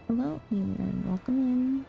Hello, Eamon. Welcome in.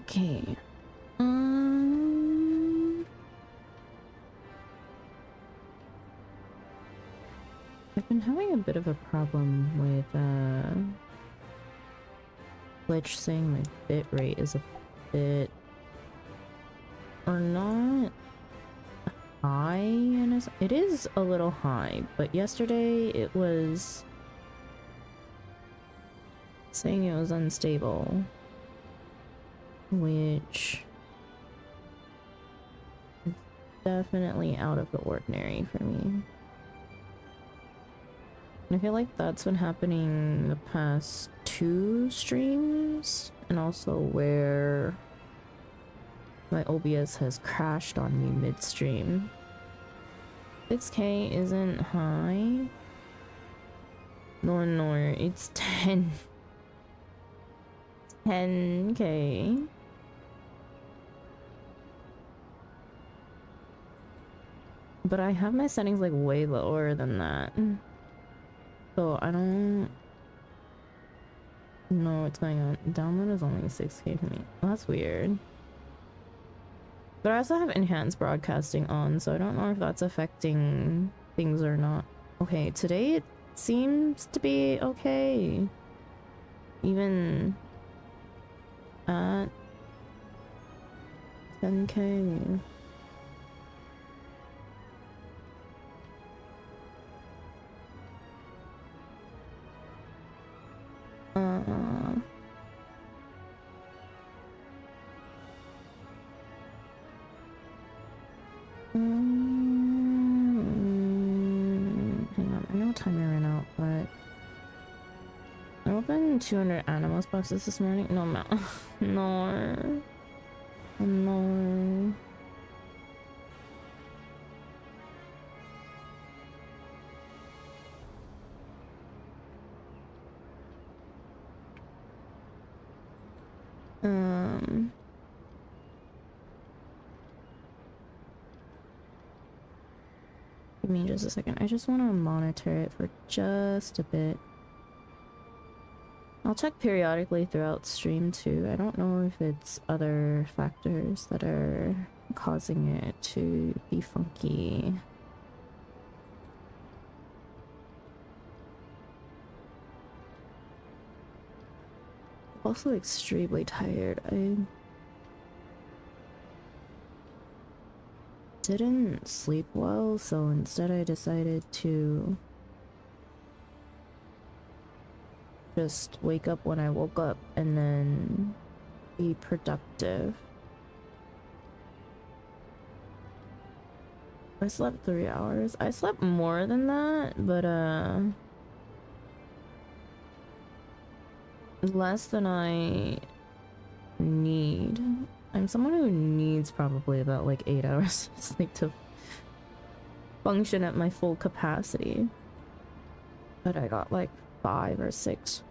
Okay. I've been having a bit of a problem with Glitch saying my bitrate is a bit or not high, and it is a little high, but yesterday it was saying it was unstable, which is definitely out of the ordinary for me. I feel like that's been happening the past 2 streams, and also where my OBS has crashed on me midstream. 6K isn't high. No, it's 10. 10K. But I have my settings like way lower than that. So I don't know what's going on. Download is only 6K for me. Well, that's weird. But I also have enhanced broadcasting on, so I don't know if that's affecting things or not. Okay, today it seems to be okay. Even at 10K. Hang on, I know time I ran out, but I opened 200 animals boxes this morning. No, no. No. Give me just a second. I just want to monitor it for just a bit. I'll check periodically throughout stream too. I don't know if it's other factors that are causing it to be funky. Also extremely tired. I didn't sleep well, so instead I decided to just wake up when I woke up and then be productive. I slept 3 hours. I slept more than that, but less than I need. I'm someone who needs probably about like 8 hours of sleep to function at my full capacity. But I got like 5 or 6.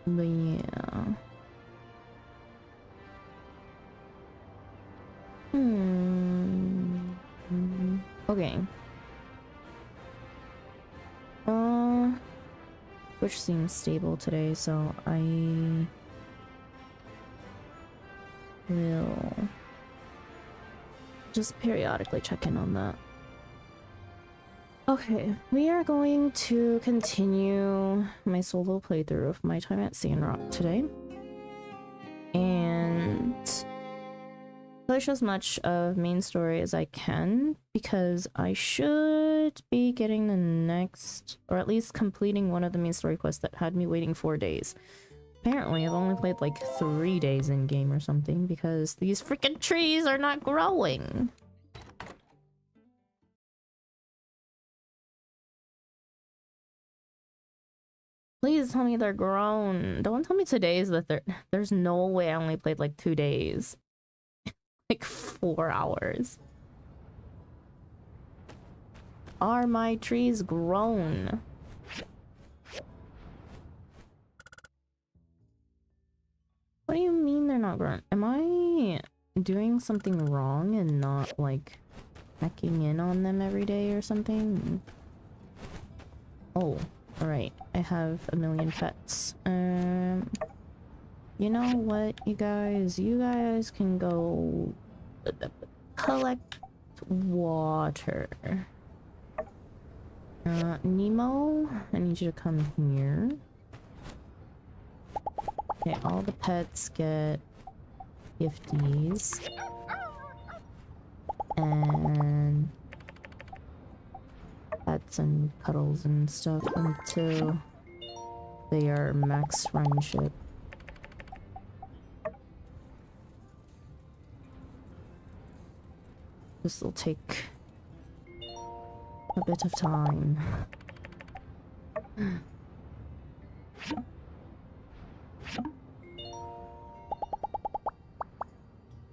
But yeah. Okay. Which seems stable today, so I will just periodically check in on that. Okay, we are going to continue my solo playthrough of my time at Sandrock today. And push as much of main story as I can, because I should be getting the next, or at least completing one of the main story quests that had me waiting 4 days. Apparently, I've only played like 3 days in game or something, because these freaking trees are not growing. Please tell me they're grown. Don't tell me today's that there's no way I only played like 2 days. Like 4 hours. Are my trees grown? What do you mean they're not grown? Am I doing something wrong and not like checking in on them every day or something? Oh, alright. I have a million pets. You know what, you guys? You guys can go collect water. Nemo, I need you to come here. Okay, all the pets get gifties. And pets and cuddles and stuff until they are max friendship. This will take a bit of time.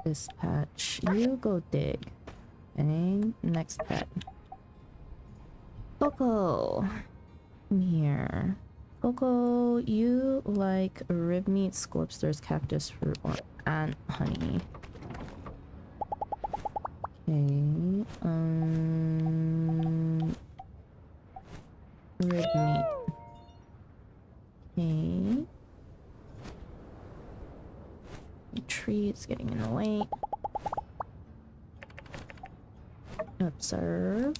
Dispatch, you go dig. And next pet. Coco, come here. Coco, you like rib meat, scorpsters, cactus fruit, or ant honey? Okay, rib meat. Okay. The tree is getting in the way. Observe.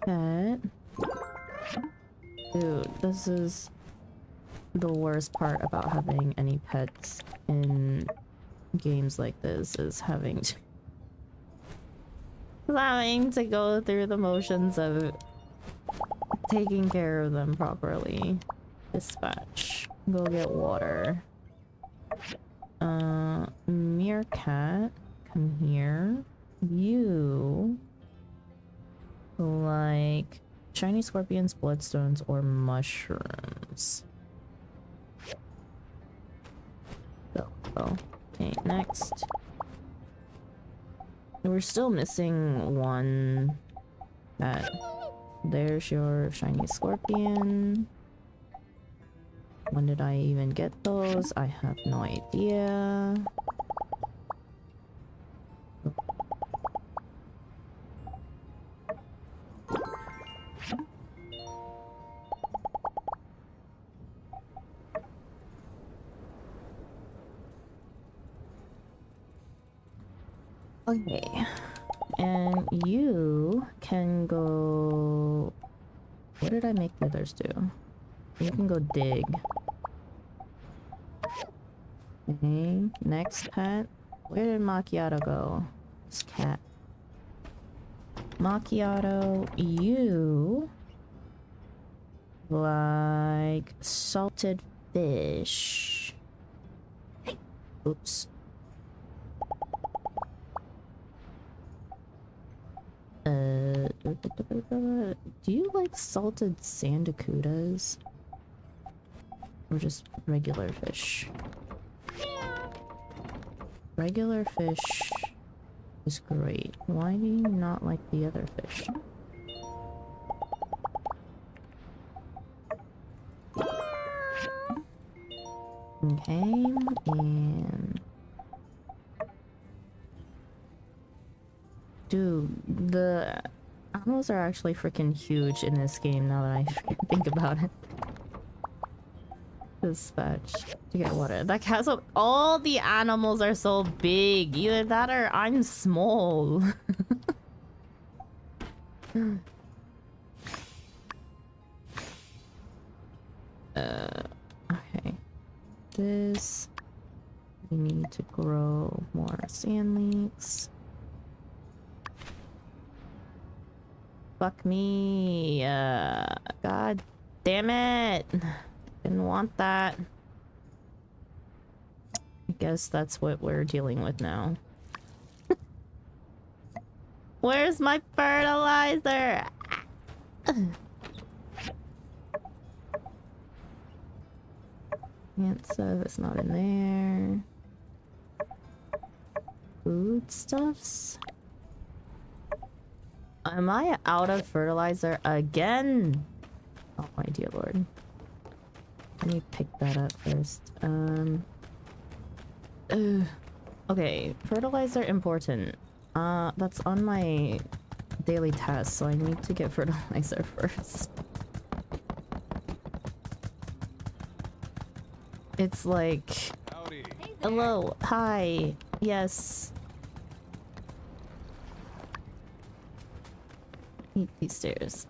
Pet. Dude, this is the worst part about having any pets in games like this, is having to go through the motions of taking care of them properly. Dispatch. Go get water. Meerkat, come here. You like shiny scorpions, bloodstones, or mushrooms? Go. Okay, next. We're still missing one pet. There's your shiny scorpion. When did I even get those? I have no idea. Okay. And you can go... What did I make the others do? You can go dig. Okay, next pet. Where did Macchiato go? This cat. Macchiato, you like salted fish. Oops. Do you like salted sandakudas? Or just regular fish? Regular fish is great. Why do you not like the other fish? Okay, and... Dude, the animals are actually freaking huge in this game now that I think about it. Dispatch to get water. That cat, so all the animals are so big. Either that or I'm small. Okay. This, we need to grow more sand leeks. Fuck me. God damn it. Didn't want that. I guess that's what we're dealing with now. Where's my fertilizer? Answer, it's not in there. Foodstuffs? Am I out of fertilizer again? Oh my dear lord. Let me pick that up first. Okay, fertilizer important. That's on my daily task, so I need to get fertilizer first. It's like... Howdy. Hello, hi, yes. Eat these stairs.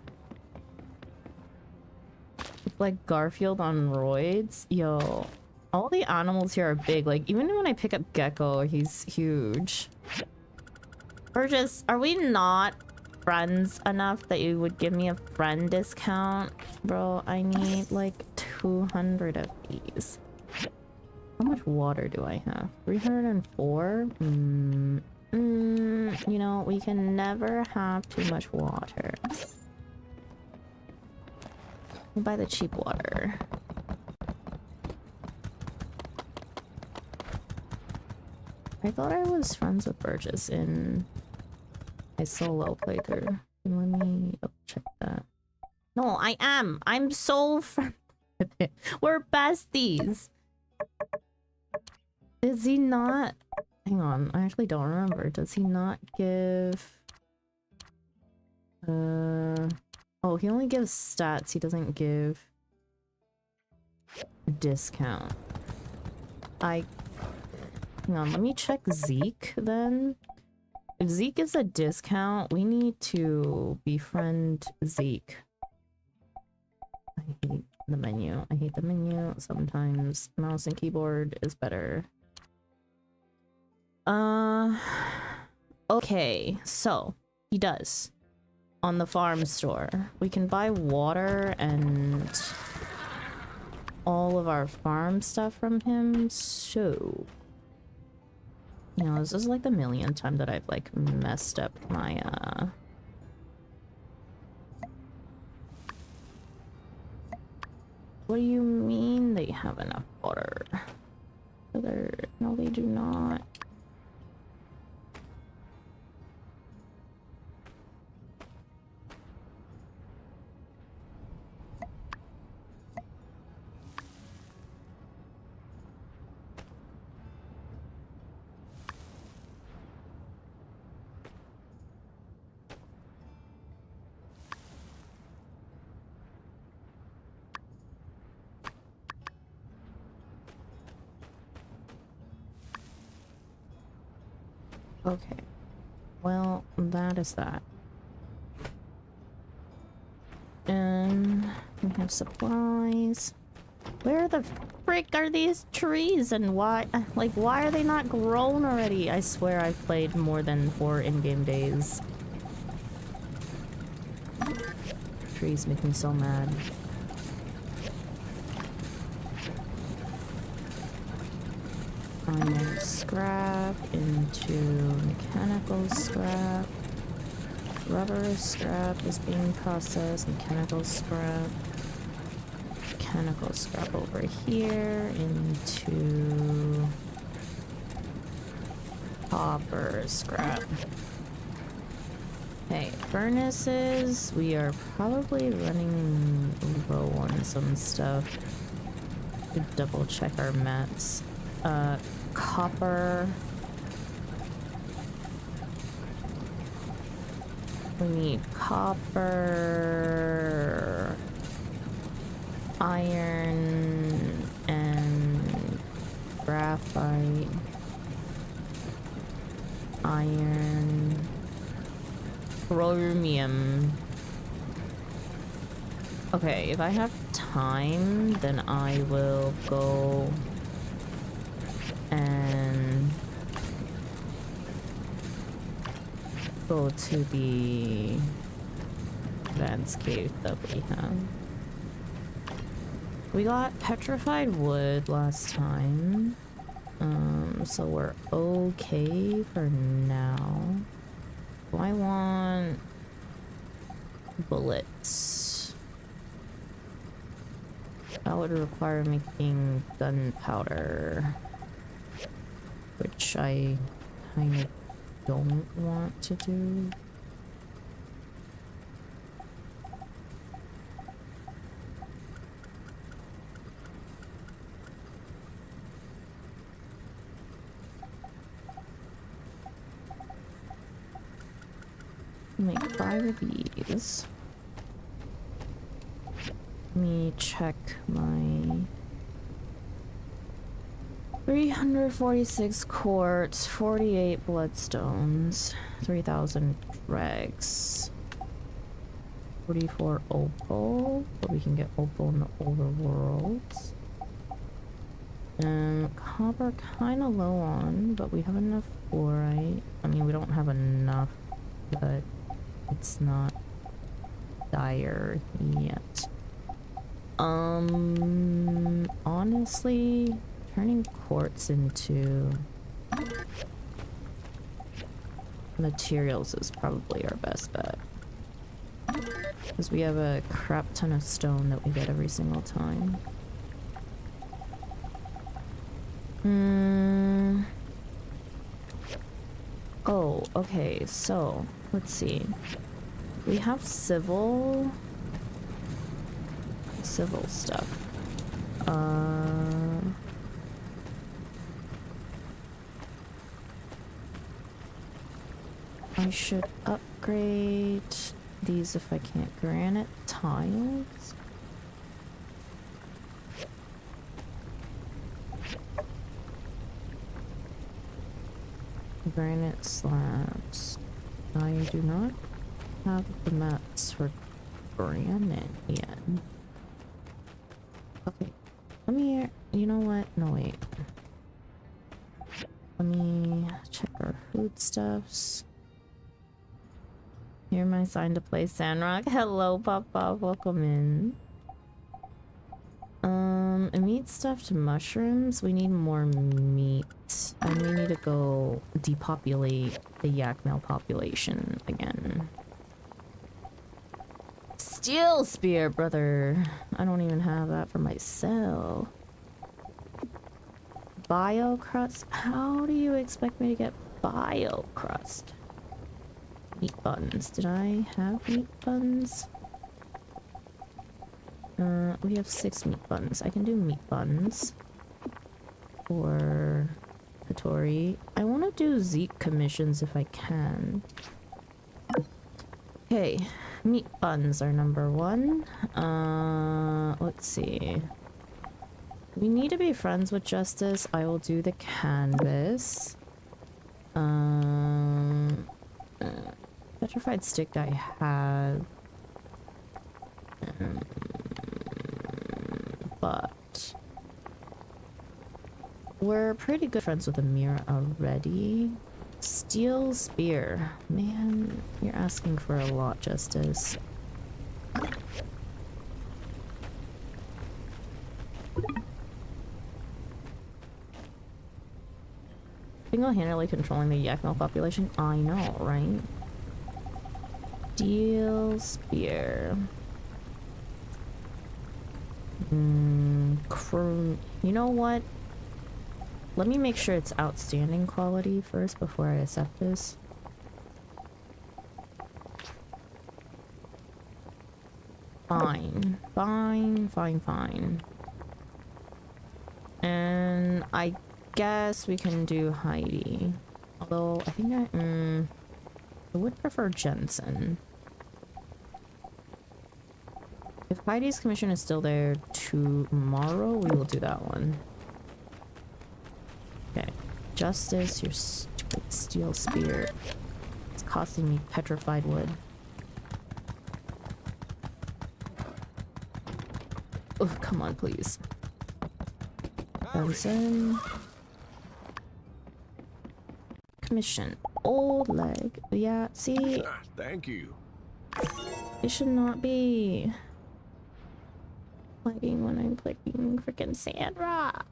It's like Garfield on roids. Yo, all the animals here are big. Like, even when I pick up Gecko, he's huge. Burgess, are we not friends enough that you would give me a friend discount? Bro, I need like 200 of these. How much water do I have? 304? You know, we can never have too much water. We'll buy the cheap water. I thought I was friends with Burgess in my solo playthrough. Let me check that. No, I am. I'm so friendly with him. We're besties. Does he not? Hang on, I actually don't remember. Does he not give... Oh, he only gives stats. He doesn't give a discount. Hang on, let me check Zeke then. If Zeke gives a discount, we need to befriend Zeke. I hate the menu. I hate the menu. Sometimes mouse and keyboard is better. Okay, so he does. On the farm store, we can buy water and all of our farm stuff from him. So, you know, this is like the millionth time that I've like messed up my What do you mean they have enough water? Other No, they do not. Okay. Well, that is that. And we have supplies. Where the frick are these trees and why, like, why are they not grown already? I swear I've played more than 4 in-game days. Trees make me so mad. Iron scrap into mechanical scrap. Rubber scrap is being processed. Mechanical scrap. Mechanical scrap over here into copper scrap. Okay, furnaces. We are probably running low on some stuff. Should double check our mats. Copper. We need copper, iron, and graphite. Iron. Chromium. Okay, if I have time, then I will go and go to the advanced cave that we have. We got petrified wood last time, so we're okay for now. Do I want bullets? That would require making gunpowder, which I kind of don't want to do. Make 5 of these. Let me check my 346 quartz, 48 bloodstones, 3,000 dregs, 44 opal, but we can get opal in the older worlds. And copper kind of low on, but we have enough fluorite. I mean, we don't have enough, but it's not dire yet. Honestly, turning quartz into materials is probably our best bet. Because we have a crap ton of stone that we get every single time. Oh, okay, so let's see. We have civil stuff. I should upgrade these if I can't. Granite tiles. Granite slabs. I do not have the mats for granite yet. Okay, let me, you know what? No, wait. Let me check our foodstuffs. Hear my sign to play Sandrock. Hello, Papa. Welcome in. Meat stuffed mushrooms. We need more meat. And we need to go depopulate the yak male population again. Steel spear, brother. I don't even have that for myself. bio crust? How do you expect me to get bio crust? Meat buns. Did I have meat buns? We have 6 meat buns. I can do meat buns. Or Hattori. I want to do Zeke commissions if I can. Okay, meat buns are number 1. Let's see. We need to be friends with Justice. I will do the canvas. Petrified stick I have. But we're pretty good friends with Amira already. Steel spear. Man, you're asking for a lot, Justice. I Single-handedly controlling the Yakmel population? I know, right? Steel spear. You know what? Let me make sure it's outstanding quality first before I accept this. Fine. Fine, fine, fine. And I guess we can do Heidi. Although, I think I would prefer Jensen. If Heidi's commission is still there tomorrow, we will do that one. Okay. Justice, your stupid steel spear. It's costing me petrified wood. Oh, come on, please. Benson. Commission. Old leg. Yeah, see? Thank you. It should not be lagging when I'm clicking freaking Sandrock.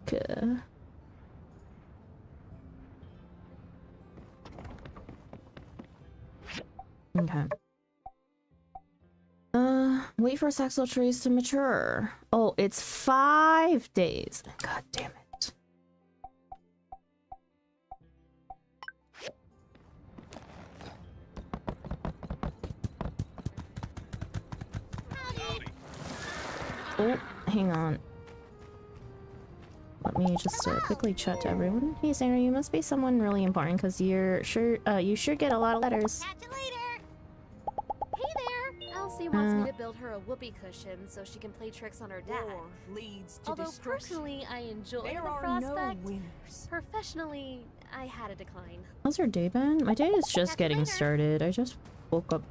Okay. Wait for saxel trees to mature. Oh, it's 5 days. God damn it. Oh, hang on. Let me just quickly chat to everyone. Hey, Sandra, you must be someone really important because you sure get a lot of letters. Catch you later. Hey there. Elsie wants me to build her a whoopee cushion so she can play tricks on her dad. Leads to Although destruction. personally, I enjoy There the are prospect. no winners. Professionally, I had a decline. How's your day been? My day is just Catch you getting later. started. I just woke up.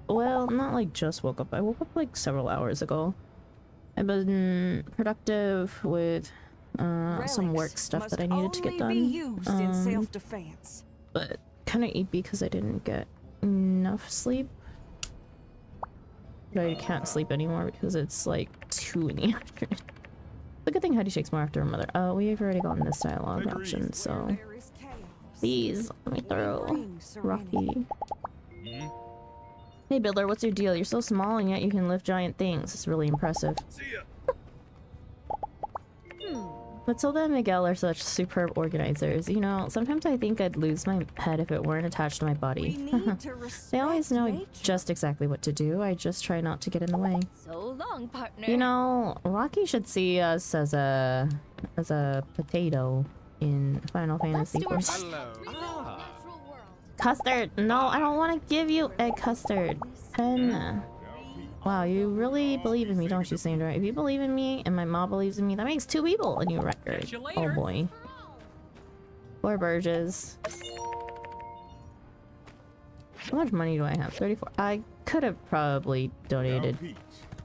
Well, not like just woke up. I woke up like several hours ago. I've been productive with some work stuff that I needed to get done. Be used in self-defense. But kind of EP because I didn't get enough sleep. But I can't sleep anymore because it's like 2 in the afternoon. The good thing Heidi takes more after her mother. We've already gotten this dialogue option, so There is chaos. please let me through. Bring Rocky. serenity. Hey Builder, what's your deal? You're so small and yet you can lift giant things. It's really impressive. See ya. Matilda and Miguel are such superb organizers. You know, sometimes I think I'd lose my head if it weren't attached to my We body. need to respect They always know nature. just exactly what to do. I just try not to get in the way. So long, partner. You know, Rocky should see us as a potato in Final Fantasy Let's do our XIV. best to Hello. recreate the natural world. Custard! No, I don't want to give you a custard. Pen. Wow, you really believe in me, don't you, Sandra? If you believe in me and my mom believes in me, that makes 2 people a new record. Catch you Oh later. boy. Poor Burgess. How much money do I have? 34. I could have probably donated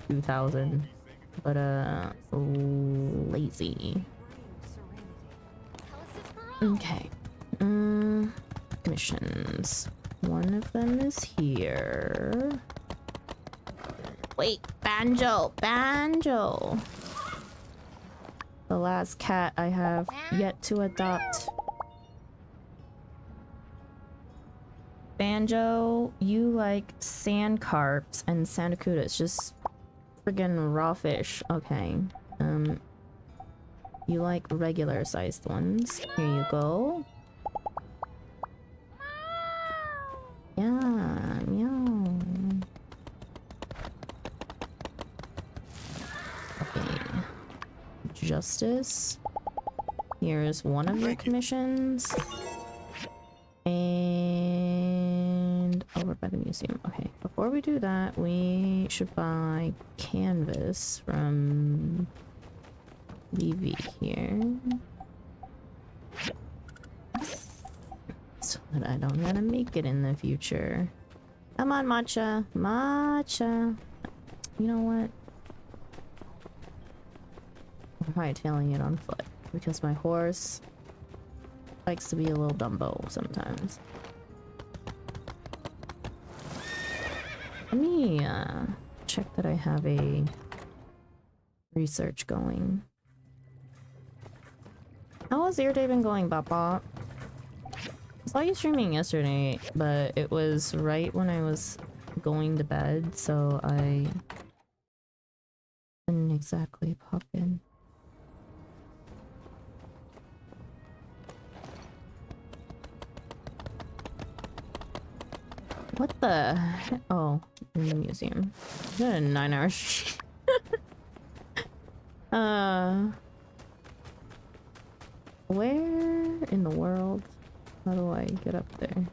2,000, but lazy. Tell us it's for all. Okay. Commissions. One of them is here. Wait, Banjo! Banjo! The last cat I have yet to adopt. Banjo, you like sand carps and sandakudas, just friggin' raw fish. Okay. You like regular sized ones. Here you go. Yeah, meow. Okay. Justice. Here's one of your commissions. And over by the museum. Okay, before we do that, we should buy canvas from BV here. So that I don't gotta make it in the future. Come on, Matcha. Matcha. You know what? I'm hightailing it on foot because my horse likes to be a little Dumbo sometimes. Let me check that I have a research going. How has your day been going, Bop? I saw you streaming yesterday, but it was right when I was going to bed, so I didn't exactly pop in. What the heck? Oh, in the museum. I got a 9-hour stream. Where in the world? How do I get up there?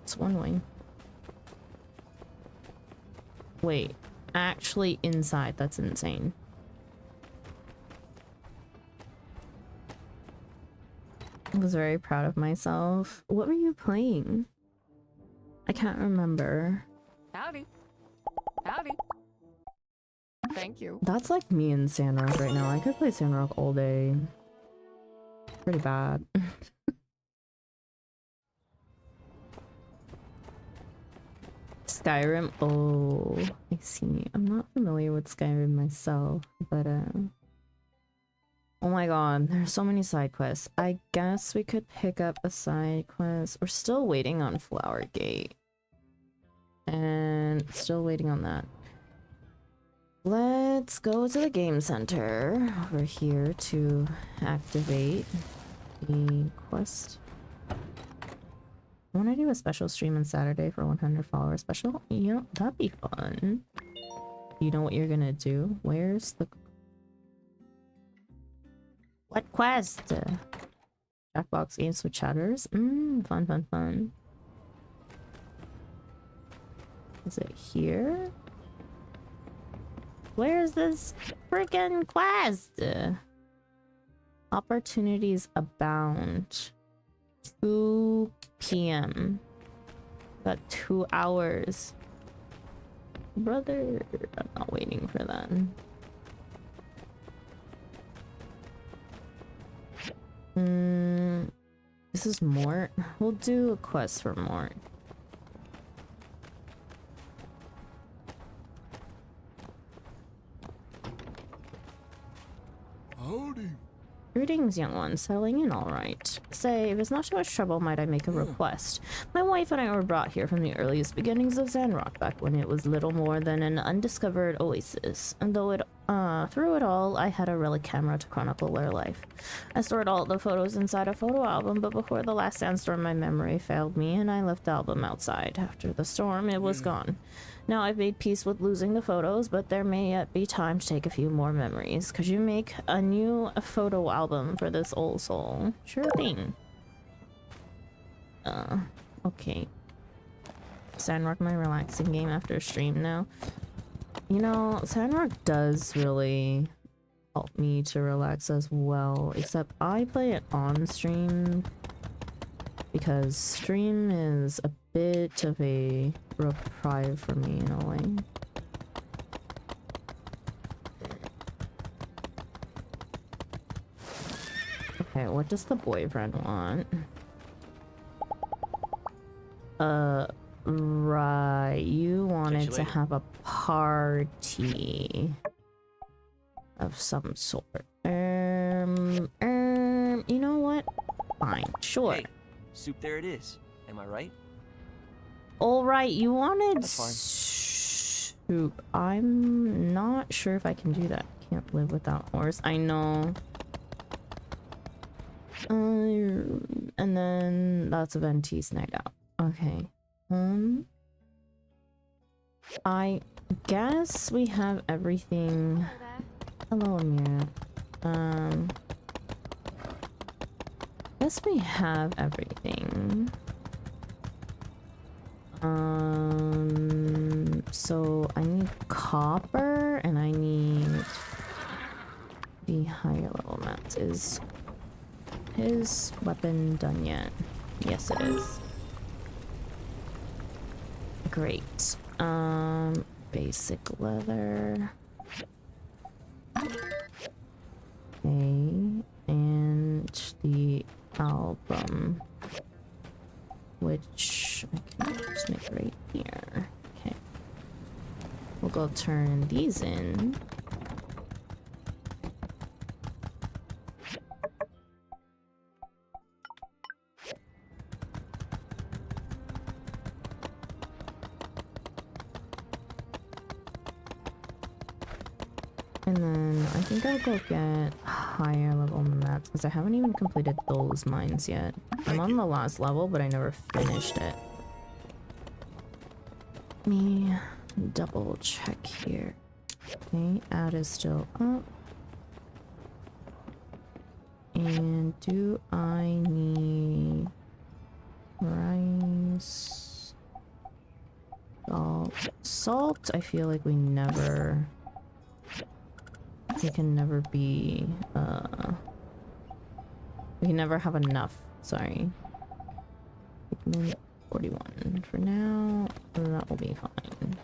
It's one way. Wait, actually inside? That's insane. I was very proud of myself. What were you playing? I can't remember. Howdy. Howdy. Thank you. That's like me in Sandrock right now. I could play Sandrock all day. Pretty bad. Skyrim. Oh, I see. I'm not familiar with Skyrim myself, but oh my god, there's so many side quests. I guess we could pick up a side quest. We're still waiting on Flower Gate. And still waiting on that. Let's go to the game center over here to activate the quest. I want to do a special stream on Saturday for 100 followers special. You know, that'd be fun. You know what you're gonna do? Where's the... What quest? Jackbox games with chatters? Fun, fun, fun. Is it here? Where's this freaking quest? Opportunities abound. 2 p.m. Got 2 hours. Brother, I'm not waiting for that. This is Mort. We'll do a quest for Mort. Howdy. Greetings, young one. Settling in all right. Say, if it's not too much trouble, might I make a request? My wife and I were brought here from the earliest beginnings of Sandrock, back when it was little more than an undiscovered oasis. And though through it all, I had a relic camera to chronicle their life. I stored all the photos inside a photo album, but before the last sandstorm, my memory failed me, and I left the album outside. After the storm, it was gone. Now I've made peace with losing the photos, but there may yet be time to take a few more memories. Could you make a new photo album for this old soul? Sure thing. Okay. Sandrock, my relaxing game after a stream now. You know, Sandrock does really help me to relax as well, except I play it on stream because stream is a bit of a reprieve for me in a way. Okay, what does the boyfriend want? Right, you wanted to have a party of some sort. You know what? Fine, sure. Hey, soup, there it is. Am I right? All right, you wanted That's fine. soup. I'm not sure if I can do that. Can't live without horse. I know. And then lots of MTaS night out. Okay. I guess we have everything. Hello, Amira. Guess we have everything. So I need copper and I need the higher level mats. Is his weapon done yet? Yes, it is. Great. Basic leather. Okay, and the album, which I can just make right here. Okay, we'll go turn these in. And then I think I'll go get higher level mats because I haven't even completed those mines yet. I'm on the last level, but I never finished it. Let me double check here. Okay, ad is still up. And do I need rice? Salt? Salt, I feel like we never... We can never be, we can never have enough, sorry. 41 for now, that will be fine.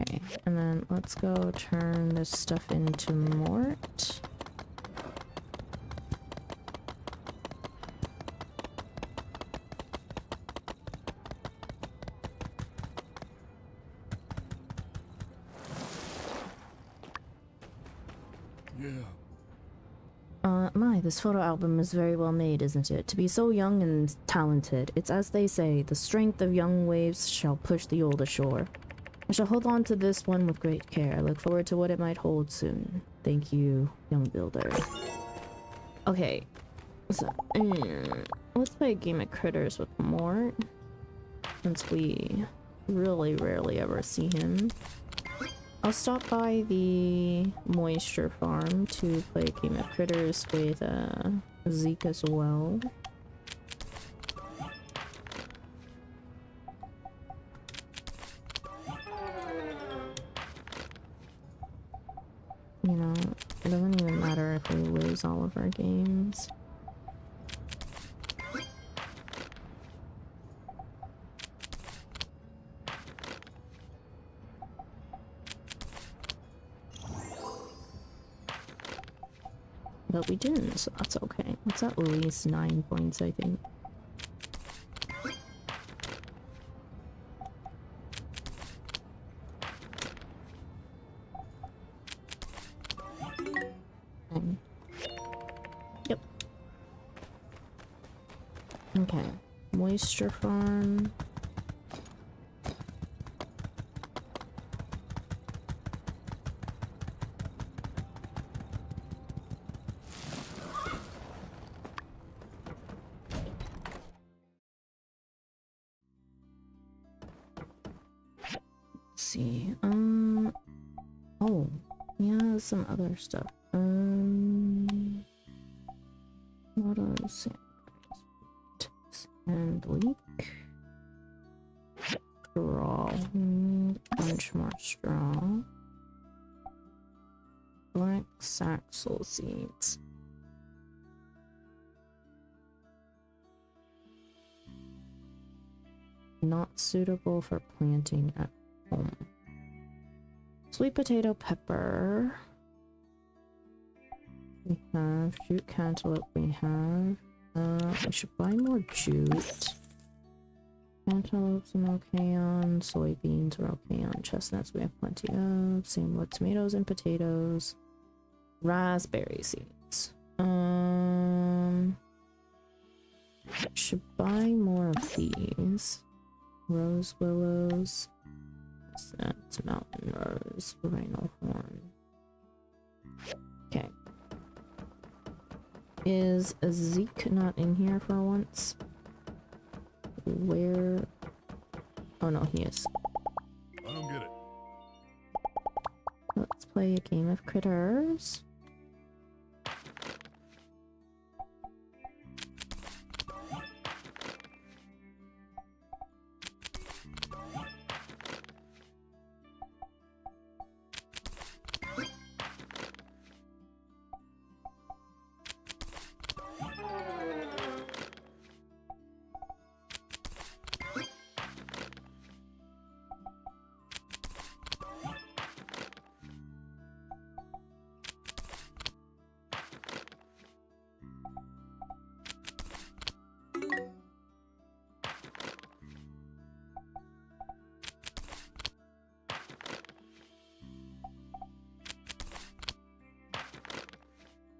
Okay, and then let's go turn this stuff into mort. This photo album is very well made, isn't it? To be so young and talented. It's as they say, the strength of young waves shall push the old ashore. I shall hold on to this one with great care. I look forward to what it might hold soon. Thank you, young builder. Okay, so let's play a game of Critters with Mort, since we really rarely ever see him. I'll stop by the moisture farm to play a game of Critters with Zeke as well. You know, it doesn't even matter if we lose all of our games. But we didn't, so that's okay. That's at least 9 points, I think. Yep. Okay. Moisture farm. See, oh, yeah, some other stuff. What else? And leak. Straw. Bunch more straw. Black saxel seeds. Not suitable for planting at home. Sweet potato pepper. We have jute cantaloupe. We have. I should buy more jute. Cantaloupes I'm okay on. Soybeans are okay on. Chestnuts we have plenty of. Same with tomatoes and potatoes. Raspberry seeds. Should buy more of these. Rose willows. That's mountain rose. Rhino horn. Okay. Is Zeke not in here for once? Where? Oh no, he is. I don't get it. Let's play a game of critters.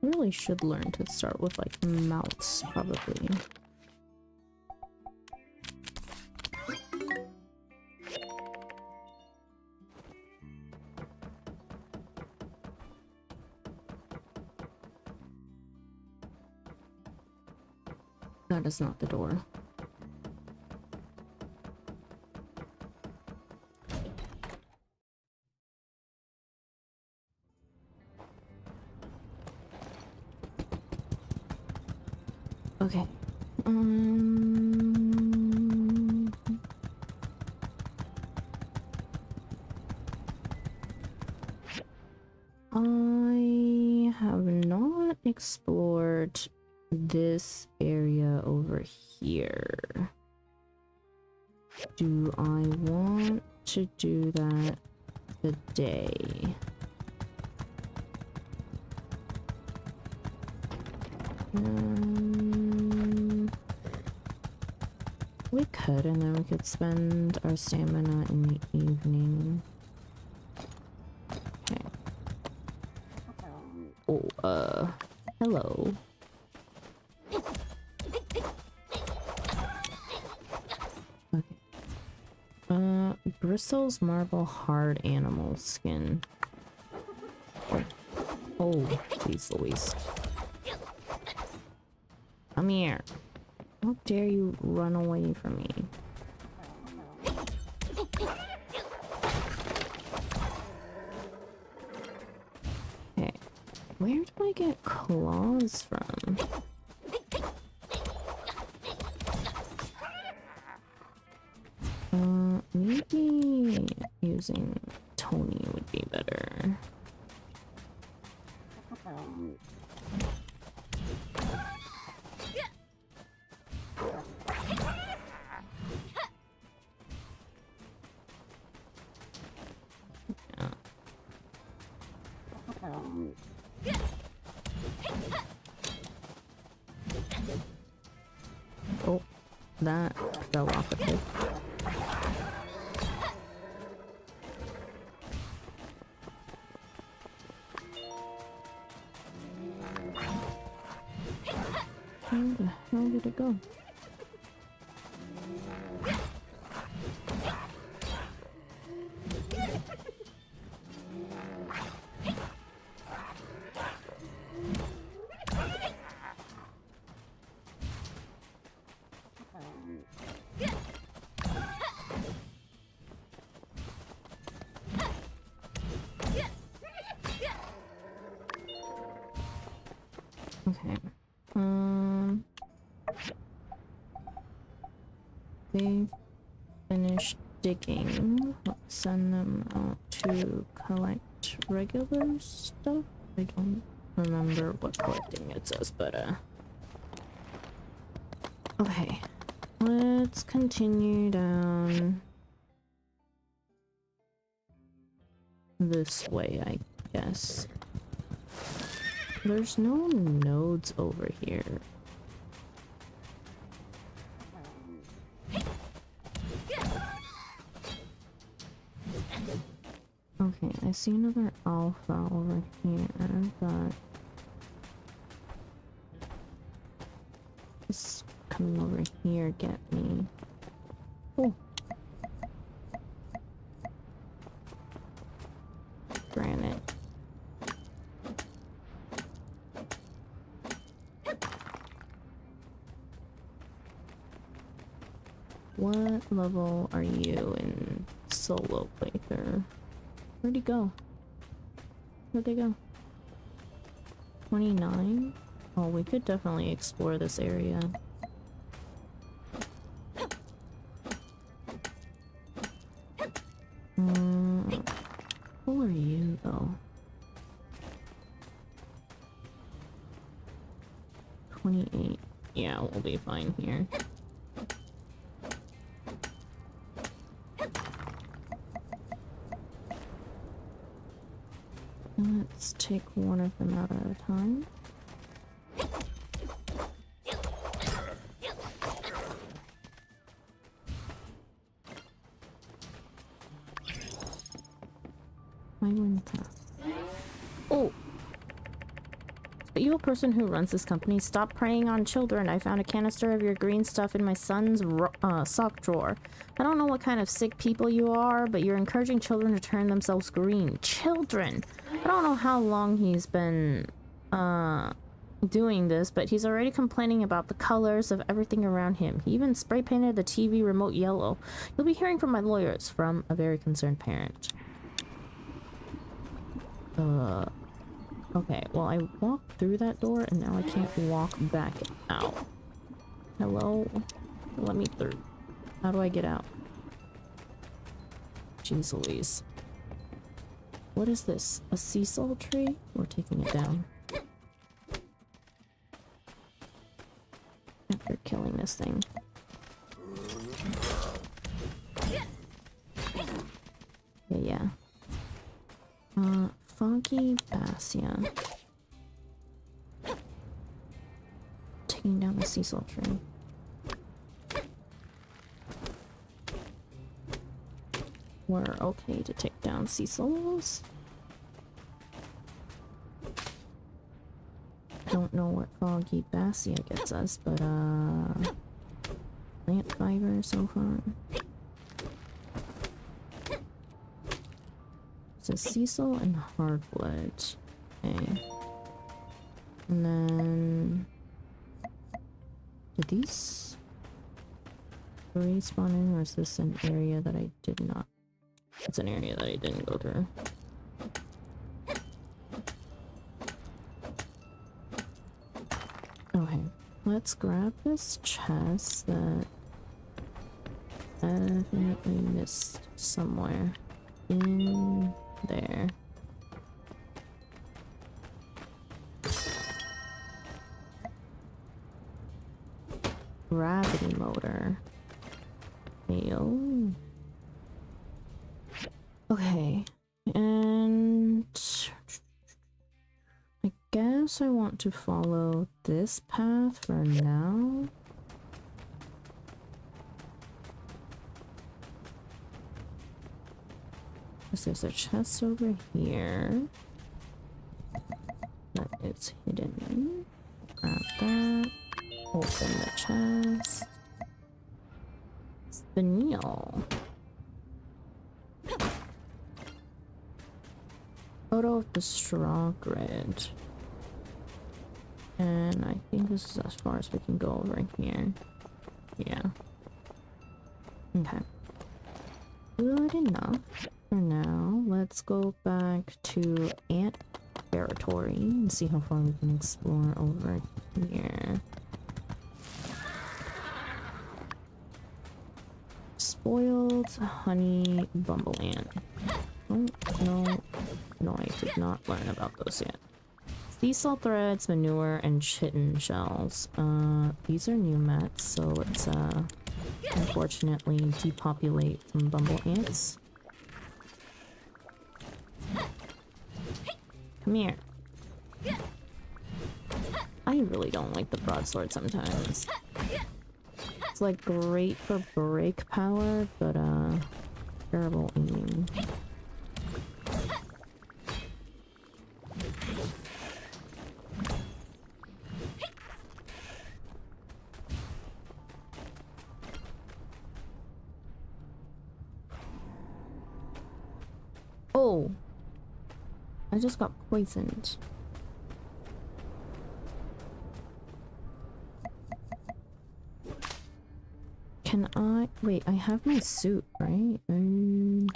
Really should learn to start with like mouse, probably. That is not the door. Okay. I have not explored this area over here. Do I want to do that today? We could, and then we could spend our stamina in the evening. Okay. Oh, hello. Okay. Bristles, marble, hard animal skin. Oh, please, Louise. Come here. How dare you run away from me? Okay. Where do I get claws from? Maybe using Tony would be better. Oh, that fell off a cliff. Where the hell did it go? Okay. They finished digging. Let's send them out to collect regular stuff. I don't remember what collecting it says, but okay. Let's continue down this way, I guess. There's no nodes over here. Okay, I see another alpha over here, but coming over here get me? Oh. Granite. What level are you in solo playthrough? Where'd he go? Where'd they go? 29? Oh, we could definitely explore this area. Who are you, though? 28. Yeah, we'll be fine here. Let's take one of them out at a time. Why wouldn't that? Oh! But you a person who runs this company, stop preying on children. I found a canister of your green stuff in my son's sock drawer. I don't know what kind of sick people you are, but you're encouraging children to turn themselves green. Children! I don't know how long he's been, doing this, but he's already complaining about the colors of everything around him. He even spray painted the TV remote yellow. You'll be hearing from my lawyers, from a very concerned parent. Okay, well I walked through that door and now I can't walk back out. Hello? Let me through. How do I get out? Jeez Louise. What is this? A Cecil tree? We're taking it down. After killing this thing. Yeah. Foggy Bastion. Taking down the Cecil tree. We're okay to take down Cecils. Don't know what Foggy Bastion gets us, but plant fiber so far. So Cecil and Hardwood. Okay. And then... Did these respawn in, or is this an area that I did not? It's an area that I didn't go through. Okay. Let's grab this chest that I definitely missed somewhere. In there. Gravity motor. Fail. Okay. And I guess I want to follow this path for now. There's a chest over here that is hidden. Grab that. Open the chest. Spinel. Photo of the straw grid. And I think this is as far as we can go over here. Yeah. Okay. Good enough. For now, let's go back to ant territory and see how far we can explore over here. Spoiled honey bumble ant. Oh, no, I did not learn about those yet. Cecil threads, manure, and chitin shells. These are new mats, so let's unfortunately depopulate some bumble ants. Come here. I really don't like the broadsword sometimes. It's like great for break power, but terrible aiming. Oh! I just got poisoned. Can I... Wait, I have my suit, right? Oh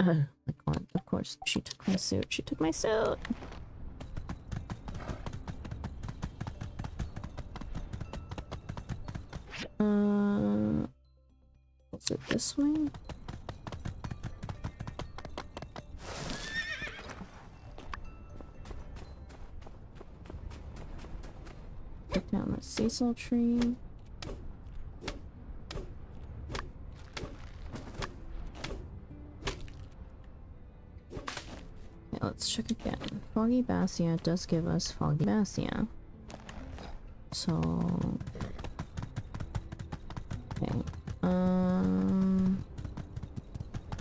my god, of course. She took my suit. She took my suit! Was it this way? Take down the sisal tree. Okay, let's check again. Foggy Bassia does give us Foggy Bassia. So... Okay.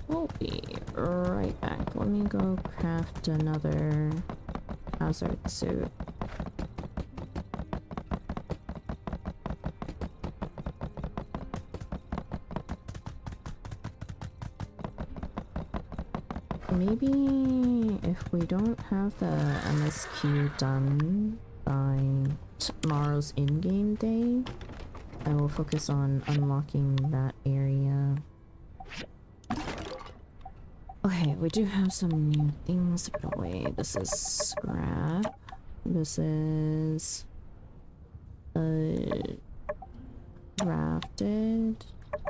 We'll be right back. Let me go craft another hazard suit. Maybe if we don't have the MSQ done by tomorrow's in-game day, I will focus on unlocking that area. Okay, we do have some new things to put away. This is scrap. This is crafted.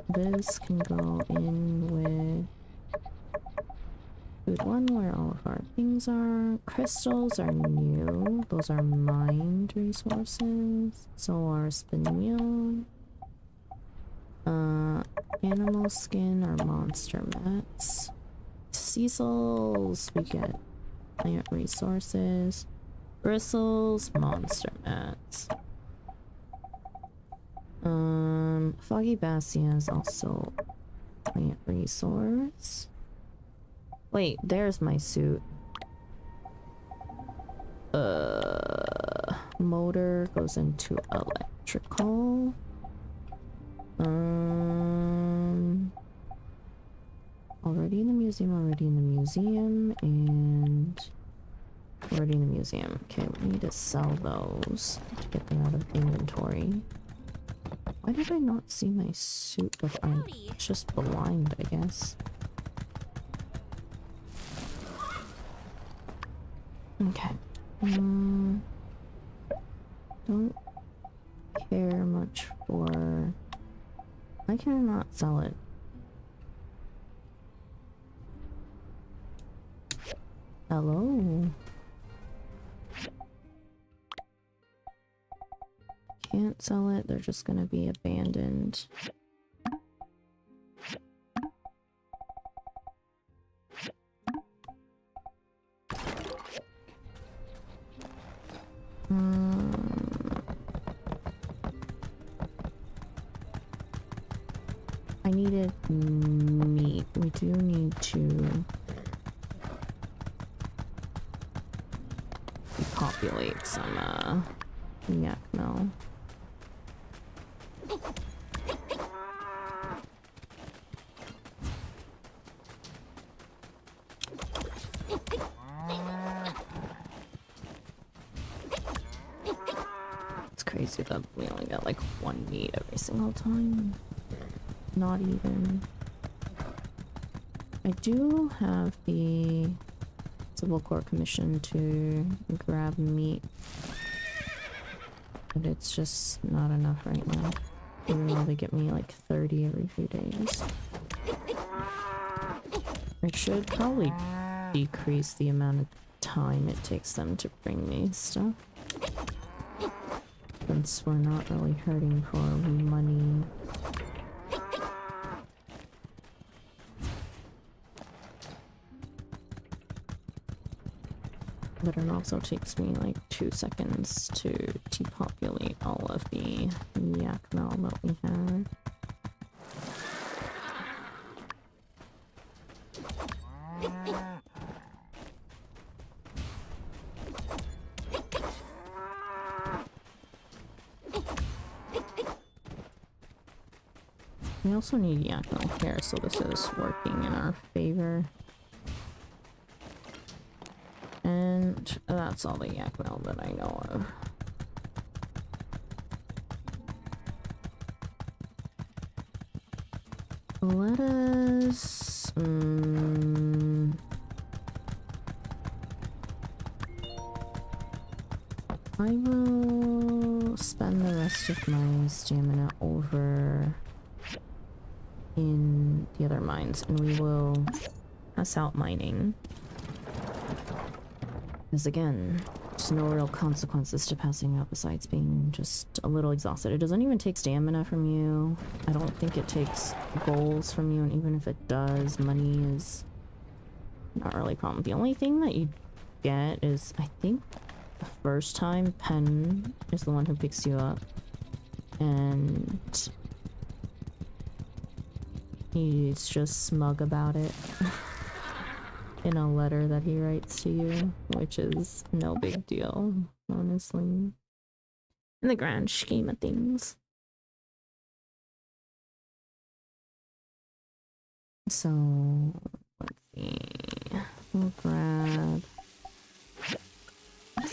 This can go in with food one, where all of our things are. Crystals are new. Those are mined resources. So are spinel. Animal skin are monster mats. Sisals, we get plant resources. Bristles, monster mats. Foggy Bassia is also plant resource. Wait, there's my suit. Motor goes into electrical. Already in the museum, and already in the museum. Okay, we need to sell those to get them out of inventory. Why did I not see my suit before? I'm just blind, I guess. Okay. Don't care much for... Why can I not sell it? Hello? Can't sell it, they're just gonna be abandoned. I needed meat. We do need to populate some yak mill. It's crazy that we only get like one meat every single time. Not even. I do have the Civil Court Commission to grab meat, but it's just not enough right now, even though they get me like 30 every few days. I should probably decrease the amount of time it takes them to bring me stuff, since we're not really hurting for money. But it also takes me like 2 seconds to depopulate all of the yak mill that we have. We also need yak milk here, so this is working in our favor. And that's all the yak milk that I know of. Let us... I will spend the rest of my stamina over in the other mines, and we will pass out mining. Because again, there's no real consequences to passing out besides being just a little exhausted. It doesn't even take stamina from you. I don't think it takes goals from you, and even if it does, money is not really a problem. The only thing that you get is, I think, the first time Pen is the one who picks you up, and he's just smug about it in a letter that he writes to you, which is no big deal, honestly, in the grand scheme of things. So let's see, we'll grab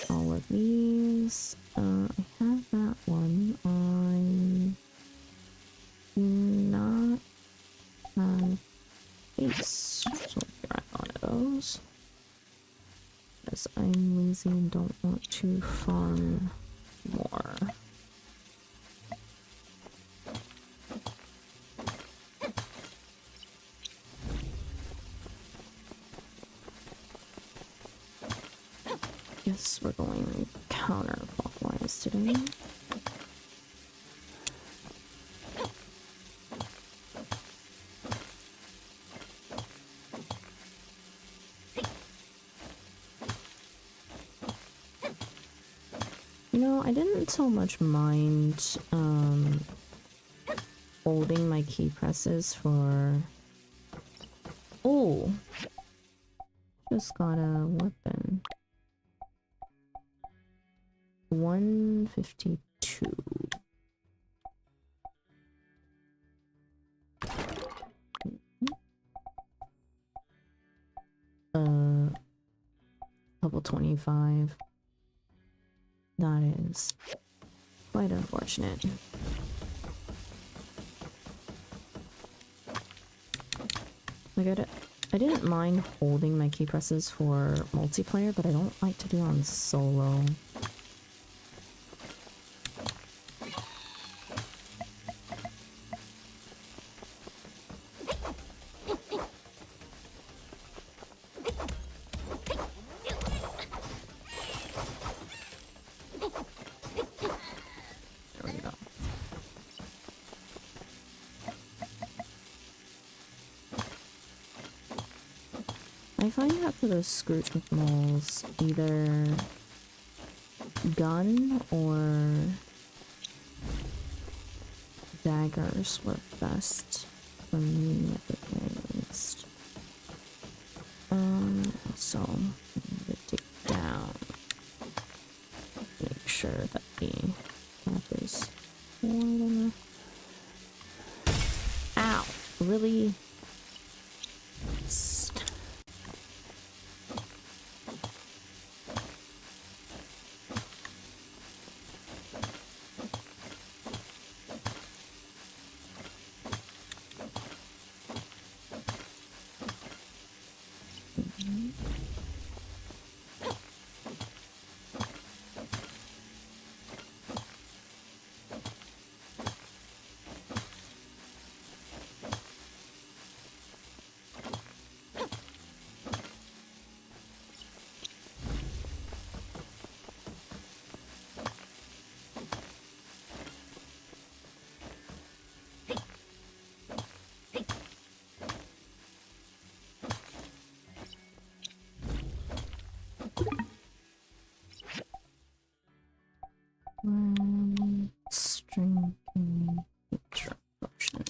all of these. I have that one. I do not have base, so we'll grab one of those. Because I'm lazy and don't want to farm more. Guess we're going counterclockwise today. You know, I didn't so much mind holding my key presses for... Oh! Just got a weapon. 152. Level 25. That is quite unfortunate. Like I didn't mind holding my key presses for multiplayer, but I don't like to do it on solo. I find that for the Scrooge McMoles, either gun or daggers work best for me at the very least. So I'm gonna dig down, make sure that the map is wide enough. Ow! Really? String feature option.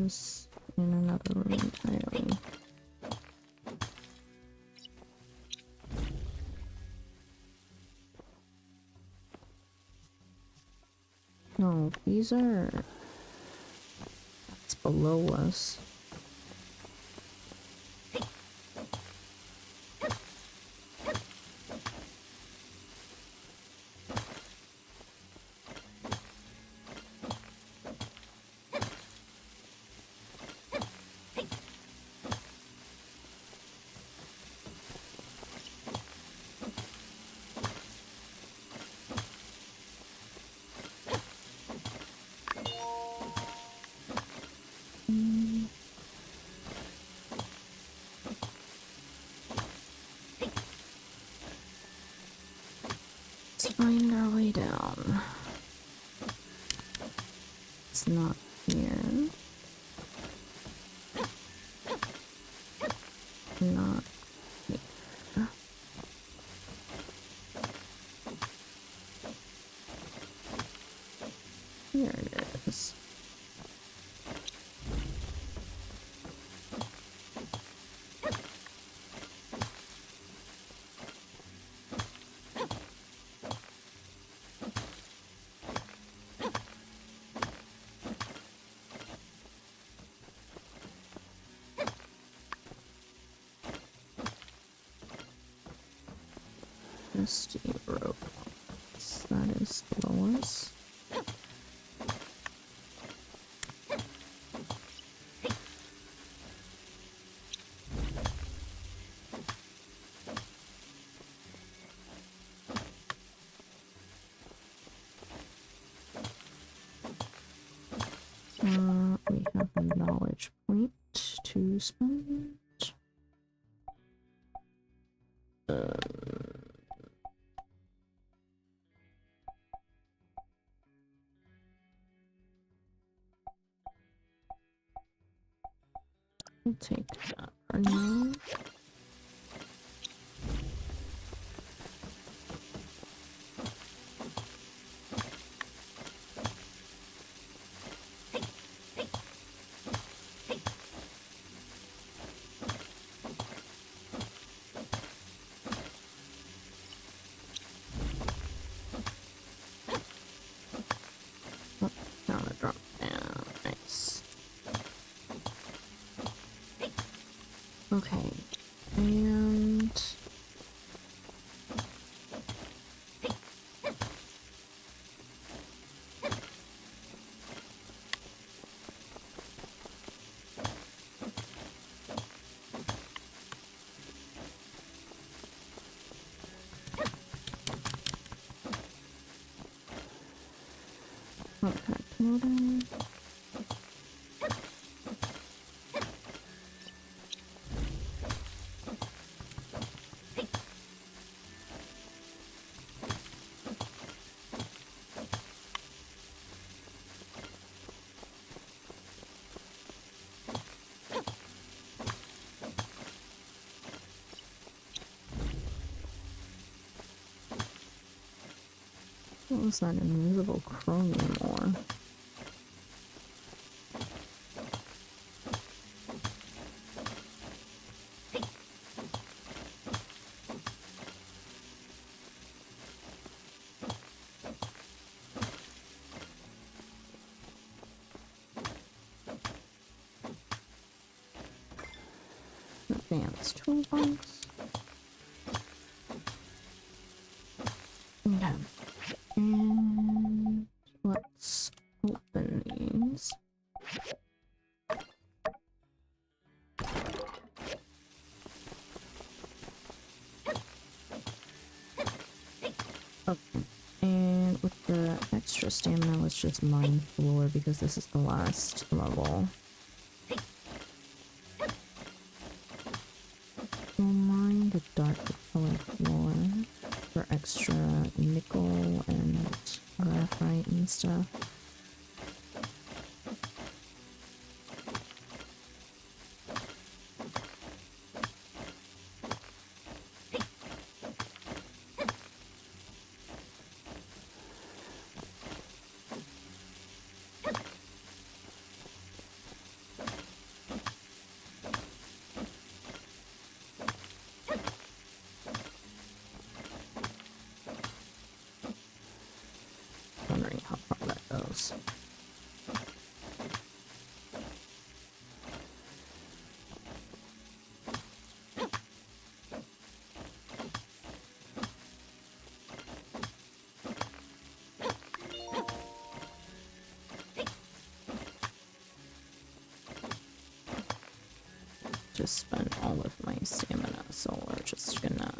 is in another room entirely. No, these are... That's below us. Let's find our way down. It's not here. Not here. Here it is. Misty rope. That is below us. We have a knowledge point to spend. We'll take that for now. Oh, found a drop down. Nice. Okay, and okay, loading. What was that invisible chromium ore? Advanced toolbox. Okay. And let's open these. Okay. And with the extra stamina, let's just mine floor because this is the last level. We'll mine the dark colored floor for extra nickel and graphite and stuff. animals. Just spent all of my stamina, so we're just gonna...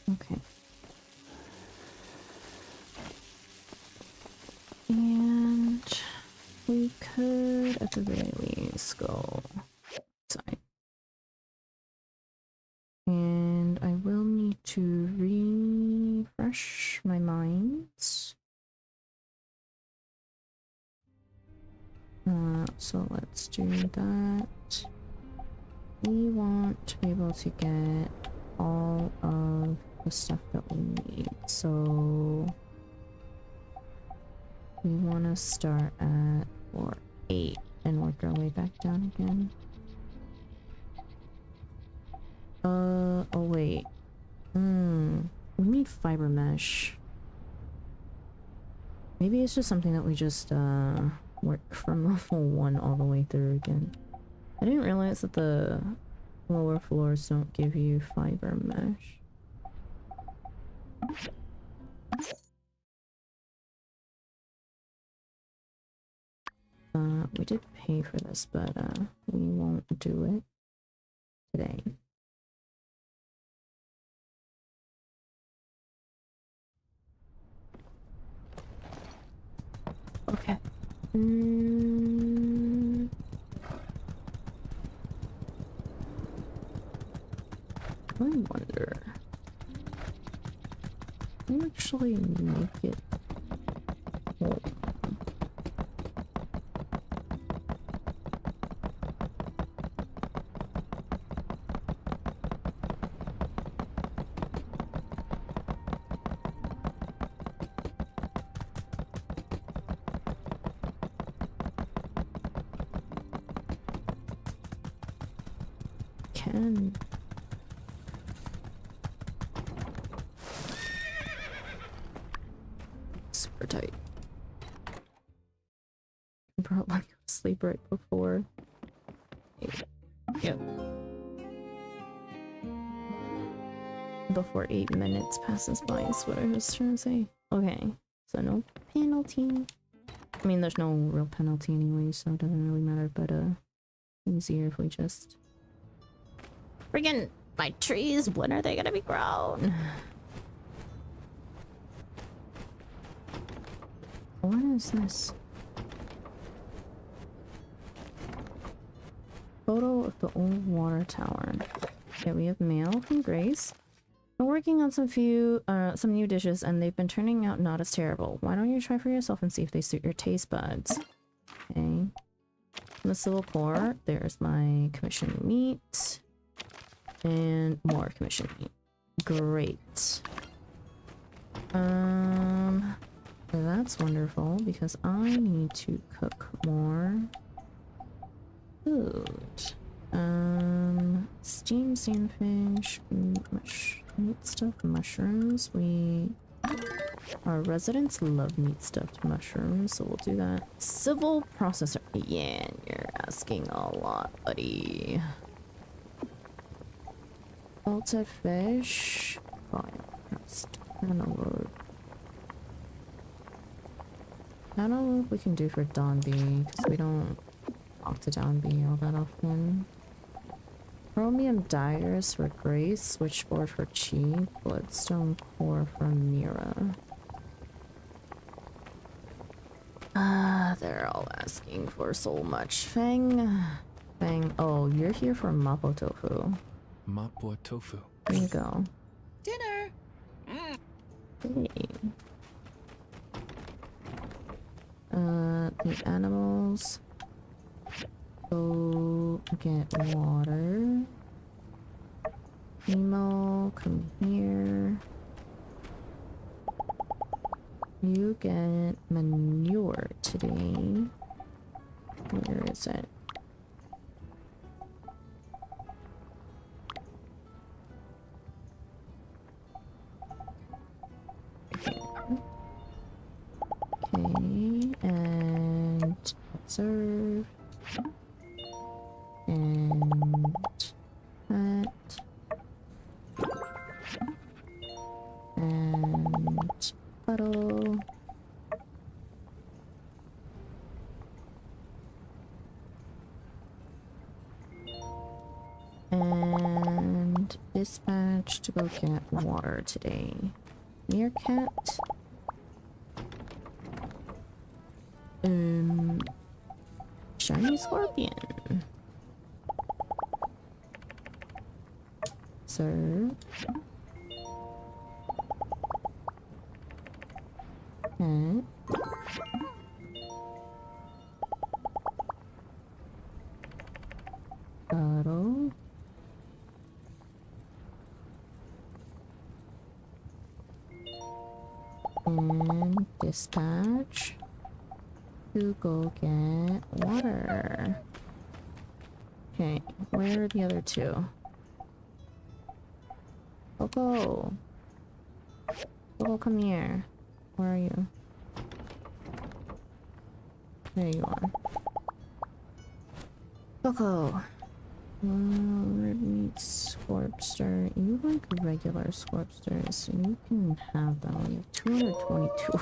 Okay. And we could, at the very least, go outside. And I will need to refresh my mind. So let's do that. We want to be able to get all of the stuff that we need. So we want to start at floor 8 and work our way back down again. Oh wait. We need fiber mesh. Maybe it's just something that we just work from level 1 all the way through again. I didn't realize that the lower floors don't give you fiber mesh. We did pay for this, but we won't do it today. Okay. I wonder. Can I actually make it whole? Can. Super tight. I probably go to sleep right before. Yep. Before 8 minutes passes by is what I was trying to say. Okay, so no penalty. I mean, there's no real penalty anyway, so it doesn't really matter, but easier if we just... Friggin' my trees, when are they gonna be grown? What is this? Photo of the old water tower. Okay, we have mail from Grace. We're working on some new dishes and they've been turning out not as terrible. Why don't you try for yourself and see if they suit your taste buds? Okay. From the civil core, there's my commissioned meat. And more commissioned meat. Great. That's wonderful because I need to cook more food. Steamed sandfish, meat stuffed mushrooms. Our residents love meat stuffed mushrooms, so we'll do that. Civil processor. Yeah, you're asking a lot, buddy. Salted fish. Fire crust. Cantaloupe. Cantaloupe we can do for Donby, because we don't talk to Donby all that often. Chromium dyers for Grace, switchboard for Chi, bloodstone core from Mira. They're all asking for so much. Fang. Oh, you're here for Mapo Tofu. Mapo tofu. There you go. Dinner! Hey. The animals. Go get water. Nemo, come here. You get manure today. Where is it? Okay, and observe. And that. And puddle. And dispatch to go get water today. Meerkat. Shiny scorpion. Sir. Cat. Bottle. And dispatch to go get water. Okay, where are the other two? Coco! Coco, come here. Where are you? There you are. Coco! Red meat Scorpster. You like regular Scorpsters. You can have them. You have 222.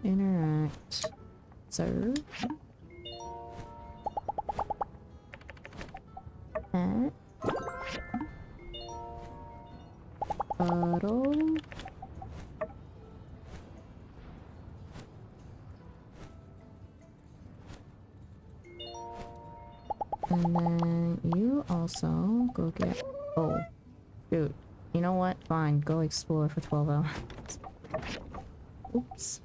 Interact. Sir. Pet. Bottle. And then you also go get... Oh, dude. You know what? Fine. Go explore for 12 hours. Oops.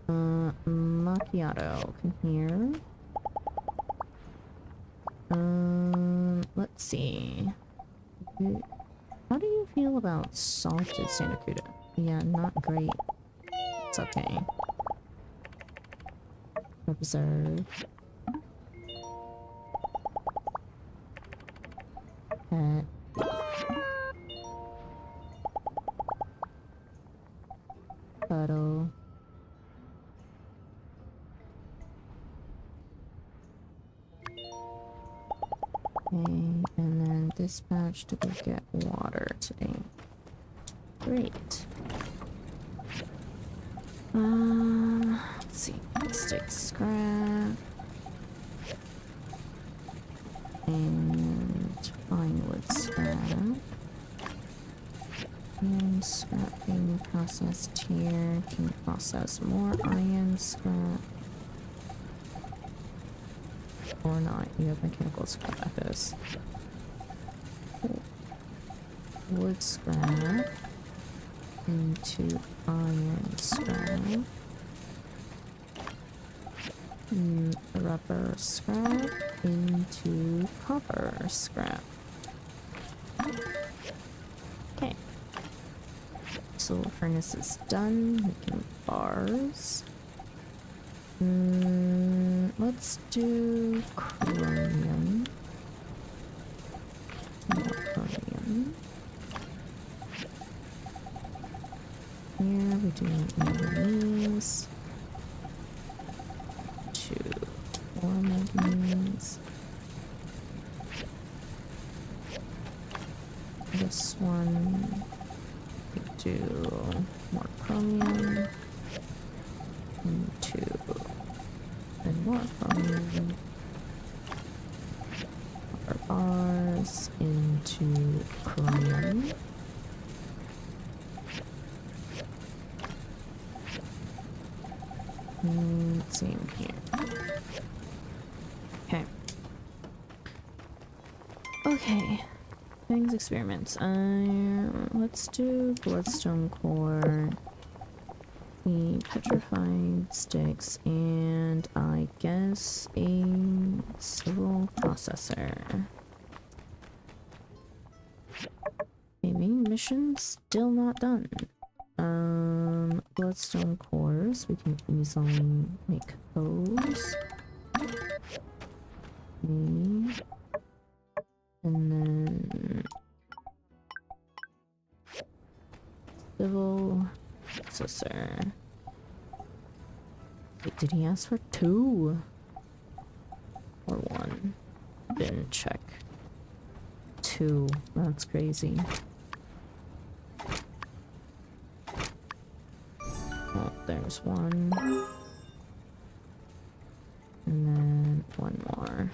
Macchiato. Come here. Let's see. How do you feel about salted Sandacuda? Yeah, not great. It's okay. Observe. Pet. Puddle. Okay, and then dispatch to go get water today. Great. Let's see. Stick scrap. And fine wood scrap. And scrap being processed here. Can process more iron scrap. Or not. You have mechanical scrap at this. Wood scrap into iron scrap. Rubber scrap into copper scrap. Okay. So furnace is done. Making bars. Let's do chromium. More chromium. Here we do manganese. 4 manganese. This one we do more chromium. And 2 and more chromium. Copper bars into chromium. Same here. Okay. Okay. Things experiments. Let's do bloodstone core. The petrified sticks and I guess a civil processor. Okay, main mission still not done. bloodstone cores. We can easily make those. Okay. And then civil processor. Wait, did he ask for 2 or 1? Didn't check. 2. That's crazy. Oh, there's 1. And then 1 more.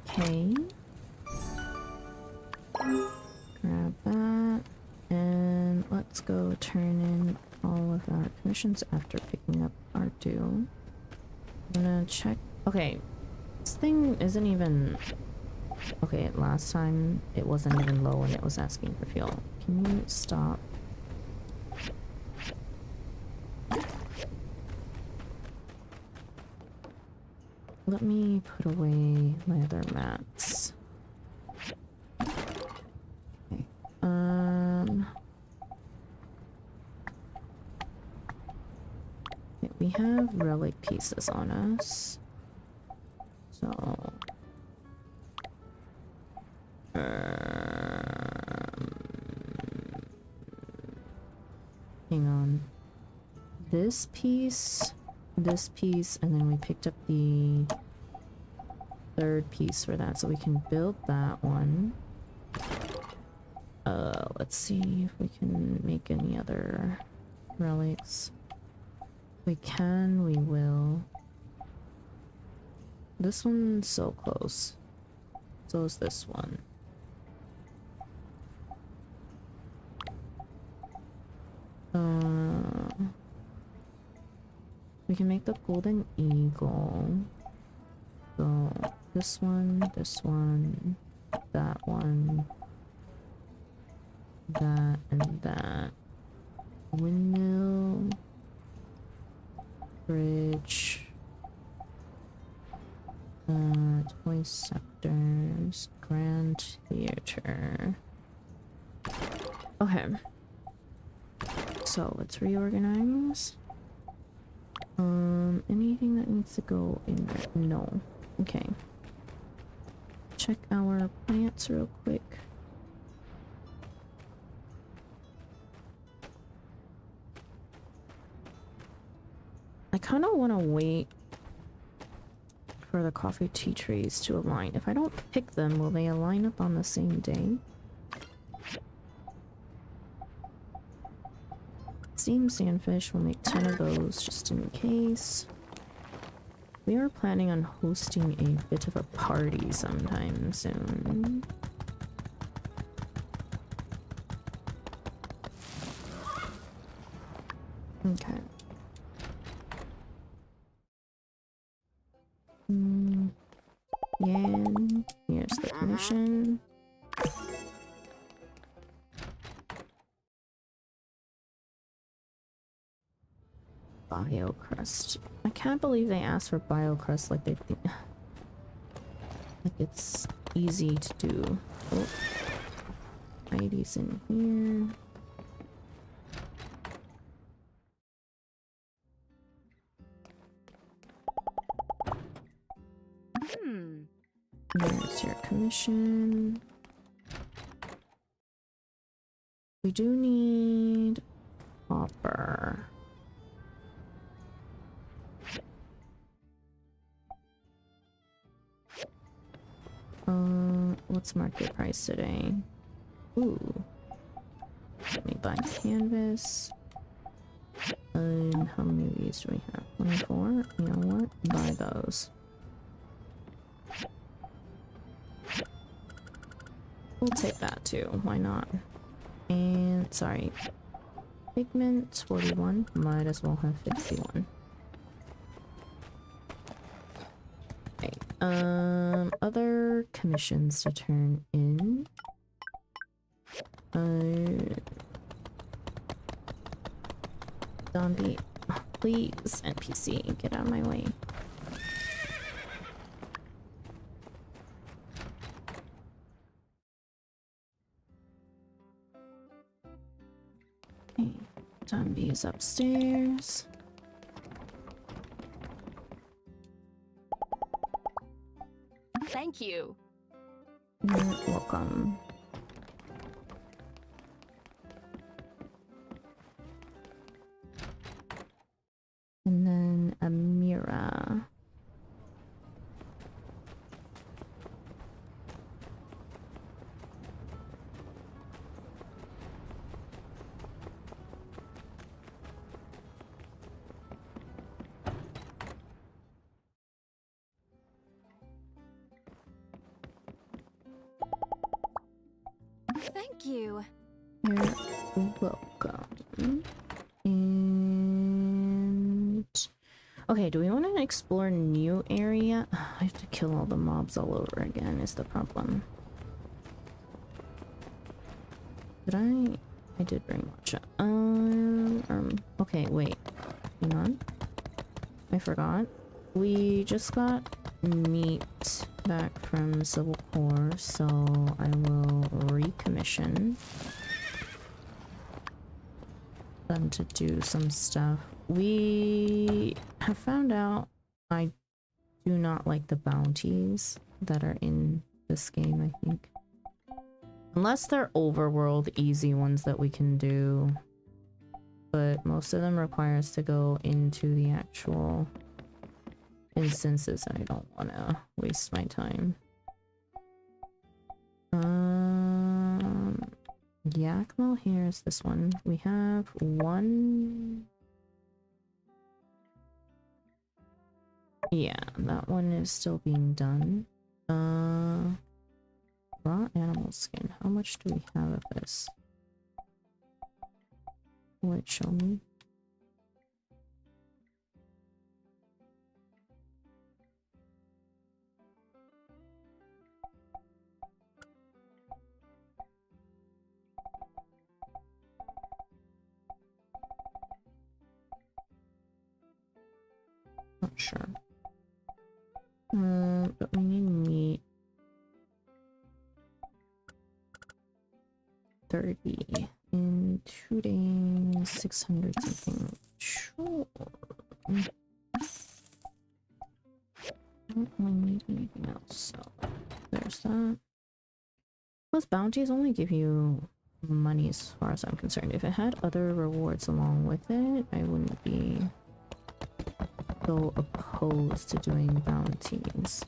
Okay. Grab that. And let's go turn in all of our commissions after picking up our due. I'm gonna check. Okay. This thing isn't even. Okay, last time it wasn't even low and it was asking for fuel. Can you stop? Let me put away my other mats. Okay. Okay, we have relic pieces on us. So hang on. This piece, and then we picked up the 3rd piece for that, so we can build that one. Let's see if we can make any other relics. If we can, we will. This one's so close. So is this one. We can make the golden eagle. So this one, that one, that, and that. Windmill, bridge, toy sectors, grand theater. Okay. So let's reorganize. Anything that needs to go in there? No. Okay. Check our plants real quick. I kind of want to wait for the coffee tea trees to align. If I don't pick them, will they align up on the same day? Steam sandfish, we'll make 10 of those just in case. We are planning on hosting a bit of a party sometime soon. Okay. Yan, here's the commission. Biocrust. I can't believe they asked for biocrust like they think. Like it's easy to do. Oh. Heidi's in here. There's your commission. We do need copper. What's market price today? Ooh. Let me buy canvas. How many of these do we have? 24? You know what? Buy those. We'll take that too. Why not? And sorry. Pigment 41. Might as well have 51. Okay. Other commissions to turn in. Zombie. Oh, please, NPC, get out of my way. Okay, Zombie's upstairs. Thank you. You're welcome. And then Amira. Thank you. You're welcome. And okay, do we want to explore a new area? I have to kill all the mobs all over again is the problem. Did I did bring matcha. Okay, wait. Hang on. I forgot. We just got meat back from Civil Corps, so I will recommission them to do some stuff. We have found out I do not like the bounties that are in this game, I think. Unless they're overworld easy ones that we can do. But most of them require us to go into the actual instances, and I don't want to waste my time. Yakmo, here's this one. We have one. Yeah, that one is still being done. Raw animal skin. How much do we have of this? Will it show me? Not sure. But we need meat. 30 in 2 days, 600 something. Sure. I don't really need anything else, so there's that. Those bounties only give you money as far as I'm concerned. If it had other rewards along with it, I wouldn't be so opposed to doing bounties.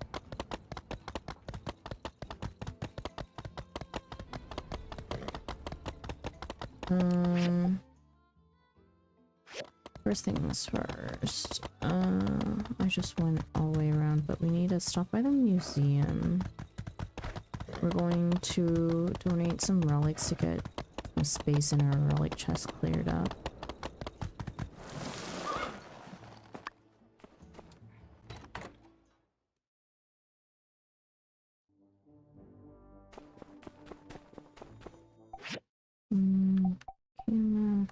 First things first. I just went all the way around, but we need to stop by the museum. We're going to donate some relics to get some space in our relic chest cleared up. Camera.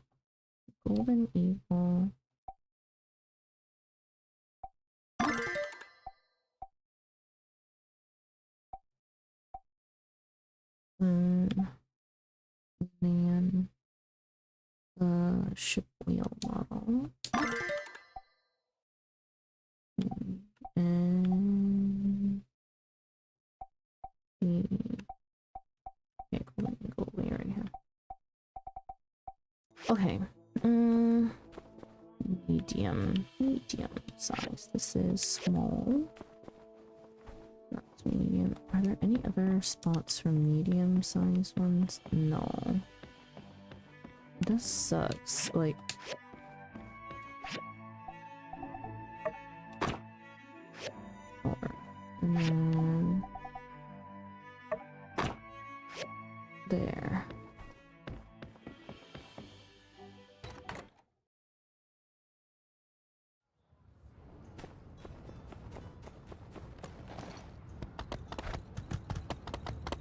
Golden Eagle. Then the ship wheel model. And the Golden Eagle we already have. Okay. Medium size. This is small. That's medium. Are there any other spots for medium size ones? No. This sucks. Like, and then there.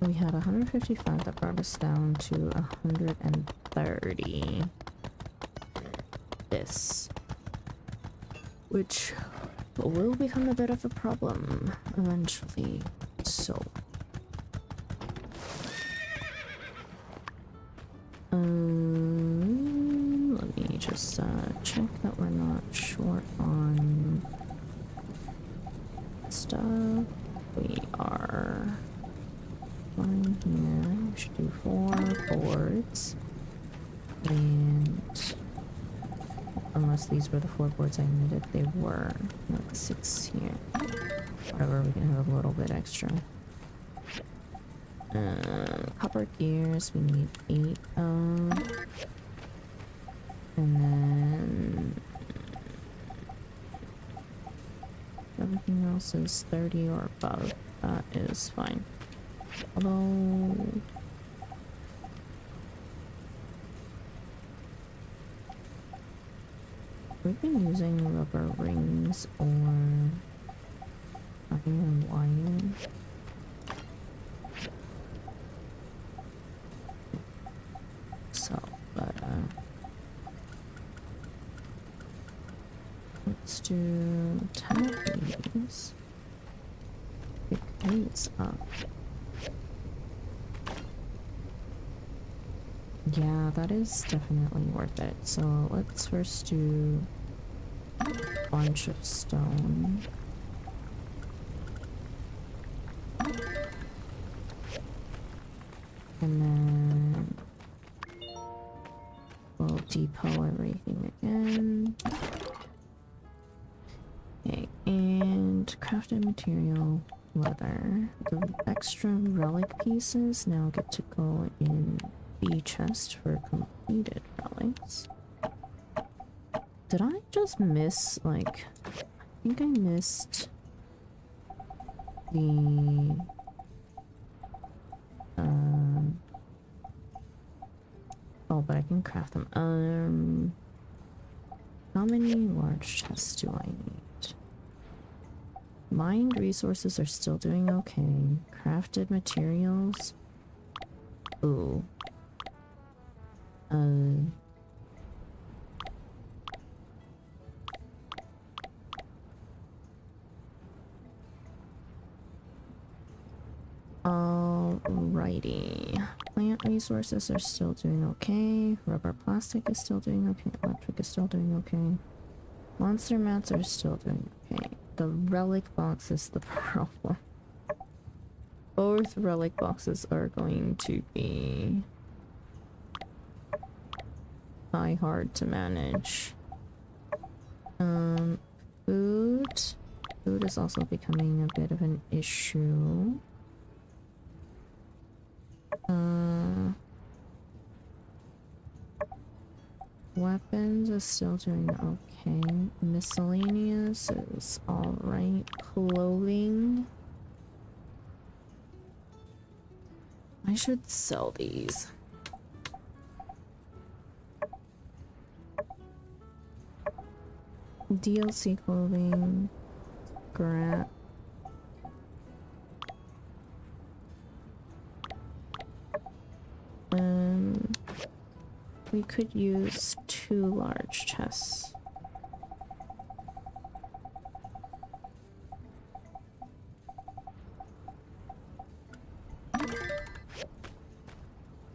We had 155 that brought us down to 130. This. Which will become a bit of a problem eventually. So. just check that we're not short on stuff. We are fine here. We should do 4 boards. And unless these were the 4 boards I needed, they were. Like 6 here. Whatever, we can have a little bit extra. Copper gears, we need 8 of. And then everything else is 30 or above. That is fine. Although we've been using rubber rings or iron wire. So, but let's do 10 of these. Pick these up. Yeah, that is definitely worth it. So let's first do a bunch of stone. And then we'll depot everything again. Okay, and crafted material, leather. The extra relic pieces now get to go in the chest for completed relics. Did I just miss, like, I think I missed the, oh, but I can craft them. How many large chests do I need? Mined resources are still doing okay. Crafted materials. Ooh. Alrighty. Plant resources are still doing okay. Rubber plastic is still doing okay. Electric is still doing okay. Monster mats are still doing okay. The relic box is the problem. Both relic boxes are going to be hard to manage. Food. Food is also becoming a bit of an issue. Weapons is still doing okay. Miscellaneous is alright. Clothing. I should sell these. DLC clothing. Scrap. We could use 2 large chests.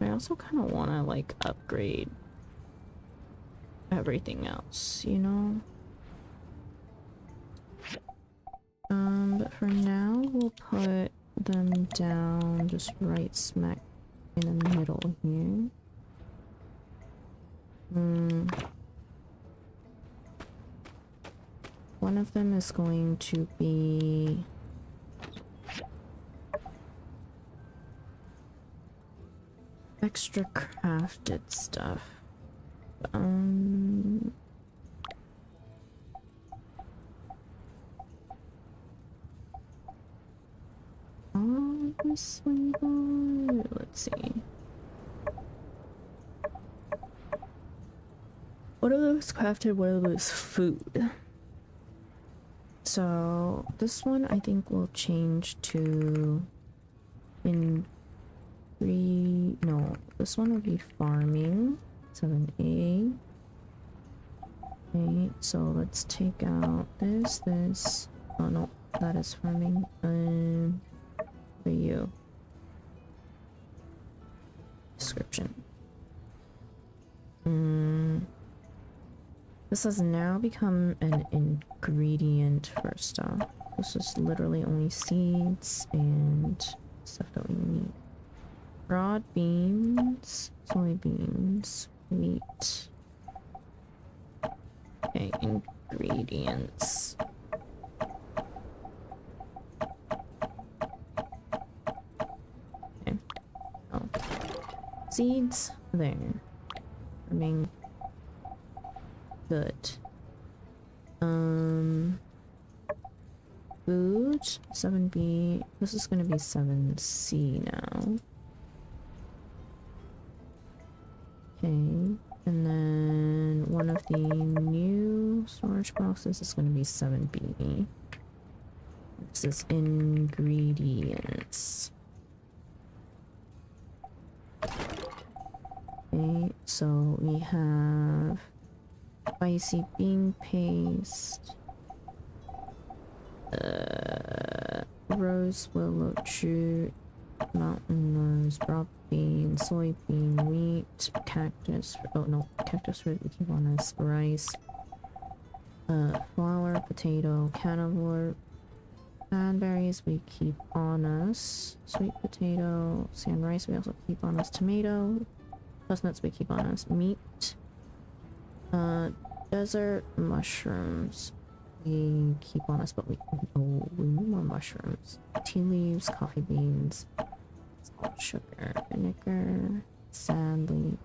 I also kind of want to like upgrade everything else, you know? But for now we'll put them down just right smack in the middle here. One of them is going to be extra crafted stuff. Honestly, let's see. One of those crafted, one of those food. So this one I think will change to no, this one will be farming. 7A. Okay, so let's take out this. Oh no, that is farming. For you. Description. This has now become an ingredient for stuff. This is literally only seeds and stuff that we need. Broad beans, soybeans, wheat. Okay, ingredients. Okay. Oh. Seeds there. Farming. Good. Food 7B. This is gonna be 7C now. Okay, and then one of the new storage boxes is gonna be 7B. This is ingredients. Okay, so we have spicy bean paste, rose willow jute, mountain rose, broad bean, soybean, wheat, cactus, oh no, cactus fruit we keep on as rice, flour, potato, cantaloupe, cranberries we keep on us, sweet potato, sand rice we also keep on us, tomato, chestnuts we keep on us, meat, desert mushrooms we keep on us, but we need more mushrooms. Tea leaves, coffee beans, salt, sugar, vinegar, sand leek,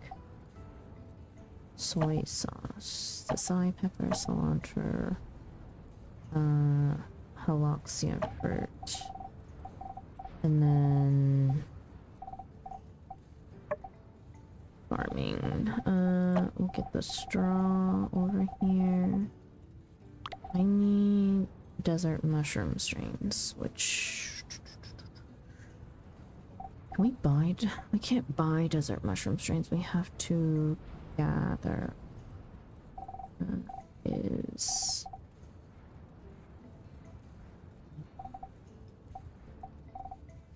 soy sauce, acai pepper, cilantro, haloxia fruit, and then farming. We'll get the straw over here. I need desert mushroom strains, which... Can we buy... We can't buy desert mushroom strains. We have to gather. Is...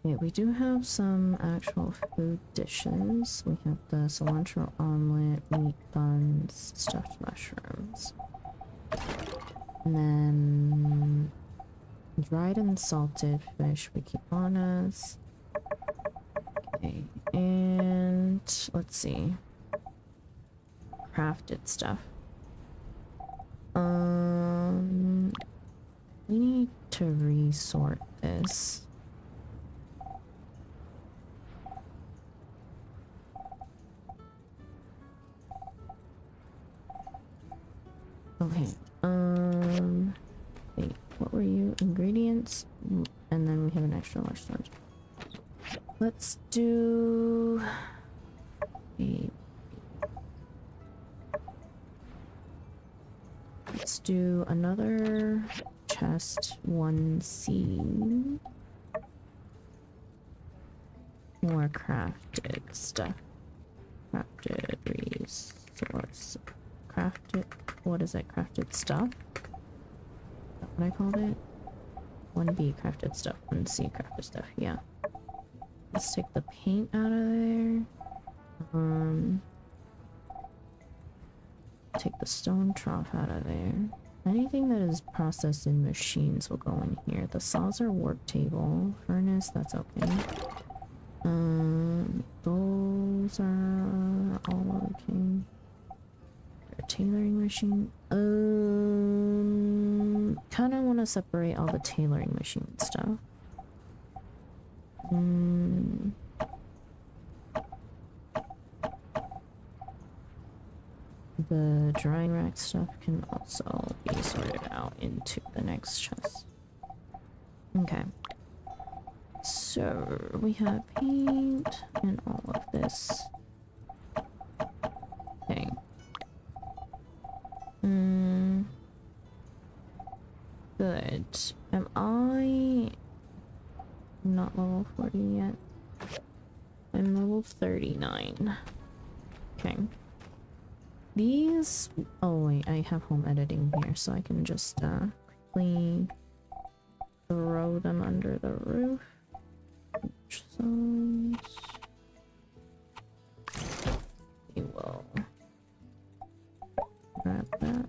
Yeah, we do have some actual food dishes. We have the cilantro omelet, meat buns, stuffed mushrooms. And then dried and salted fish we keep on us. Okay, and let's see. Crafted stuff. We need to resort this. Okay, wait, what were you? Ingredients? And then we have an extra large storage. Let's do... Let's do another chest 1C. More crafted stuff. Crafted resource. Crafted, what is it? Crafted stuff? Is that what I called it? 1B crafted stuff, 1C crafted stuff, yeah. Let's take the paint out of there. Take the stone trough out of there. Anything that is processed in machines will go in here. The saws are work table. Furnace, that's okay. Those are all okay. Tailoring machine. Kind of want to separate all the tailoring machine stuff. The drying rack stuff can also be sorted out into the next chest. Okay. So we have paint and all of this. Okay. Good. Am I not level 40 yet? I'm level 39. Okay. These... Oh wait, I have home editing here, so I can just quickly throw them under the roof. So we will grab that.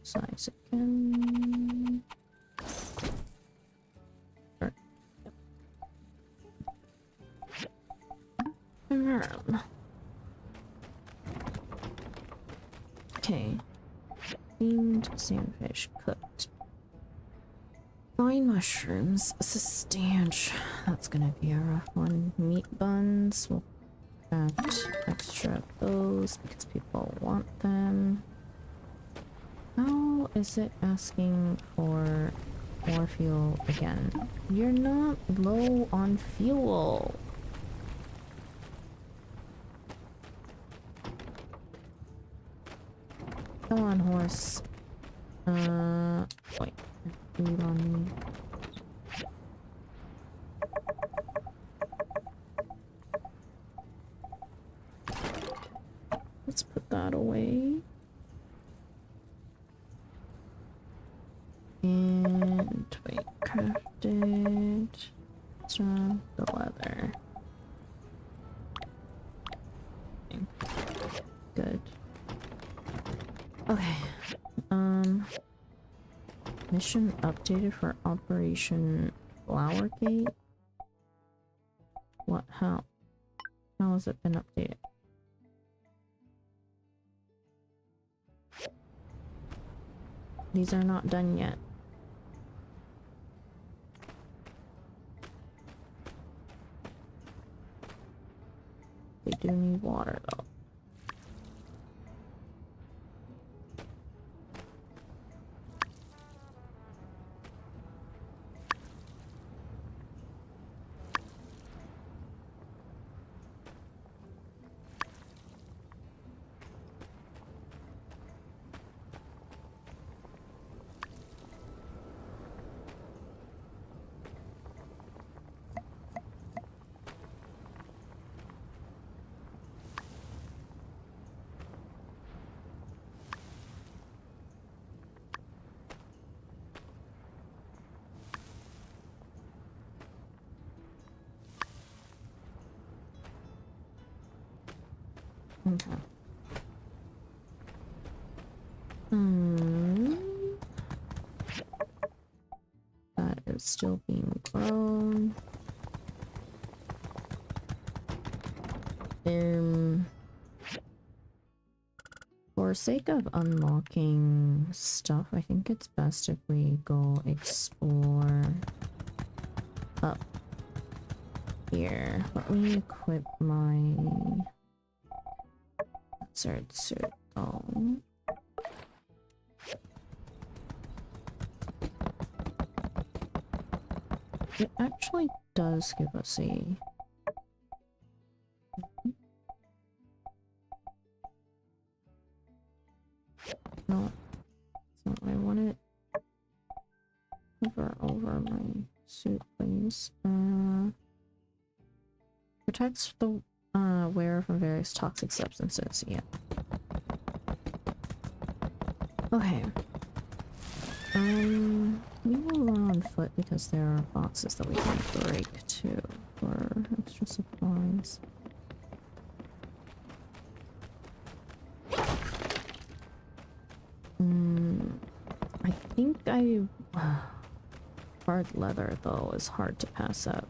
size again. Sure. Okay. Steamed sandfish cooked. Fine mushrooms, a stanch. That's gonna be a rough one. Meat buns, we'll craft extra of those because people want them. How is it asking for more fuel again? You're not low on fuel. Come on, horse. Wait. Food on me. Let's put that away. And wait, crafted the leather. Good. Okay. Mission updated for Operation Flower Gate. What? How has it been updated? These are not done yet. They do need water though. Okay. That is still being grown. For sake of unlocking stuff, I think it's best if we go explore up here. Let me equip my Zerd suit though. It actually does give us a no, so I want it hover over my suit, please. Protects the wearer from various toxic substances. Yeah. Okay. We will run on foot because there are boxes that we can break too for extra supplies. I think hard leather though is hard to pass up.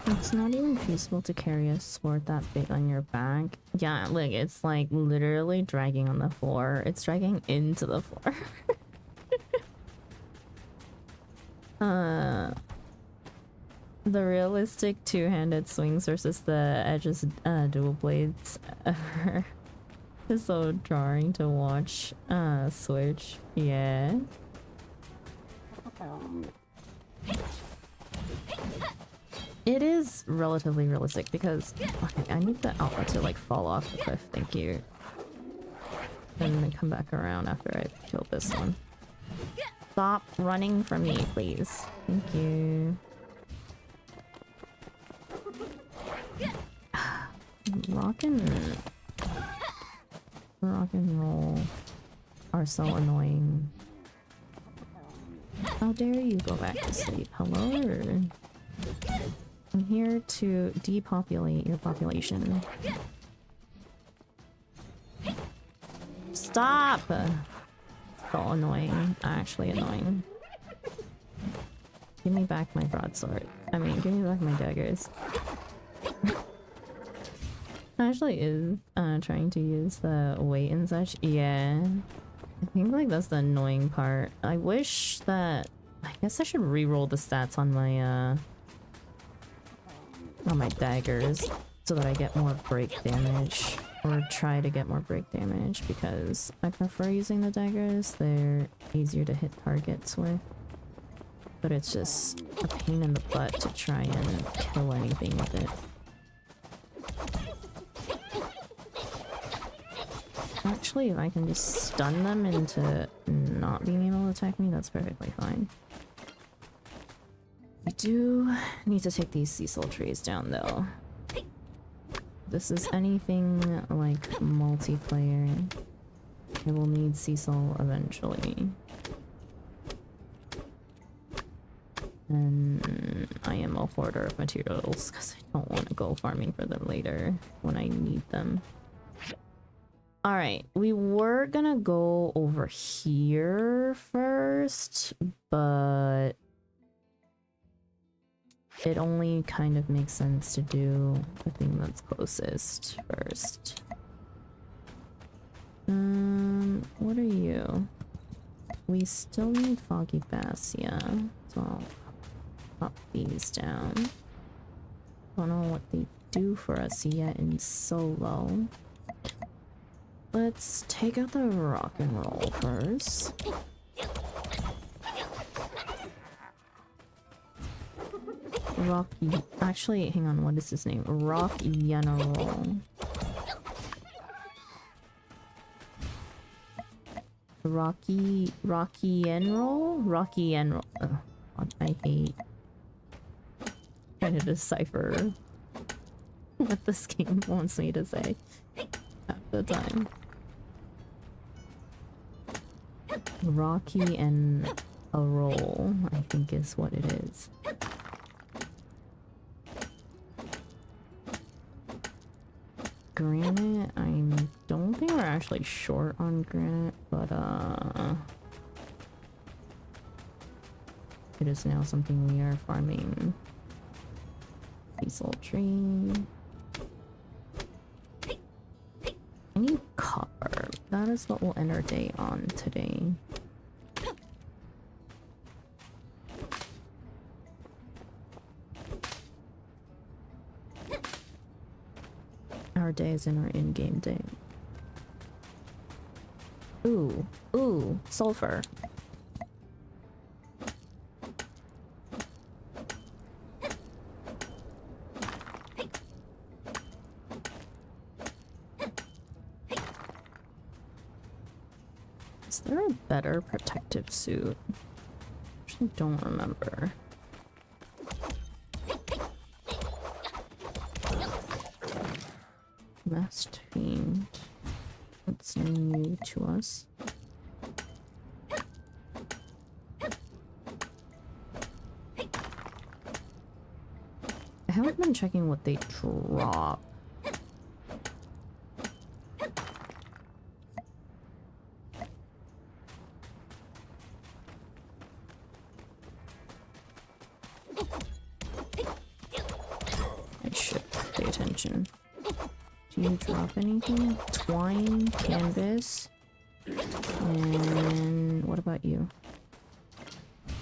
It's not even feasible to carry a sword that big on your back. Yeah, look, it's like literally dragging on the floor. It's dragging into the floor. The realistic two-handed swings versus the edges dual blades ever. It's so jarring to watch Switch. Yeah. It is relatively realistic because okay, I need the outlet to like fall off the cliff, thank you. And then come back around after I kill this one. Stop running from me, please. Thank you. Rock and roll are so annoying. How dare you go back to sleep? Hello? I'm here to depopulate your population. Stop! So annoying. Actually annoying. Give me back my broadsword. I mean, give me back my daggers. Actually is trying to use the weight and such. Yeah. I think like that's the annoying part. I wish that I guess I should re-roll the stats on my daggers so that I get more break damage, or try to get more break damage, because I prefer using the daggers. They're easier to hit targets with, but it's just a pain in the butt to try and kill anything with it. Actually, if I can just stun them into not being able to attack me, that's perfectly fine. I do need to take these sea salt trees down though. This is anything like multiplayer, I will need sea salt eventually. And I am a hoarder of materials because I don't want to go farming for them later when I need them. Alright, we were gonna go over here first, but it only kind of makes sense to do the thing that's closest first. What are you? We still need Foggy Bass, yeah. So I'll pop these down. Don't know what they do for us yet in solo. Let's take out the rock and roll first. Rocky. Actually, hang on, what is his name? Rock General. Rocky Enroll? Rocky Enroll. I hate trying to decipher what this game wants me to say half the time. Rocky and a roll, I think is what it is. Granite, I don't think we're actually short on granite, but it is now something we are farming. Diesel tree. I need copper. That is what we'll end our day on today. Our day is in our in-game day. Ooh, sulfur. Is there a better protective suit? Actually don't remember. Masked Fiend. That's new to us. I haven't been checking what they drop. I should pay attention. Do you drop anything? Twine, canvas, and what about you?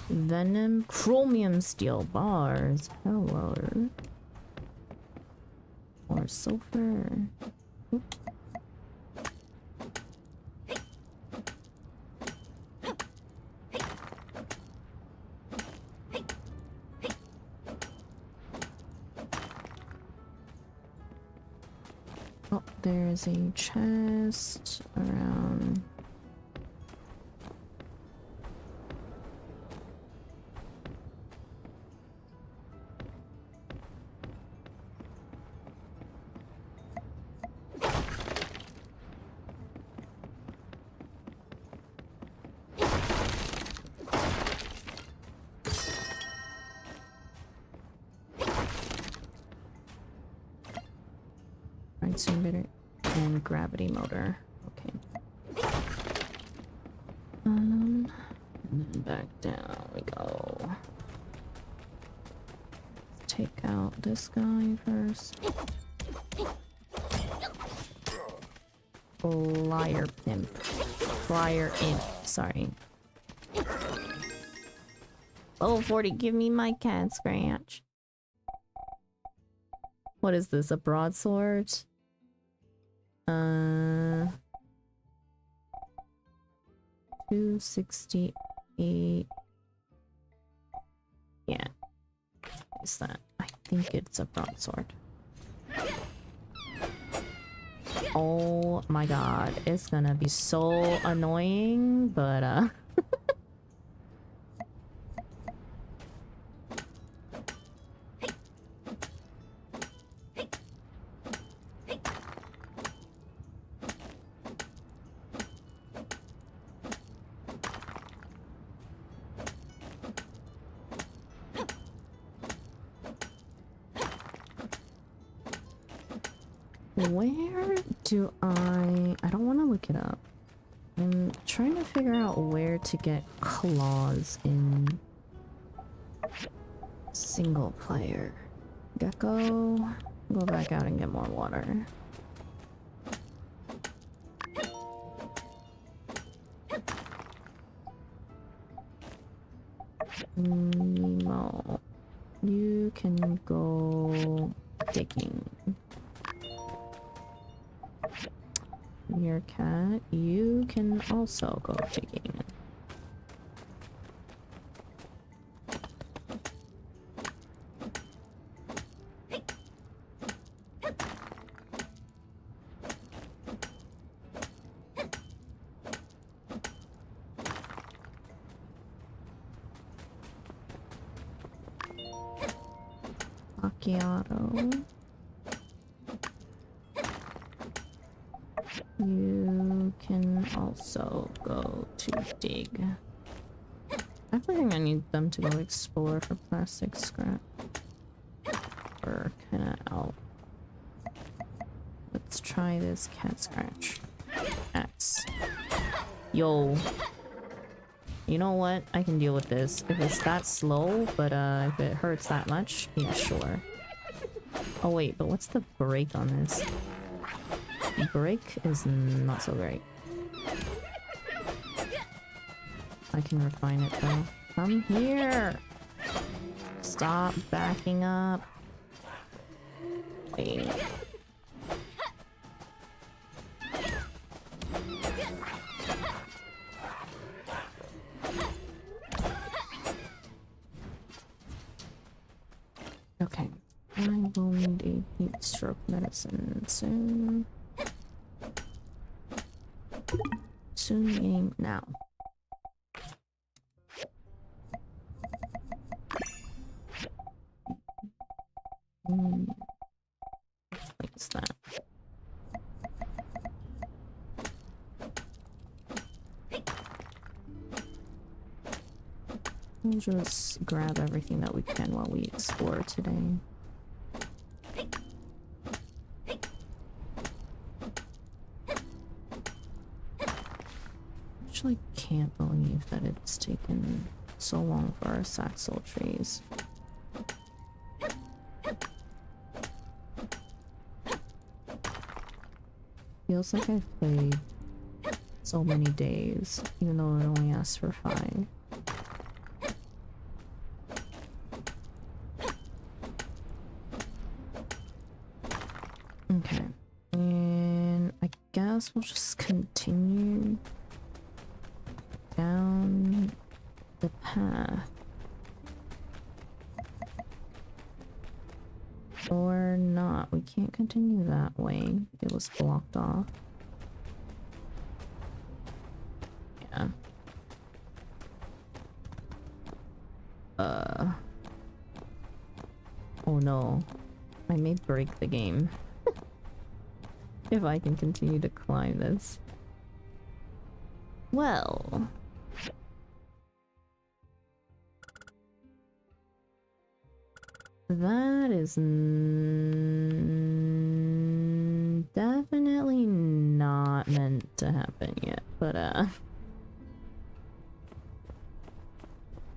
Venom, chromium steel bars. Hello. Or sulfur. Oop. there's a chest around. Inhibitor and gravity motor. Okay. And then back down we go. Take out this guy first. Flyer pimp. Flyer imp. Sorry. Oh, 40, give me my cat scratch. What is this? A broadsword? 268. Yeah. Is that? I think it's a broadsword. Oh my god, it's gonna be so annoying, but where do I don't want to look it up. I'm trying to figure out where to get claws in single player. Gecko, go back out and get more water. Nemo, you can go digging. Your cat, you can also go digging. Macchiato. You can also go to dig. I think I need them to go explore for plastic scrap. Or kinda out. Let's try this cat scratch. Cats. Yo. You know what? I can deal with this. If it's that slow, but if it hurts that much, yeah, sure. Oh wait, but what's the break on this? Break is not so great. I can refine it though. Come here! Stop backing up. Wait. Okay. I will need a heat stroke medicine soon. Soon meaning now. What's that? We'll just grab everything that we can while we explore today. Actually can't believe that it's taken so long for our saxel trees. Feels like I've played so many days, even though it only asks for 5. Okay, and I guess we'll just continue down the path. Or not. We can't continue that way. It was blocked off. Yeah. Oh no. I may break the game. If I can continue to climb this. Well. That is definitely not meant to happen yet, but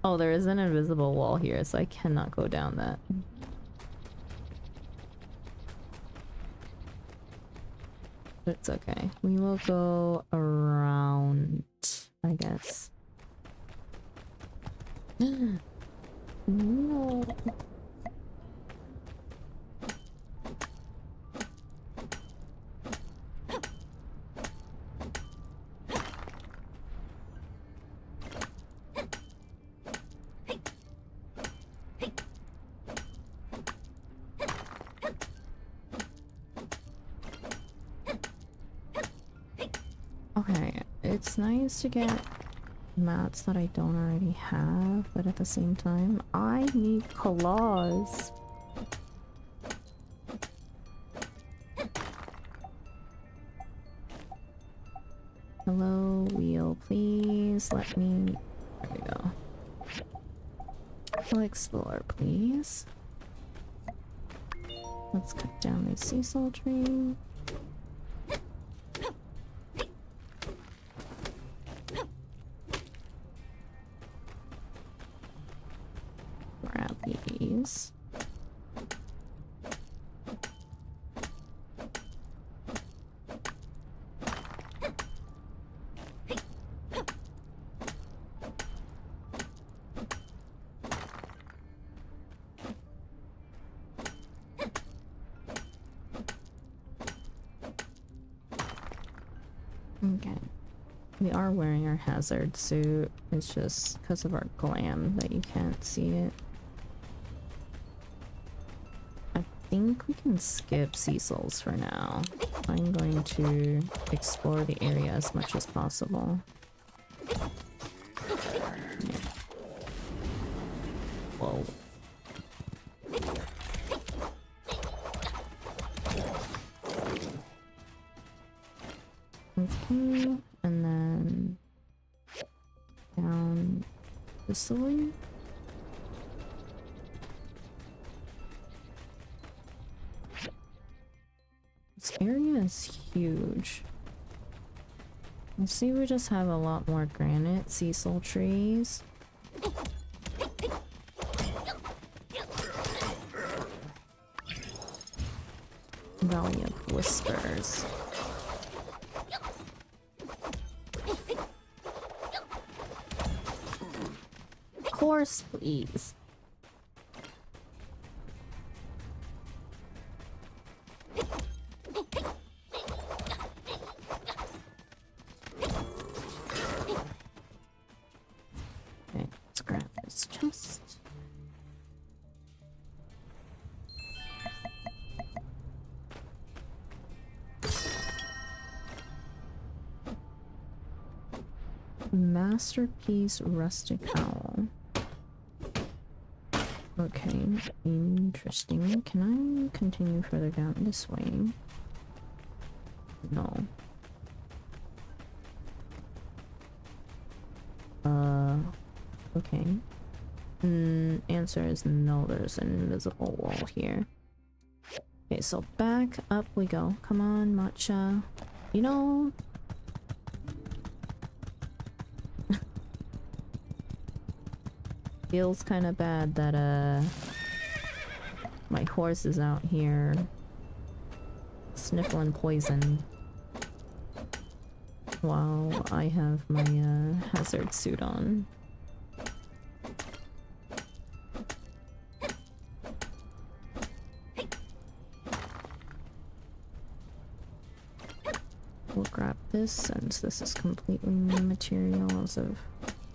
oh, there is an invisible wall here, so I cannot go down that. But it's okay. We will go around, I guess. No. Okay, it's nice to get mats that I don't already have, but at the same time, I need claws. Hello, wheel, please. Let me... There we go. I'll explore, please. Let's cut down the sisal tree. Grab these. Okay. We are wearing our hazard suit. It's just because of our glam that you can't see it. I think we can skip Cecil's for now. I'm going to explore the area as much as possible. Yeah. Whoa. Okay, and then down this way. This area is huge. I see we just have a lot more granite sisal trees. Valley of Whispers. Horse, please. Okay, let's grab this chest. Masterpiece rustic owl. Okay, interesting. Can I continue further down this way? No. Okay. Answer is no, there's an invisible wall here. Okay, so back up we go. Come on, matcha. You know... Feels kind of bad that my horse is out here sniffling poison while I have my hazard suit on. We'll grab this since this is completely new material as of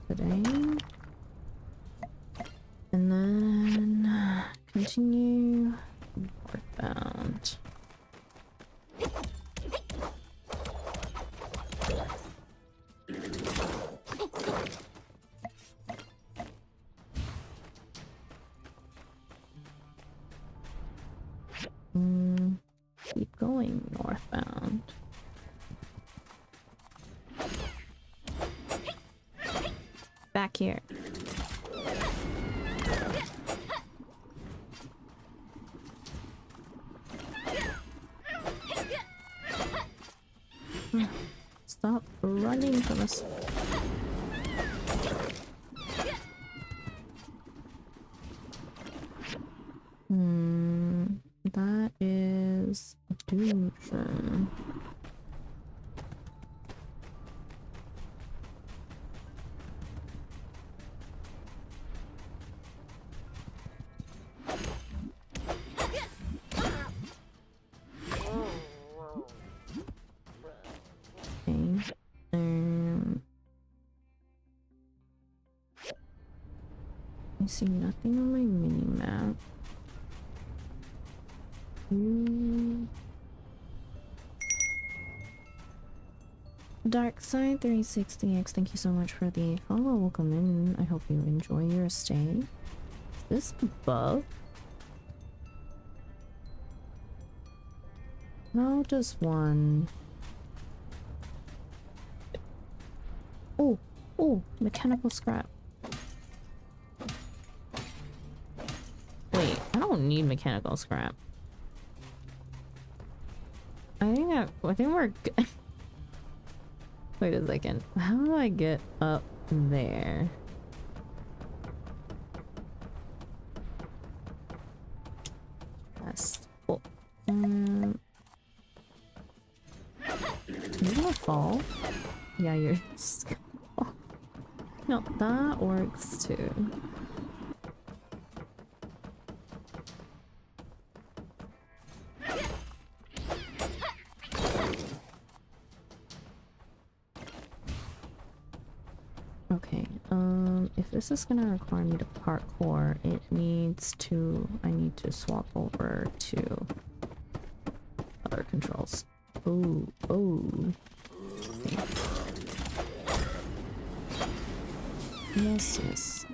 today. And then continue Northbound. Keep going northbound. Back here. Stop running from us. That is a illusion. I see nothing on my mini map. Darkside 360X, thank you so much for the follow. Welcome in. I hope you enjoy your stay. Is this a bug? No, just one. Oh, mechanical scrap. Wait, I don't need mechanical scrap. I think we're good. Wait a second. How do I get up there? That's cool. You gonna fall? Yeah, you're. No, that works too. Okay, if this is gonna require me to parkour, I need to swap over to other controls. Oh. Okay. Yes.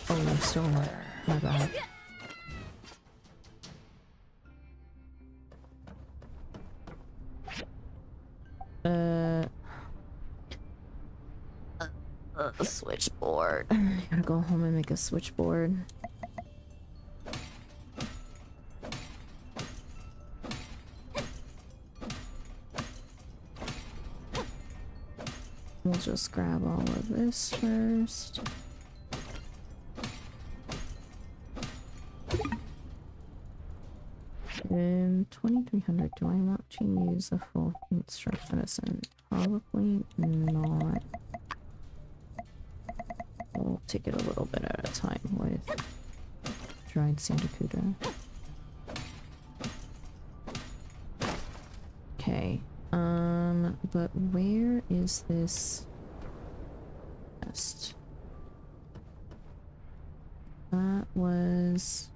Oh, you're still not. My bad. A switchboard. I gotta go home and make a switchboard. We'll just grab all of this first. In 2300, do I want to use a full strength medicine? Probably not. We'll take it a little bit at a time with dried sandakuda. Okay. But where is this nest? That was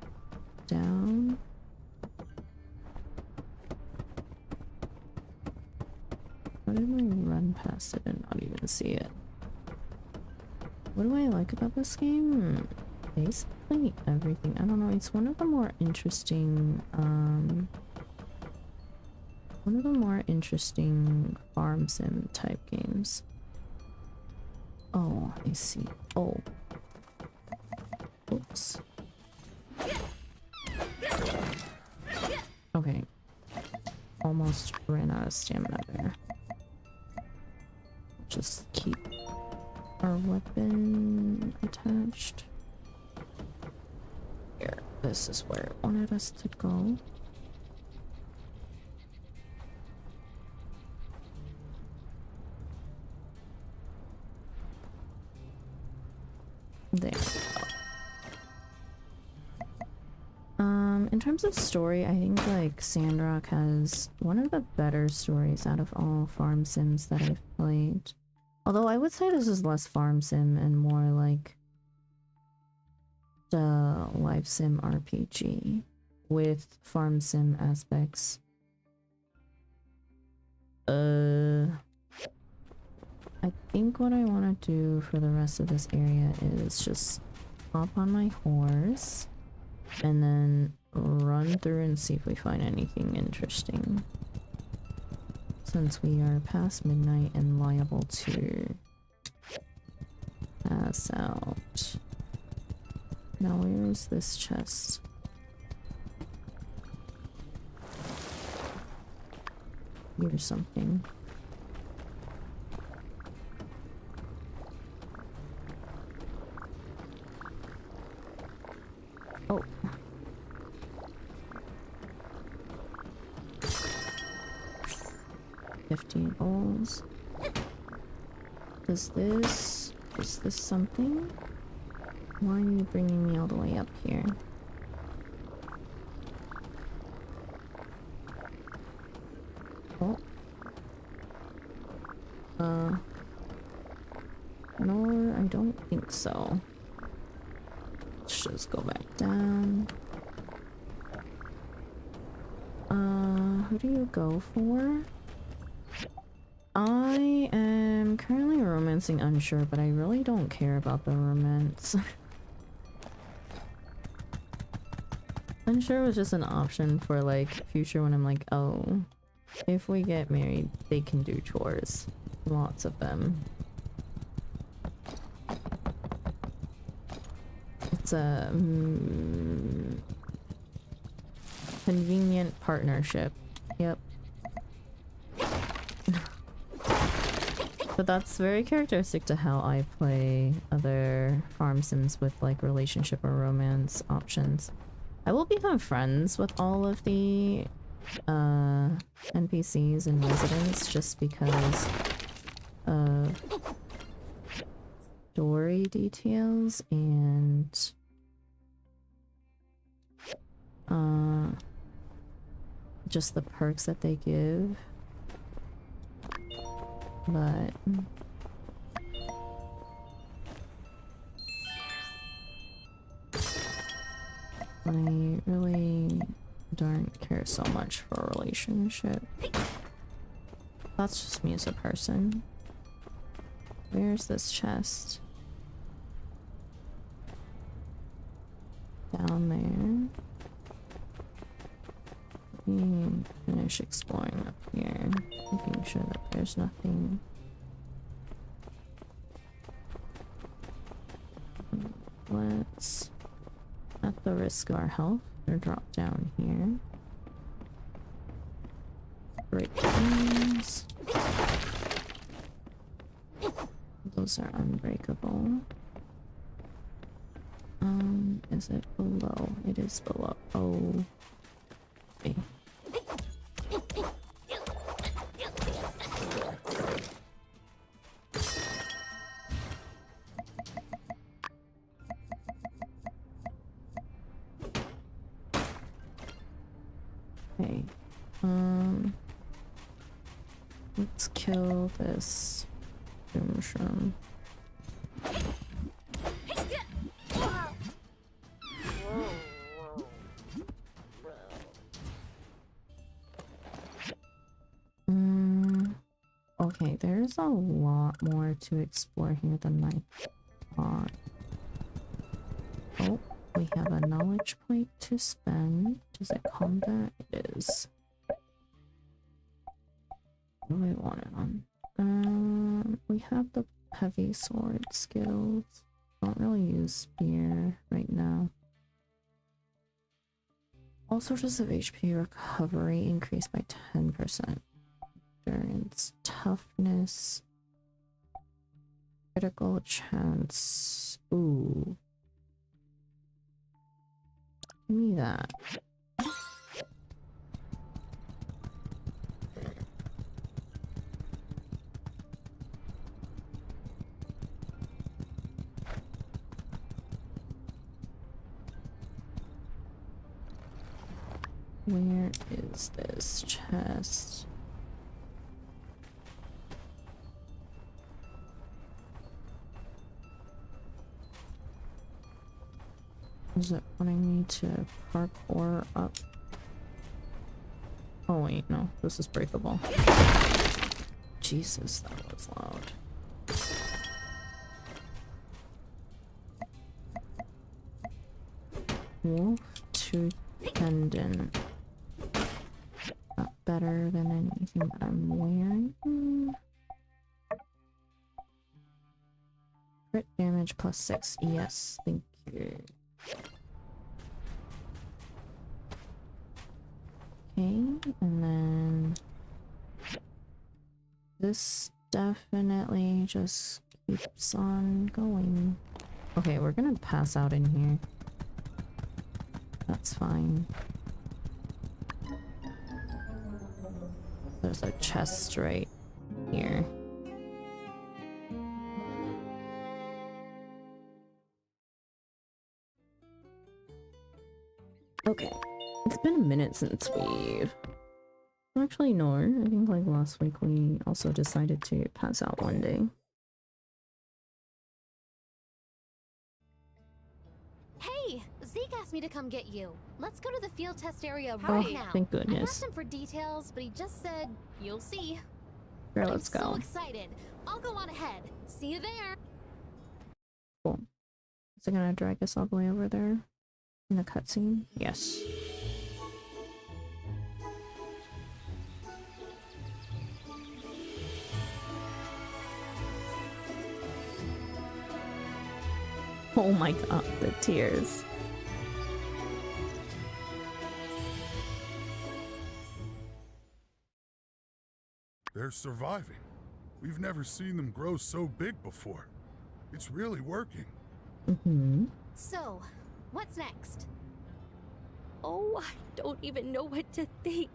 down. How did I run past it and not even see it? What do I like about this game? Basically everything. I don't know, it's one of the more interesting, farm sim type games. Oh, I see. Oh. Oops. Okay. Almost ran out of stamina there. Just keep our weapon attached. Here, this is where it wanted us to go. There we go. In terms of story, I think like Sandrock has one of the better stories out of all farm sims that I've played. Although I would say this is less farm sim and more like live sim RPG with farm sim aspects. I think what I want to do for the rest of this area is just hop on my horse and then run through and see if we find anything interesting. Since we are past midnight and liable to pass out. Now where is this chest? Here's something. Oh. $15 bowls. Is this something? Why are you bringing me all the way up here? Oh. No, I don't think so. Let's just go back down. Who do you go for? I am currently romancing Unsure, but I really don't care about the romance. Unsure was just an option for like future when I'm like, oh, if we get married, they can do chores. Lots of them. It's a convenient partnership. Yep. But that's very characteristic to how I play other farm sims with like relationship or romance options. I will become friends with all of the NPCs and residents just because of story details and just the perks that they give. But I really don't care so much for a relationship. That's just me as a person. Where's this chest? Down there. Let me finish exploring up here, making sure that there's nothing. Let's, at the risk of our health, drop down here. Break these. Those are unbreakable. Is it below? It is below. Oh. Okay. Okay. Let's kill this shroom. Okay, there's a lot more to explore here than I thought. Oh, we have a knowledge plate to spend. Is it combat? It is. What do I want it on? We have the heavy sword skills. Don't really use spear right now. All sources of HP recovery increased by 10%. Endurance, toughness, critical chance. Ooh. Give me that. Where is this chest? Is it wanting me to parkour up? Oh wait, no, this is breakable. Jesus, that was loud. Wolf tooth pendant. Not better than anything that I'm wearing. Crit damage plus 6. Yes, thank you. Okay, and then this definitely just keeps on going. Okay, we're gonna pass out in here. That's fine. There's a chest right here. Okay. It's been a minute since we've... Actually, no. I think like last week we also decided to pass out one day. Hey, Zeke asked me to come get you. Let's go to the field test area Oh, right now. thank I goodness. asked him for details, but he just said, "You'll see." Sure, let's I'm go. so excited. I'll go on ahead. See you there. Cool. Is it gonna drag us all the way over there? In the cutscene? Yes. Oh my god, the tears. They're surviving. We've never seen them grow so big before. It's really working. Mm-hmm. So, what's next? Oh, I don't even know what to think.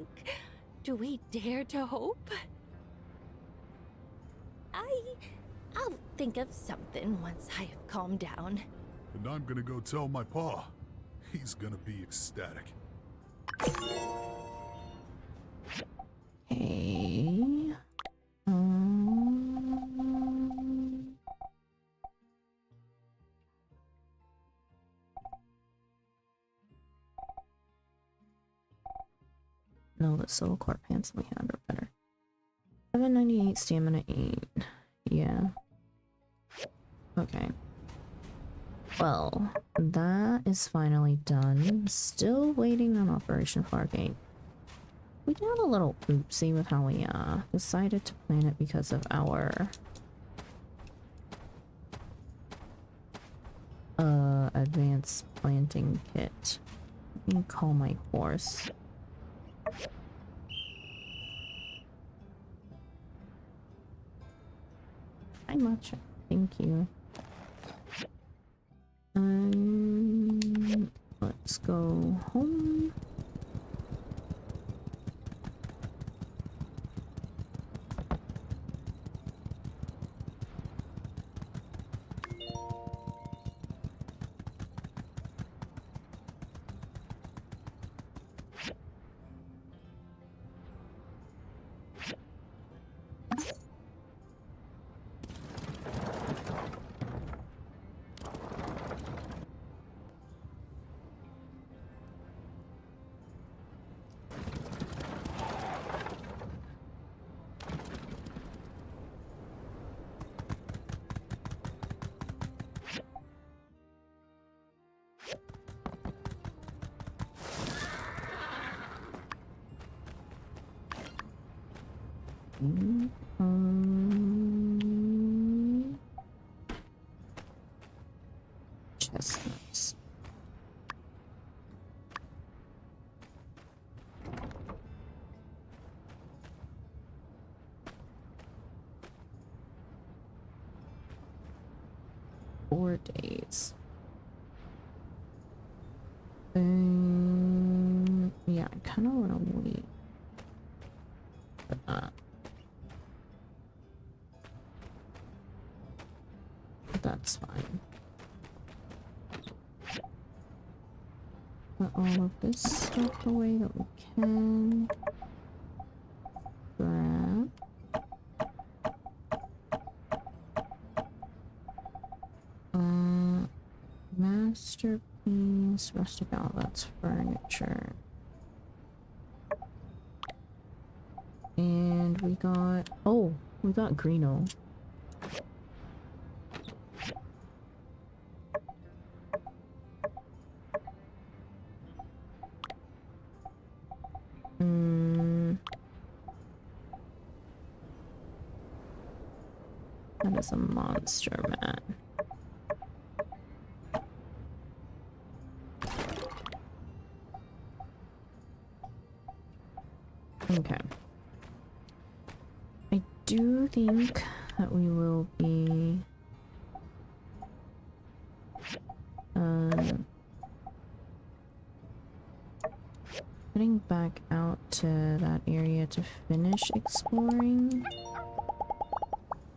Do we dare to hope? I'll think of something once I've calmed down. And I'm gonna go tell my pa. He's gonna be ecstatic. Hey. No, the silver core pants we had are better. 798 stamina 8. Yeah. Okay. Well, that is finally done. Still waiting on Operation Fargate. We did a little oopsie with how we decided to plan it because of our advanced planting kit. Let me call my horse. Hi, Matcha. Thank you. Let's go home. Chestnuts. Four days. Yeah, I kind of want to wait for that. But that's fine. Put all of this stuff away that we can. Grab. Masterpiece, rustic outlets, furniture. And we got, oh, we got Greeno. That is a monster, man. Okay. I do think that we will be heading back out to that area to finish exploring.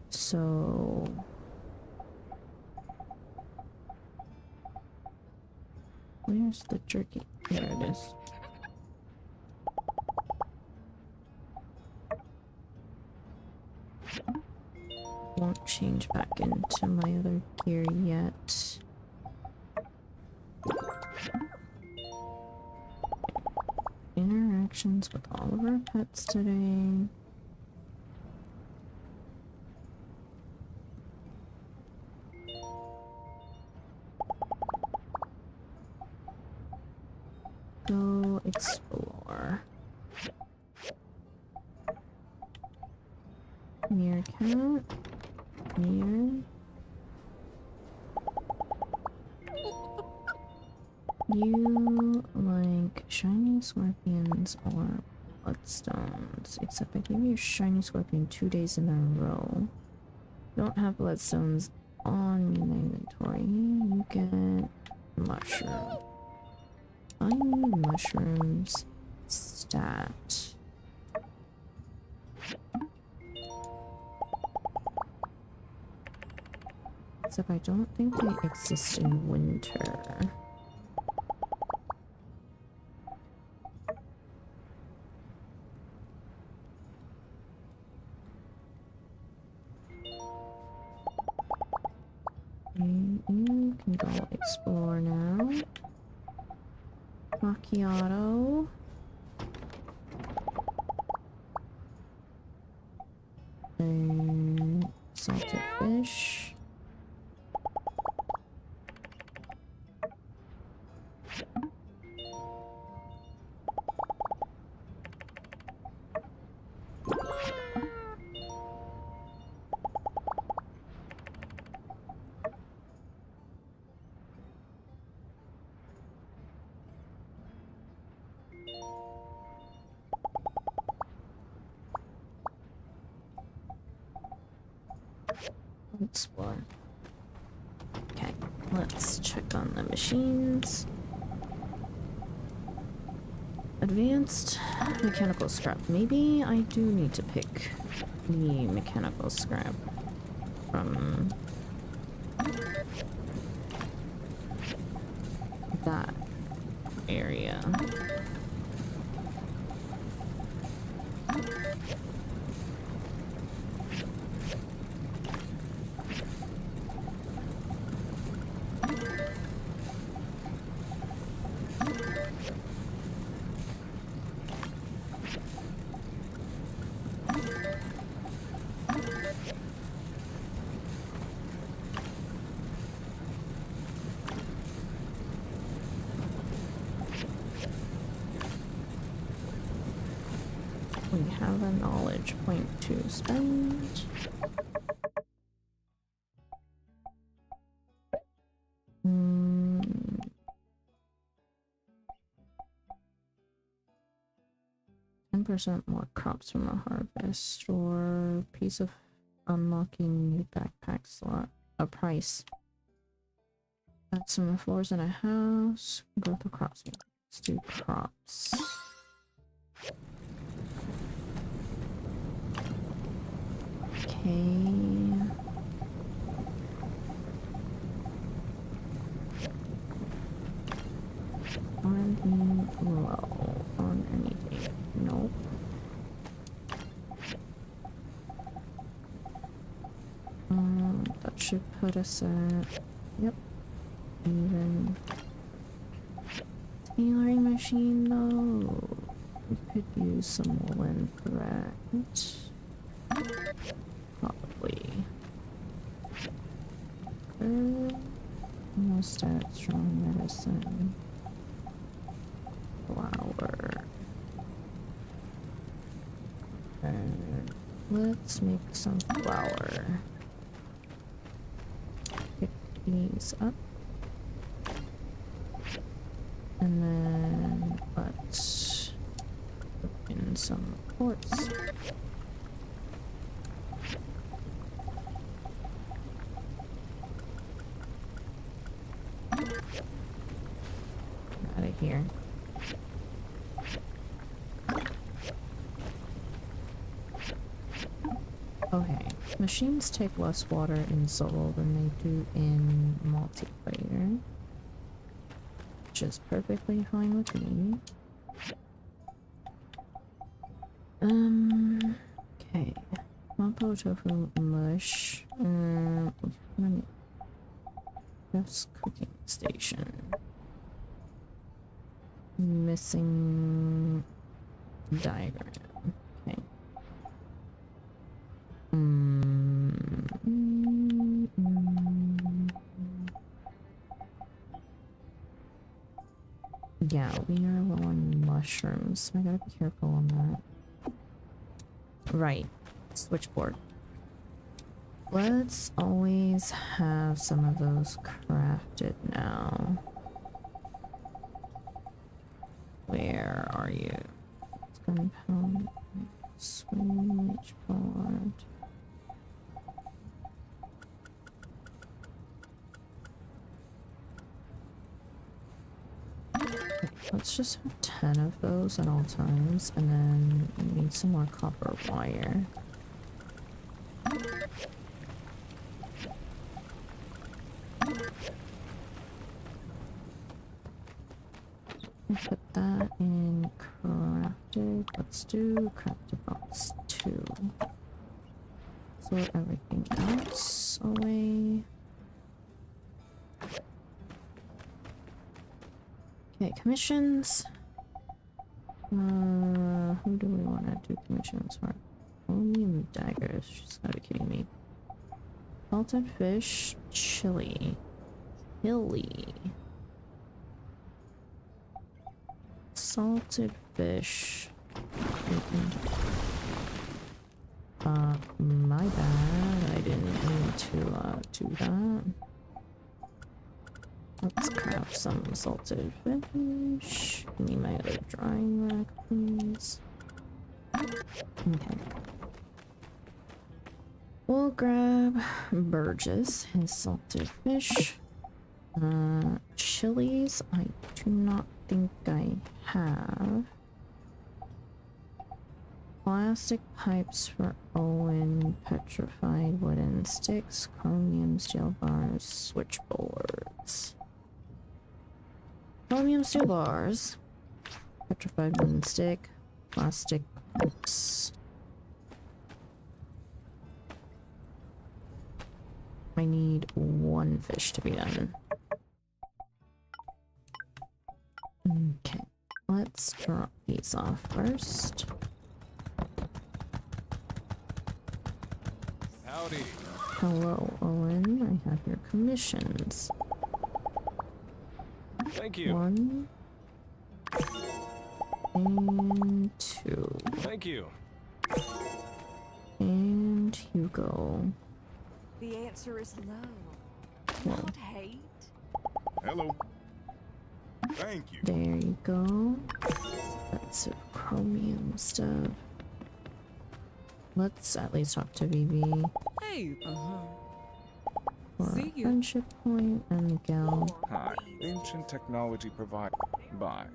So where's the jerky? There it is. Won't change back into my other gear yet. Interactions with all of our pets today. Go explore. Meerkat. Here. You like shiny scorpions or bloodstones? Except I gave you a shiny scorpion 2 days in a row. Don't have bloodstones on me in the inventory. You get mushroom. I need mushrooms. Stat. Except I don't think they exist in winter. You can go explore now. Macchiato. And salted fish. Explore. Okay, let's check on the machines. Advanced mechanical scrap. Maybe I do need to pick the mechanical scrap from that area. We have a knowledge point to spend. 10% more crops from a harvest, or piece of unlocking new backpack slot. A price. Add some floors in a house. Growth of crops. Let's do crops. Okay. Are we low on anything? Nope. That should put us at... Yep. even tailoring machine though. We could use some woolen thread. Probably. Almost at strong medicine. Flour. And let's make some flour. Pick these up. And then let's put in some quartz. Out of here. Okay, machines take less water in solo than they do in multiplayer, which is perfectly fine with me. Okay. Mapo tofu mush. Chef's cooking station. Missing diagram. Okay. Yeah, we are low on mushrooms, so I gotta be careful on that. Right. Switchboard. Let's always have some of those crafted now. Where are you? Gunpowder, switchboard. Let's just have 10 of those at all times, and then we need some more copper wire. Put that in crafted. Let's do crafted box 2. Sort everything else away. Okay, commissions. Who do we want to do commissions for? Only daggers. She's gotta be kidding me. Salted fish, chili. Salted fish. My bad. I didn't mean to do that. Let's craft some salted fish. Give me my other drying rack, please. Okay. We'll grab Burgess, his salted fish. Chilies, I do not think I have. Plastic pipes for Owen, petrified wooden sticks, chromium steel bars, switchboards. Chromium steel bars, petrified wooden stick, plastic pipes. I need one fish to be done. Okay, let's drop these off first. Howdy. Hello, Owen. I have your commissions. Thank you. 1 and 2. Thank you. And Hugo. The answer is no. Whoa. Not hate. Hello. Thank you. There you go. Lots of chromium stuff. Let's at least talk to VB Hey, for See a you. friendship point, and Miguel. Hi, ancient technology provider. Bye.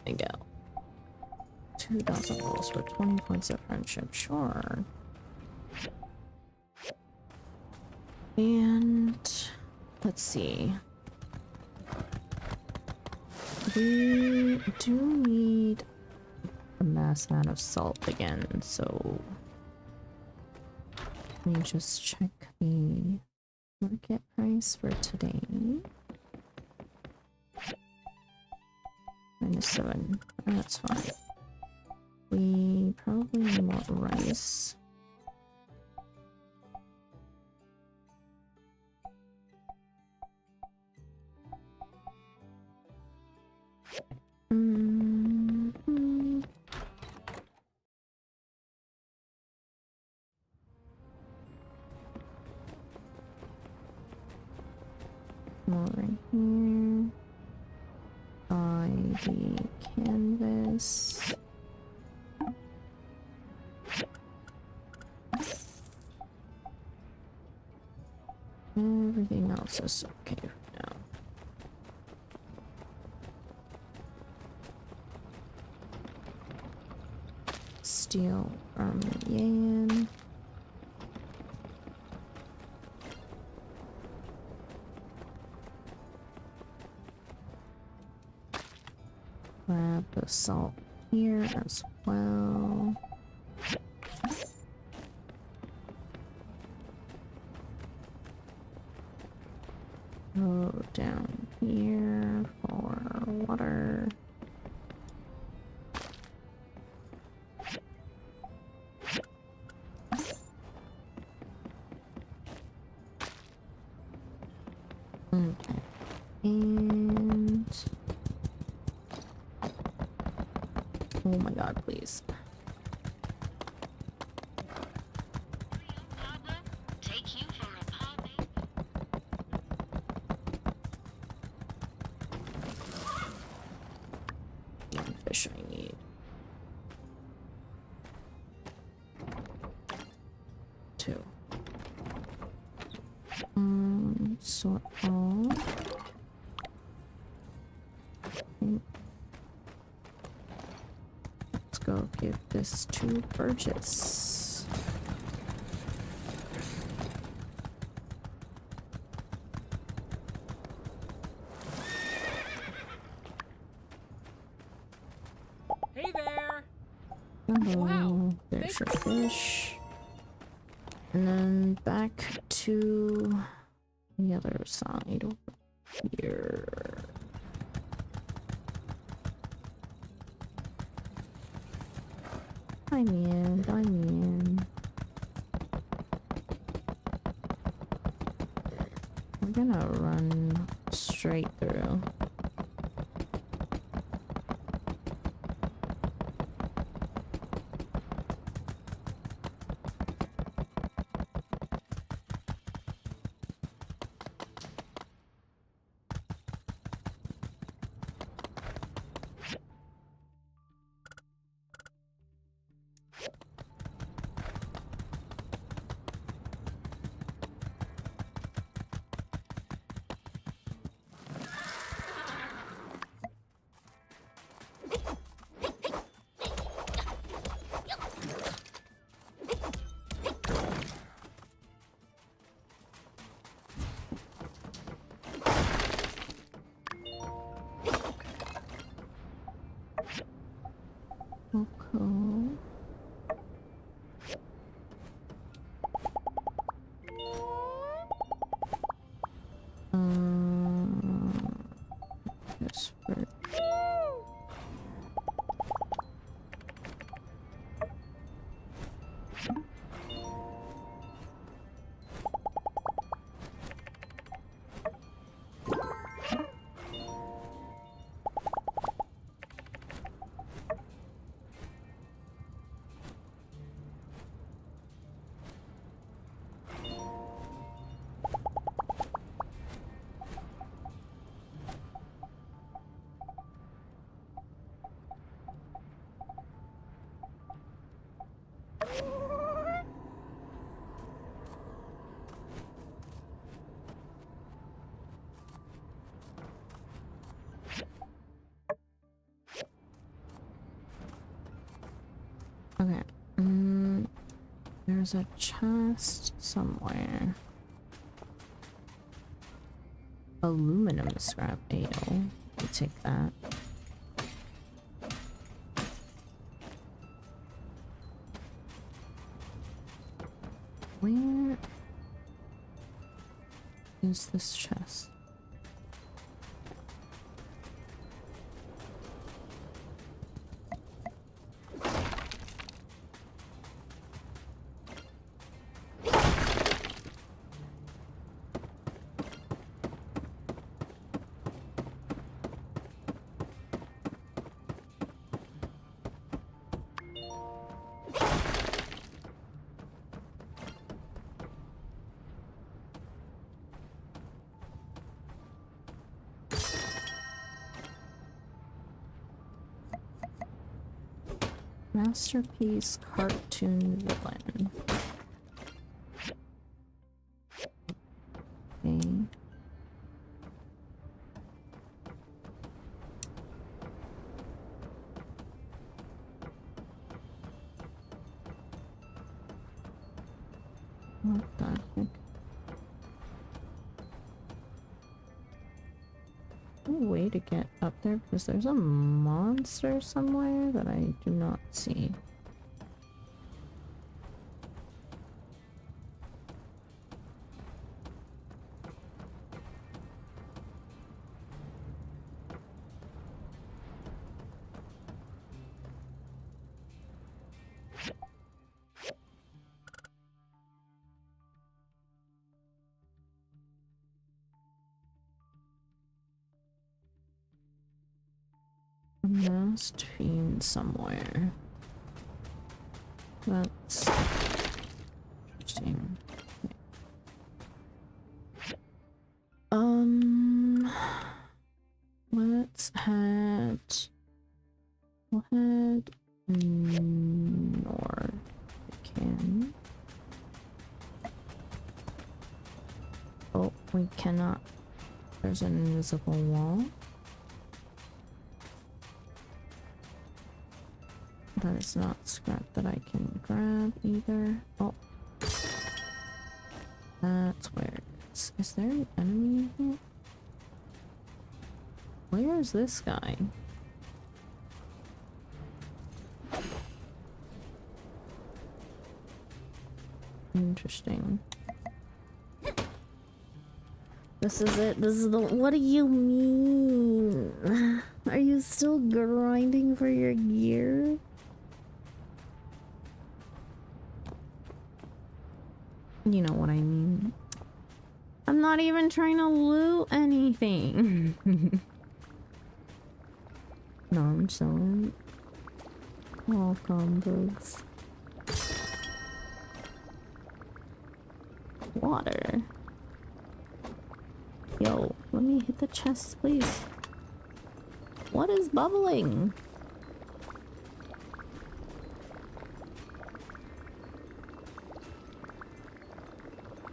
Miguel. 2,000 rolls for 20 points of friendship. Sure. And let's see. We do need a mass amount of salt again, so let me just check the market price for today. -7. That's fine. We probably need more rice. Mm-hmm. More right here. Buy the canvas. Everything else is okay for now. Steel from Yan. Grab the salt here as well. Go down here for water. Okay. And oh my god, please. One fish I need. Two. Sort all. Okay. Let's go give this to Burgess. Hey there! Hello. Wow, There's your fish. And then back to the other side over here. I'm in. We're gonna run straight through. Okay. Yes, for okay. There's a chest somewhere. Aluminum scrap ale. We'll take that. Where is this chest? Masterpiece cartoon villain. Okay. What the heck? No way to get up there because there's a monster somewhere that I do not see. A masked fiend somewhere. That's interesting. Let's head. We'll head north. We can. Oh, we cannot. There's an invisible wall. That is not scrap that I can grab either. Oh. That's where it's... Is there an enemy in here? Where is this guy? Interesting. This is it. This is the... What do you mean? Are you still grinding for your gear? You know what I mean. I'm not even trying to loot anything. No, I'm chilling. Welcome, bugs. Water. Yo, let me hit the chest, please. What is bubbling?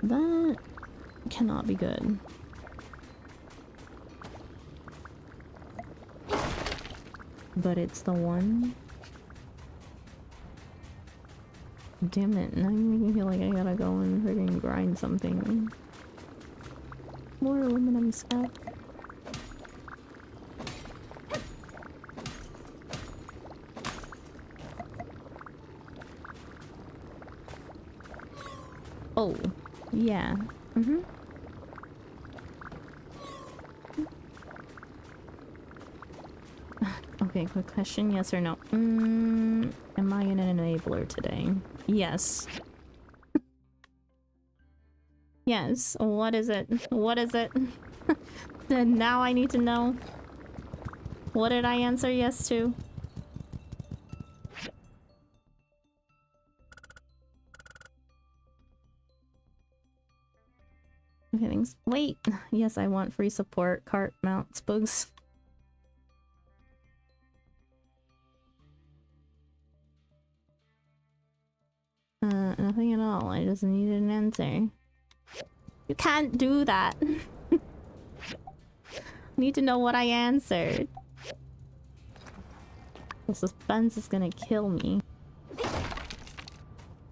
That cannot be good. But it's the one. Damn it, now you're making me feel like I gotta go and friggin' grind something. More aluminum scrap. Oh, yeah. Mm-hmm. Okay, quick question, yes or no? Am I an enabler today? Yes. Yes. What is it? What is it? Then now I need to know. What did I answer yes to? Okay, thanks. Wait! Yes, I want free support. Cart mounts bugs. Nothing at all. I just needed an answer. You can't do that. I need to know what I answered. The suspense is gonna kill me.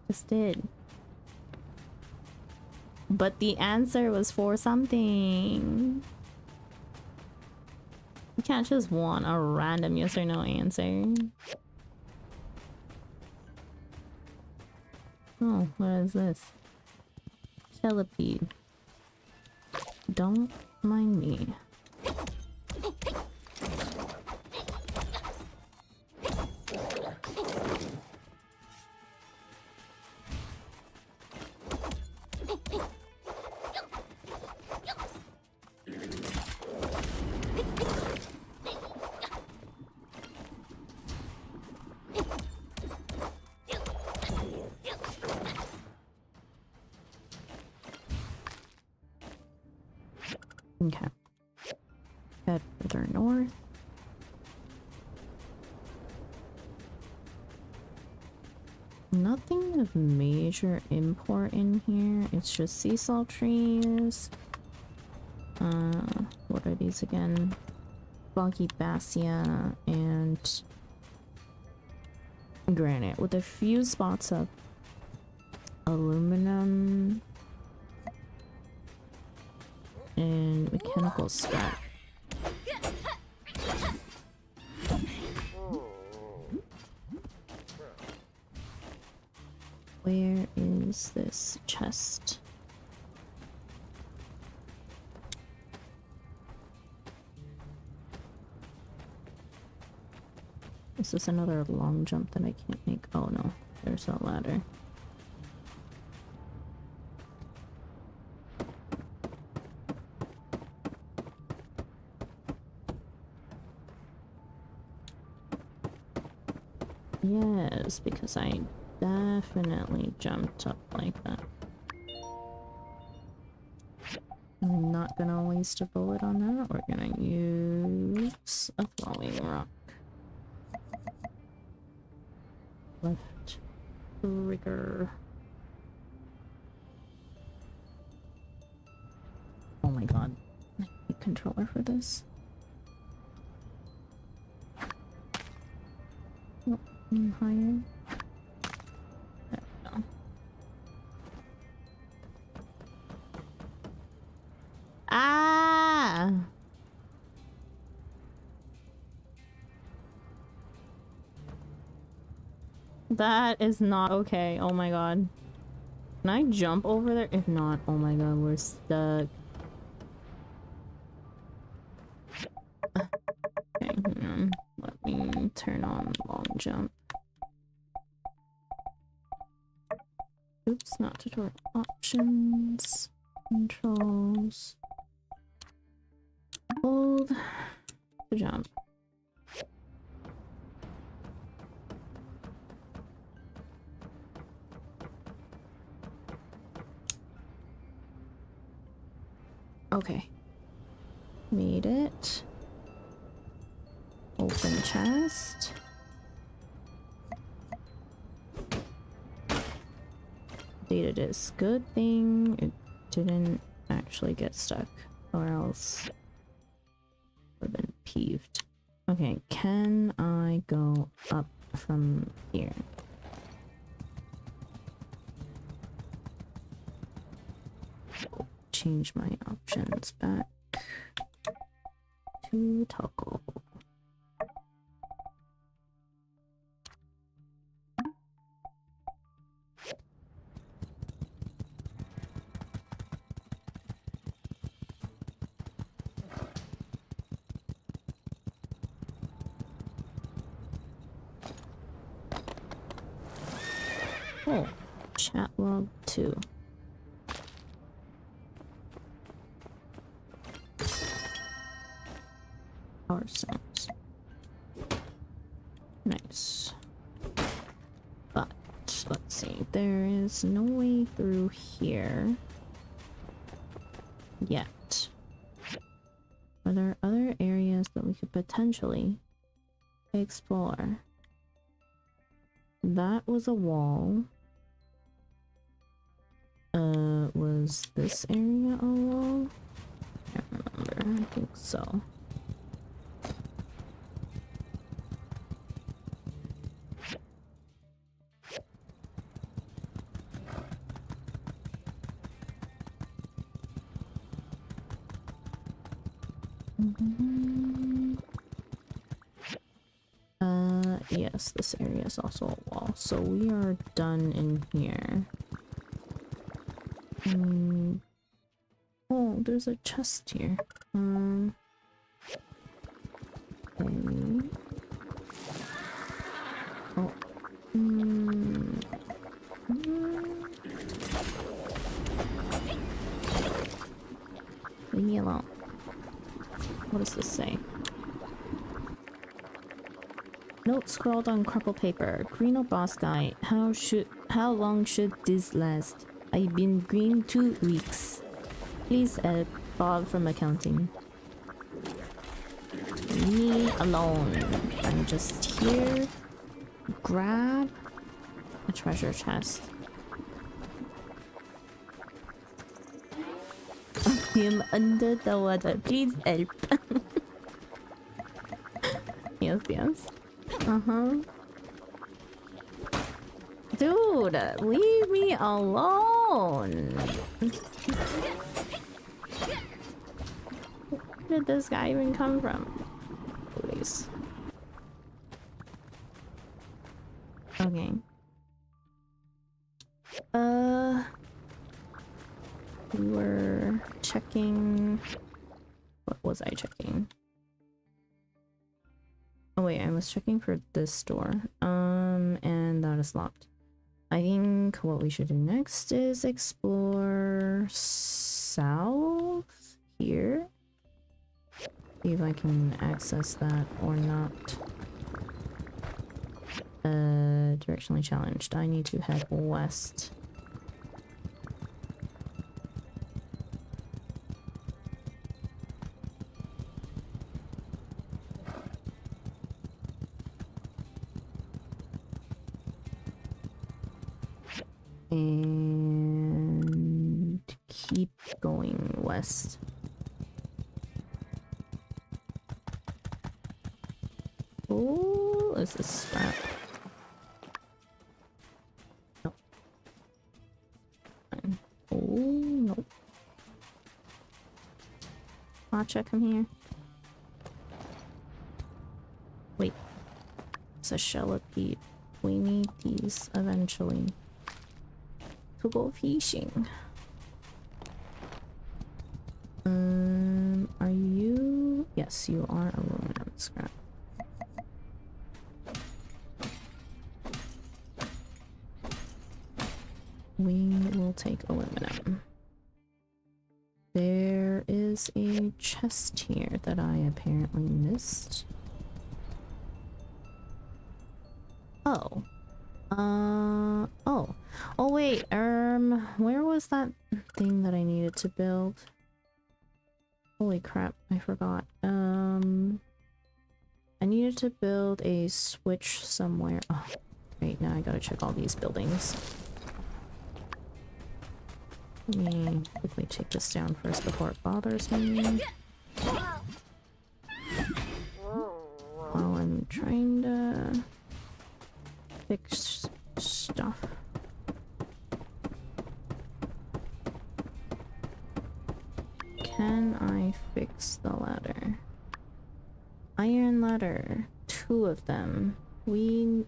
Just did. But the answer was for something. You can't just want a random yes or no answer. Oh, what is this? Chelipede. Don't mind me. Okay. Head further north. Nothing of major import in here. It's just sea salt trees. What are these again? Boggy Bassia and granite with a few spots of aluminum and mechanical scrap. Where is this chest? Is this another long jump that I can't make? Oh no, there's a ladder. Yes, because I definitely jumped up like that. I'm not gonna waste a bullet on that. We're gonna use a throwing rock. Left trigger. Oh my god. I need a controller for this. Oh, higher. There we go. Ah! That is not okay. Oh my god. Can I jump over there? If not, oh my god, we're stuck. Okay, hang on. Let me turn on long jump. Oops, not tutorial. Options. Controls. Hold. To jump. Okay. Made it. Open chest. Data disk. Good thing it didn't actually get stuck, or else would have been peeved. Okay, can I go up from here? Change my options back to toggle. Oh, chat log 2. Power sounds. Nice. But, let's see. There is no way through here yet. Are there other areas that we could potentially explore? That was a wall. Was this area a wall? I can't remember. I think so. Yes, this area is also a wall, so we are done in here. Oh, there's a chest here. Okay. Oh. Leave me alone. What does this say? Note scrawled on crumpled paper. Green or boss guy. How long should this last? I've been green 2 weeks. Please add Bob from accounting. Leave me alone. I'm just here. Grab a treasure chest. I am under the water. Please help. Yes, yes. Uh-huh. Dude, leave me alone. Where did this guy even come from? Please. Okay. We were checking. What was I checking? Oh wait, I was checking for this door. And that is locked. I think what we should do next is explore south here. See if I can access that or not. Directionally challenged. I need to head west. And keep going west. Oh, is this scrap? No. Fine. Oh, no. I'll check him here. Wait. It's a shellipede. We need these eventually. To go fishing. Are you? Yes, you are aluminum scrap. We will take aluminum. There is a chest here that I apparently missed. Oh. Oh wait, where was that thing that I needed to build? Holy crap, I forgot. I needed to build a switch somewhere. Oh, great, now I gotta check all these buildings. Let me quickly take this down first before it bothers me. While I'm trying to fix stuff. Can I fix the ladder? Iron ladder. 2 of them. I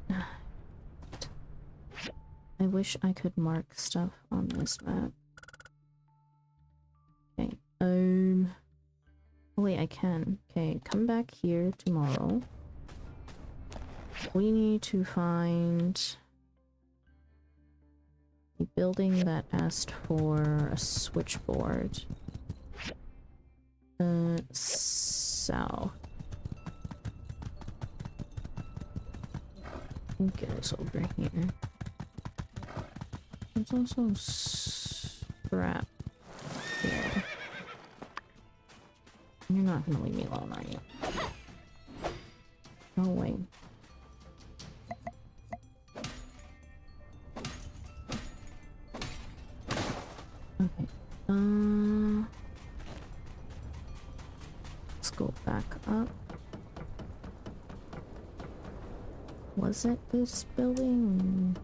wish I could mark stuff on this map. Okay. Oh wait, I can. Okay, come back here tomorrow. We need to find a building that asked for a switchboard. South. Get us over here. There's also scrap here. You're not gonna leave me alone, are you? No way. Okay. Let's go back up. Was it this building?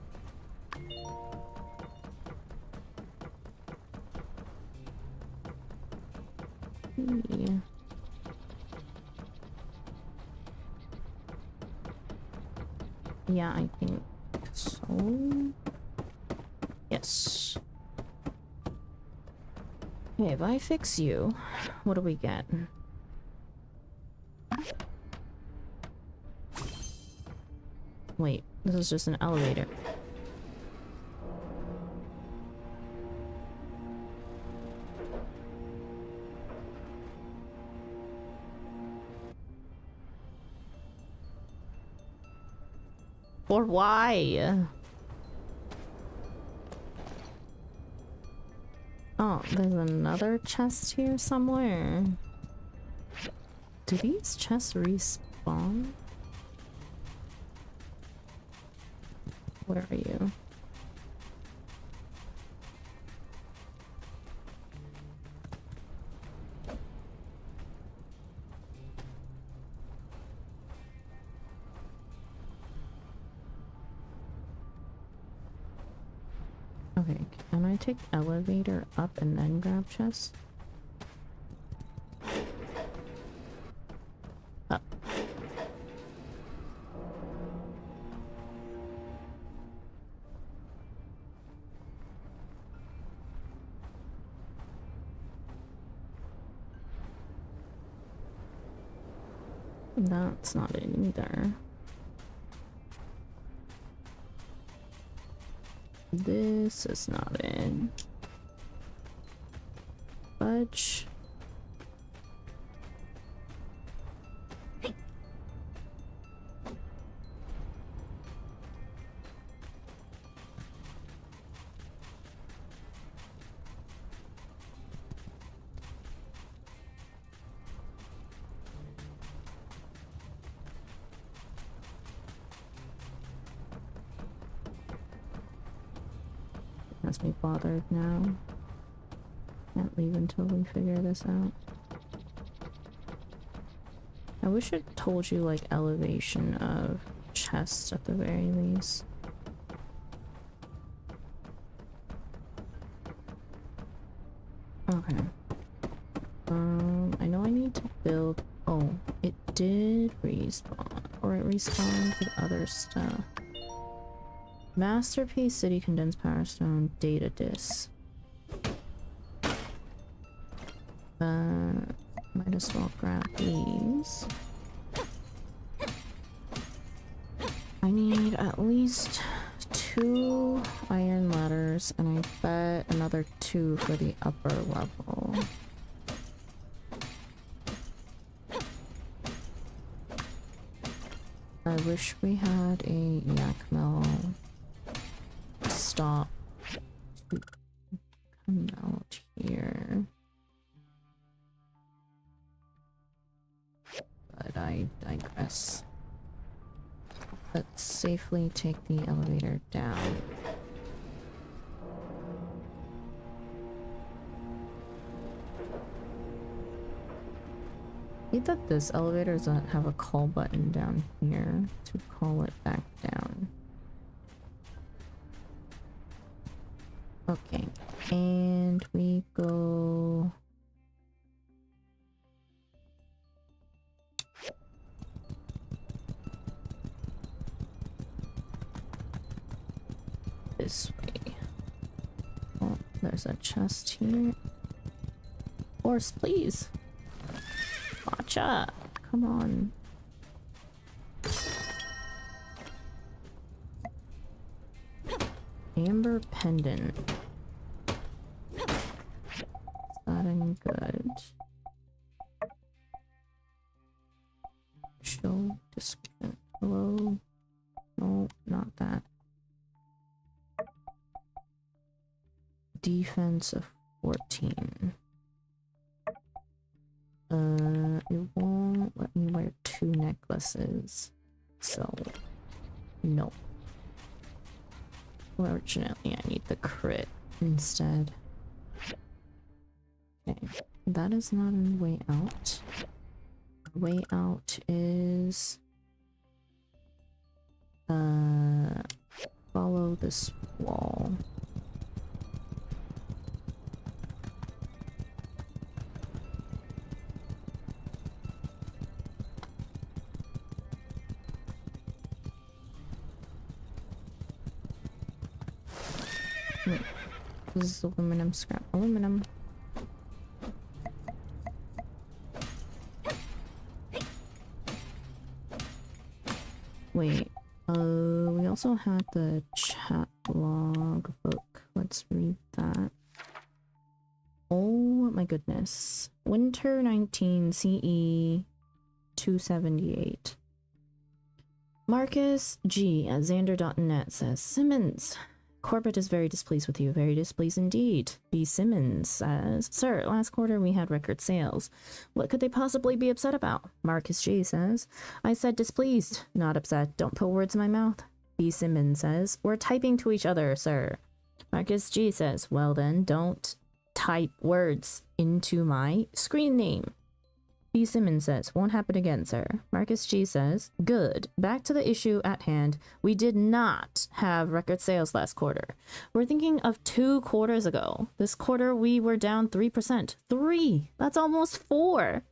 Yeah. Yeah, I think so. Yes. Okay, if I fix you, what do we get? Wait, this is just an elevator. Or why? Oh, there's another chest here somewhere. Do these chests respawn? Where are you? Okay, can I take elevator up and then grab chest? Up. That's not it either. This is not it. Fudge. Has me bothered now. Can't leave until we figure this out. I wish it told you like elevation of chests at the very least. Okay. I know I need to build. Oh, it did respawn, or it respawned with other stuff. Masterpiece, City Condensed Power Stone, Data Disk. Might as well grab these. I need at least 2 iron ladders, and I bet another 2 for the upper level. I wish we had a yak mill. Stop to come out here. But I digress. Let's safely take the elevator down. I hate that this elevator doesn't have a call button down here to call it back down. Okay, and we go... this way. Oh, there's a chest here. Horse, please! Gotcha! Come on. Amber pendant. Is that any good? Show description. Hello? No, not that. Defense of 14. It won't let me wear 2 necklaces. So, no. Fortunately, I need the crit instead. Okay, that is not a way out. The way out is... follow this wall. This is aluminum scrap. Aluminum. Wait. We also had the chat log book. Let's read that. Oh my goodness. Winter 19 CE 278. Marcus G at Xander.net says, Simmons. Corporate is very displeased with you. Very displeased indeed. B. Simmons says, Sir, last quarter we had record sales. What could they possibly be upset about? Marcus G says, I said displeased, not upset. Don't put words in my mouth. B. Simmons says, we're typing to each other, sir. Marcus G says, well then, don't type words into my screen name. B. Simmons says, won't happen again, sir. Marcus G says, good. Back to the issue at hand. We did not have record sales last quarter. We're thinking of 2 quarters ago. This quarter, we were down 3%. 3! That's almost 4!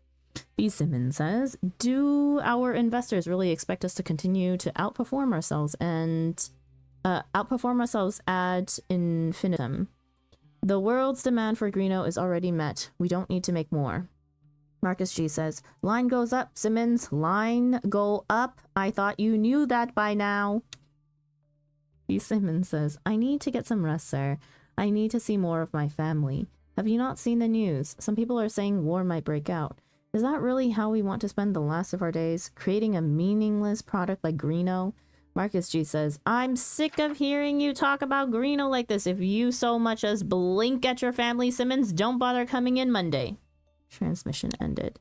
B. Simmons says, do our investors really expect us to continue to outperform ourselves ad infinitum? The world's demand for Greeno is already met. We don't need to make more. Marcus G says, line goes up, Simmons. Line go up. I thought you knew that by now. B. Simmons says, I need to get some rest, sir. I need to see more of my family. Have you not seen the news? Some people are saying war might break out. Is that really how we want to spend the last of our days? Creating a meaningless product like Greeno? Marcus G says, I'm sick of hearing you talk about Greeno like this. If you so much as blink at your family, Simmons, don't bother coming in Monday. Transmission ended.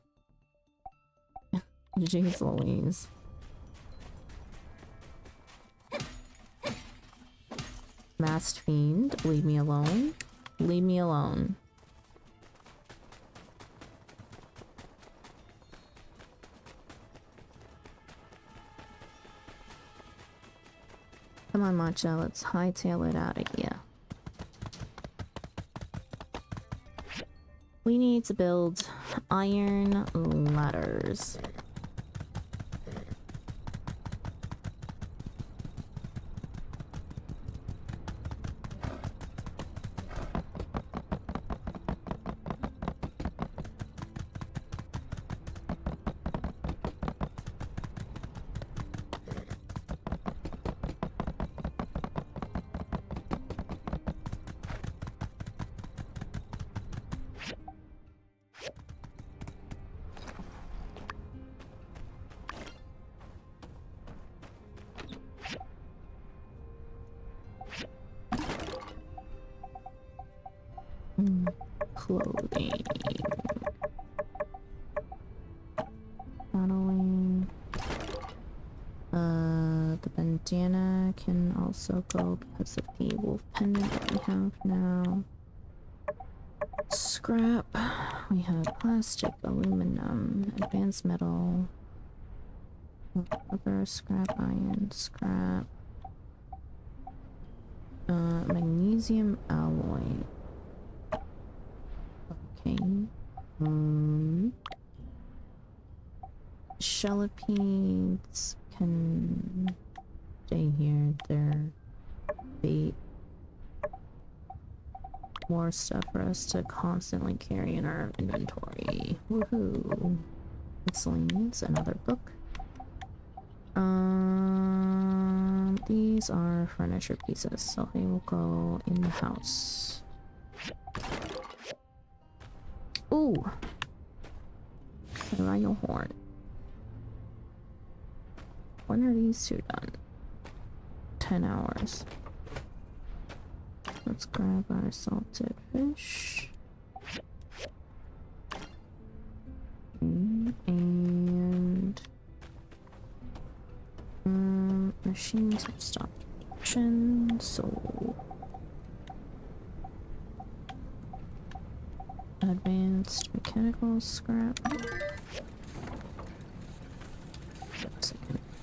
Jeez Louise. Masked Fiend, leave me alone. Leave me alone. Come on, Matcha, let's hightail it out of here. We need to build iron ladders. Clothing. Modeling. The bandana can also go because of the wolf pendant that we have now. Scrap. We have plastic, aluminum, advanced metal, rubber, scrap iron, scrap, magnesium alloy. Okay. Shelipedes can stay here. They're bait. More stuff for us to constantly carry in our inventory. Woohoo! Miscellaneous, another book. These are furniture pieces, so they will go in the house. Ooh! A rhino horn. When are these two done? 10 hours. Let's grab our salted fish. And machines have stopped production, so advanced mechanical scrap.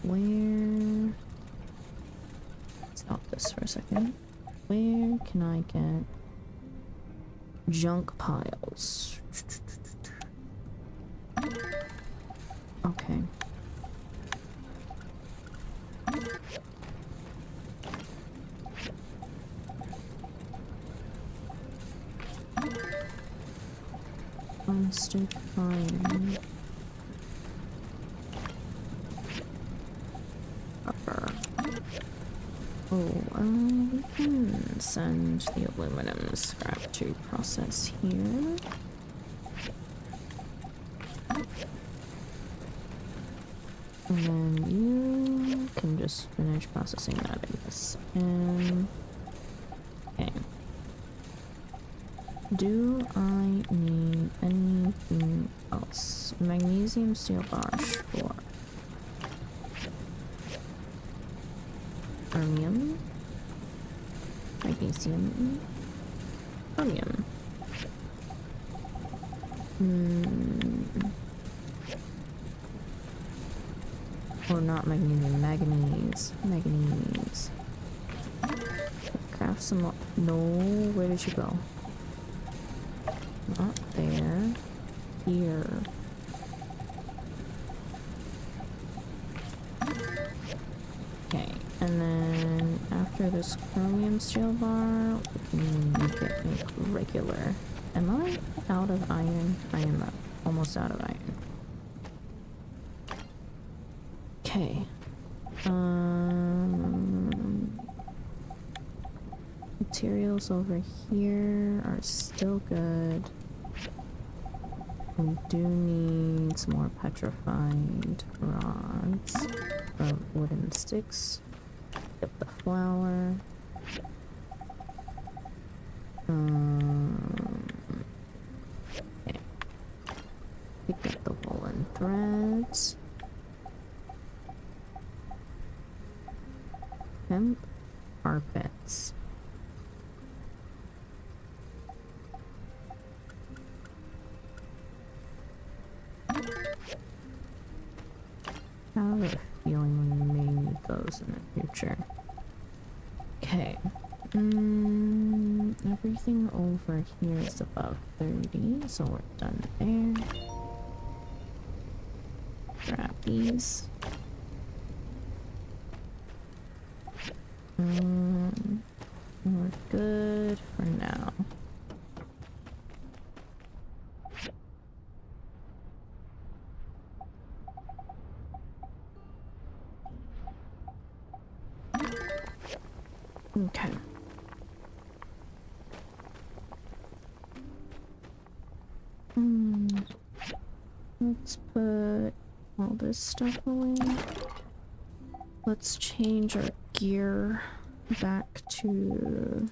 Where? Let's stop this for a second. Where can I get junk piles? Okay. Plastic iron. Rubber. Oh, we can send the aluminum scrap to process here. And then you can just finish processing that, I guess. And okay. Do I need anything else? Magnesium steel bar, sure. Chromium. Magnesium. Chromium. Or not magnesium, manganese. Manganese. Craft some more. No, where did you go? Not there. Here. Okay, and then after this chromium steel bar, we can make it regular. Am I out of iron? I am almost out of iron. Okay. Materials over here are still good. We do need some more petrified rods or wooden sticks. Get the flour. Okay. Pick up the woolen threads. Hemp carpets. I have a feeling we may need those in the future. Okay. Everything over here is above 30, so we're done there. Grab these. We're good for now. Okay. Let's put all this stuff away. Let's change our gear back to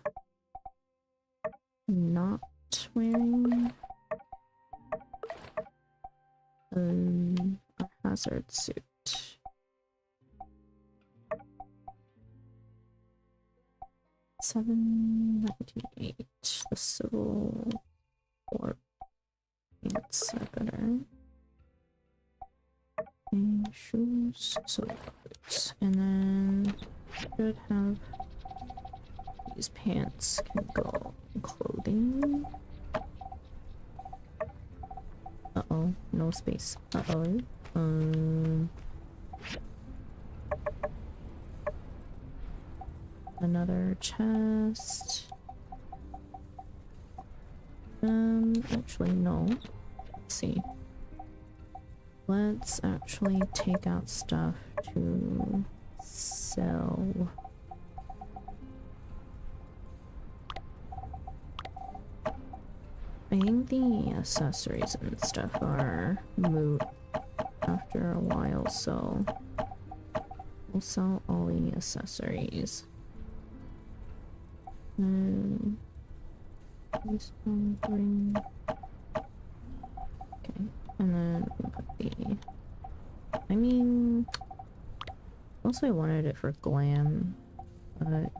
not wearing a hazard suit. $7.98. The Civil War pants are better. And shoes, so boots, and then should have these pants can go in clothing. Uh-oh, no space. Uh-oh. Another chest. Actually no. Let's see. Let's actually take out stuff to sell. I think the accessories and stuff are moot after a while, so we'll sell all the accessories. This one bring. Okay, and then we'll put the. I mean, also I wanted it for glam, but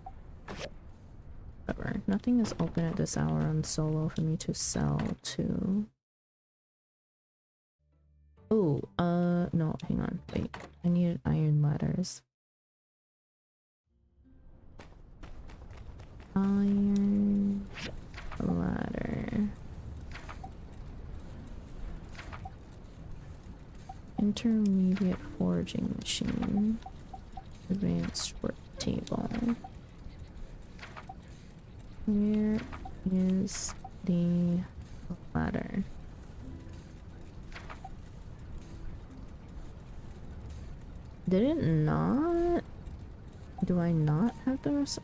whatever. Nothing is open at this hour on solo for me to sell to. Oh, no, hang on, wait. I needed iron ladders. Iron ladder. Intermediate foraging machine. Advanced work table. Where is the ladder? Did it not? Do I not have the rest?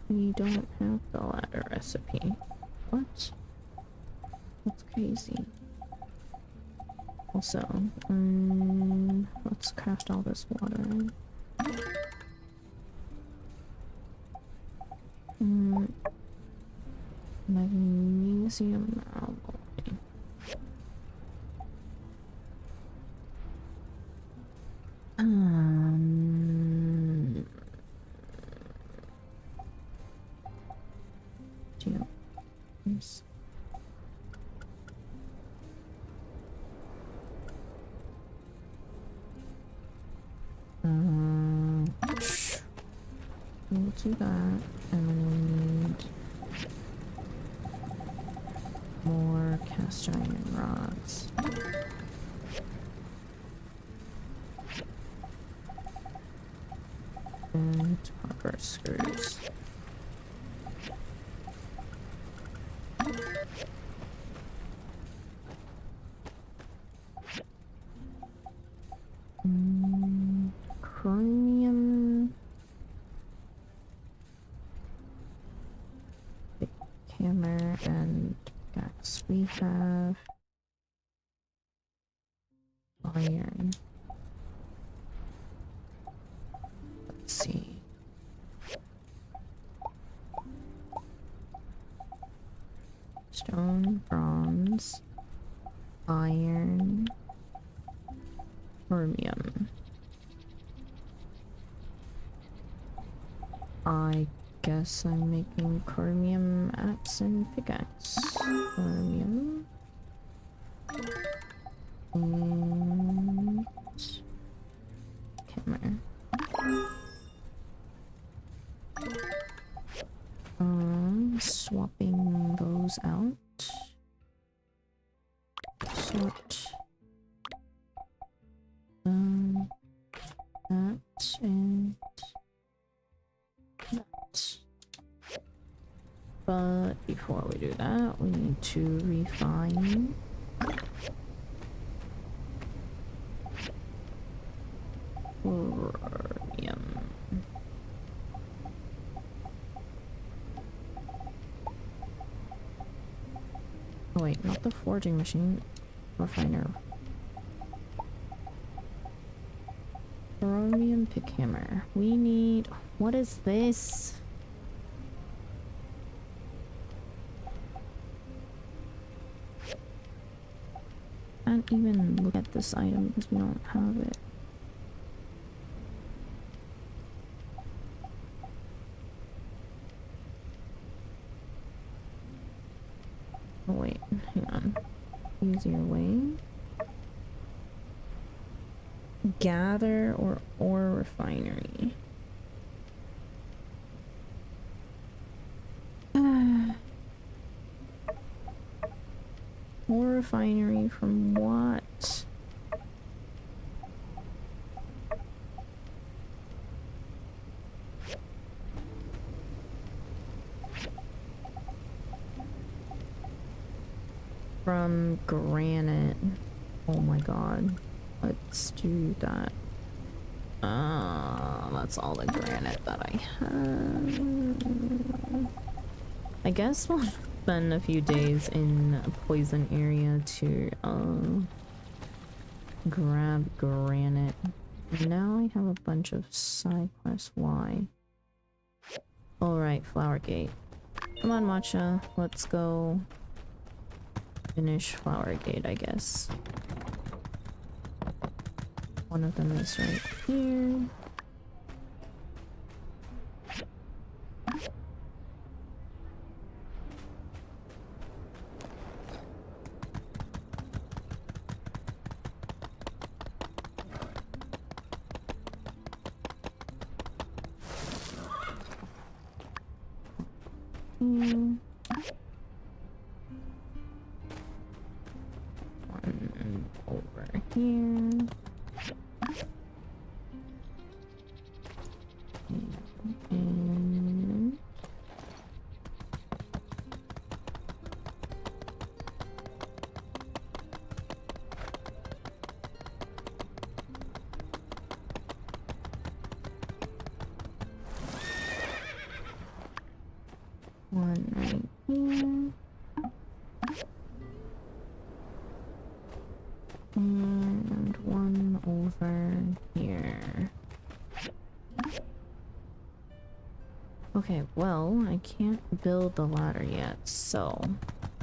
We don't have the ladder recipe. What? That's crazy. Also, let's craft all this water. Magnesium alloy. items. We'll do that, and then we need more cast iron rods. And copper screws. Chromium. Big hammer and pickaxe. We have iron. Let's see. Stone, bronze, iron, chromium. I guess I'm making chromium axe and pickaxe. Chromium. And hammer. Swapping those out. Sort. That and that. But before we do that, we need to refine. Chromium. Oh wait, not the forging machine. Refiner. Chromium pick hammer. We need... What is this? Can't even look at this item because we don't have it. Oh wait, hang on. Easier way. Gather or ore refinery. Ore refinery from what? From granite. Oh my god. Let's do that. That's all the granite that I have. I guess we'll spend a few days in a poison area to grab granite. Now I have a bunch of side quests. Why? Alright, Flower Gate. Come on, Matcha. Let's go finish Flower Gate, I guess. One of them is right here. One over here. And one right here. And one over here. Okay, well, I can't build the ladder yet, so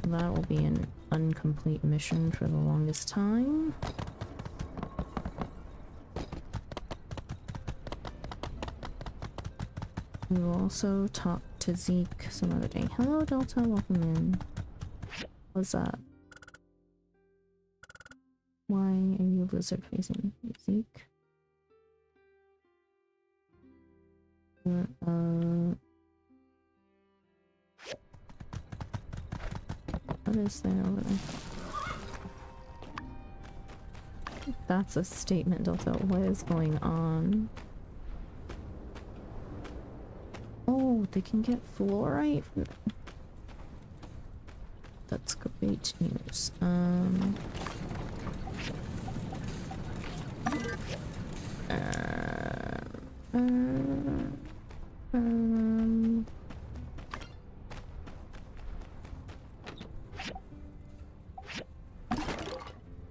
that will be an incomplete mission for the longest time. We will also talk to Zeke some other day. Hello, Delta, welcome in. What's up? Why are you lizard facing Zeke? What is there over there? That's a statement, Delta. What is going on? Oh, they can get fluorite from... That's great news.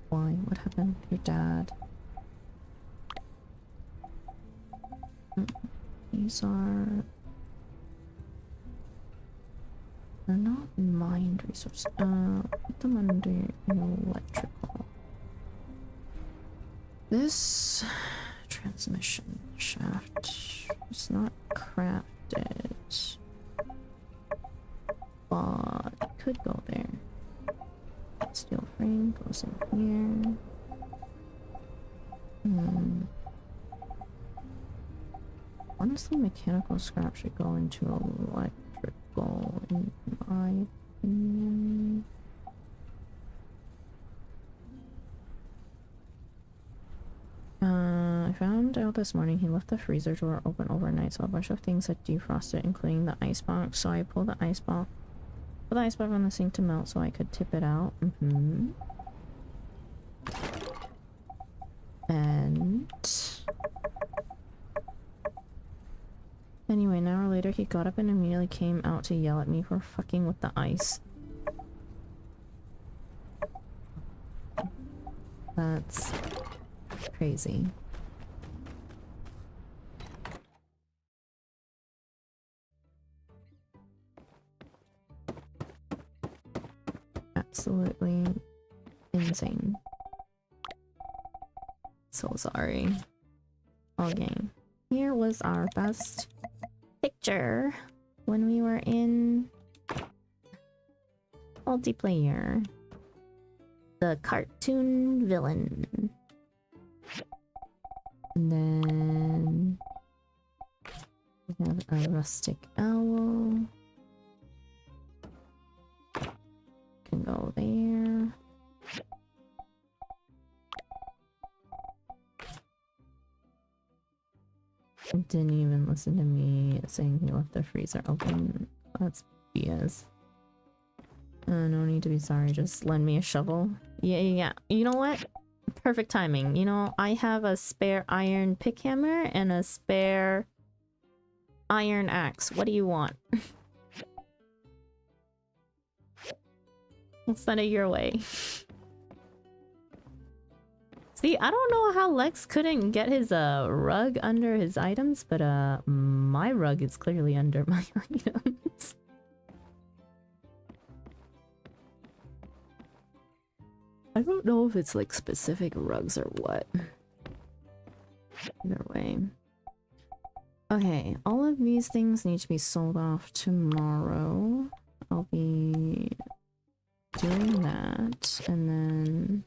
Why? What happened? Your dad. These are... They're not mind resources. Put them under electrical. This transmission shaft is not crafted, but it could go there. Steel frame goes in here. Honestly, mechanical scrap should go into electrical, in my opinion. I found out this morning he left the freezer door open overnight, so a bunch of things had defrosted, including the icebox. So I pulled the icebox, put the icebox on the sink to melt so I could tip it out. And anyway, an hour later he got up and immediately came out to yell at me for fucking with the ice. That's crazy. Absolutely insane. So sorry. Okay. Here was our best picture when we were in multiplayer. The cartoon villain. And then we have a rustic owl. Can go there. Didn't even listen to me saying he left the freezer open. That's BS. No need to be sorry, just lend me a shovel. Yeah. You know what? Perfect timing. You know, I have a spare iron pick hammer and a spare iron axe. What do you want? I'll send it your way. See, I don't know how Lex couldn't get his rug under his items, but my rug is clearly under my items. I don't know if it's like specific rugs or what. Either way. Okay, all of these things need to be sold off tomorrow. I'll be doing that, and then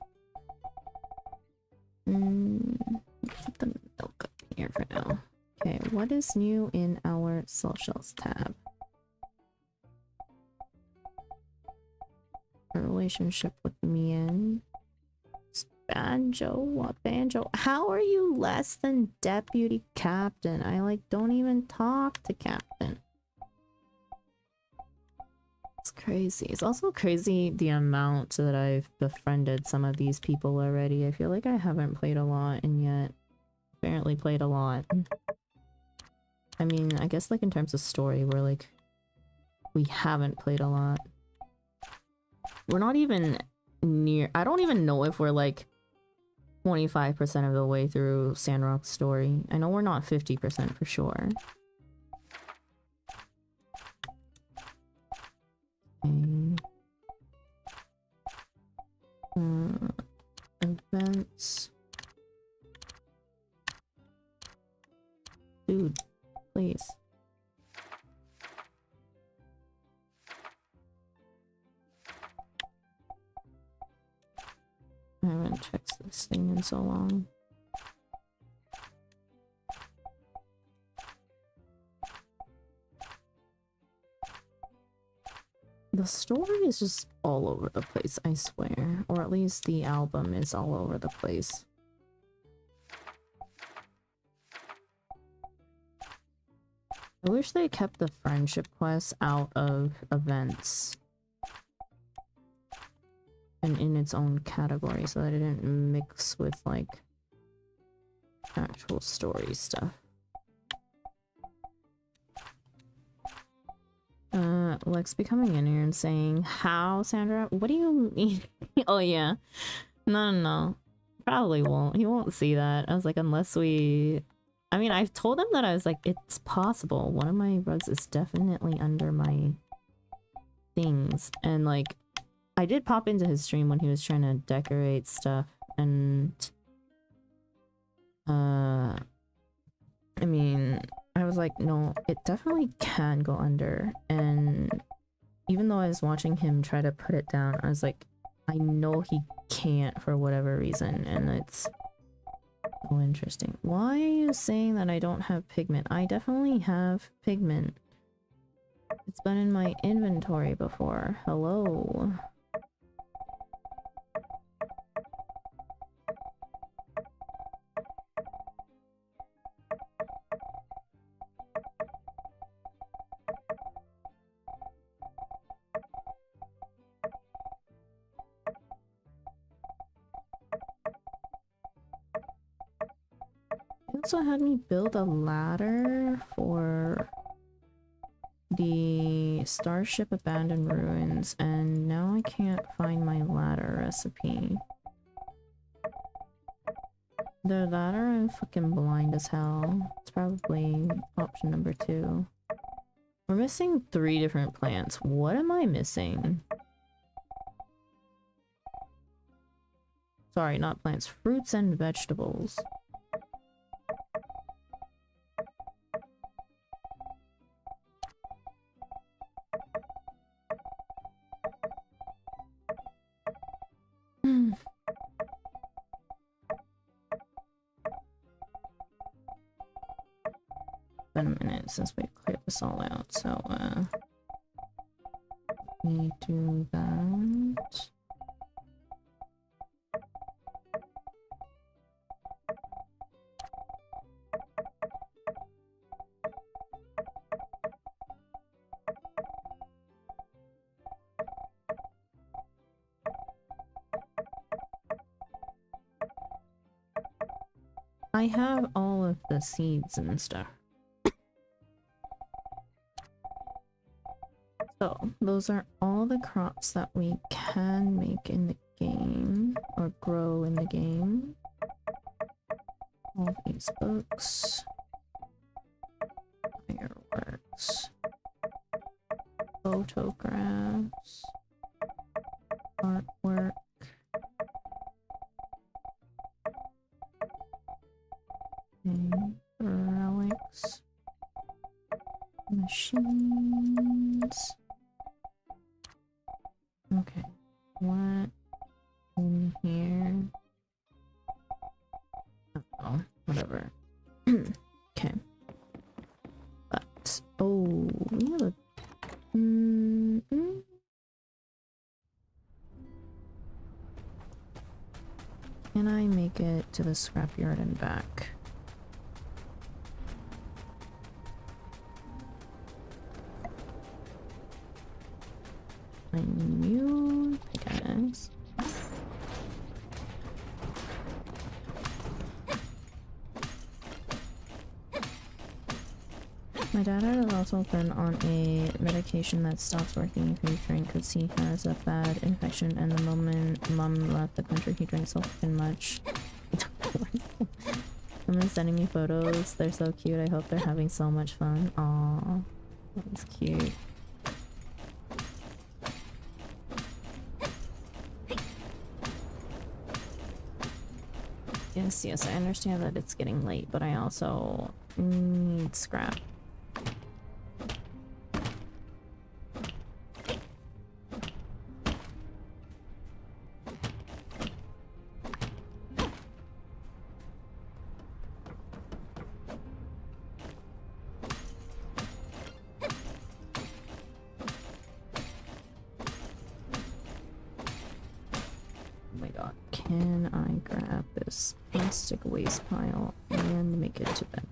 put the milk up here for now. Okay, what is new in our socials tab? A relationship with Mian. Banjo? What Banjo? How are you less than deputy captain? I like don't even talk to captain. It's crazy. It's also crazy the amount that I've befriended some of these people already. I feel like I haven't played a lot and yet apparently played a lot. I mean, I guess like in terms of story, we're like we haven't played a lot. We're not even near. I don't even know if we're like 25% of the way through Sandrock's story. I know we're not 50% for sure. Okay. Events. Dude, please. this thing in so long. The story is just all over the place, I swear. Or at least the album is all over the place. I wish they kept the friendship quests out of events and in its own category so that it didn't mix with like actual story stuff. Lex be coming in here and saying, how, Sandra? What do you mean? Oh yeah. No. Probably won't. He won't see that. I was like, unless we... I mean, I've told him that I was like, it's possible. One of my rugs is definitely under my things. And like, I did pop into his stream when he was trying to decorate stuff. And... I mean... I was like, no, it definitely can go under. And even though I was watching him try to put it down, I was like, I know he can't for whatever reason. And it's so interesting. Why are you saying that I don't have pigment? I definitely have pigment. It's been in my inventory before. Hello. Also had me build a ladder for the Starship Abandoned Ruins, and now I can't find my ladder recipe. The ladder, I'm fucking blind as hell. It's probably option number 2. We're missing 3 different plants. What am I missing? Sorry, not plants. Fruits and vegetables. Been a minute since we cleared this all out, so we do that. I have all of the seeds and stuff. So, those are all the crops that we can make in the game, or grow in the game. All these books. Fireworks. Photographs. Artwork. Relics. Machines. Okay, what in here? Oh, whatever. Okay. But, oh, yeah. Can I make it to the scrapyard and back? My new pickaxe. My dad had also been on a medication that stops working if you drink because he has a bad infection, and the moment mom left the country he drank so fucking much. Someone's sending me photos. They're so cute. I hope they're having so much fun. Aww. That's cute. Yes, I understand that it's getting late, but I also need scrap. can I grab this plastic waste pile and make it to bed?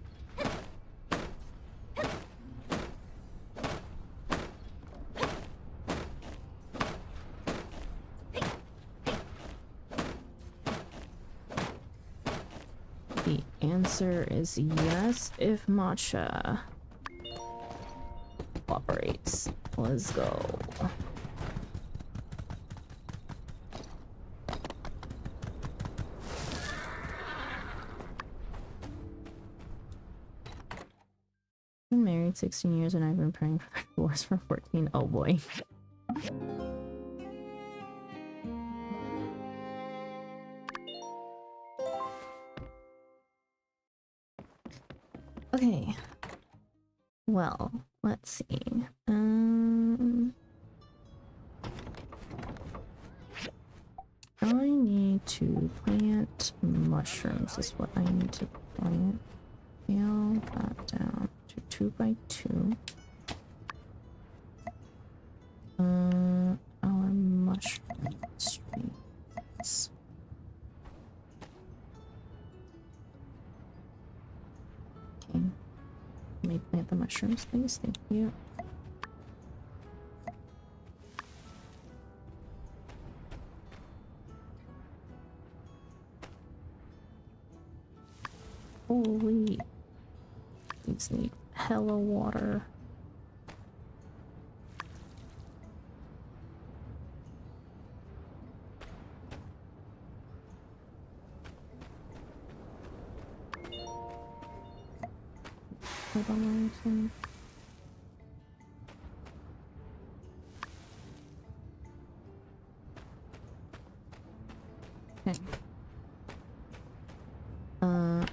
The answer is yes if matcha cooperates. Let's go. Been married 16 years and I've been praying for divorce for 14. Oh boy. Okay. Well, let's see. I need to plant mushrooms is what I need to plant. Scale that down to 2 by 2. Our mushroom streets. Okay. Let me plant the mushrooms, please. Thank you. Holy. These need hella water. Fertilizer. Okay.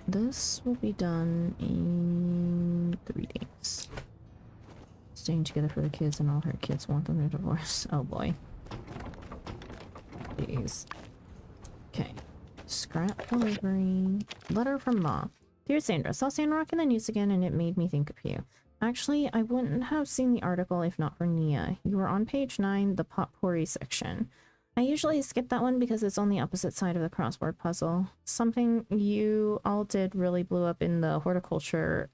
This will be done in 3 days. Staying together for the kids and all her kids want them to divorce. Oh boy. Jeez. Okay. Scrap delivery. Letter from Mom. Dear Sandra, saw Sandrock in the news again and it made me think of you. Actually, I wouldn't have seen the article if not for Nia. You were on page 9, the potpourri section. I usually skip that one because it's on the opposite side of the crossword puzzle. Something you all did really blew up in the horticulture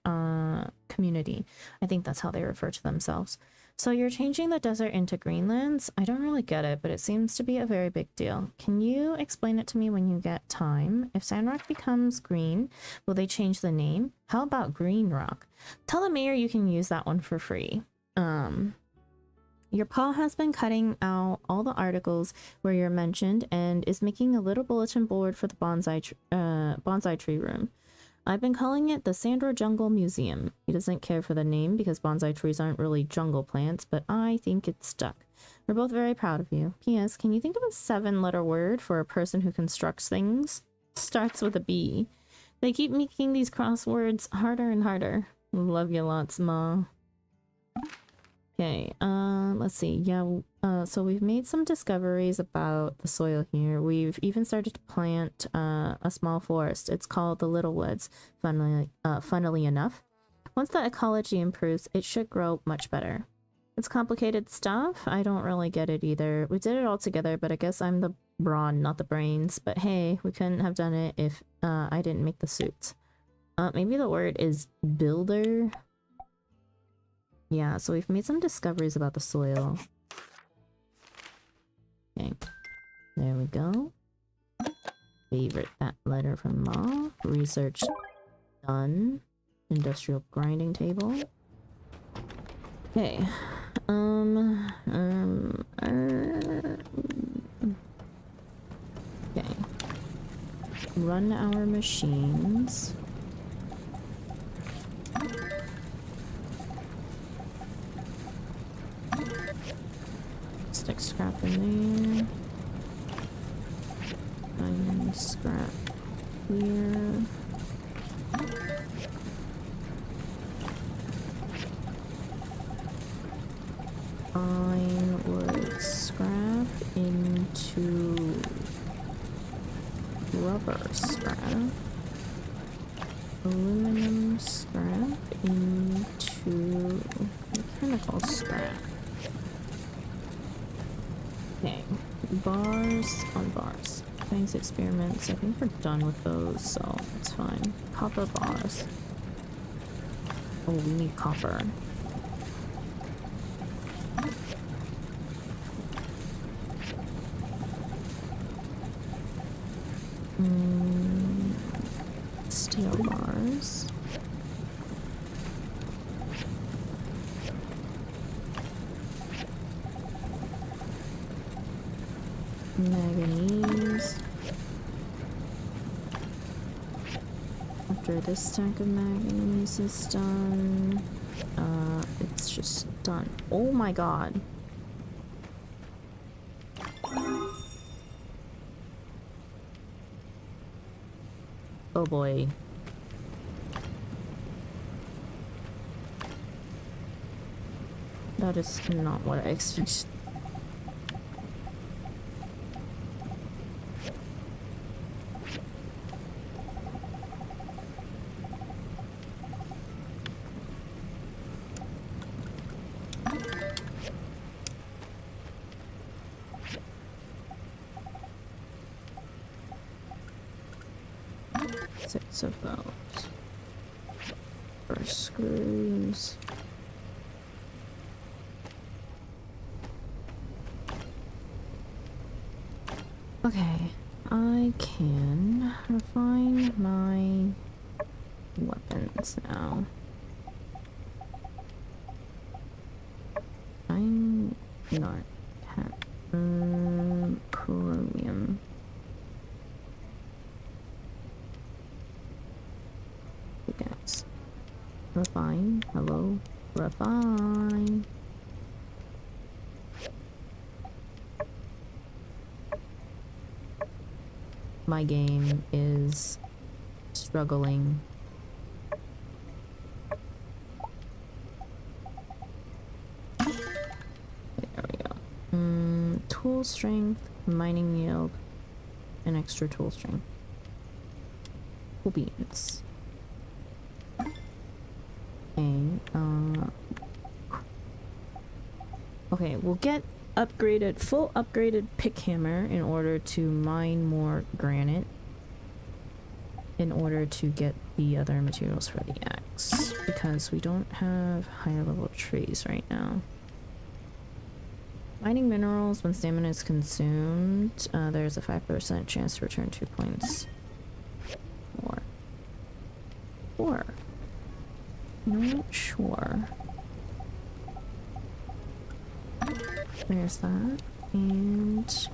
community. I think that's how they refer to themselves. So you're changing the desert into Greenlands? I don't really get it, but it seems to be a very big deal. Can you explain it to me when you get time? If Sandrock becomes green, will they change the name? How about Green Rock? Tell the mayor you can use that one for free. Your pa has been cutting out all the articles where you're mentioned and is making a little bulletin board for the bonsai tree room. I've been calling it the Sandro Jungle Museum. He doesn't care for the name because bonsai trees aren't really jungle plants, but I think it's stuck. We're both very proud of you. P.S. Can you think of a 7-letter word for a person who constructs things? Starts with a B. They keep making these crosswords harder and harder. Love you lots, Ma. Okay, let's see. Yeah, so we've made some discoveries about the soil here. We've even started to plant a small forest. It's called the Little Woods, funnily enough. Once the ecology improves, it should grow much better. It's complicated stuff. I don't really get it either. We did it all together, but I guess I'm the brawn, not the brains. But hey, we couldn't have done it if I didn't make the suits. Maybe the word is builder. Yeah, so we've made some discoveries about the soil. Okay, there we go. Favorite that letter from Ma. Research done. Industrial grinding table. Okay. Okay. Run our machines. Stick scrap in there. Diamond scrap here. Ironwood scrap into rubber scrap. Aluminum scrap into mechanical scrap. Okay, bars on bars. Science experiments. I think we're done with those, so it's fine. Copper bars. Oh, we need copper. Steel bars. Manganese. After this stack of manganese is done, it's just done. Oh my god. Oh boy. That is not what I expected. Six of those. For screws. Okay, I can refine my weapons now. I'm not chromium. Guys. Refine. Hello. Refine. My game is struggling. There we go. Tool strength, mining yield, and extra tool strength. Cool beans. Okay, we'll get full upgraded pick hammer in order to mine more granite in order to get the other materials for the axe, because we don't have higher level trees right now. Mining minerals, when stamina is consumed, there's a 5% chance to return 2 points. Or not sure. There's that, and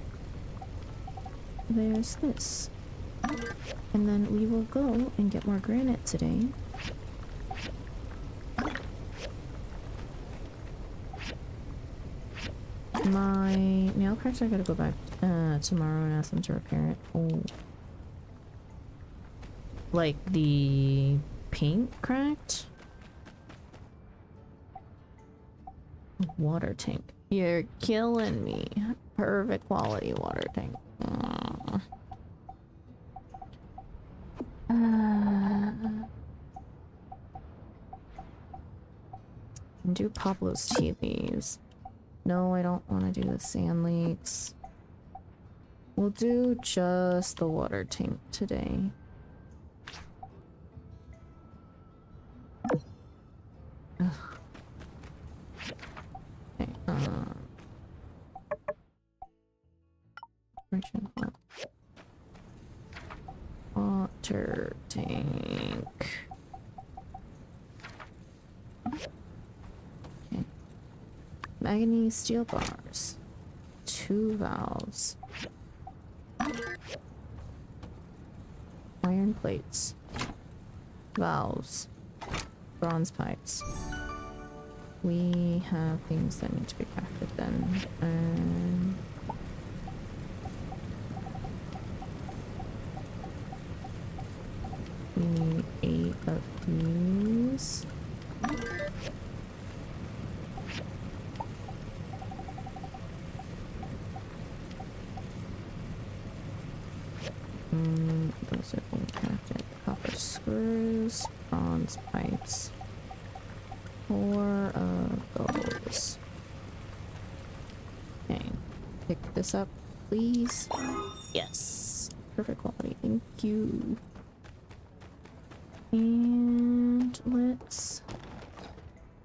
there's this. And then we will go and get more granite today. My nail cracks, I gotta go back tomorrow and ask them to repair it. Oh. Like the paint cracked? Water tank. You're killing me. Perfect quality water tank. Do Pablo's tea leaves. No, I don't want to do the sand leaks. We'll do just the water tank today. Ugh. Okay, water tank. Okay. Manganese steel bars. 2 valves. Iron plates. Valves. Bronze pipes. We have things that need to be crafted then. We need 8 of these. Those are being crafted. Copper screws, bronze pipes. 4 of those. Okay. Pick this up, please. Yes. perfect quality. Thank you. And let's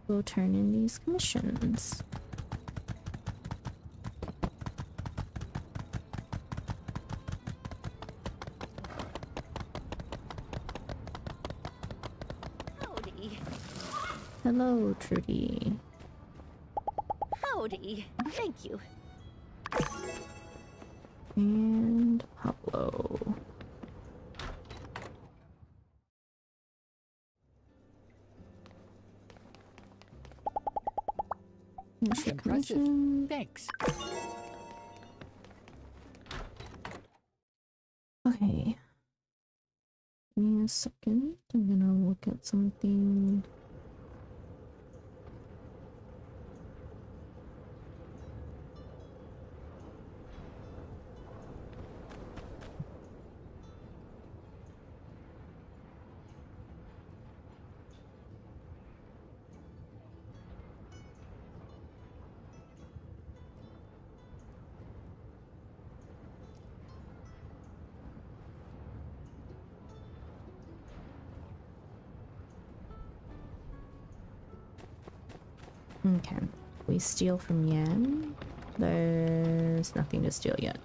go turn in these commissions. Howdy. Hello, Trudy. Howdy. Thank you. And Pablo. Here's your Impressive. commission. Thanks. Okay. Give me a second. I'm gonna look at something. Okay. We steal from Yan. There's nothing to steal yet.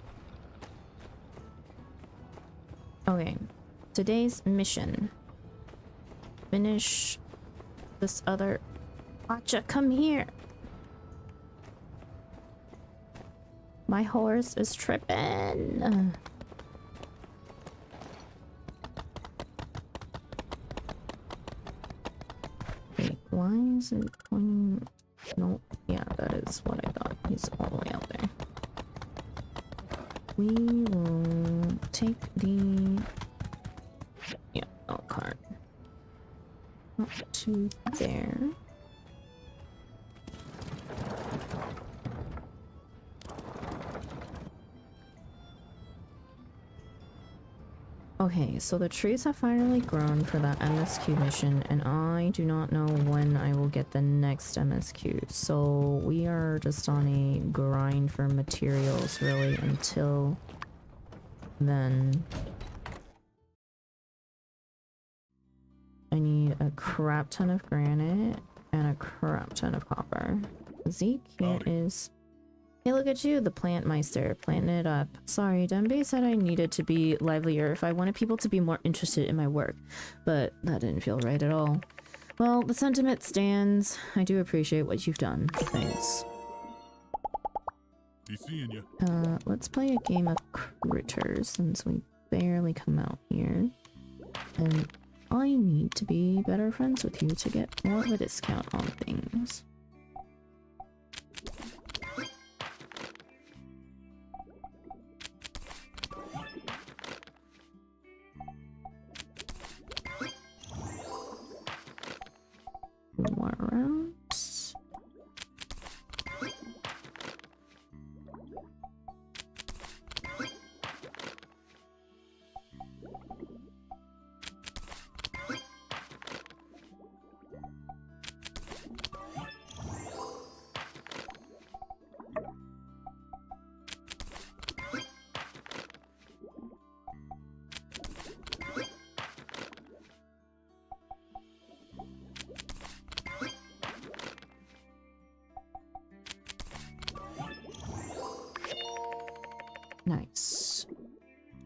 Okay. Today's mission. Finish this other... Acha, come here! My horse is tripping! Wait, why is it pointing... No, yeah, that is what I thought. He's all the way out there. We will take the... Yeah, cart. Up to there. Okay, so the trees have finally grown for that MSQ mission, and I do not know when I will get the next MSQ. So we are just on a grind for materials, really, until then. I need a crap ton of granite and a crap ton of copper. Zeke, here is... Hey, look at you, the plant meister, planting it up. Sorry, Dembe said I needed to be livelier if I wanted people to be more interested in my work, but that didn't feel right at all. Well, the sentiment stands. I do appreciate what you've done. Thanks. Be seeing you. Let's play a game of critters since we barely come out here. And I need to be better friends with you to get more of a discount on things. More rounds. Nice.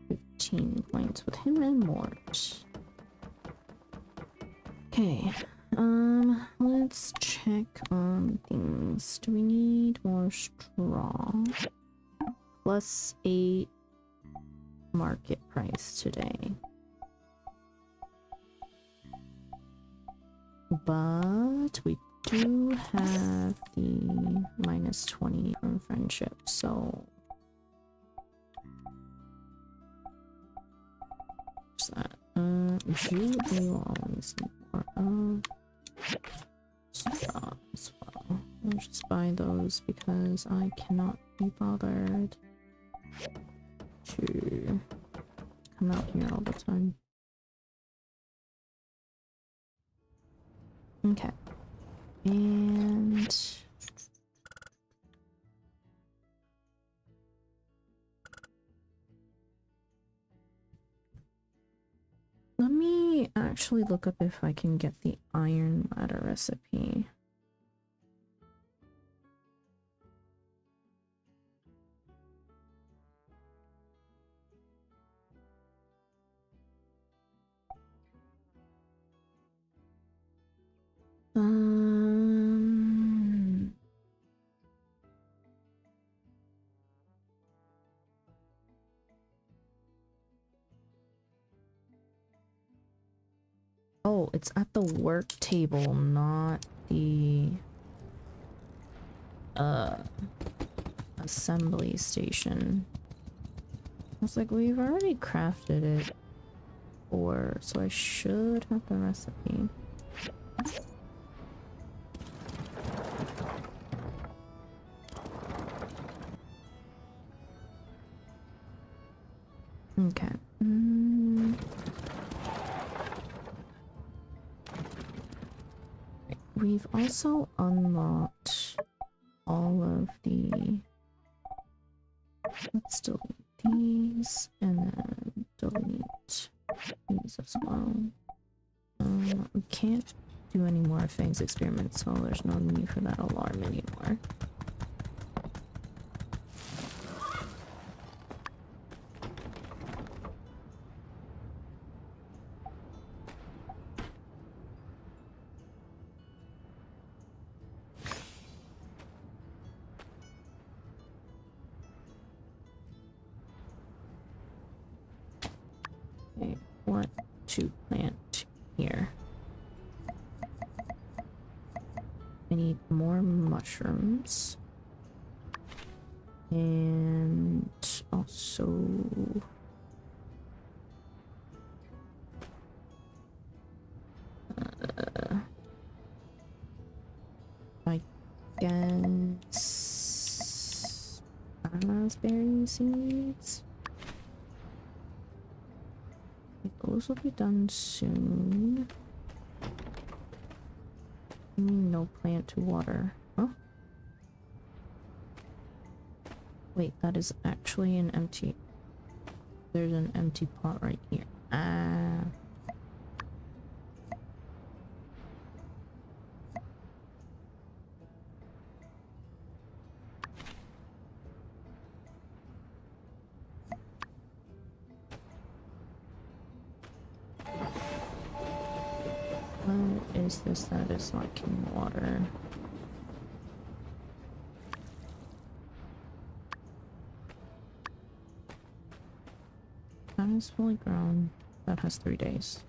15 points with him and Mort. Okay. Let's check on things. Do we need more straw? +8 market price today. But we do have the -20 from friendship, so that. You always need more of straw as well. I'll just buy those because I cannot be bothered to come out here all the time. Okay. And Let me actually look up if I can get the iron ladder recipe. Um, oh, it's at the work table, not the assembly station. I was like, we've already crafted it before, so I should have the recipe. Okay. We've also unlocked all of the... Let's delete these and then delete these as well. We can't do any more phase experiments, so there's no need for that alarm anymore. Okay, what to plant here? I need more mushrooms. And also... I guess... raspberry seeds? Those will be done soon. No plant to water. Huh? Wait, that is actually an empty... There's an empty pot right here. Ah. What is this that is lacking water? That is fully grown. That has 3 days.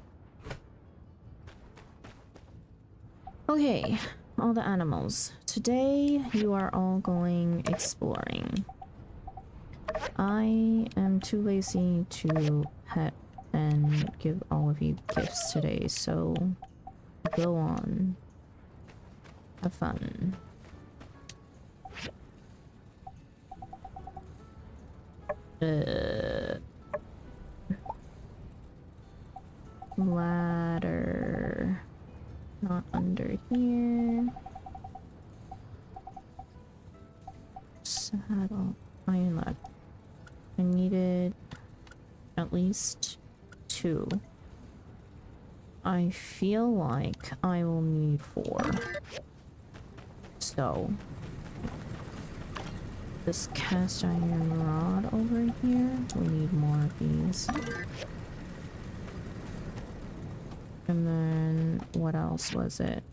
Okay, all the animals. Today you are all going exploring. I am too lazy to pet and give all of you gifts today, so go on. Have fun. Ladder. Not under here. Saddle. Iron ladder. I needed at least 2. I feel like I will need 4. So this cast iron rod over here, we need more of these. And then what else was it?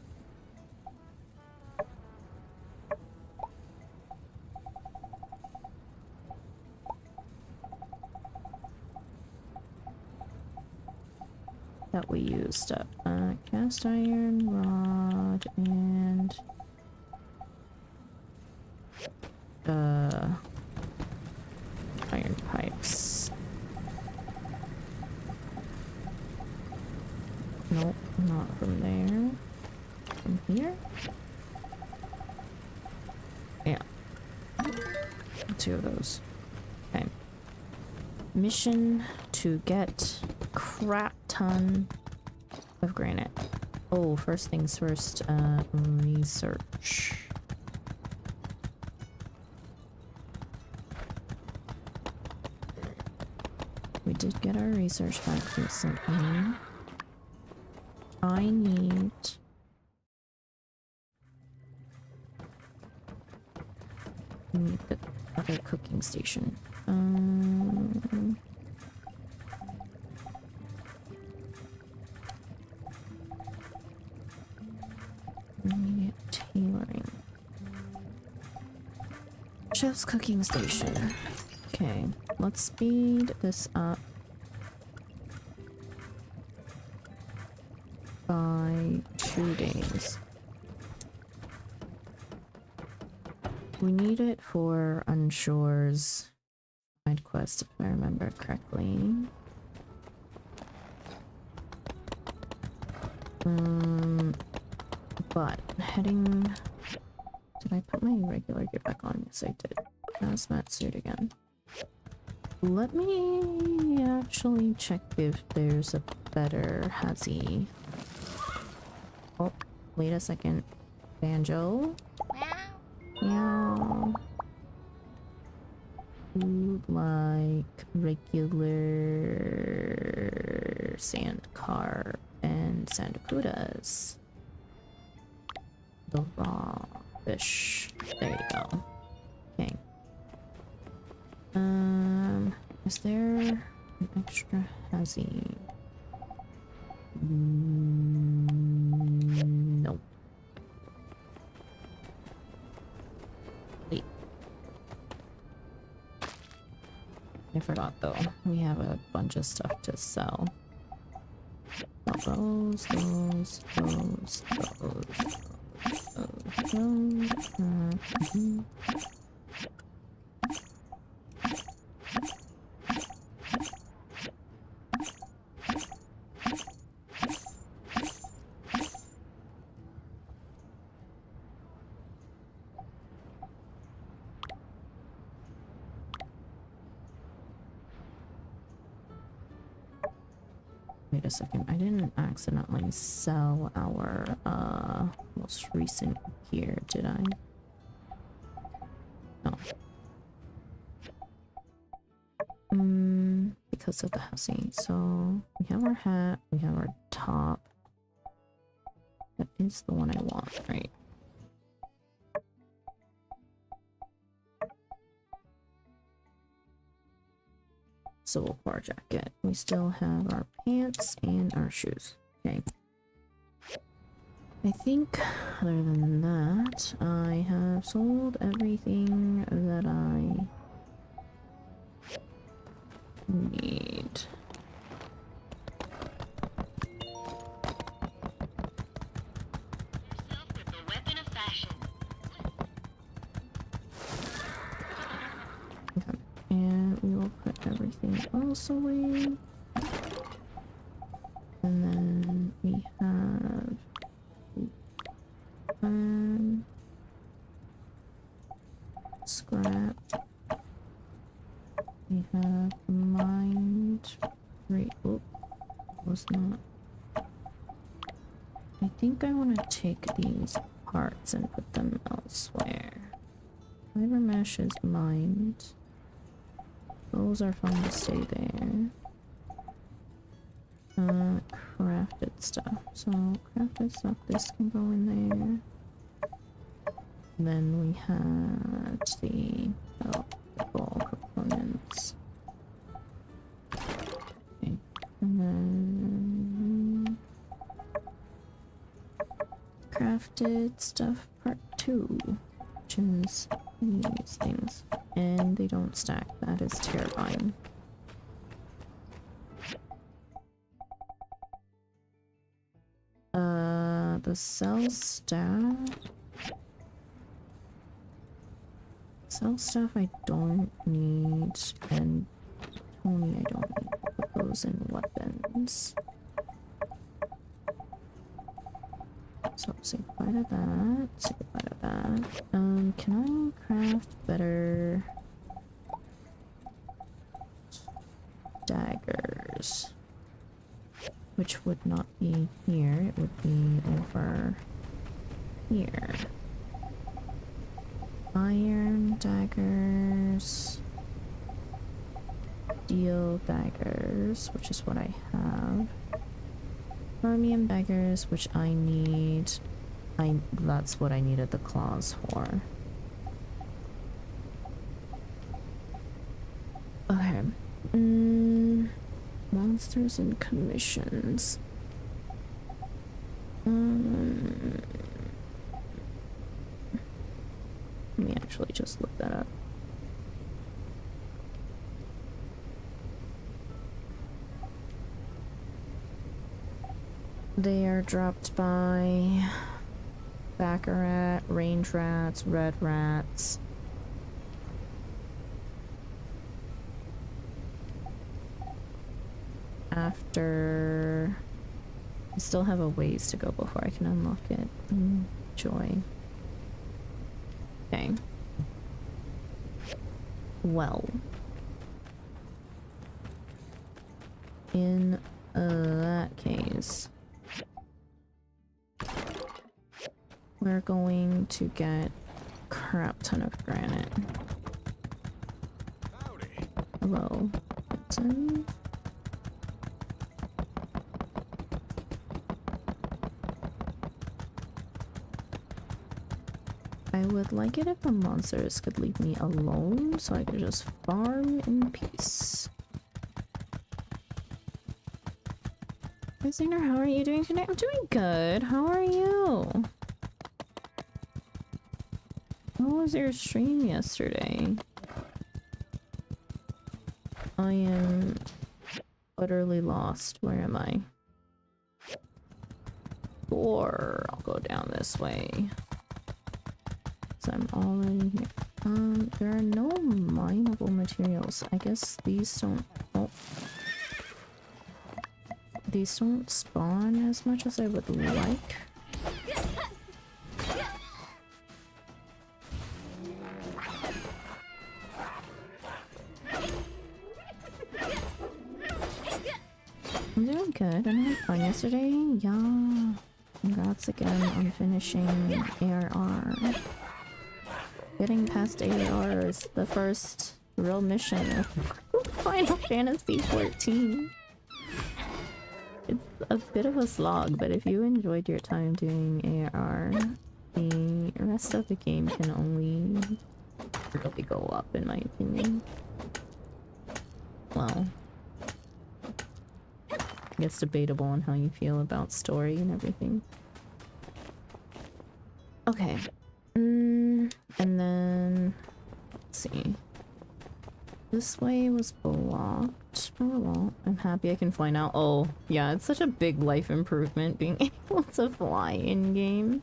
That we used up. Cast iron rod and iron pipes. Nope, not from there. From here? Yeah. 2 of those. Okay. Mission to get crap ton of granite. Oh, first things first, research. We did get our research back recently. I need the other cooking station. Immediate tailoring. Chef's cooking station. Okay, let's speed this up by 2 days. We need it for Unshore's side quest, if I remember correctly. But heading... Did I put my regular gear back on? Yes, I did. Hazmat suit again. Let me actually check if there's a better hazy. Oh, wait a second. Banjo? Yeah. Food like regular sand carp and sandakudas. The raw fish. There you go. Okay. Is there an extra hazy? Nope. Wait. I forgot though. We have a bunch of stuff to sell. Those. Wait a second, I didn't accidentally sell our most recent gear, did I? No. Because of the housing. So we have our hat, we have our top. That is the one I want, right? Civil War jacket. We still have our pants and our shoes. Okay. I think other than that, I have sold everything that I need. With the weapon of fashion. Okay. And we will put everything else away. And then we have scrap. We have mind. Right. Oh, was not. I think I want to take these parts and put them elsewhere. Fiber mesh is mined. Those are fine to stay there. Crafted stuff. So crafted stuff, this can go in there. And then we had the ball components. Okay. And then crafted stuff part 2, which is these things. And they don't stack. That is terrifying. The cell staff. Cell stuff I don't need, and Tony I don't need. Put those in weapons. So say goodbye to that. Say goodbye to that. Can I craft better daggers? Which would not be here, it would be over here. Iron daggers. Steel daggers, which is what I have. Chromium beggars, which I need. That's what I needed the claws for. Okay. Monsters and commissions. Let me actually just look that up. They are dropped by Baccarat, range rats, red rats. After... I still have a ways to go before I can unlock it. Joy. Okay. Well. In that case... we're going to get a crap ton of granite. Howdy. Hello. Hudson? I would like it if the monsters could leave me alone so I could just farm in peace. Hey Singer, how are you doing today? I'm doing good. How are you? How was your stream yesterday? I am utterly lost. Where am I? Or I'll go down this way. So I'm already here. There are no mineable materials. I guess these don't... oh. These don't spawn as much as I would like. I'm doing good. I had fun yesterday. Yeah. Congrats again on finishing ARR. Getting past ARR is the first real mission of Final Fantasy XIV. It's a bit of a slog, but if you enjoyed your time doing ARR, the rest of the game can only really go up, in my opinion. Well, it's debatable on how you feel about story and everything. Okay. And then let's see. This way was blocked. Oh well, I'm happy I can fly now. Oh, yeah, it's such a big life improvement being able to fly in game.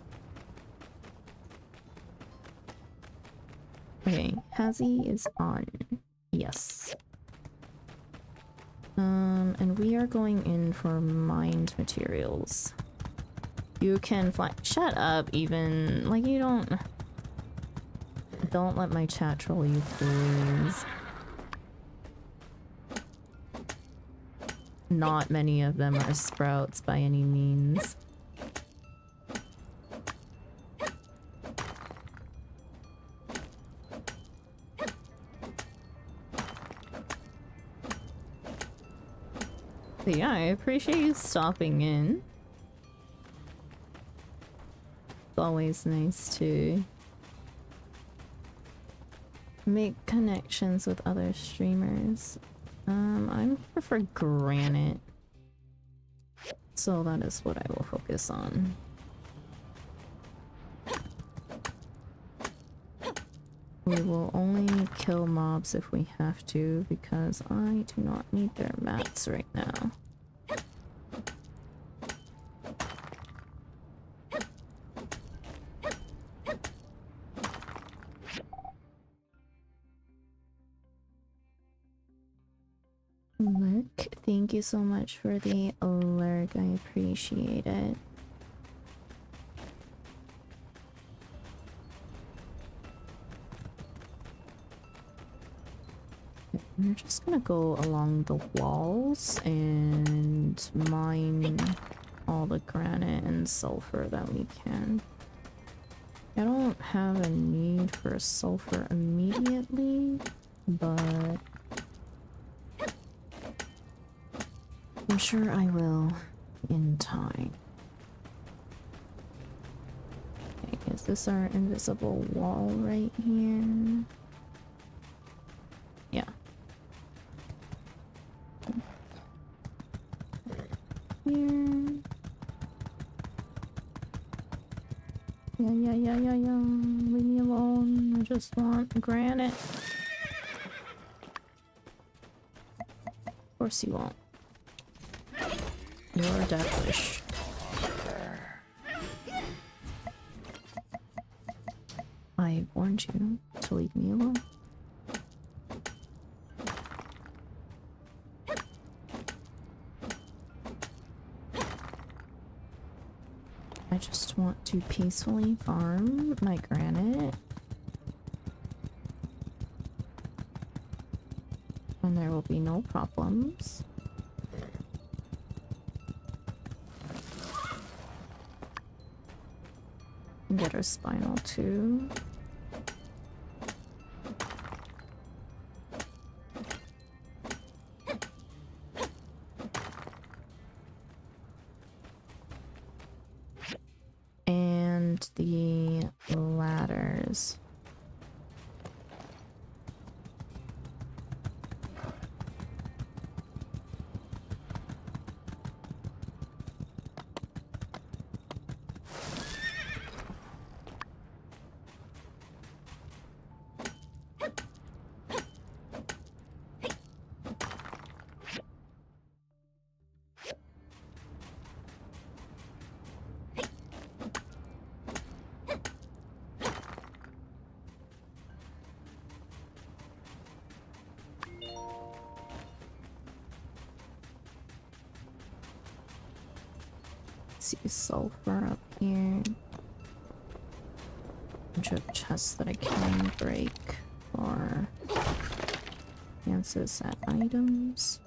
Okay, Hazzy is on. Yes. And we are going in for mined materials. You can fly. Shut up, even. Like, you don't. Don't let my chat troll you, please. Not many of them are sprouts by any means. But yeah, I appreciate you stopping in. It's always nice to make connections with other streamers. I'm here for granite, so that is what I will focus on. We will only kill mobs if we have to, because I do not need their mats right now. Lurk, thank you so much for the alert. I appreciate it. We're just gonna go along the walls and mine all the granite and sulfur that we can. I don't have a need for sulfur immediately, but I'm sure I will in time. Okay, is this our invisible wall right here? Yeah. Here. Yeah. Leave me alone. I just want granite. Of course you won't. You're devilish. I warned you to leave me alone. I just want to peacefully farm my granite. And there will be no problems. Get our spinal too. And the ladders. See sulfur up here. Bunch of chests that I can break for chances at items.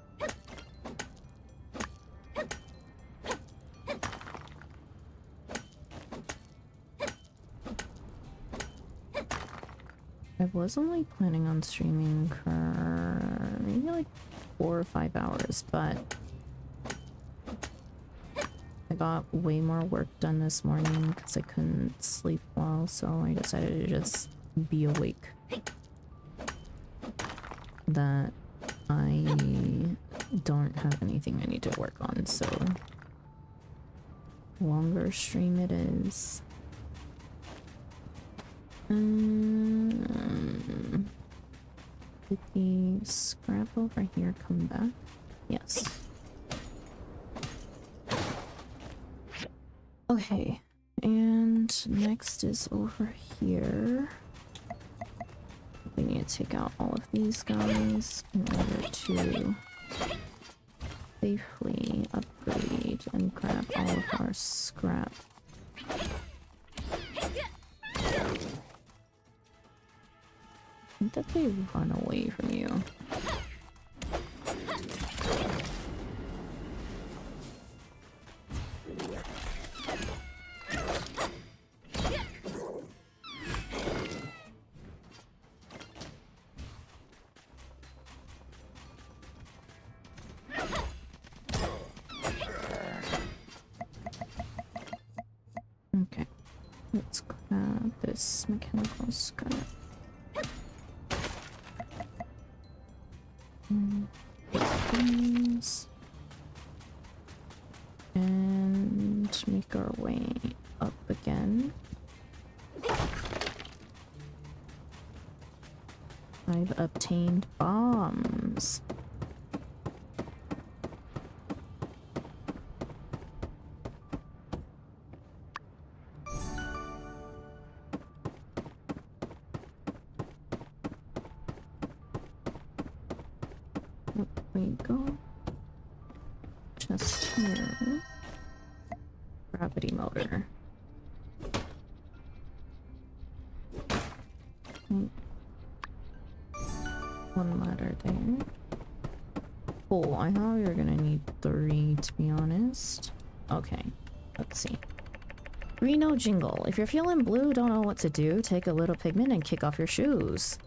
I was only planning on streaming for maybe like 4 or 5 hours, but I got way more work done this morning because I couldn't sleep well, so I decided to just be awake. That I don't have anything I need to work on, so longer stream it is. Did the scrap over here come back? Yes. Okay, and next is over here. We need to take out all of these guys in order to safely upgrade and grab all of our scrap. I think that they run away from you. Okay, let's grab this mechanical scrap. These. And make our way up again. I've obtained bombs. We go. Just here. Gravity motor. One ladder there. Cool. I thought we were gonna need 3, to be honest. Okay. Let's see. Reno jingle. If you're feeling blue, don't know what to do, take a little pigment and kick off your shoes.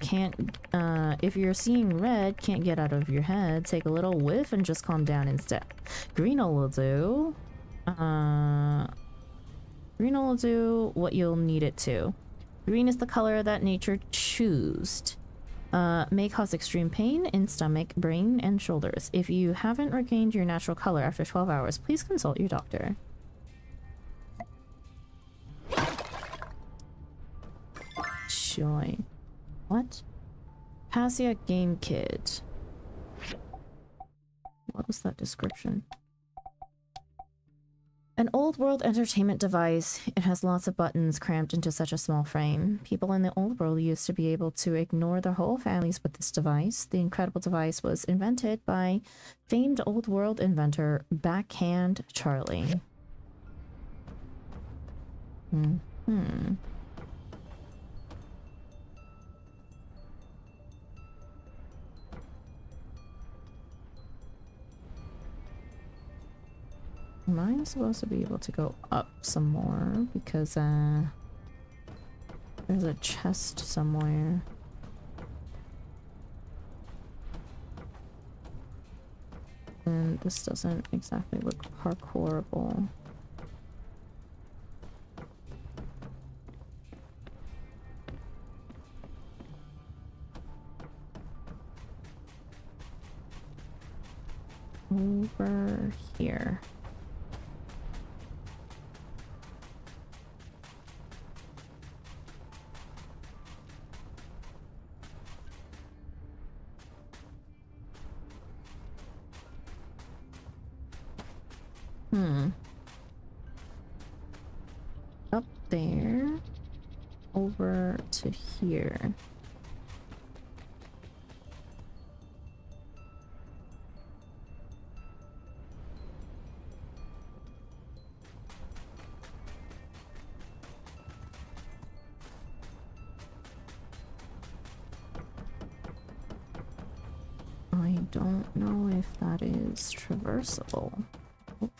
If you're seeing red, can't get out of your head, take a little whiff and just calm down instead. Greeno will do. Green will do what you'll need it to. Green is the color that nature chose. May cause extreme pain in stomach, brain, and shoulders. If you haven't regained your natural color after 12 hours, please consult your doctor. Joy. What? Passia Game Kit. What was that description? An old world entertainment device. It has lots of buttons cramped into such a small frame. People in the old world used to be able to ignore their whole families with this device. The incredible device was invented by famed old world inventor Backhand Charlie. Am I supposed to be able to go up some more? Because, there's a chest somewhere. And this doesn't exactly look parkourable. Over here. Up there. Over to here. I don't know if that is traversable. Oh.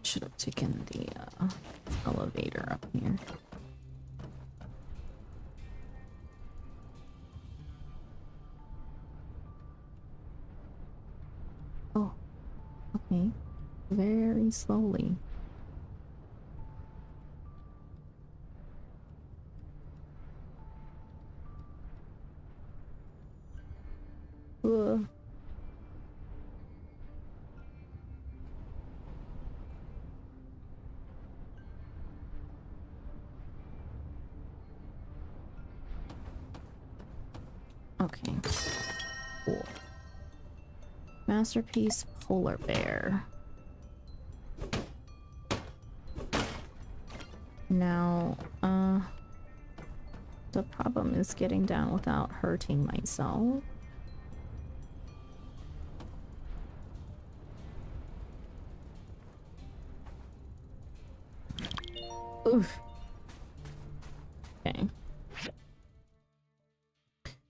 Should have taken the elevator up here. Oh, okay. Very slowly. Ugh. Okay. Cool. Masterpiece polar bear. Now, the problem is getting down without hurting myself. Oof. Okay.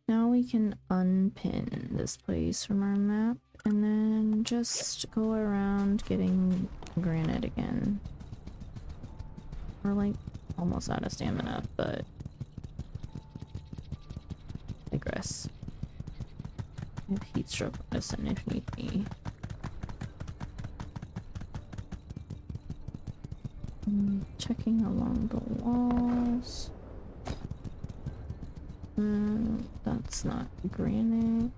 Now we can unpin this place from our map and then just go around getting granite again. We're like almost out of stamina, but digress. I have heat stroke medicine if need be. Checking along the walls. That's not granite.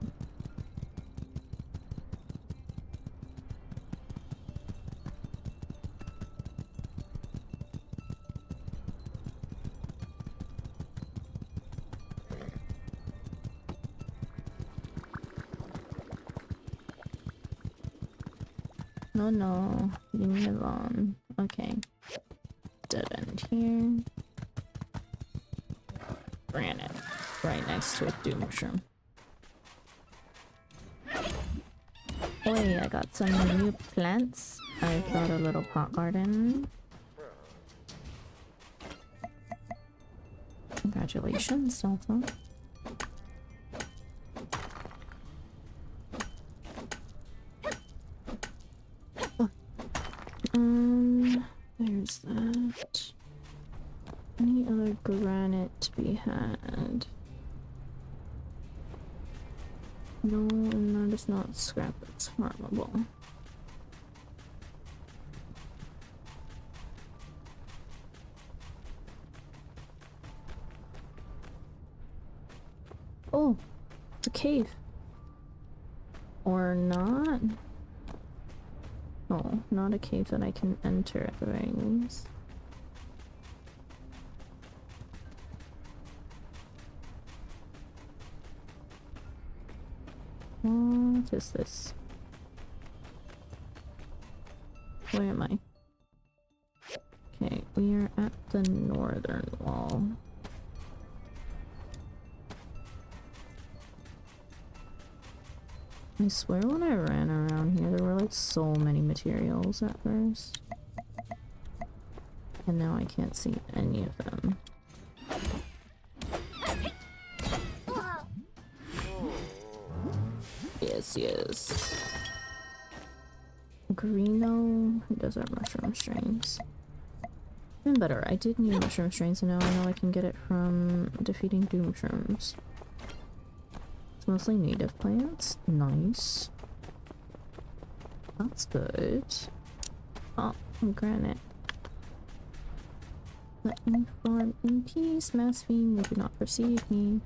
No, leave me alone. Okay. Dead end here. Granite. Right next to a doom mushroom. Oi, I got some new plants. I got a little pot garden. Congratulations, Delta. not scrap, it's farmable. Oh, it's a cave. Or not? Oh, not a cave that I can enter at the very least. What is this? Where am I? Okay, we are at the northern wall. I swear when I ran around here there were like so many materials at first. And now I can't see any of them. Yes, yes. Greeno desert mushroom strains. Even better, I did need mushroom strains and now I know I can get it from defeating doom shrooms. It's mostly native plants. Nice. That's good. Oh, granite. Let me farm in peace, mass fiend. You do not perceive me.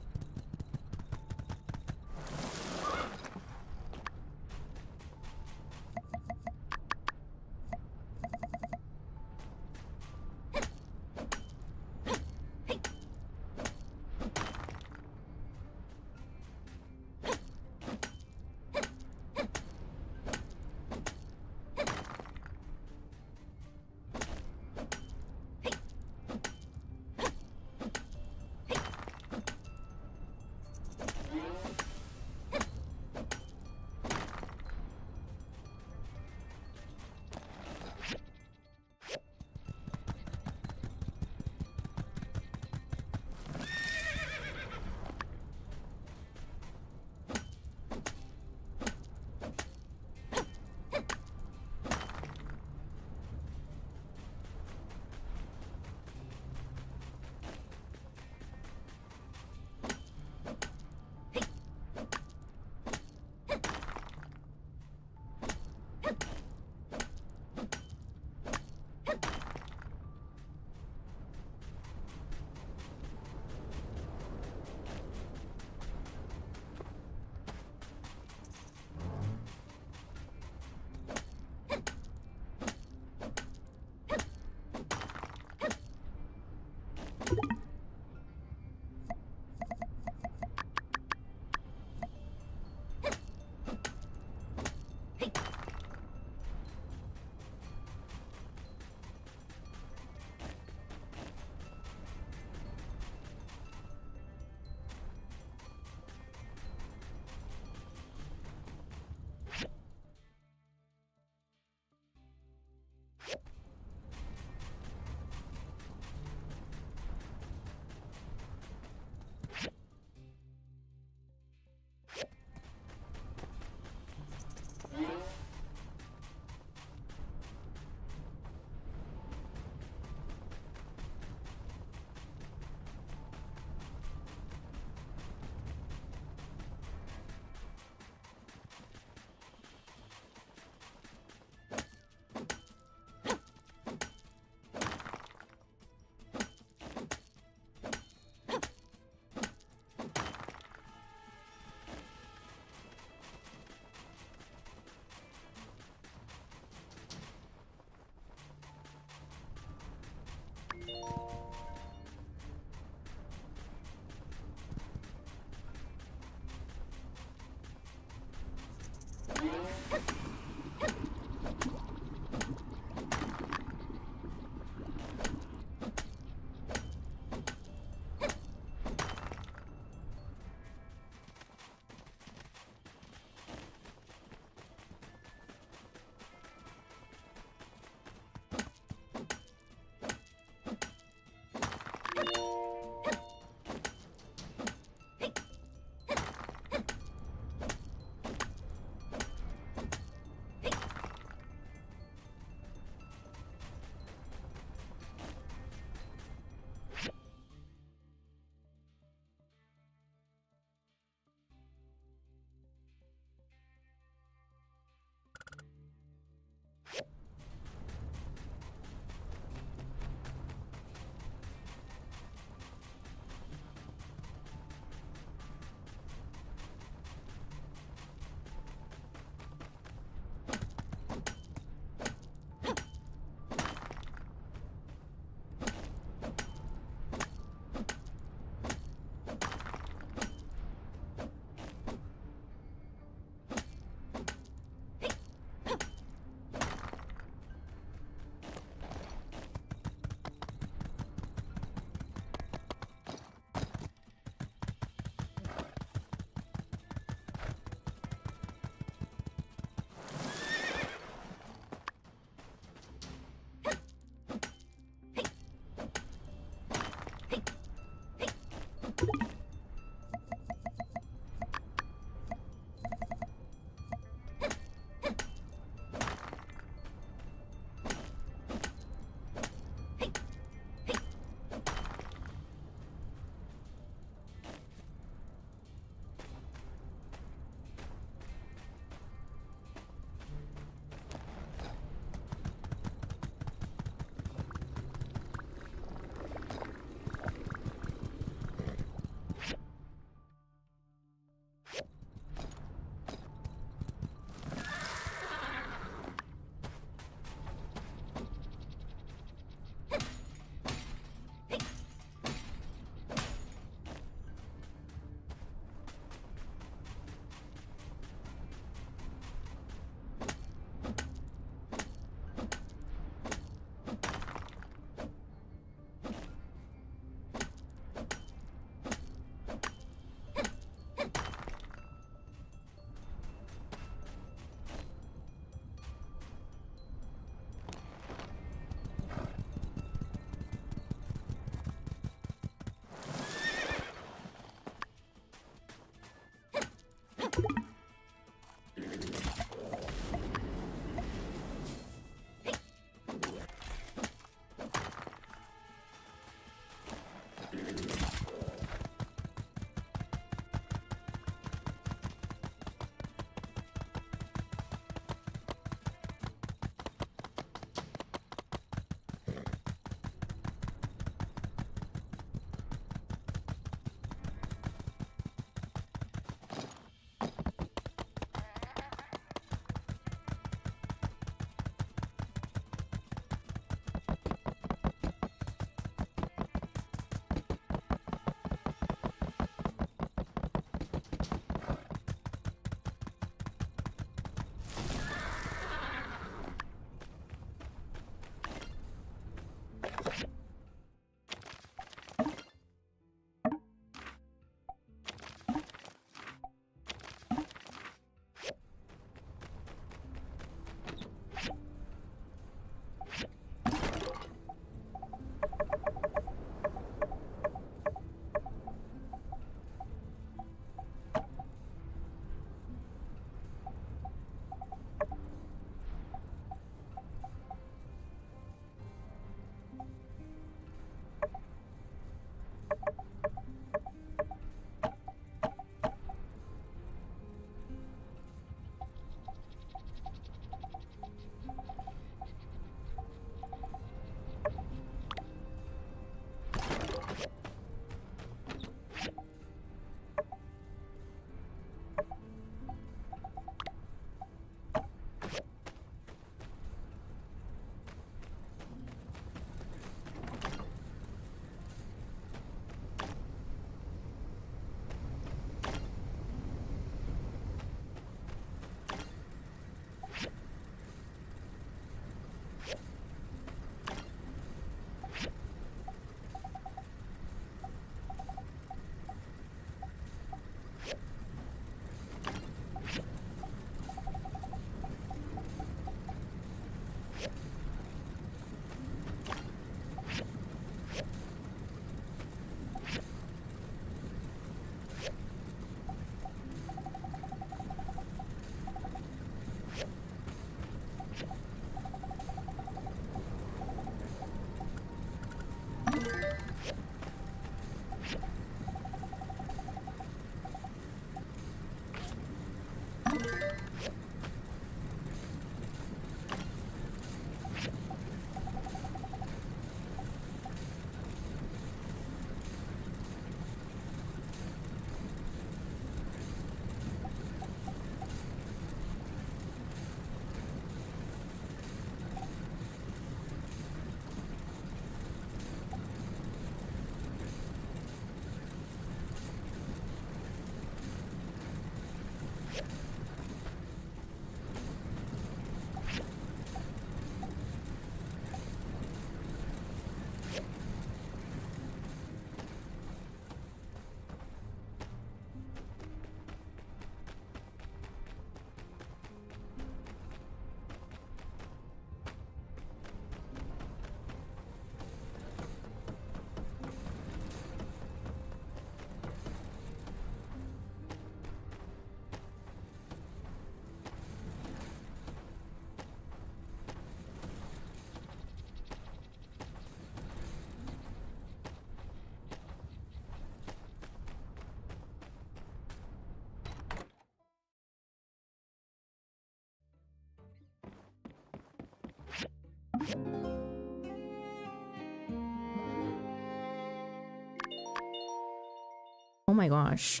my gosh.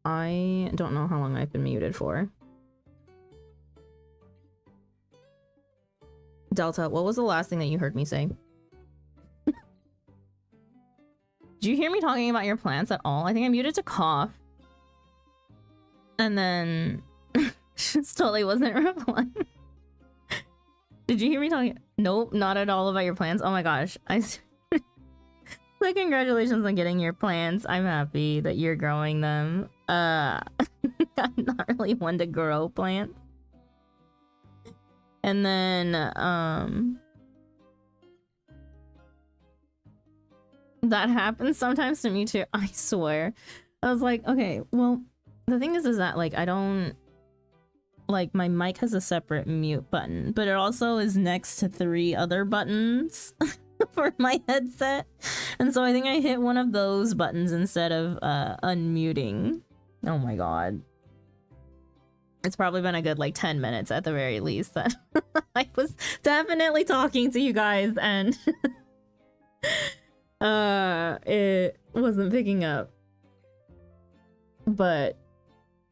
I don't know how long I've been muted for. Delta, what was the last thing that you heard me say? Did you hear me talking about your plants at all? I think I muted to cough. And then just totally wasn't replying. Did you hear me talking? Nope, not at all about your plants. Oh my gosh. Like, congratulations on getting your plants. I'm happy that you're growing them. I'm not really one to grow plants. And then, that happens sometimes to me too, I swear. I was like, okay, well, the thing is that, like, I don't... Like, my mic has a separate mute button, but it also is next to 3 other buttons for my headset. And so I think I hit one of those buttons instead of unmuting. Oh my god. It's probably been a good, like, 10 minutes at the very least that I was definitely talking to you guys and it wasn't picking up. But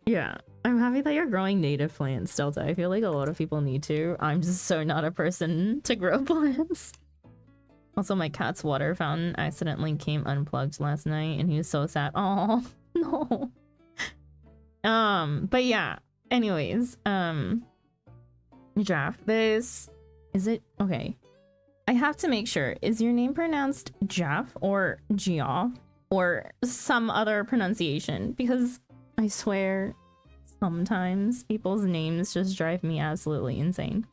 yeah, I'm happy that you're growing native plants, Delta. I feel like a lot of people need to. I'm just so not a person to grow plants. Also, my cat's water fountain accidentally came unplugged last night and he was so sad. Oh no. But yeah. Anyways, Jaff, this is it. Okay, I have to make sure. Is your name pronounced Jaff or Geoff or some other pronunciation? Because I swear sometimes people's names just drive me absolutely insane.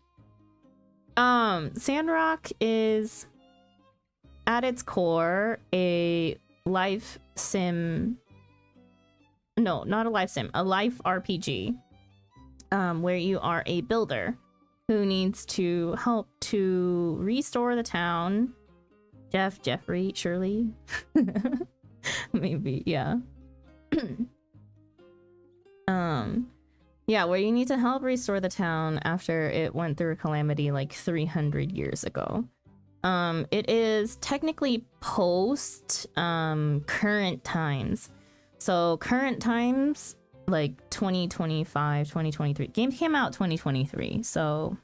Sandrock is at its core a life sim. No, not a life sim, a life RPG. Where you are a builder who needs to help to restore the town. Jeffrey, Shirley? Maybe, yeah. Yeah, where you need to help restore the town after it went through a calamity like 300 years ago. It is technically post current times. So current times, like 2025, 2023. Game came out 2023, so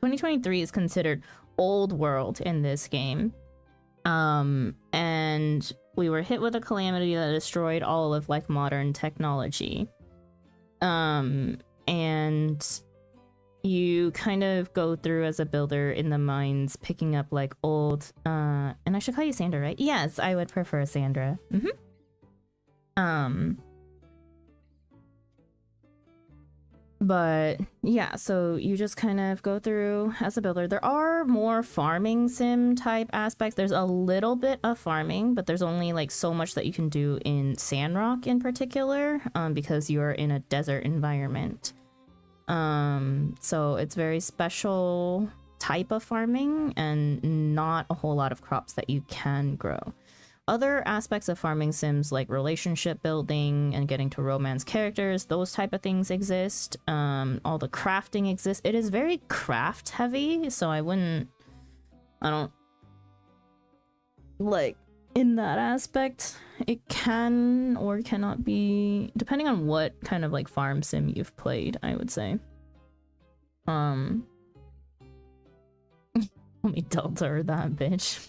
2023 is considered old world in this game. And we were hit with a calamity that destroyed all of like modern technology. And you kind of go through as a builder in the mines, picking up like old, and I should call you Sandra, right? Yes, I would prefer Sandra. But yeah, so you just kind of go through as a builder. There are more farming sim type aspects. There's a little bit of farming, but there's only like so much that you can do in Sandrock in particular, because you're in a desert environment. So it's very special type of farming and not a whole lot of crops that you can grow. Other aspects of farming sims like relationship building and getting to romance characters, those type of things exist. All the crafting exists. It is very craft heavy, so I don't like in that aspect. It can or cannot be, depending on what kind of like farm sim you've played, I would say. Let me Delta her that bitch.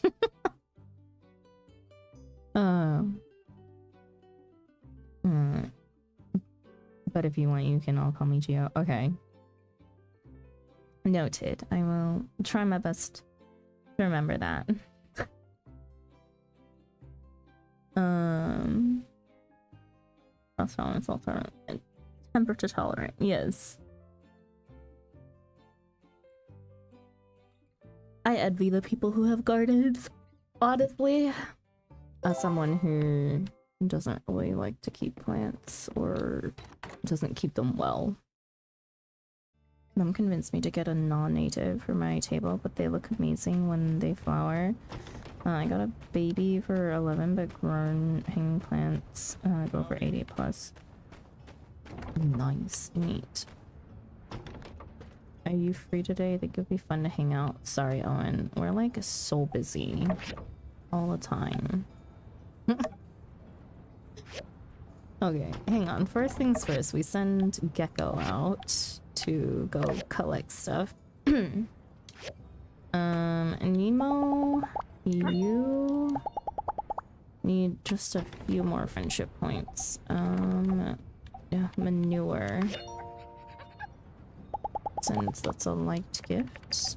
But if you want, you can all call me Geo. Okay. Noted. I will try my best to remember that. Frost tolerance, salt tolerant, and temperature tolerant. Yes. I envy the people who have gardens, honestly. As someone who doesn't really like to keep plants or doesn't keep them well. Mom convinced me to get a non-native for my table, but they look amazing when they flower. I got a baby for 11, but grown hanging plants go for 80 plus. Nice, neat. Are you free today? I think it'd be fun to hang out. Sorry, Owen. We're like so busy all the time. Okay, hang on. First things first, we send Gecko out to go collect stuff. Nemo, you need just a few more friendship points. Yeah, manure. Since that's a liked gift.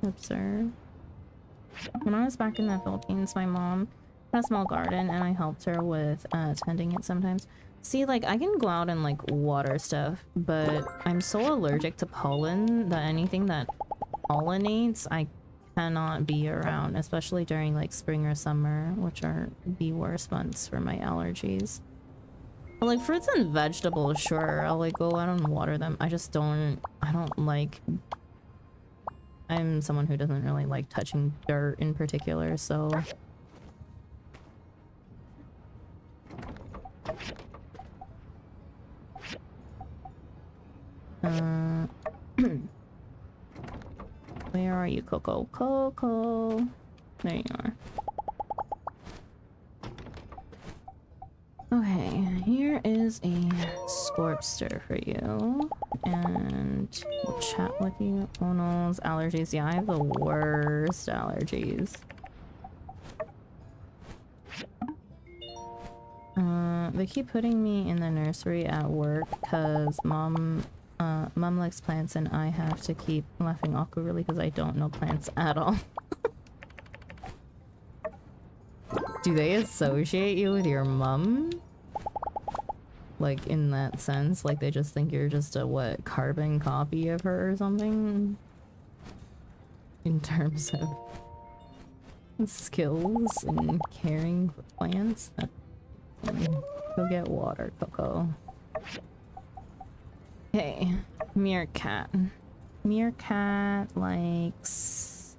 Observe. When I was back in the Philippines, my mom had a small garden and I helped her with tending it sometimes. See, like, I can go out and, like, water stuff, but I'm so allergic to pollen that anything that pollinates, I cannot be around, especially during, like, spring or summer, which are the worst months for my allergies. But, like, fruits and vegetables, sure, I'll, like, go out and water them. I just don't, I don't like... I'm someone who doesn't really like touching dirt in particular, so... Where are you, Coco? Coco! There you are. Okay, here is a Scorpster for you. And we'll chat with you. Oh no, it's allergies. Yeah, I have the worst allergies. They keep putting me in the nursery at work because mom likes plants and I have to keep laughing awkwardly because I don't know plants at all. Do they associate you with your mom? Like, in that sense? Like, they just think you're just a, what, carbon copy of her or something? In terms of skills and caring for plants? Go get water, Coco. Okay, Meerkat. Meerkat likes...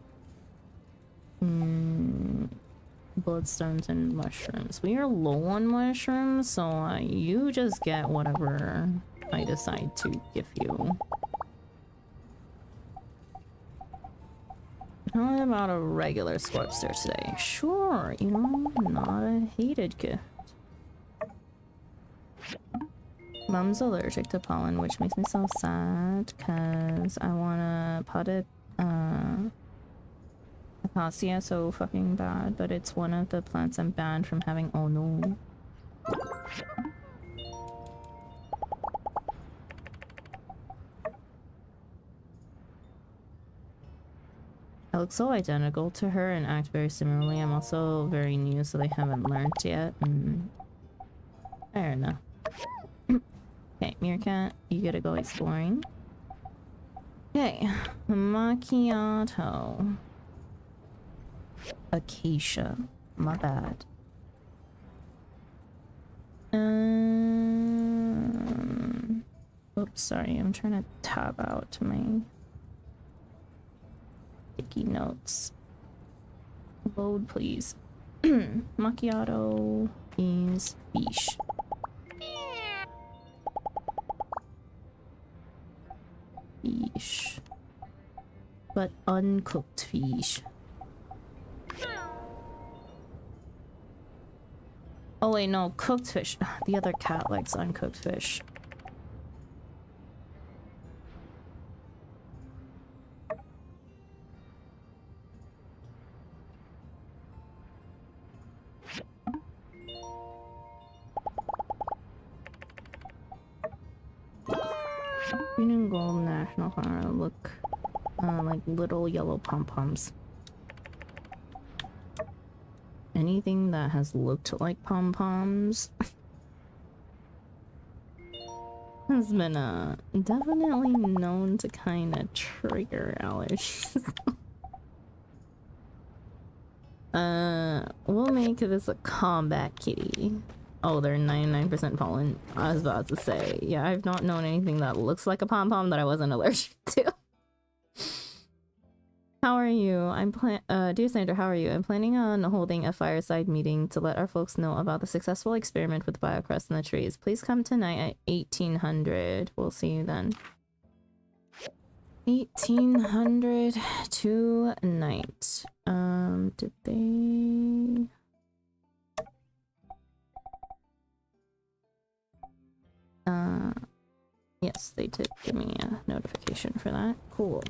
bloodstones and mushrooms. We are low on mushrooms, so you just get whatever I decide to give you. How about a regular Scorpster today? Sure, you know, not a hated gift. Mom's allergic to pollen, which makes me so sad, because I wanna potted, Acacia so fucking bad, but it's one of the plants I'm banned from having. Oh no. I look so identical to her and act very similarly. I'm also very new, so they haven't learned yet. Fair enough. Okay, Meerkat, you gotta go exploring. Okay, Macchiato. Acacia. My bad. Oops, sorry, I'm trying to tab out my sticky notes. Load, please. Macchiato is fish. Fish. But uncooked fish. Oh wait, no, cooked fish. The other cat likes uncooked fish. Green and gold national flower look like little yellow pom-poms. Anything that has looked like pom-poms has been definitely known to kind of trigger allergies. We'll make this a combat kitty. Oh, they're 99% pollen. I was about to say, yeah, I've not known anything that looks like a pom-pom that I wasn't allergic to. How are you? Dear Sandra, how are you? I'm planning on holding a fireside meeting to let our folks know about the successful experiment with BioCrust in the trees. Please come tonight at 1800. We'll see you then. 1800 tonight. Did they... yes, they did give me a notification for that. Cool.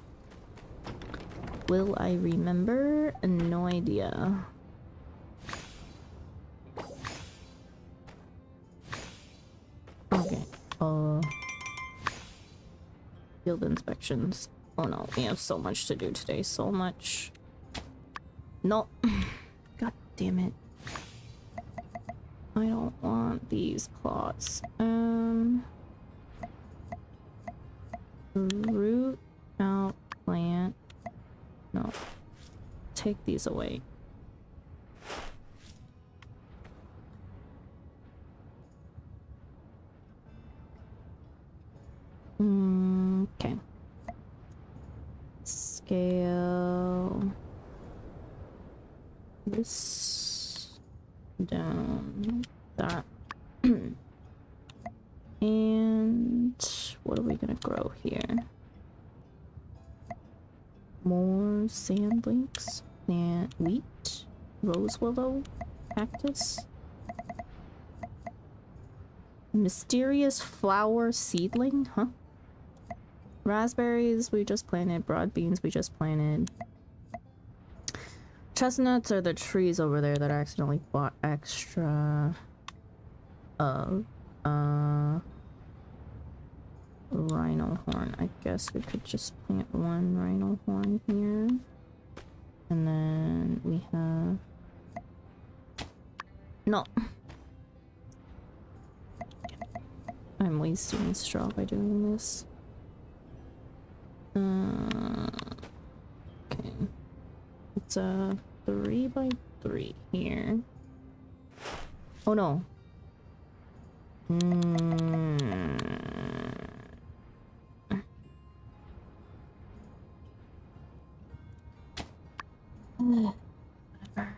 Will I remember? No idea. Okay. Field inspections. Oh no, we have so much to do today. So much. No. God damn it. I don't want these plots. Root out plant. No. Take these away. Okay. Scale this down. That. And what are we gonna grow here? More sand links and wheat, rose willow, cactus, mysterious flower seedling, huh? Raspberries we just planted, broad beans we just planted. Chestnuts are the trees over there that I accidentally bought extra of. Rhino horn. I guess we could just plant one rhino horn here. And then we have... No! I'm wasting straw by doing this. Okay. It's a 3x3 here. Oh no. Whatever.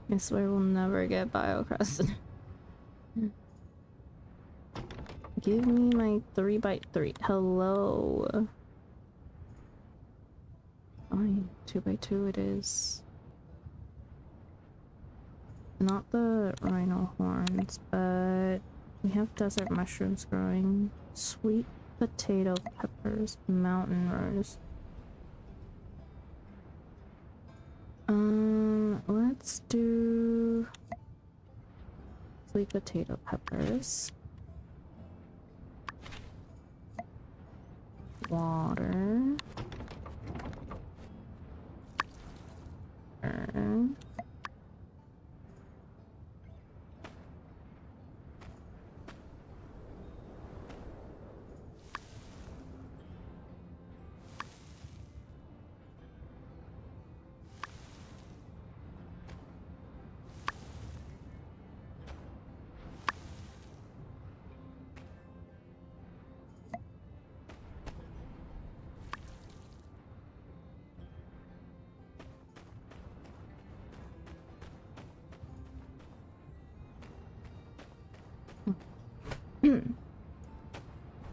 I swear we'll never get biocrusted. Give me my 3x3. Hello. Fine, 2x2 it is. Not the rhino horns, but we have desert mushrooms growing. Sweet potato peppers, mountain rose. Let's do sweet potato peppers. Water.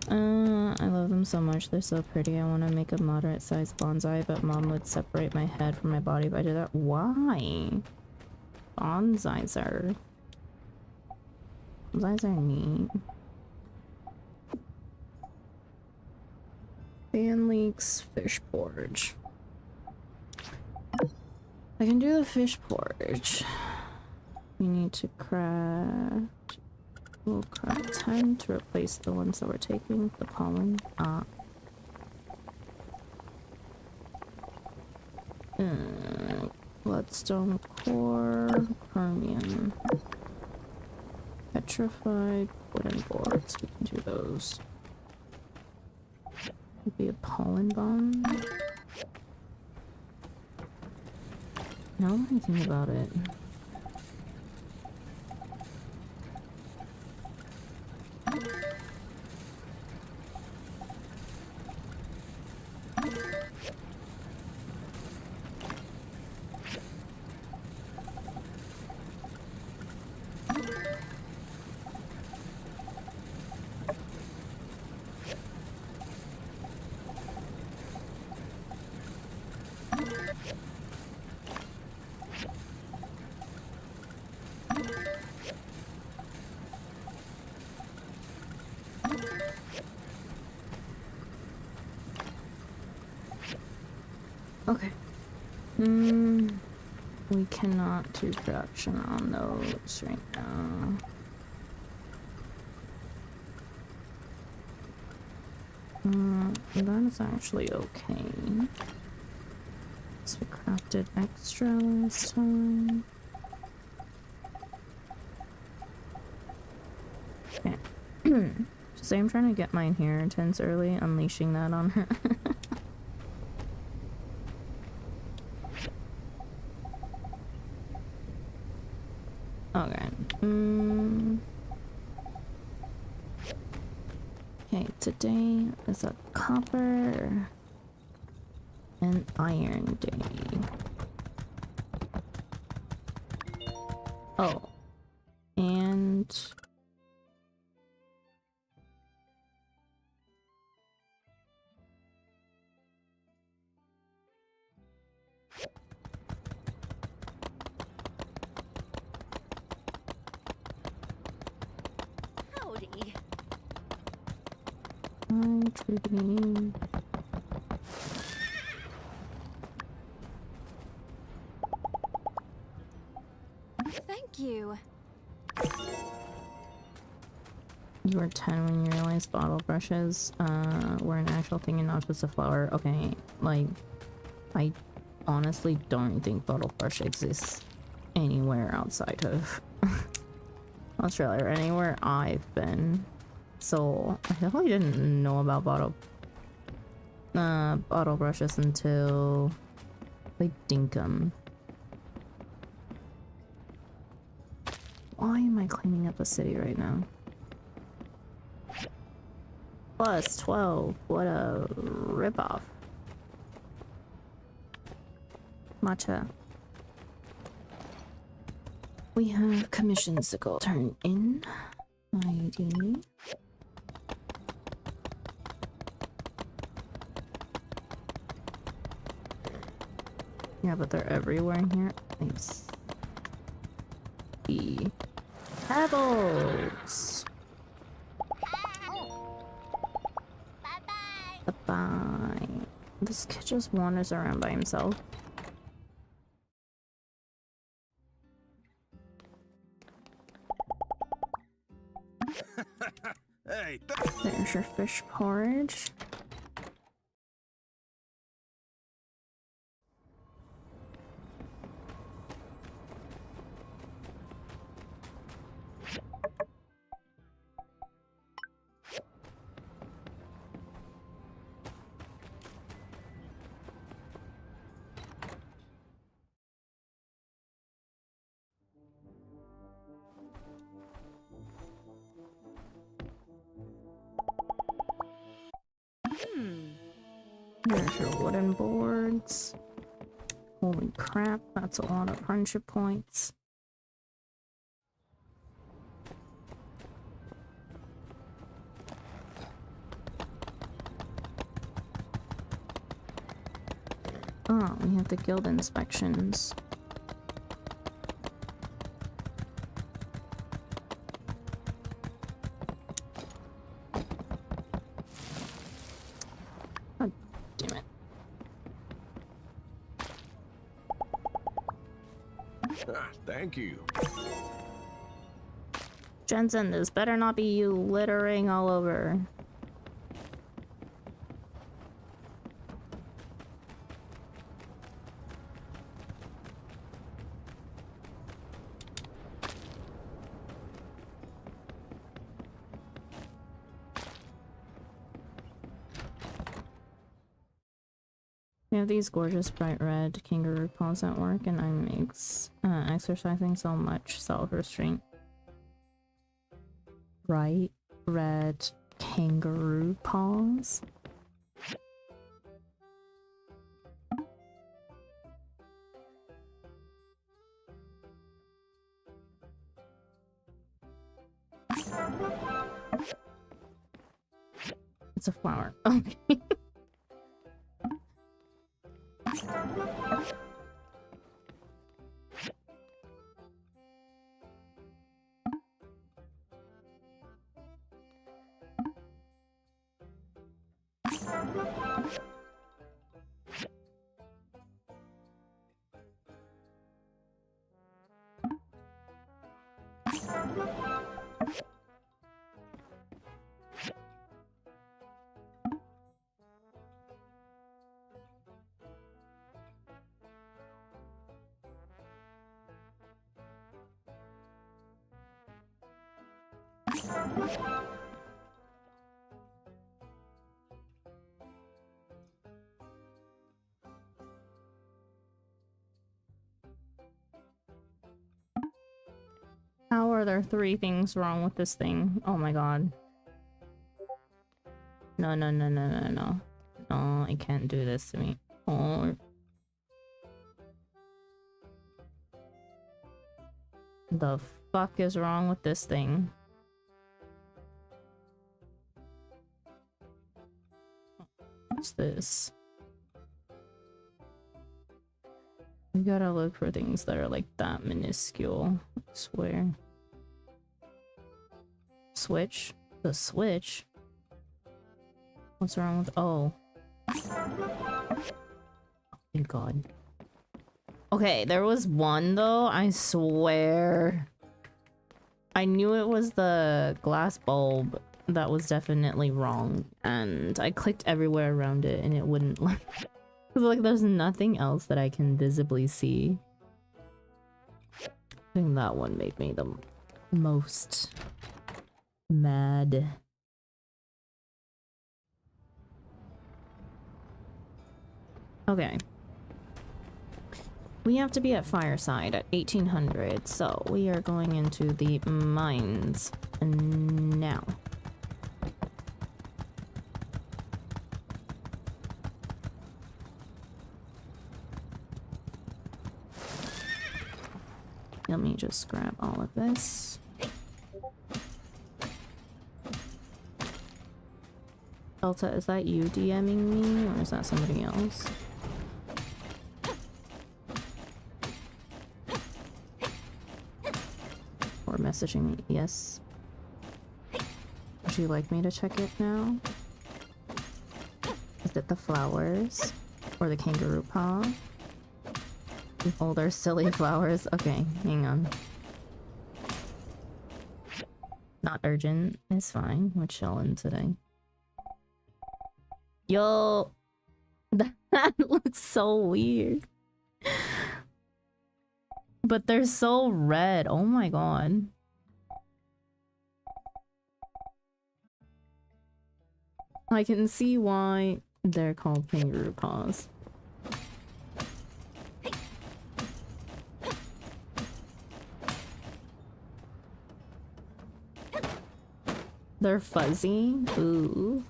I love them so much. They're so pretty. I want to make a moderate sized bonsai, but mom would separate my head from my body if I did that. Why? Bonsais are neat. Fan leaks, fish porridge. I can do the fish porridge. We need to craft... We'll craft 10 to replace the ones that we're taking. The pollen. Bloodstone core, Permian. Petrified wooden boards. We can do those. Would be a pollen bomb. Now that I think about it. We cannot do production on those right now. That is actually okay. So we crafted extra last time. Okay. So I'm trying to get my inheritance early, unleashing that on her. Okay. Okay, today is a copper and iron day. Oh. And Howdy. hi, Trudy. Thank you. You were 10 when you realized bottle brushes were an actual thing and not just a flower. Okay, like, I honestly don't think bottle brush exists anywhere outside of Australia or anywhere I've been. So I definitely didn't know about bottle brushes until like Dinkum. Why am I cleaning up a city right now? Plus 12. What a ripoff. Matcha. We have commissions to go turn in. ID. Yeah, but they're everywhere in here. Nice. The pebbles. Bye-bye. This kid just wanders around by himself. Hey. There's your fish porridge. There's your wooden boards. Holy crap, that's a lot of friendship points. Oh, we have the guild inspections. God damn it. Thank you. Jensen, this better not be you littering all over. We have these gorgeous bright red kangaroo paws at work, and I'm exercising so much self-restraint. Bright red kangaroo paws? It's a flower. Okay. How are there 3 things wrong with this thing? Oh my god. No, no, no, no, no, no. No, I can't do this to me. Oh. The fuck is wrong with this thing? What's this? We gotta look for things that are like that minuscule. I swear. Switch? The switch? What's wrong with— oh. Thank god. Okay, there was one though, I swear. I knew it was the glass bulb that was definitely wrong, and I clicked everywhere around it and it wouldn't like— like there's nothing else that I can visibly see. I think that one made me the most mad. Okay. We have to be at Fireside at 1800, so we are going into the mines now. Let me just grab all of this. Delta, is that you DMing me, or is that somebody else? Or messaging me? Yes. Would you like me to check it now? Is it the flowers? Or the kangaroo paw? Oh, they're silly flowers. Okay, hang on. Not urgent. It's fine. We're chilling today. Yo! That looks so weird. But they're so red. Oh my god. I can see why they're called kangaroo paws. They're fuzzy. Ooh.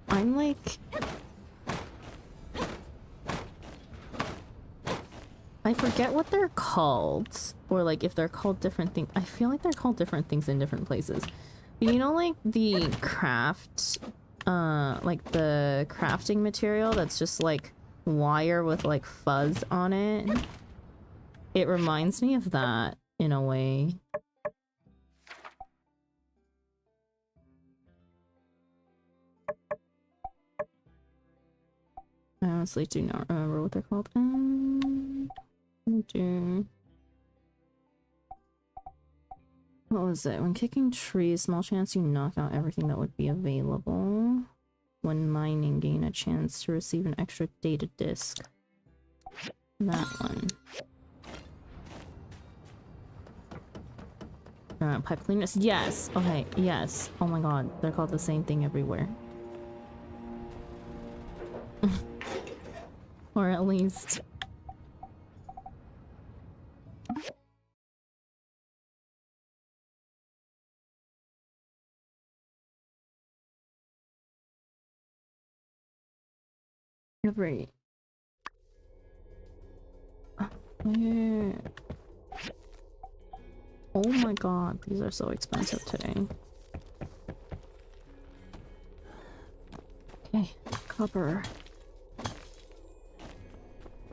I'm like... I forget what they're called. Or like if they're called different things. I feel like they're called different things in different places. But you know, like the craft... like the crafting material that's just like wire with like fuzz on it. It reminds me of that in a way. I honestly do not remember what they're called. What was it? When kicking trees, small chance you knock out everything that would be available. When mining, gain a chance to receive an extra data disk. That one. Pipe cleaners? Yes! Okay, yes. Oh my god, they're called the same thing everywhere. Or at least... every... Yeah. Oh my god, these are so expensive today. Okay, copper.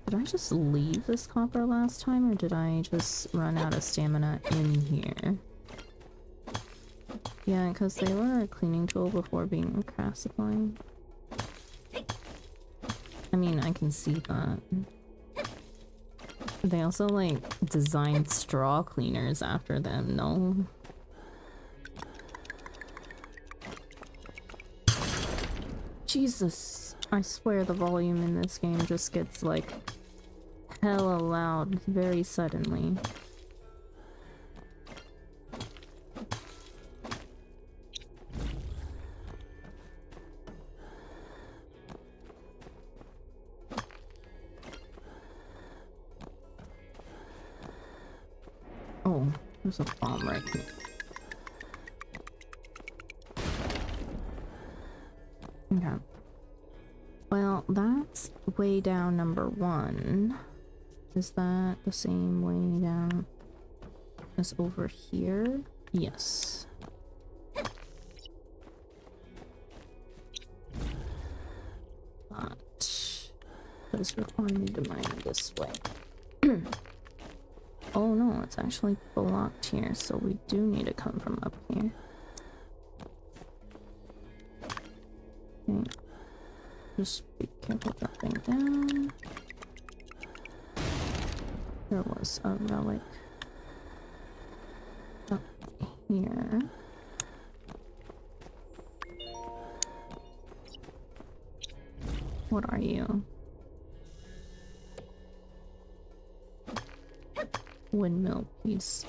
Did I just leave this copper last time, or did I just run out of stamina in here? Yeah, because they were a cleaning tool before being a craft supply. I mean, I can see that. They also like designed straw cleaners after them, no? Jesus, I swear the volume in this game just gets like hella loud very suddenly. Oh, there's a bomb right here. Okay. Well, that's way down number 1. Is that the same way down as over here? Yes. But does require me to mine this way. Oh no, it's actually blocked here, so we do need to come from up here. Okay. Just be careful dropping down. There was a relic up here. What are you? Windmill piece.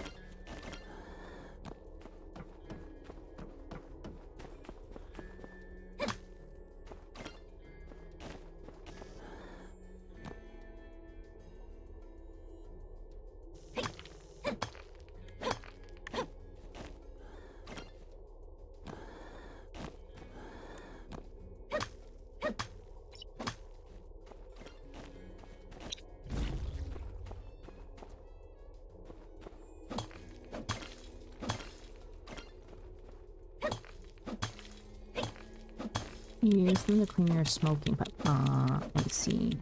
Use them to clean your smoking pipe. Ah, I see.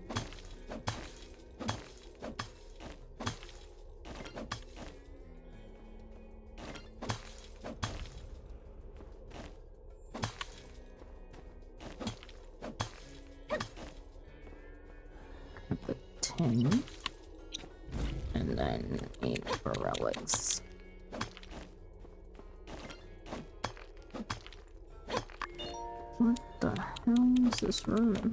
Put 10. And then 8 for relics. What the hell is this room?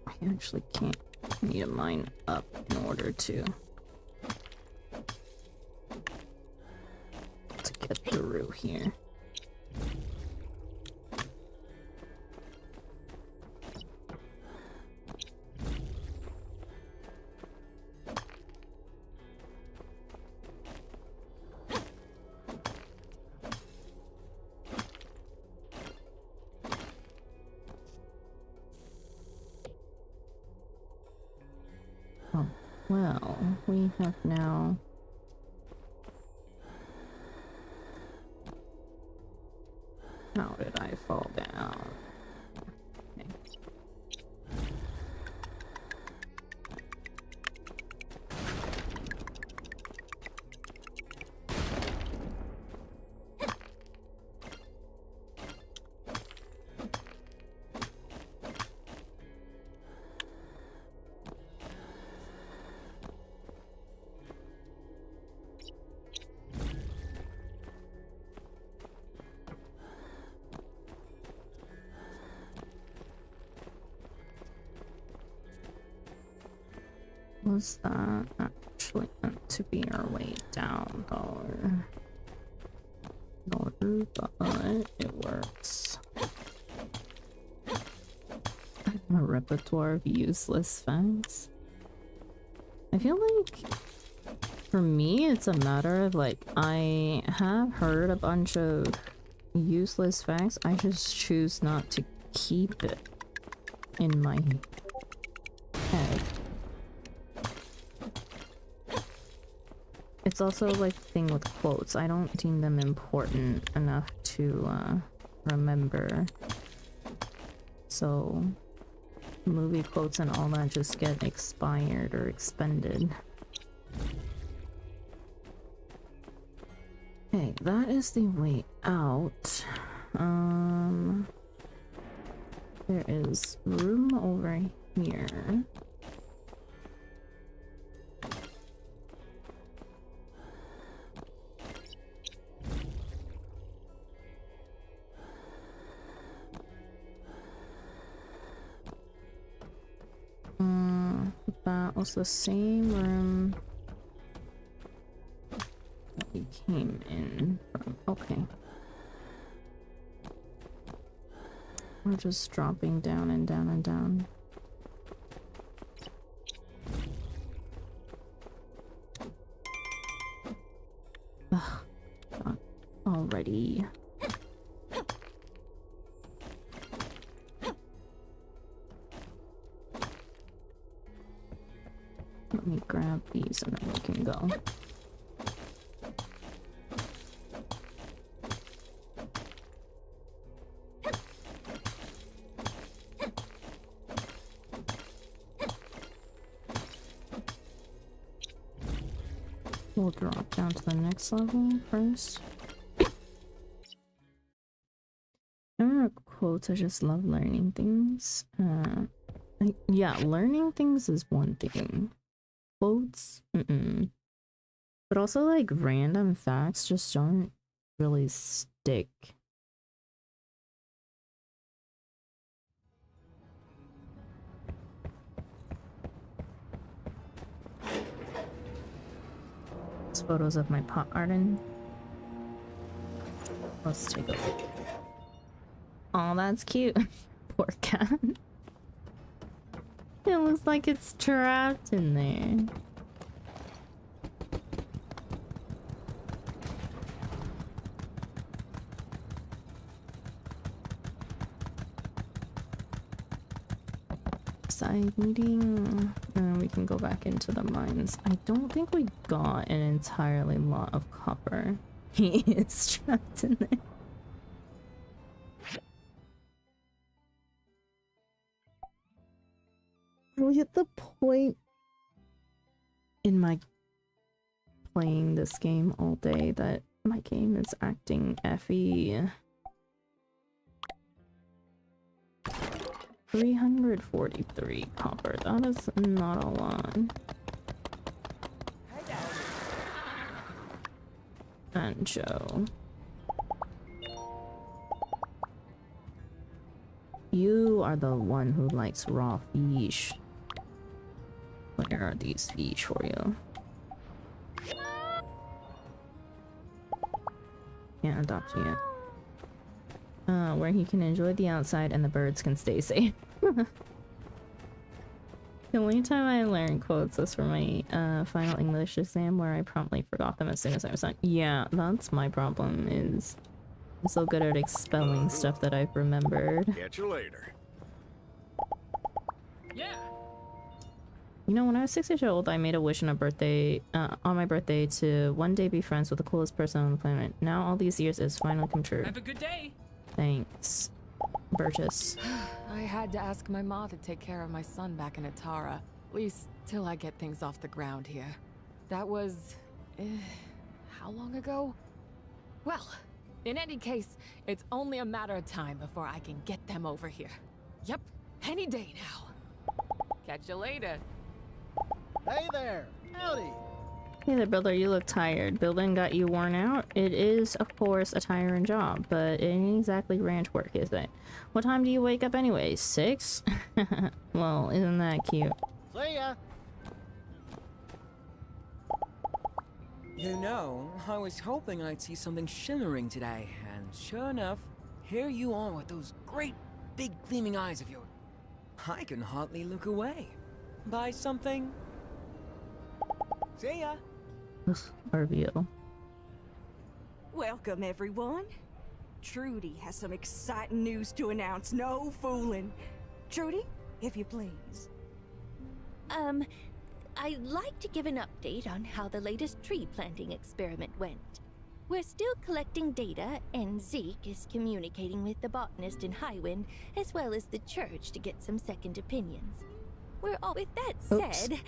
I actually can't. I need to mine up in order to get through here. Well, we have now... How did I fall down? Okay. Was that actually meant to be our way down though? No, but it works. A repertoire of useless facts. I feel like for me it's a matter of like I have heard a bunch of useless facts, I just choose not to keep it in my head. It's also like the thing with quotes. I don't deem them important enough to remember. So movie quotes and all that just get expired or expended. Okay, that is the way out. There is room over here. That was the same room that we came in from. Okay. We're just dropping down and down and down. Ugh, God, already. Let me grab these and then we can go. We'll drop down to the next level first. I remember quotes, I just love learning things. Yeah, learning things is one thing. Quotes, but also like random facts just don't really stick. It's photos of my pot garden. Let's take a look. Oh, that's cute. Poor cat. It looks like it's trapped in there. Side meeting, and we can go back into the mines. I don't think we got an entirely lot of copper. He is trapped in there. We hit the point in my playing this game all day that my game is acting effy. 343 copper. That is not a lot. And Joe. You are the one who likes raw fish. Where are these fish for you? Can't adopt you yet. Where he can enjoy the outside and the birds can stay safe. The only time I learned quotes was for my final English exam, where I promptly forgot them as soon as I was done. Yeah, that's my problem, is I'm so good at expelling stuff that I've remembered. Catch you later. Yeah. You know, when I was 6 years old, I made a wish on a birthday, on my birthday, to one day be friends with the coolest person on the planet. Now all these years it's finally come true. Have a good day. Thanks, Burgess. I had to ask my ma to take care of my son back in Atara, at least till I get things off the ground here. That was, how long ago? Well, in any case, it's only a matter of time before I can get them over here. Yep, any day now. Catch you later. Hey there! Howdy! Hey there, Builder, you look tired. Building got you worn out? It is, of course, a tiring job, but it ain't exactly ranch work, is it? What time do you wake up anyway? 6? Well, isn't that cute? See ya! You know, I was hoping I'd see something shimmering today, and sure enough, here you are with those great, big gleaming eyes of yours. I can hardly look away. Buy something? See ya! Ugh, reveal. Welcome, everyone. Trudy has some exciting news to announce. No fooling. Trudy, if you please. I'd like to give an update on how the latest tree planting experiment went. We're still collecting data, and Zeke is communicating with the botanist in Highwind, as well as the church, to get some second opinions. With that said,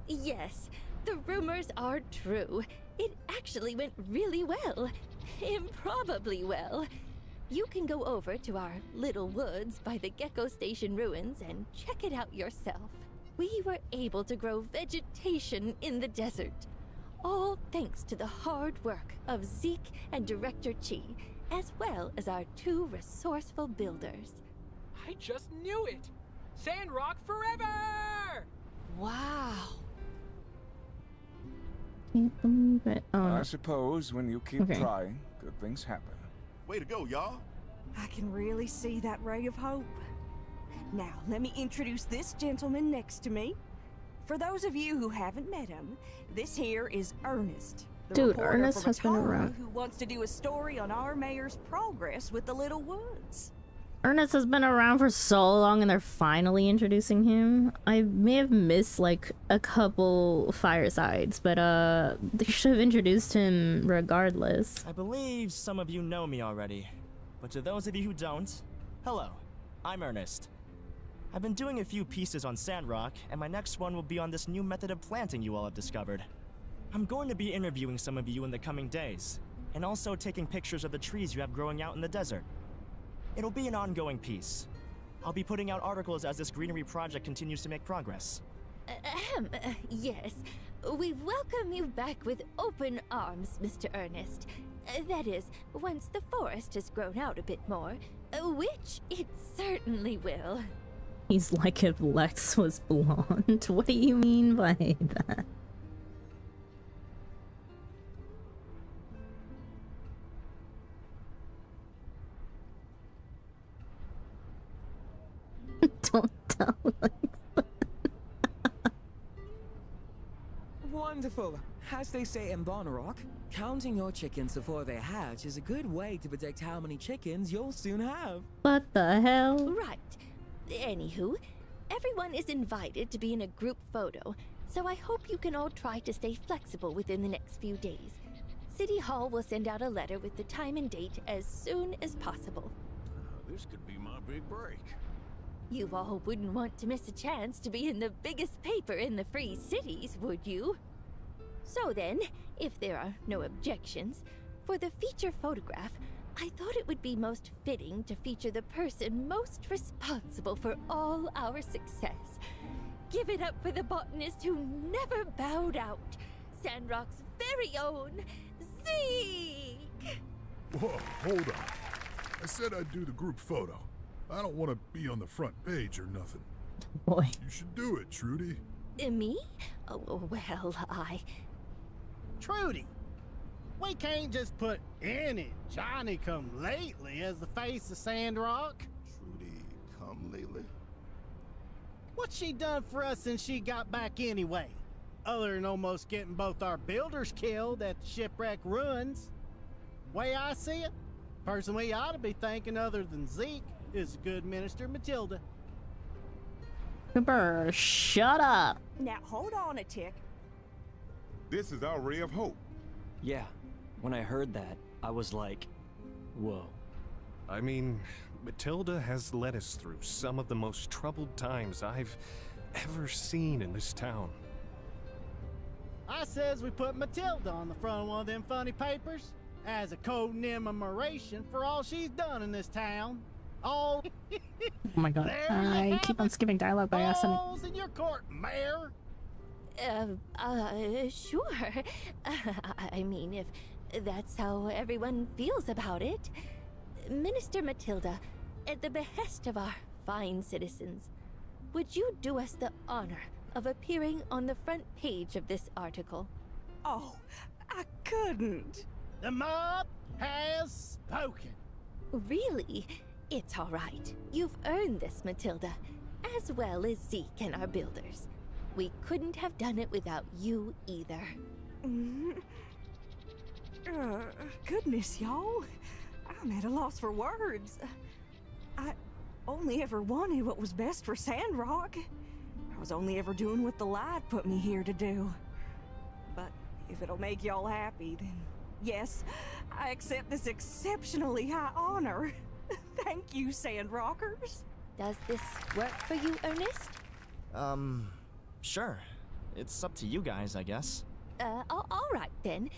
yes, the rumors are true. It actually went really well. Improbably well. You can go over to our little woods by the Gecko Station ruins and check it out yourself. We were able to grow vegetation in the desert, all thanks to the hard work of Zeke and Director Chi, as well as our 2 resourceful builders. I just knew it! Sandrock forever! Wow. Can't believe it. I suppose when you keep trying, good things happen. Way to go, y'all. I can really see that ray of hope. Now, let me introduce this gentleman next to me. For those of you who haven't met him, this here is Ernest. The Dude, reporter Ernest from has been Atara around. Who wants to do a story on our mayor's progress with the Little Woods. Ernest has been around for so long and they're finally introducing him. I may have missed like a couple firesides, but they should have introduced him regardless. I believe some of you know me already, but to those of you who don't, hello, I'm Ernest. I've been doing a few pieces on Sandrock, and my next one will be on this new method of planting you all have discovered. I'm going to be interviewing some of you in the coming days, and also taking pictures of the trees you have growing out in the desert. It'll be an ongoing piece. I'll be putting out articles as this greenery project continues to make progress. Yes. We welcome you back with open arms, Mr. Ernest. That is, once the forest has grown out a bit more, which it certainly will. He's like if Lex was blonde. What do you mean by that? Don't tell Lex. Wonderful. As they say in Bonnerock, counting your chickens before they hatch is a good way to predict how many chickens you'll soon have. What the hell? Right. Anywho, everyone is invited to be in a group photo, so I hope you can all try to stay flexible within the next few days. City Hall will send out a letter with the time and date as soon as possible. This could be my big break. You all wouldn't want to miss a chance to be in the biggest paper in the Free Cities, would you? So then, if there are no objections, for the feature photograph, I thought it would be most fitting to feature the person most responsible for all our success. Give it up for the botanist who never bowed out, Sandrock's very own Zeke! Whoa, hold on. I said I'd do the group photo. I don't want to be on the front page or nothing. Boy. You should do it, Trudy. Me? Oh, well, Trudy! We can't just put any Johnny-come-lately as the face of Sandrock. Trudy, come lately? What's she done for us since she got back anyway? Other than almost getting both our builders killed at the shipwreck ruins. Way I see it, person we ought to be thanking other than Zeke is good Minister Matilda. Cooper, shut up. Now, hold on a tick. This is our ray of hope. Yeah, when I heard that, I was like, whoa. I mean, Matilda has led us through some of the most troubled times I've ever seen in this town. I says we put Matilda on the front of one of them funny papers as a commemoration for all she's done in this town. Oh, Oh my god. I keep on skipping dialogue by accident. balls in your court, Mayor. Sure. I mean, if that's how everyone feels about it. Minister Matilda, at the behest of our fine citizens, would you do us the honor of appearing on the front page of this article? Oh, I couldn't. The mob has spoken. Really? It's all right. You've earned this, Matilda, as well as Zeke and our builders. We couldn't have done it without you either. Goodness, y'all. I'm at a loss for words. I only ever wanted what was best for Sandrock. I was only ever doing what the light put me here to do. But if it'll make y'all happy, then yes, I accept this exceptionally high honor. Thank you, Sandrockers. Does this work for you, Ernest? Sure. It's up to you guys, I guess. All right then.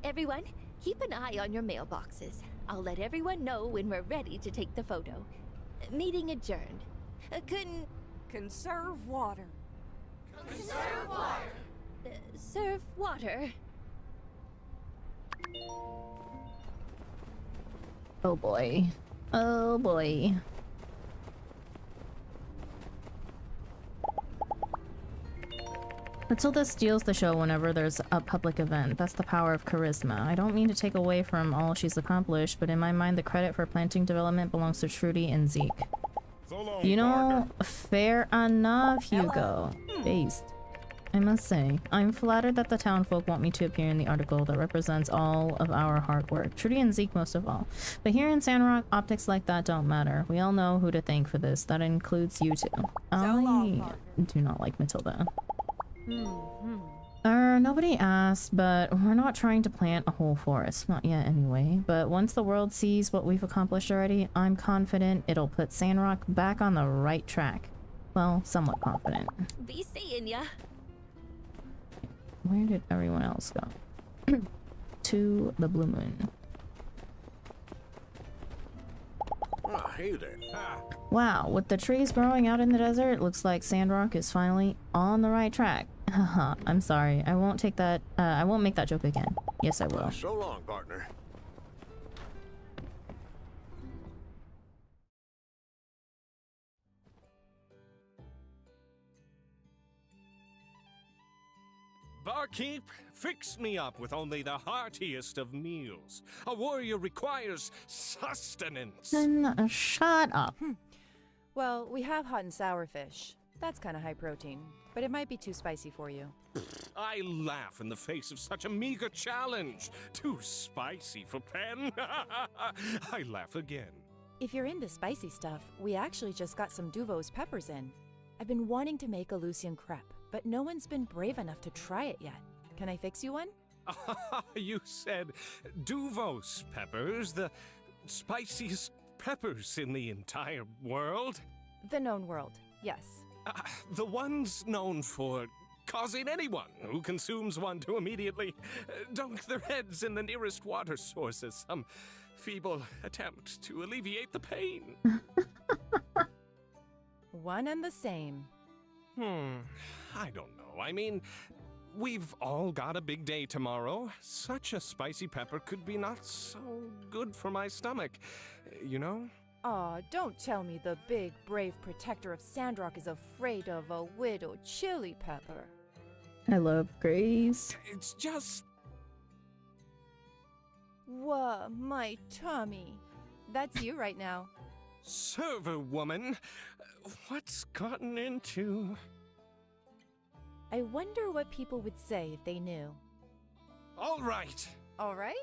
Everyone, keep an eye on your mailboxes. I'll let everyone know when we're ready to take the photo. Meeting adjourned. Couldn't... Conserve water. Conserve water. Serve water. Oh boy. Oh boy. Matilda steals the show whenever there's a public event. That's the power of charisma. I don't mean to take away from all she's accomplished, but in my mind the credit for planting development belongs to Trudy and Zeke. So long, You know, partner. fair enough, Hugo. Based. I must say, I'm flattered that the townfolk want me to appear in the article that represents all of our hard work. Trudy and Zeke most of all. But here in Sandrock, optics like that don't matter. We all know who to thank for this. That includes you two. I do not like Matilda. Nobody asked, but we're not trying to plant a whole forest. Not yet, anyway. But once the world sees what we've accomplished already, I'm confident it'll put Sandrock back on the right track. Well, somewhat confident. Be seeing ya. Where did everyone else go? To the Blue Moon. Oh, hey there. Wow, with the trees growing out in the desert, it looks like Sandrock is finally on the right track. Haha, I'm sorry. I won't take that, I won't make that joke again. Yes, I will. So long, partner. Barkeep, fix me up with only the heartiest of meals. A warrior requires sustenance. Then shut up. Well, we have hot and sour fish. That's kind of high protein, but it might be too spicy for you. I laugh in the face of such a meager challenge. Too spicy for Pen. I laugh again. If you're into spicy stuff, we actually just got some Duvos peppers in. I've been wanting to make a Lucian crepe, but no one's been brave enough to try it yet. Can I fix you one? You said Duvos peppers, the spiciest peppers in the entire world? The known world, yes. The ones known for causing anyone who consumes one to immediately dunk their heads in the nearest water source as some feeble attempt to alleviate the pain. One and the same. I don't know. I mean, we've all got a big day tomorrow. Such a spicy pepper could be not so good for my stomach, you know? Aw, don't tell me the big, brave protector of Sandrock is afraid of a widowed chili pepper. I love Grace. It's just... Whoa, my tummy. That's you right now. Server woman, what's gotten into... I wonder what people would say if they knew. All right. All right?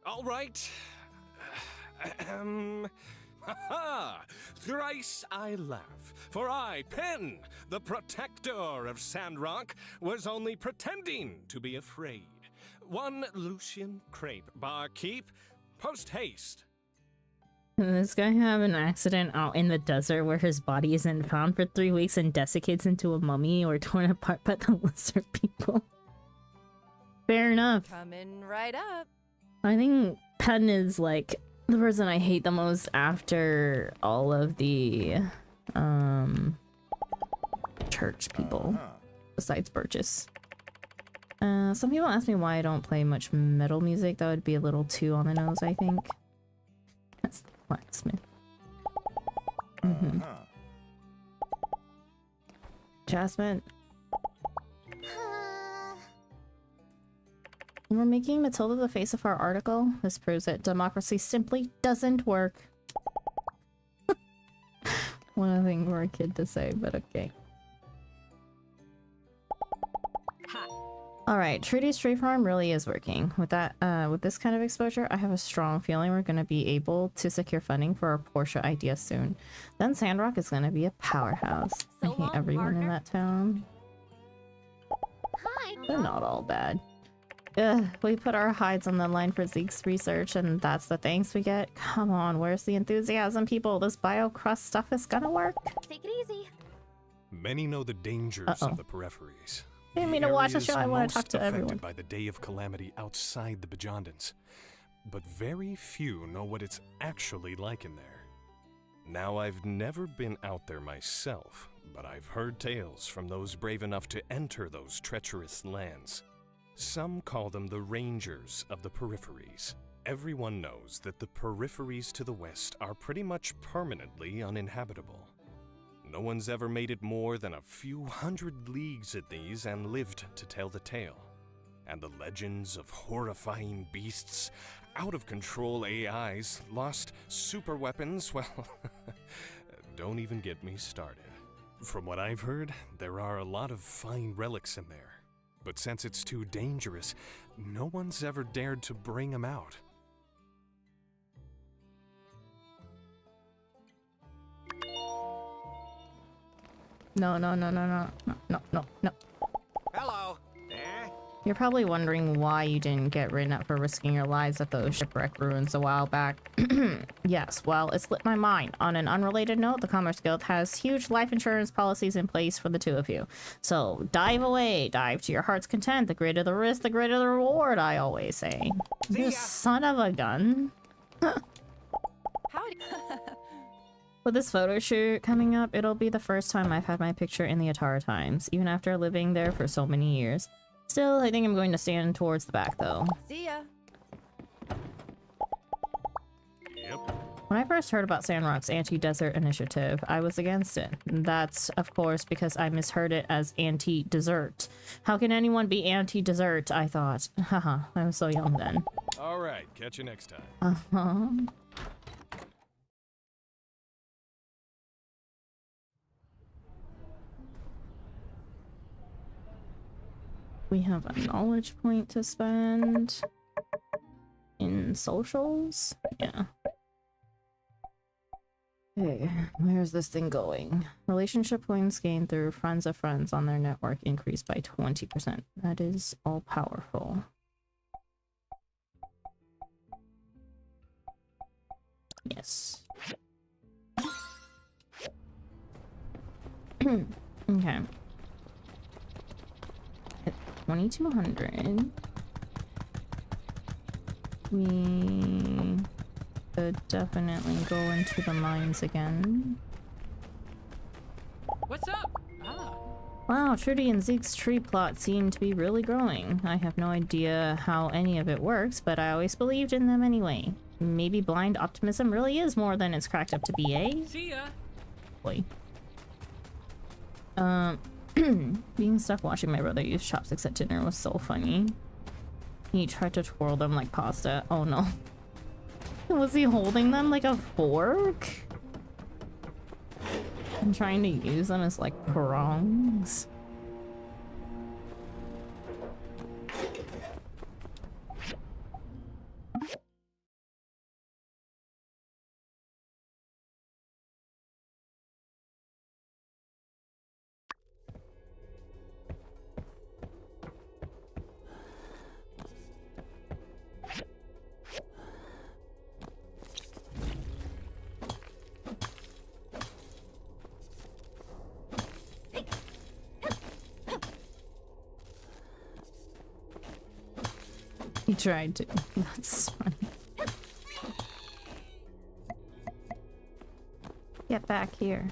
All right. Ha-ha! Thrice I laugh, for I, Pen, the protector of Sandrock, was only pretending to be afraid. One Lucian crepe, barkeep, post-haste. This guy had an accident out in the desert where his body isn't found for 3 weeks and desiccates into a mummy or torn apart by the lizard people. Fair enough. Coming right up. I think Penn is like the person I hate the most after all of the church people, besides Burgess. Some people ask me why I don't play much metal music. That would be a little too on the nose, I think. That's the blacksmith. Jasmine. We're making Matilda the face of our article. This proves that democracy simply doesn't work. One thing for a kid to say, but okay. Alright, Trudy's tree farm really is working. With that, with this kind of exposure, I have a strong feeling we're gonna be able to secure funding for our Porsche idea soon. Then Sandrock is gonna be a powerhouse. I hate everyone in that town. Hi. They're not all bad. Ugh, we put our hides on the line for Zeke's research and that's the thanks we get? Come on, where's the enthusiasm, people? This biocrust stuff is gonna work? Take it easy. Many know the dangers of the peripheries. I didn't mean to watch the Areas show, I want to talk most to affected everyone. by the day of calamity outside the Bajondans. but very few know what it's actually like in there. Now, I've never been out there myself, but I've heard tales from those brave enough to enter those treacherous lands. Some call them the Rangers of the Peripheries. Everyone knows that the peripheries to the west are pretty much permanently uninhabitable. No one's ever made it more than a few hundred leagues at these and lived to tell the tale. And the legends of horrifying beasts, out-of-control AIs, lost super weapons, well, don't even get me started. From what I've heard, there are a lot of fine relics in there. But since it's too dangerous, no one's ever dared to bring them out. No. Hello. You're probably wondering why you didn't get written up for risking your lives at those shipwreck ruins a while back. Yes, well, it slipped my mind. On an unrelated note, the Commerce Guild has huge life insurance policies in place for the two of you. So dive away, dive to your heart's content. The greater the risk, the greater the reward, I always say. You son of a gun. Howdy. With this photo shoot coming up, it'll be the first time I've had my picture in the Atara Times, even after living there for so many years. Still, I think I'm going to stand towards the back, though. See ya. Yep. When I first heard about Sandrock's anti-desert initiative, I was against it. That's, of course, because I misheard it as anti-dessert. How can anyone be anti-dessert, I thought. Haha, I was so young then. Alright, catch you next time. Uh-huh. We have a knowledge point to spend in socials. Yeah. Okay, where's this thing going? Relationship points gained through friends of friends on their network increased by 20%. That is all powerful. Yes. Okay. 2200. We could definitely go into the mines again. What's up? Ah. Wow, Trudy and Zeke's tree plot seem to be really growing. I have no idea how any of it works, but I always believed in them anyway. Maybe blind optimism really is more than it's cracked up to be, eh? See ya. Boy. Being stuck watching my brother use chopsticks at dinner was so funny. He tried to twirl them like pasta. Oh no. Was he holding them like a fork? And trying to use them as like prongs? He tried to. That's funny. Get back here.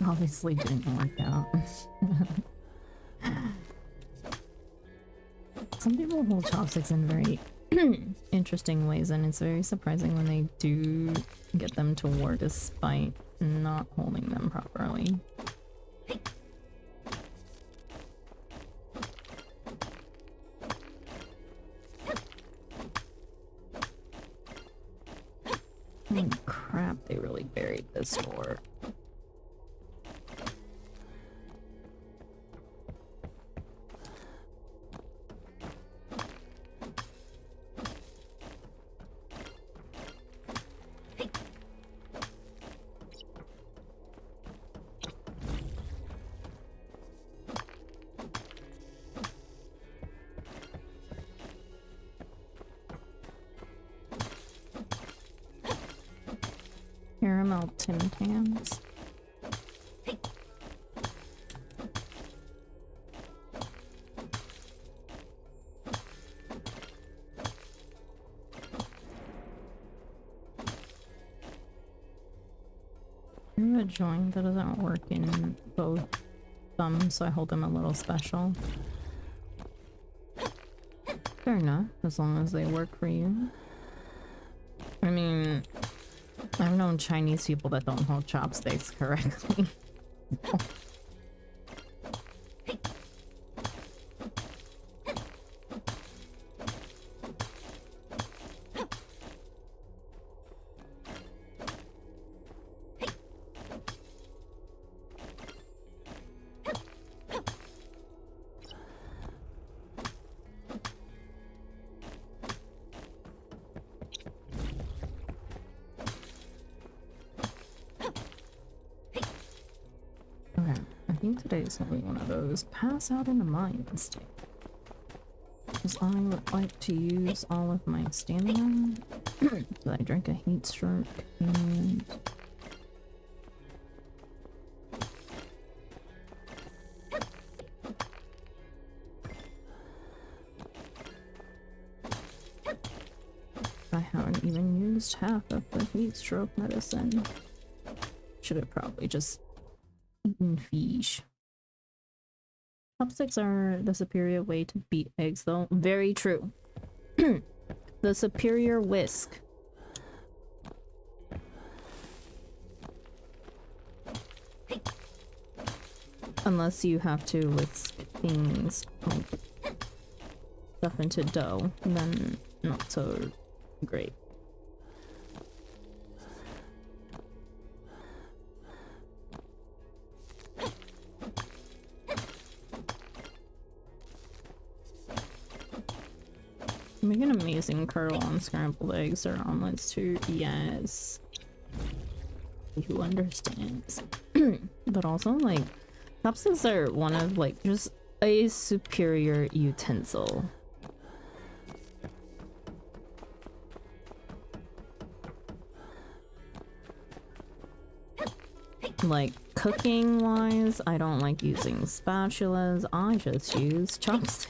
Obviously didn't work out. Some people hold chopsticks in very interesting ways, and it's very surprising when they do get them to work despite not holding them properly. Holy crap, they really buried this door. Caramel Tim Tams. I have a joint that doesn't work in both thumbs, so I hold them a little special. Fair enough, as long as they work for you. I mean, I've known Chinese people that don't hold chopsticks correctly. Today's gonna be one of those pass out in the mind state. Because I would like to use all of my stamina. So I drink a heat stroke and I haven't even used half of the heat stroke medicine. Should have probably just eaten fish. Chopsticks are the superior way to beat eggs, though. Very true. The superior whisk. Unless you have to whisk things like stuff into dough, then not so great. Make an amazing curl on scrambled eggs or omelets too. Yes. Who understands? But also, like, chopsticks are one of, like, just a superior utensil. Like, cooking wise, I don't like using spatulas. I just use chopsticks.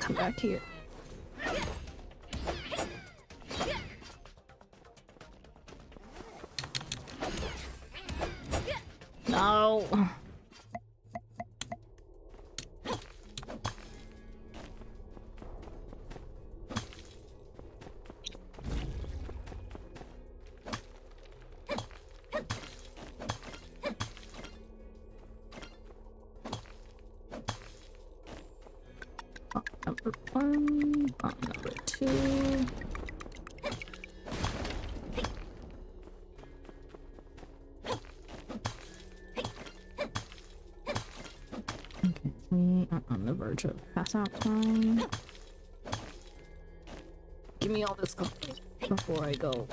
Come back here. No. Number 1, number 2. Okay, we are on the verge of pass out time. Give me all this coffee. before I go.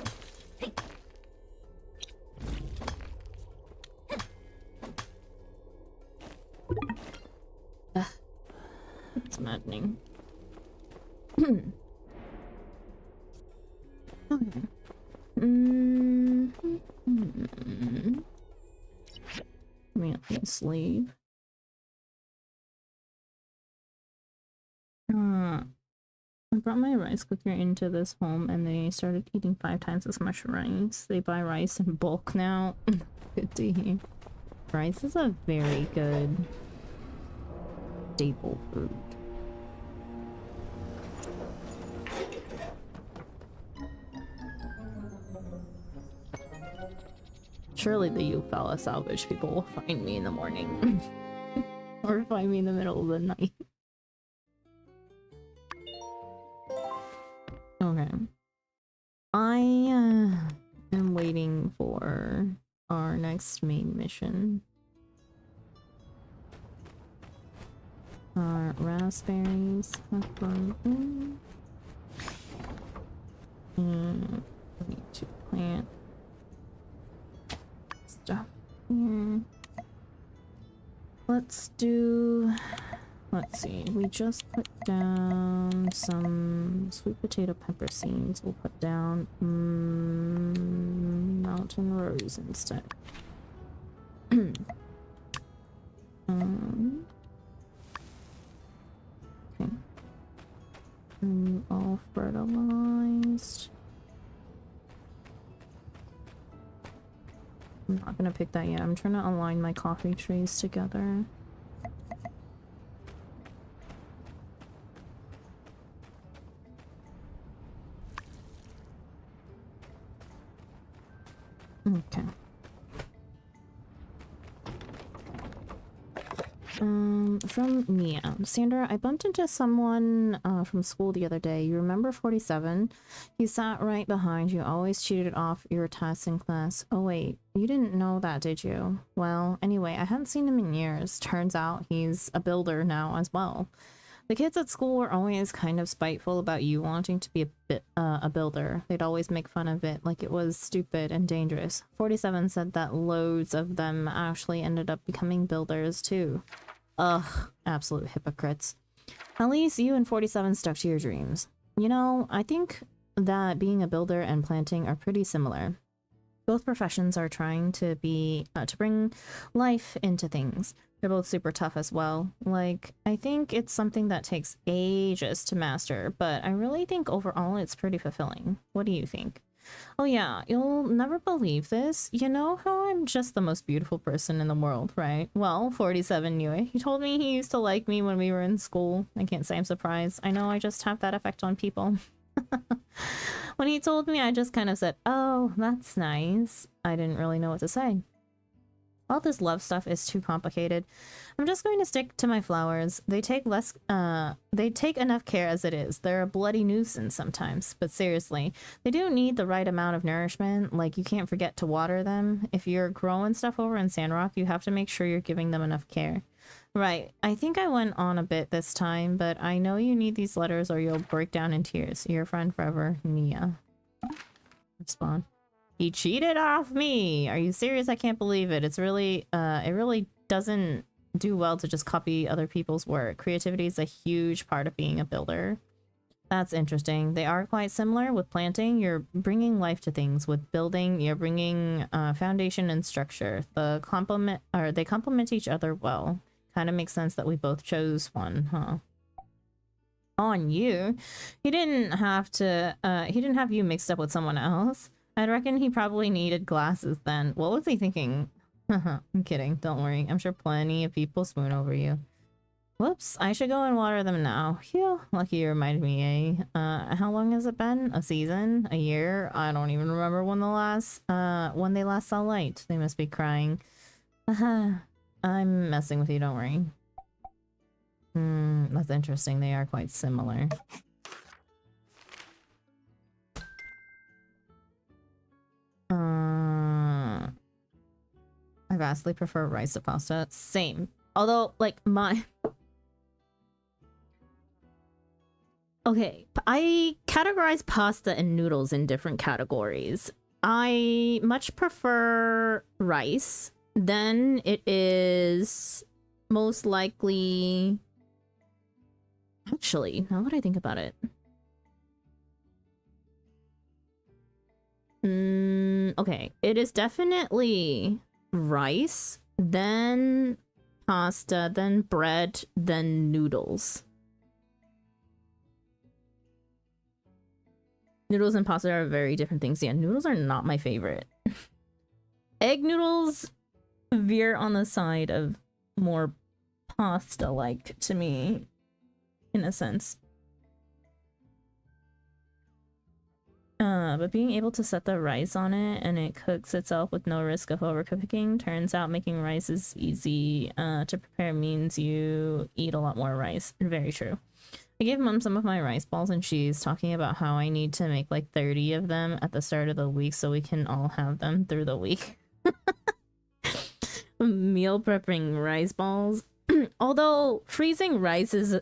It's maddening. Okay. Let me sleep. I brought my rice cooker into this home and they started eating 5 times as much rice. They buy rice in bulk now. Good to hear. Rice is a very good staple food. Surely the you fella salvage people will find me in the morning. Or find me in the middle of the night. Okay. I am waiting for our next main mission. Raspberries. We need to plant stuff here. Let's see, we just put down some sweet potato pepper seeds. We'll put down mountain rose instead. Okay. All fertilized. I'm not gonna pick that yet. I'm trying to align my coffee trees together. Okay. From Mia. Sandra, I bumped into someone from school the other day. You remember 47? He sat right behind you, always cheated off your tests in class. Oh wait, you didn't know that, did you? Well, anyway, I hadn't seen him in years. Turns out he's a builder now as well. The kids at school were always kind of spiteful about you wanting to be a builder. They'd always make fun of it, like it was stupid and dangerous. 47 said that loads of them actually ended up becoming builders too. Ugh, absolute hypocrites. At least you and 47 stuck to your dreams. You know, I think that being a builder and planting are pretty similar. Both professions are trying to bring life into things. They're both super tough as well. Like, I think it's something that takes ages to master, but I really think overall it's pretty fulfilling. What do you think? Oh yeah, you'll never believe this. You know how I'm just the most beautiful person in the world, right? Well, 47 knew it. He told me he used to like me when we were in school. I can't say I'm surprised. I know I just have that effect on people. When he told me, I just kind of said, oh, that's nice. I didn't really know what to say. All this love stuff is too complicated. I'm just going to stick to my flowers. They take enough care as it is. They're a bloody nuisance sometimes, but seriously, they do need the right amount of nourishment. Like, you can't forget to water them. If you're growing stuff over in Sandrock, you have to make sure you're giving them enough care. Right, I think I went on a bit this time, but I know you need these letters or you'll break down in tears. Your friend forever, Nia. Respond. He cheated off me! Are you serious? I can't believe it. It's really, it really doesn't do well to just copy other people's work. Creativity is a huge part of being a builder. That's interesting. They are quite similar. With planting, you're bringing life to things. With building, you're bringing foundation and structure. They complement each other well. Kind of makes sense that we both chose one, huh? On you? He didn't have you mixed up with someone else. I reckon he probably needed glasses then. What was he thinking? I'm kidding. Don't worry. I'm sure plenty of people swoon over you. Whoops. I should go and water them now. Phew. Lucky you reminded me, eh? How long has it been? A season? A year? I don't even remember when when they last saw light. They must be crying. I'm messing with you. Don't worry. That's interesting. They are quite similar. I vastly prefer rice to pasta. Same. Although, like, Okay, I categorize pasta and noodles in different categories. I much prefer rice. Then it is most likely... Actually, now that I think about it. Okay, it is definitely rice, then pasta, then bread, then noodles. Noodles and pasta are very different things. Yeah, noodles are not my favorite. Egg noodles veer on the side of more pasta-like to me, in a sense. But being able to set the rice on it and it cooks itself with no risk of overcooking, turns out making rice is easy to prepare means you eat a lot more rice. Very true. I gave Mom some of my rice balls and she's talking about how I need to make like 30 of them at the start of the week so we can all have them through the week. Meal prepping rice balls. Although freezing rice is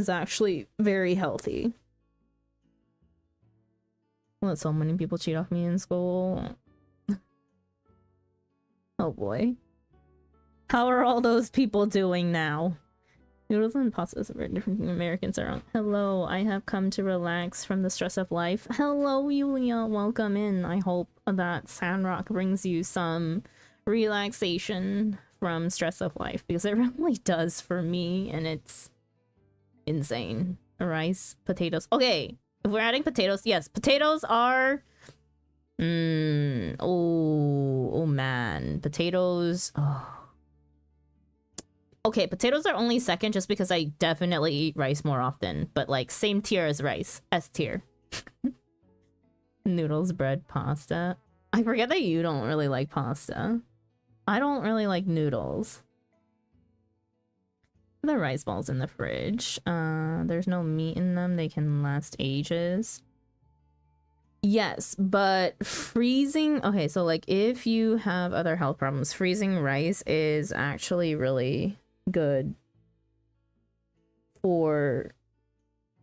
actually very healthy. Let so many people cheat off me in school. Oh boy. How are all those people doing now? Noodles and pasta is very different thing Americans are on. Hello, I have come to relax from the stress of life. Hello, Yulia, welcome in. I hope that Sandrock brings you some relaxation from stress of life, because it really does for me, and it's insane. Rice, potatoes. Okay, if we're adding potatoes, yes, potatoes are... oh man, potatoes... Oh. Okay, potatoes are only second just because I definitely eat rice more often, but like same tier as rice, S tier. Noodles, bread, pasta. I forget that you don't really like pasta. I don't really like noodles. The rice balls in the fridge. There's no meat in them. They can last ages. Yes, but freezing... Okay, so like if you have other health problems, freezing rice is actually really good for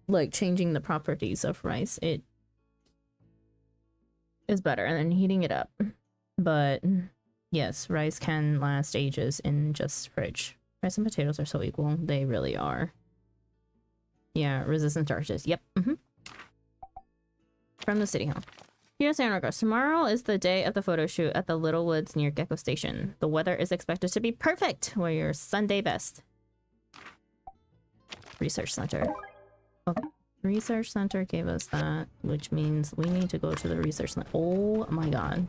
like changing the properties of rice. It is better, and then heating it up. But yes, rice can last ages in just fridge. Rice and potatoes are so equal. They really are. Yeah, resistant starches. Yep. From the city hall. Dear Sandrockers, tomorrow is the day of the photo shoot at the Little Woods near Gecko Station. The weather is expected to be perfect. Wear your Sunday best. Research Center. Okay. Research Center gave us that, which means we need to go to the Research Center. Oh my god.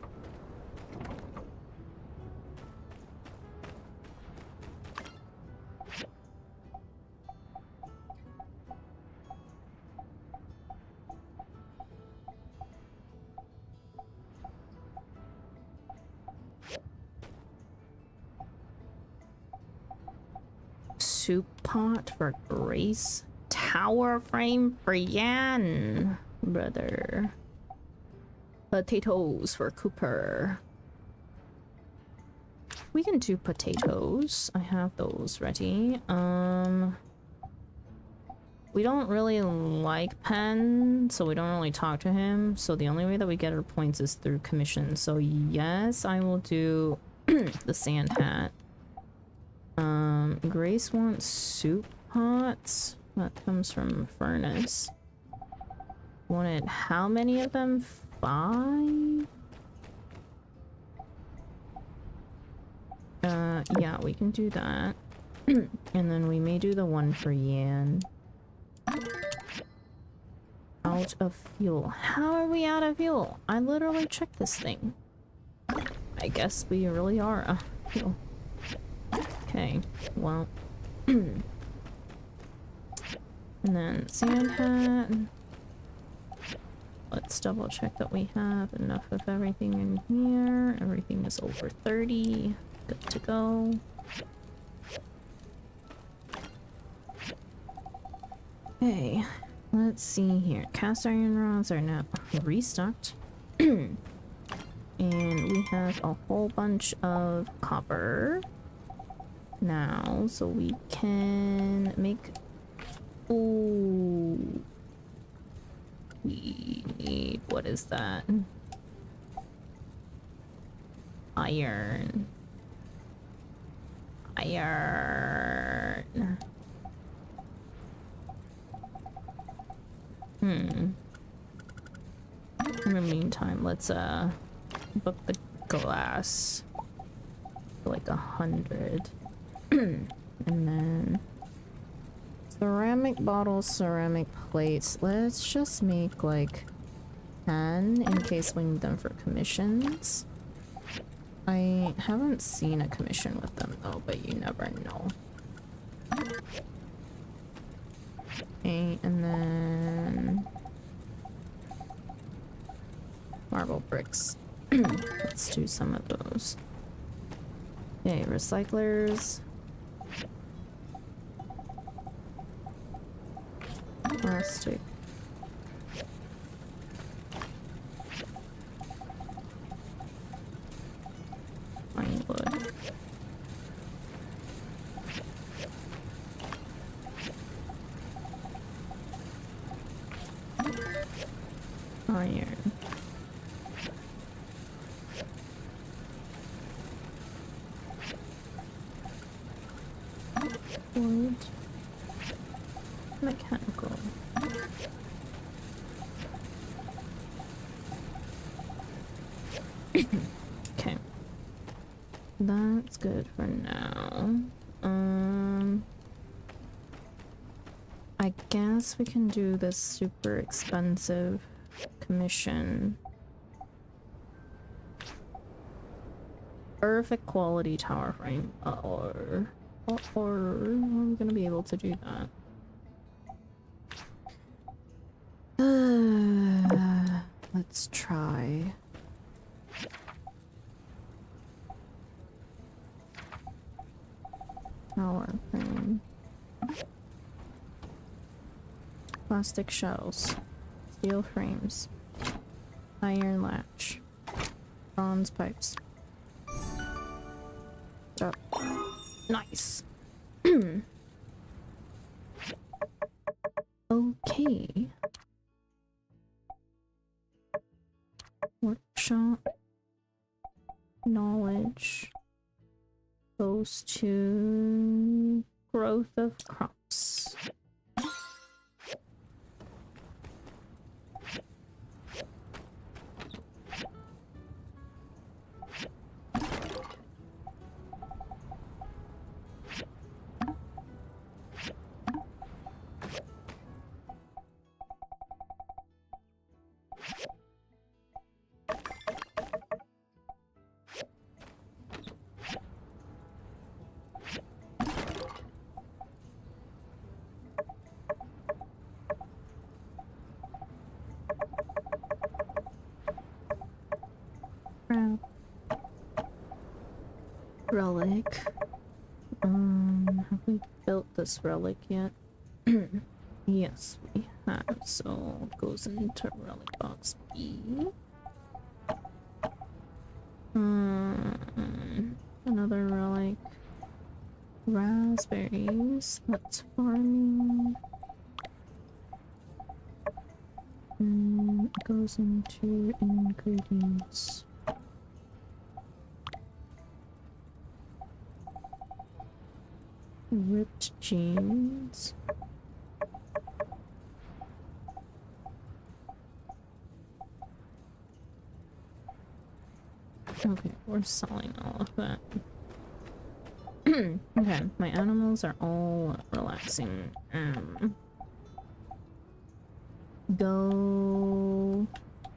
Soup pot for Grace. Tower frame for Yan, brother. Potatoes for Cooper. We can do potatoes. I have those ready. We don't really like Penn, so we don't really talk to him. So the only way that we get our points is through commission. So yes, I will do the sand hat. Grace wants soup pots. That comes from furnace. Wanted how many of them? 5? Yeah, we can do that. And then we may do the one for Yan. Out of fuel. How are we out of fuel? I literally checked this thing. I guess we really are out of fuel. Okay, well. And then sand hat. Let's double check that we have enough of everything in here. Everything is over 30. Good to go. Okay, let's see here. Cast iron rods are now restocked. And we have a whole bunch of copper now, so we can make... Ooh. We need, what is that? Iron. Iron. In the meantime, let's book the glass for like 100. And then ceramic bottles, ceramic plates. Let's just make like 10 in case we need them for commissions. I haven't seen a commission with them though, but you never know. Okay, and then marble bricks. Let's do some of those. Okay, recyclers. Plastic. Pine wood. Iron. Wood. Mechanical. Okay. That's good for now. I guess we can do this super expensive commission. Perfect quality tower frame. Or I'm gonna be able to do that. Let's try. Tower frame. Plastic shells. Steel frames. Iron latch. Bronze pipes. Stop. Nice. Okay. Workshop. Knowledge goes to growth of crops. Relic. Have we built this relic yet? Yes, we have. So it goes into relic box B. Another relic. Raspberries. Let's farm. It goes into ingredients. Ripped jeans. Okay, we're selling all of that. Okay, my animals are all relaxing. Go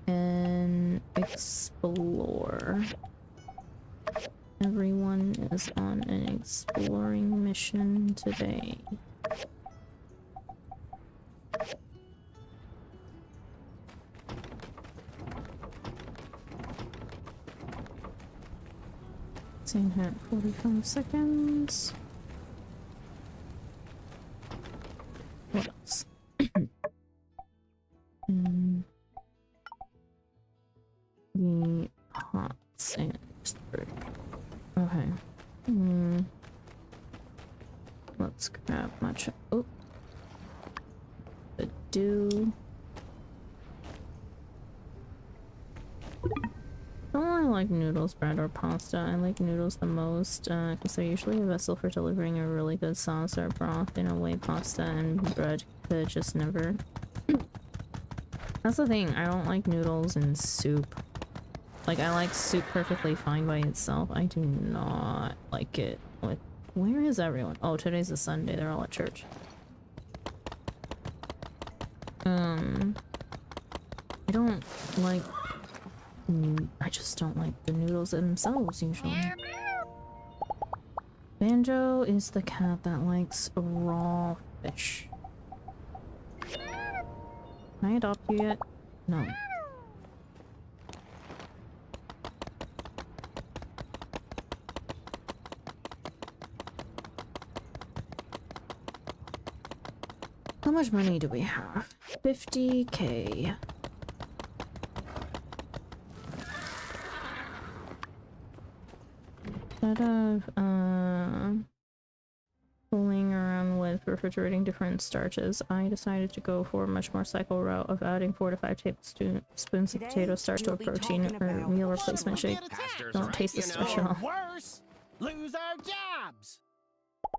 and explore. Everyone is on an exploring mission today. Same here at 45 seconds. What else? The pots and okay. Let's grab much. Oh, the dew. don't really like noodles, bread, or pasta. I like noodles the most, because they're usually a vessel for delivering a really good sauce or broth. In a way, pasta and bread could just never. That's the thing, I don't like noodles in soup. Like, I like soup perfectly fine by itself. I do not like it with... Where is everyone? Oh, today's a Sunday, they're all at church. I don't like... I just don't like the noodles themselves, usually. Banjo is the cat that likes raw fish. Can I adopt you yet? No. How much money do we have? 50K. Instead of fooling around with refrigerating different starches, I decided to go for a much more cycle route of adding 4 to 5 tablespoons of potato starch to a protein or meal replacement shake. Don't taste the starch at all. Worse, lose our jobs.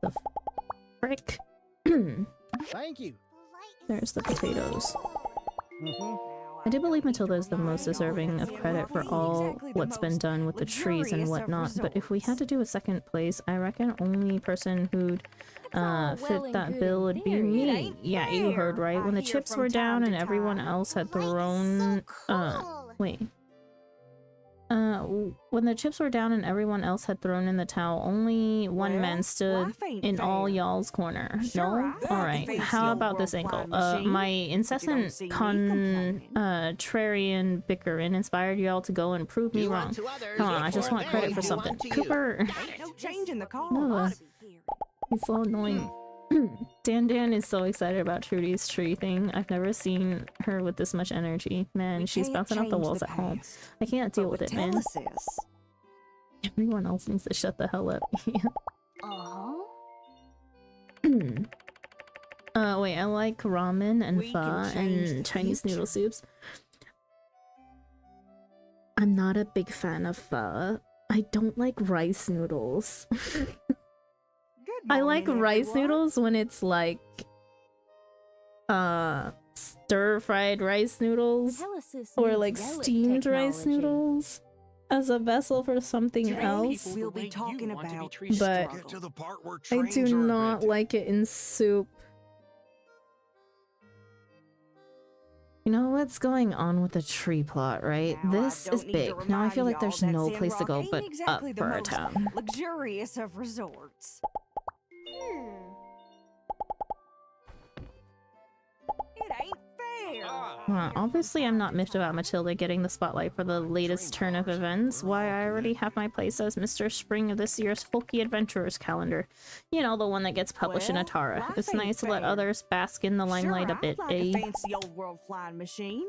The frick? Thank you. There's the potatoes. I do believe Matilda is the most deserving of credit for all what's been done with the trees and whatnot, but if we had to do a second place, I reckon only person who'd fit that bill would be me. Yeah, you heard right. When the chips were down and everyone else had thrown... wait. When the chips were down and everyone else had thrown in the towel, only one man stood in all y'all's corner. No? Alright, how about this angle? My incessant contrarian bickering inspired y'all to go and prove me wrong. Come on, I just want credit for something. Cooper! No change in the call. No. He's so annoying. Dan is so excited about Trudy's tree thing. I've never seen her with this much energy. Man, she's bouncing off the walls at home. I can't deal with it, man. Everyone else needs to shut the hell up. Wait, I like ramen and pho and Chinese noodle soups. I'm not a big fan of pho. I don't like rice noodles. I like rice noodles when it's like stir-fried rice noodles or like steamed rice noodles as a vessel for something else, We'll be talking about, but I do not like it in soup. You know what's going on with the tree plot, right? This is big. Now I feel like there's no place to go but up for our town. Luxurious of resorts. It ain't fair. Obviously I'm not miffed about Matilda getting the spotlight for the latest turn of events. Why, I already have my place as Mr. Spring of this year's Folky Adventurers calendar. You know, the one that gets published in Atara. It's nice to let others bask in the limelight a bit, like a fancy old world flying machine,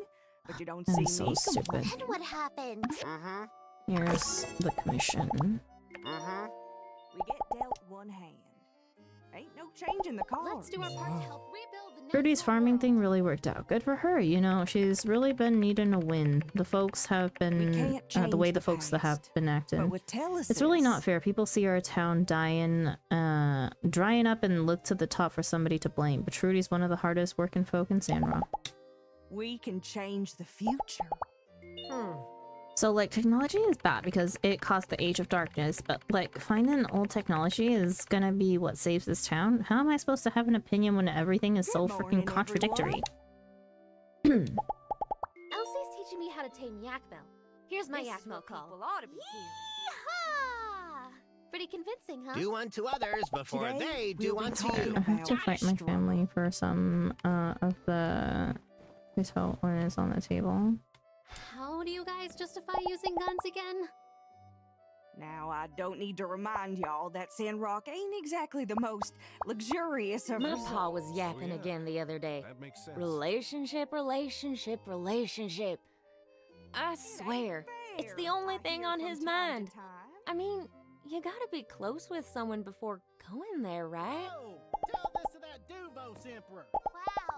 but you don't see so me stupid. Then what happened? Here's the commission. We get dealt one hand. Ain't no change in the cards. Let's do our part to help rebuild the Trudy's farming thing really worked out. Good for her, you know, she's really been needing a win. The folks have been, the way the folks that have been acting. It's really not fair. People see our town drying up and look to the top for somebody to blame. But Trudy's one of the hardest working folk in Sandrock. We can change the future. So, like, technology is bad because it caused the Age of Darkness, but, like, finding old technology is gonna be what saves this town? How am I supposed to have an opinion when everything is so freaking contradictory? Elsie's teaching me how to tame yak milk. Here's my yak milk call. Yeehaw! Pretty convincing, huh? Do unto others before they do unto you. I have to fight my family for some of the hotel orders on the table. How do you guys justify using guns again? Now, I don't need to remind y'all that Sandrock ain't exactly the most luxurious of My resorts. pa was yapping again the other day. That makes sense. Relationship. I swear, it's the only thing on his mind. I mean, you gotta be close with someone before going there, right? Tell this to that Duvos Emperor.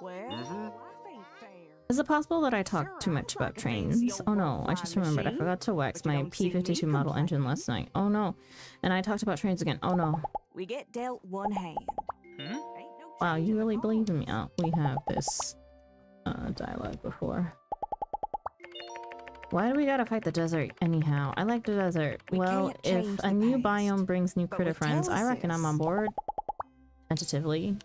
Well, life ain't fair. Is it possible that I talked too much about trains? Oh no, I just remembered. I forgot to wax my P-52 model engine last night. Oh no. And I talked about trains again. Oh no. We get dealt one hand. Wow, you really believe in me? Oh, we have this dialogue before. Why do we gotta fight the desert anyhow? I like the desert. Well, if a new biome brings new critter friends, I reckon I'm on board. Tentatively.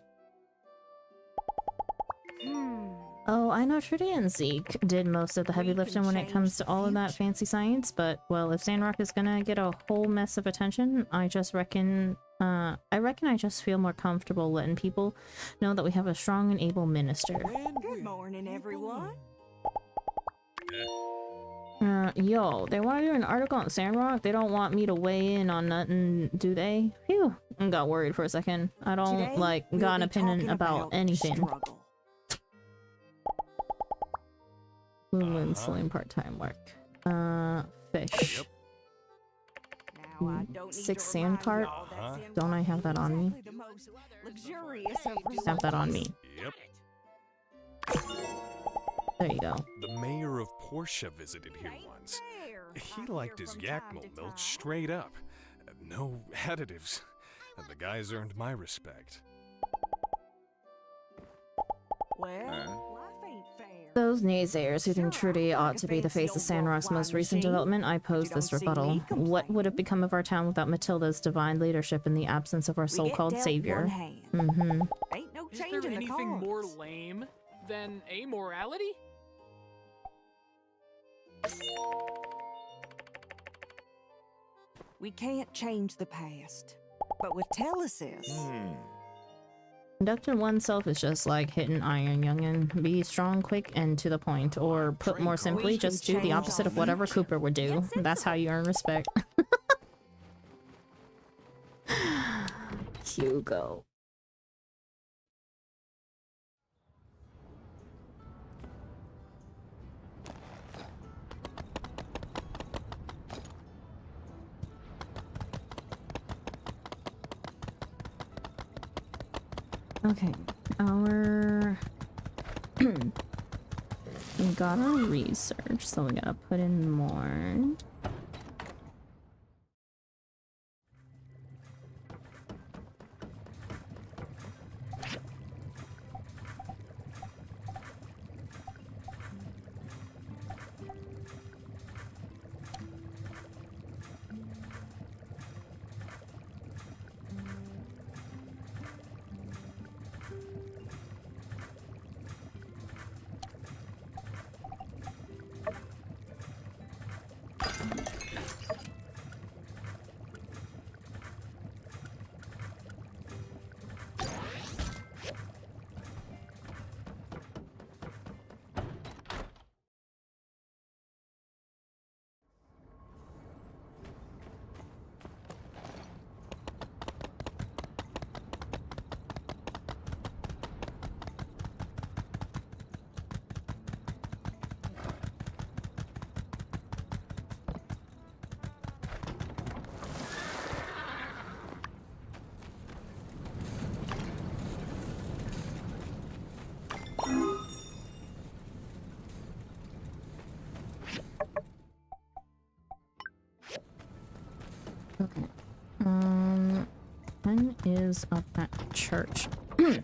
Oh, I know Trudy and Zeke did most of the heavy lifting when it comes to all of that fancy science, but, well, if Sandrock is gonna get a whole mess of attention, I reckon I just feel more comfortable letting people know that we have a strong and able minister. Good morning, everyone. Yo, they want to do an article on Sandrock? They don't want me to weigh in on nothing, do they? Phew, I got worried for a second. I don't, got an opinion about anything. Moon slim part-time work. Fish. 6 sand cart. Don't I have that on me? Have that on me. Yep. There you go. The mayor of Portia visited here once. He liked his Yakmel milk straight up. No additives. And the guys earned my respect. Those naysayers who think Trudy ought to be the face of Sandrock's most recent development, I pose this rebuttal. What would have become of our town without Matilda's divine leadership in the absence of our so-called savior? Mm-hmm. Is there anything more lame than amorality? We can't change the past, but with telesis. Conducting oneself is just like hitting iron, youngin'. Be strong, quick, and to the point. Or, put more simply, just do the opposite of whatever Cooper would do. That's how you earn respect. Hugo. Okay, we got our research, so we gotta put in more. Okay. When is up at church?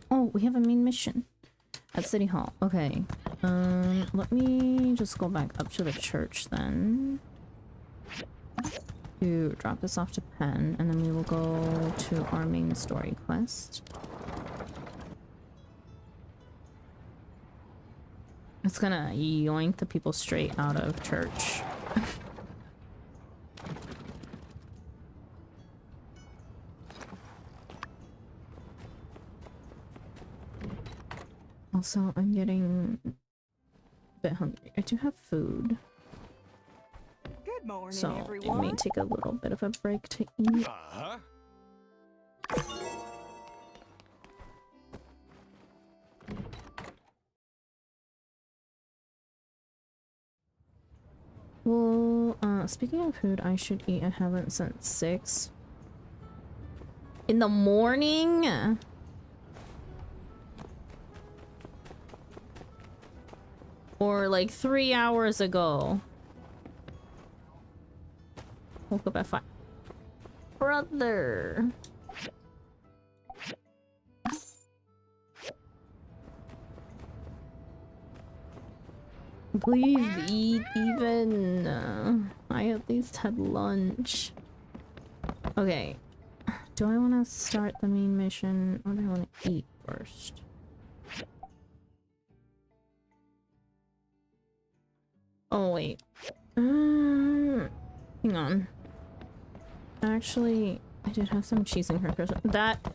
Oh, we have a main mission at City Hall. Okay. Let me just go back up to the church then. To drop this off to Penn, and then we will go to our main story quest. It's gonna yoink the people straight out of church. Also, I'm getting a bit hungry. I do have food. Good morning, So everyone. it may take a little bit of a break to eat. Well, speaking of food, I should eat. I haven't since 6 in the morning. Or like 3 hours ago. Woke up at 5. Brother. Please eat even. I at least had lunch. Okay. Do I want to start the main mission or do I want to eat first? Oh wait. Hang on. Actually, I did have some cheese and crackers. That's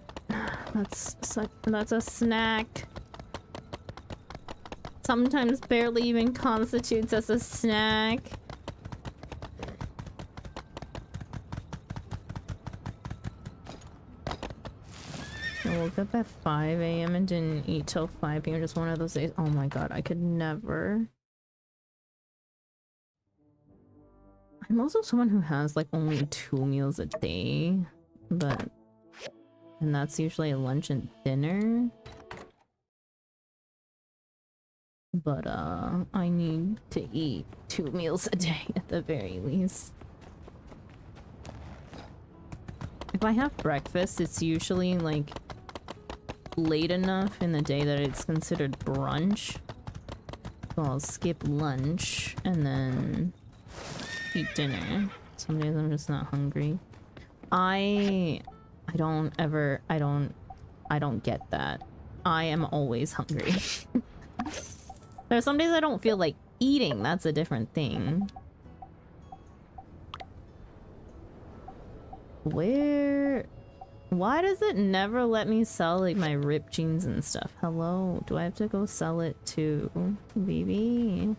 a snack. Sometimes barely even constitutes as a snack. I woke up at 5 a.m. and didn't eat till 5 p.m. Just one of those days. Oh my god, I could never. I'm also someone who has like only 2 meals a day, and that's usually lunch and dinner. But I need to eat 2 meals a day at the very least. If I have breakfast, it's usually like late enough in the day that it's considered brunch. So I'll skip lunch and then eat dinner. Some days I'm just not hungry. I don't get that. I am always hungry. There are some days I don't feel like eating, that's a different thing. Why does it never let me sell like my ripped jeans and stuff? Hello? Do I have to go sell it to BB?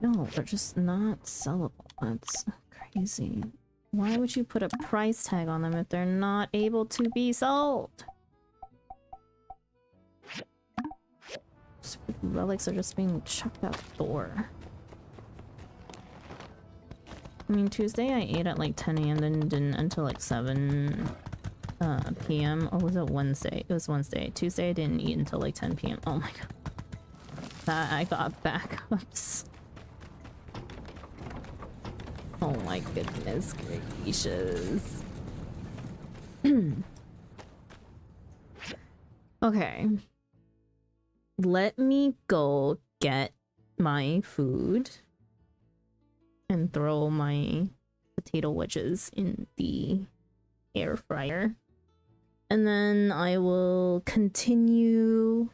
No, they're just not sellable. That's crazy. Why would you put a price tag on them if they're not able to be sold? Relics are just being chucked out the door. I mean, Tuesday I ate at like 10 a.m. then didn't until like 7 p.m. Or was it Wednesday? It was Wednesday. Tuesday I didn't eat until like 10 p.m. Oh my god. I got backups. Oh my goodness gracious. Okay. Let me go get my food and throw my potato wedges in the air fryer. And then I will continue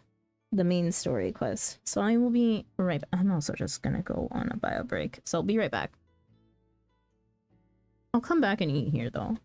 the main story quest. So I will be right back. I'm also just gonna go on a bio break. So I'll be right back. I'll come back and eat here though.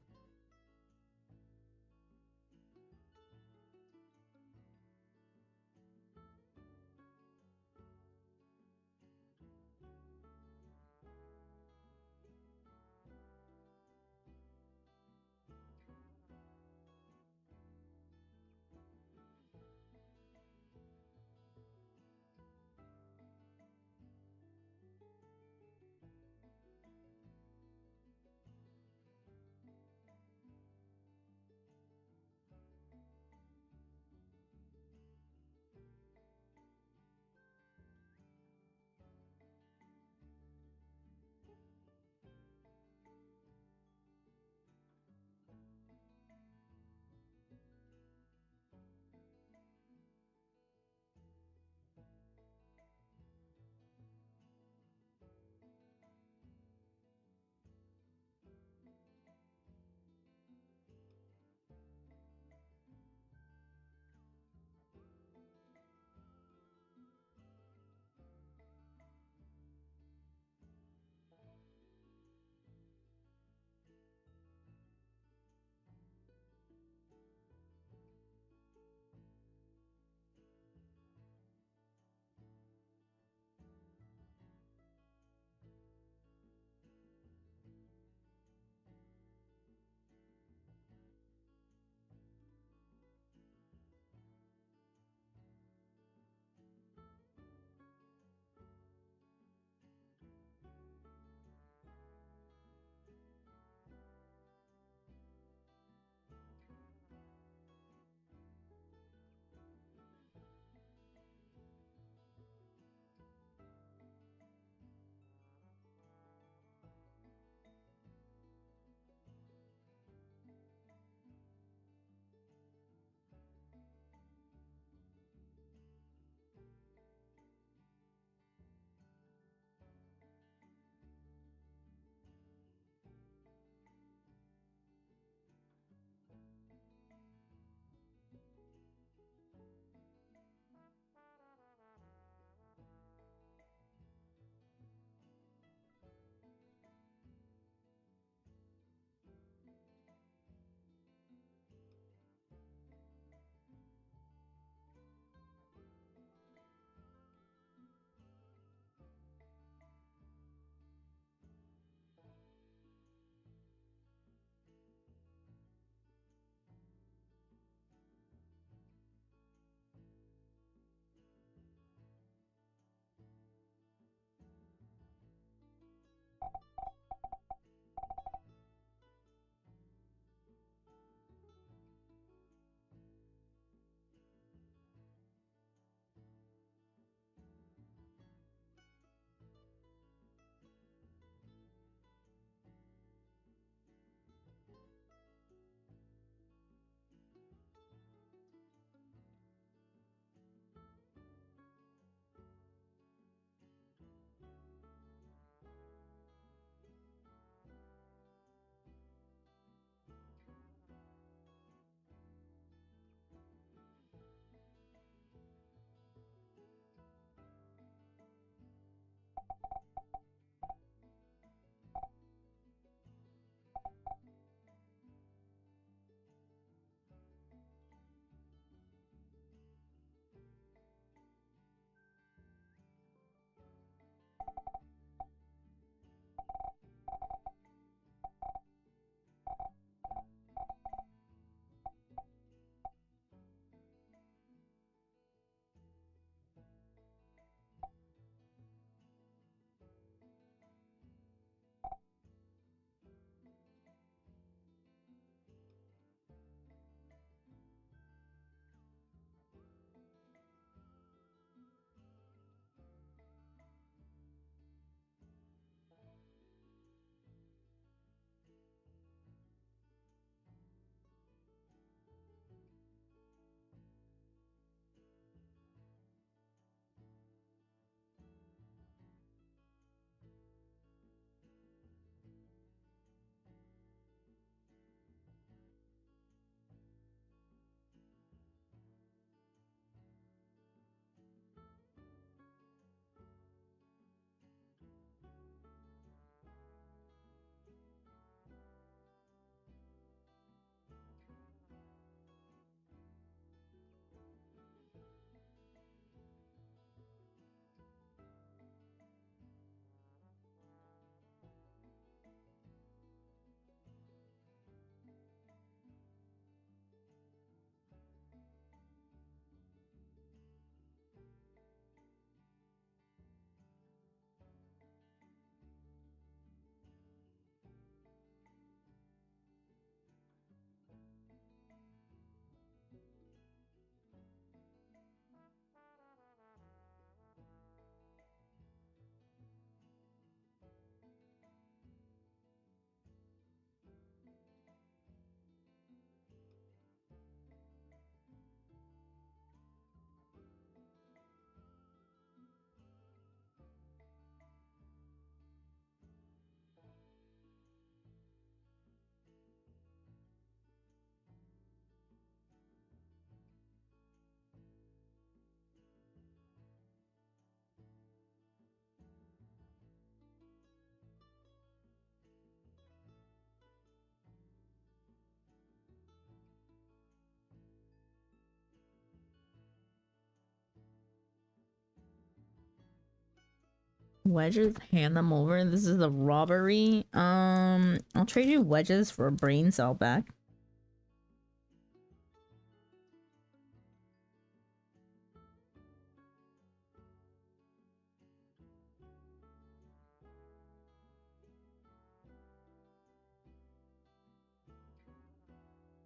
Wedges, hand them over. This is a robbery. I'll trade you wedges for a brain cell back.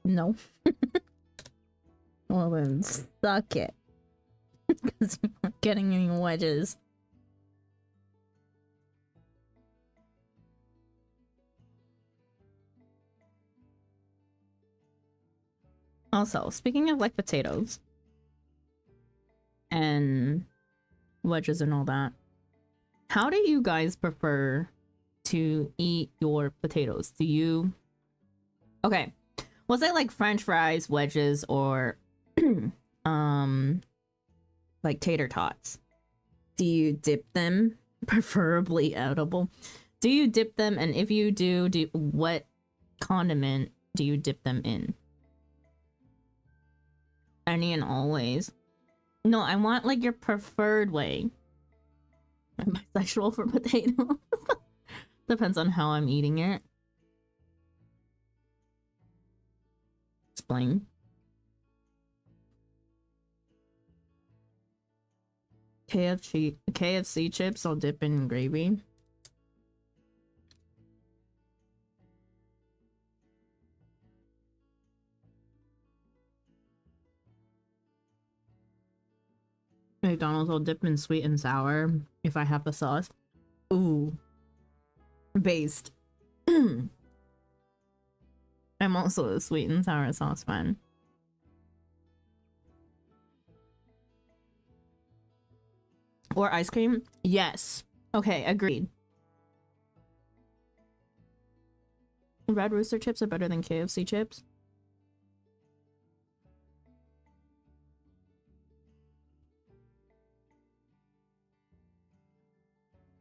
No. Well then, suck it. Because you're not getting any wedges. Also, speaking of like potatoes and wedges and all that, how do you guys prefer to eat your potatoes? Do you... Okay, was it like French fries, wedges, or like tater tots? Do you dip them? Preferably edible. Do you dip them? And if you do, what condiment do you dip them in? Any and always. No, I want like your preferred way. I'm bisexual for potato. Depends on how I'm eating it. Explain. KFC chips I'll dip in gravy. McDonald's I'll dip in sweet and sour if I have the sauce. Ooh. Based. I'm also a sweet and sour sauce fan. Or ice cream? Yes. Okay, agreed. Red Rooster chips are better than KFC chips.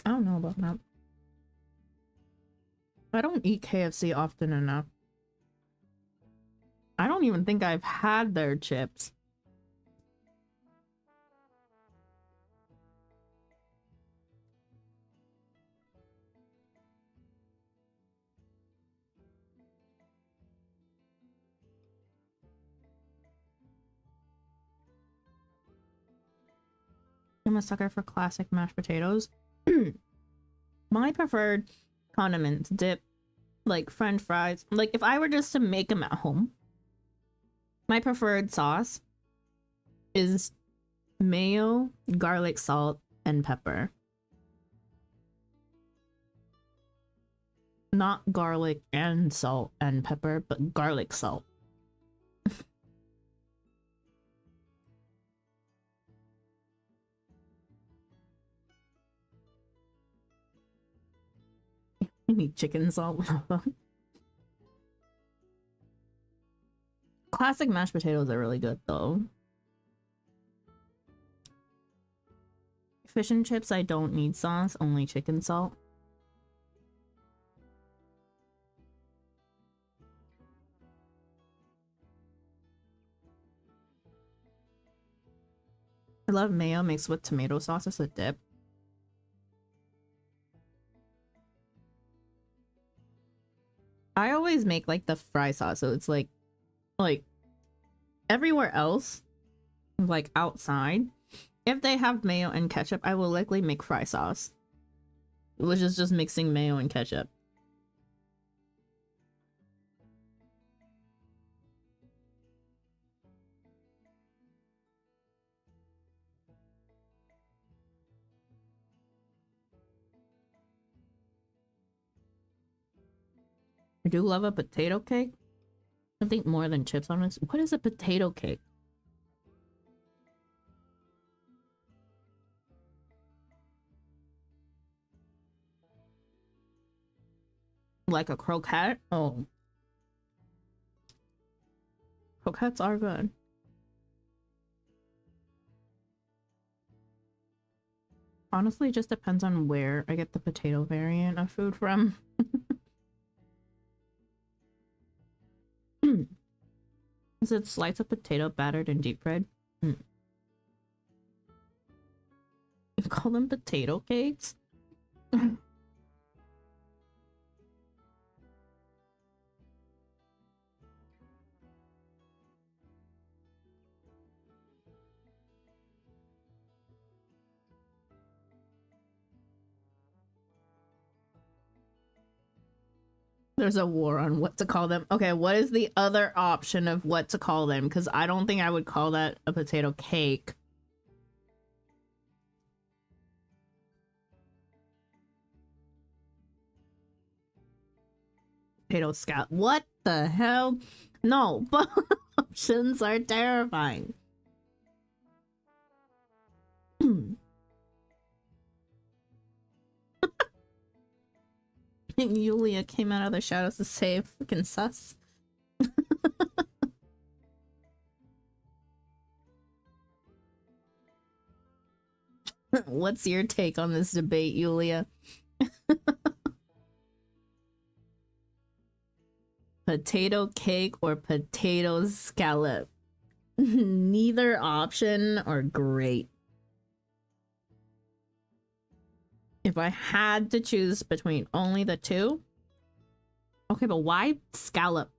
I don't know about that. I don't eat KFC often enough. I don't even think I've had their chips. I'm a sucker for classic mashed potatoes. My preferred condiments dip, like French fries. Like if I were just to make them at home, my preferred sauce is mayo, garlic, salt, and pepper. Not garlic and salt and pepper, but garlic salt. You need chicken salt. Classic mashed potatoes are really good though. Fish and chips, I don't need sauce, only chicken salt. I love mayo mixed with tomato sauce as a dip. I always make like the fry sauce, so it's like everywhere else, like outside, if they have mayo and ketchup, I will likely make fry sauce, which is just mixing mayo and ketchup. I do love a potato cake. I think more than chips on this. What is a potato cake? Like a croquette? Oh. Croquettes are good. Honestly, it just depends on where I get the potato variant of food from. Is it slice of potato battered and deep fried? You call them potato cakes? There's a war on what to call them. Okay, what is the other option of what to call them? Because I don't think I would call that a potato cake. Potato scallop. What the hell? No, both options are terrifying. Yulia came out of the shadows to save freaking sus. What's your take on this debate, Yulia? Potato cake or potato scallop? Neither option are great. If I had to choose between only the two. Okay, but why scallop?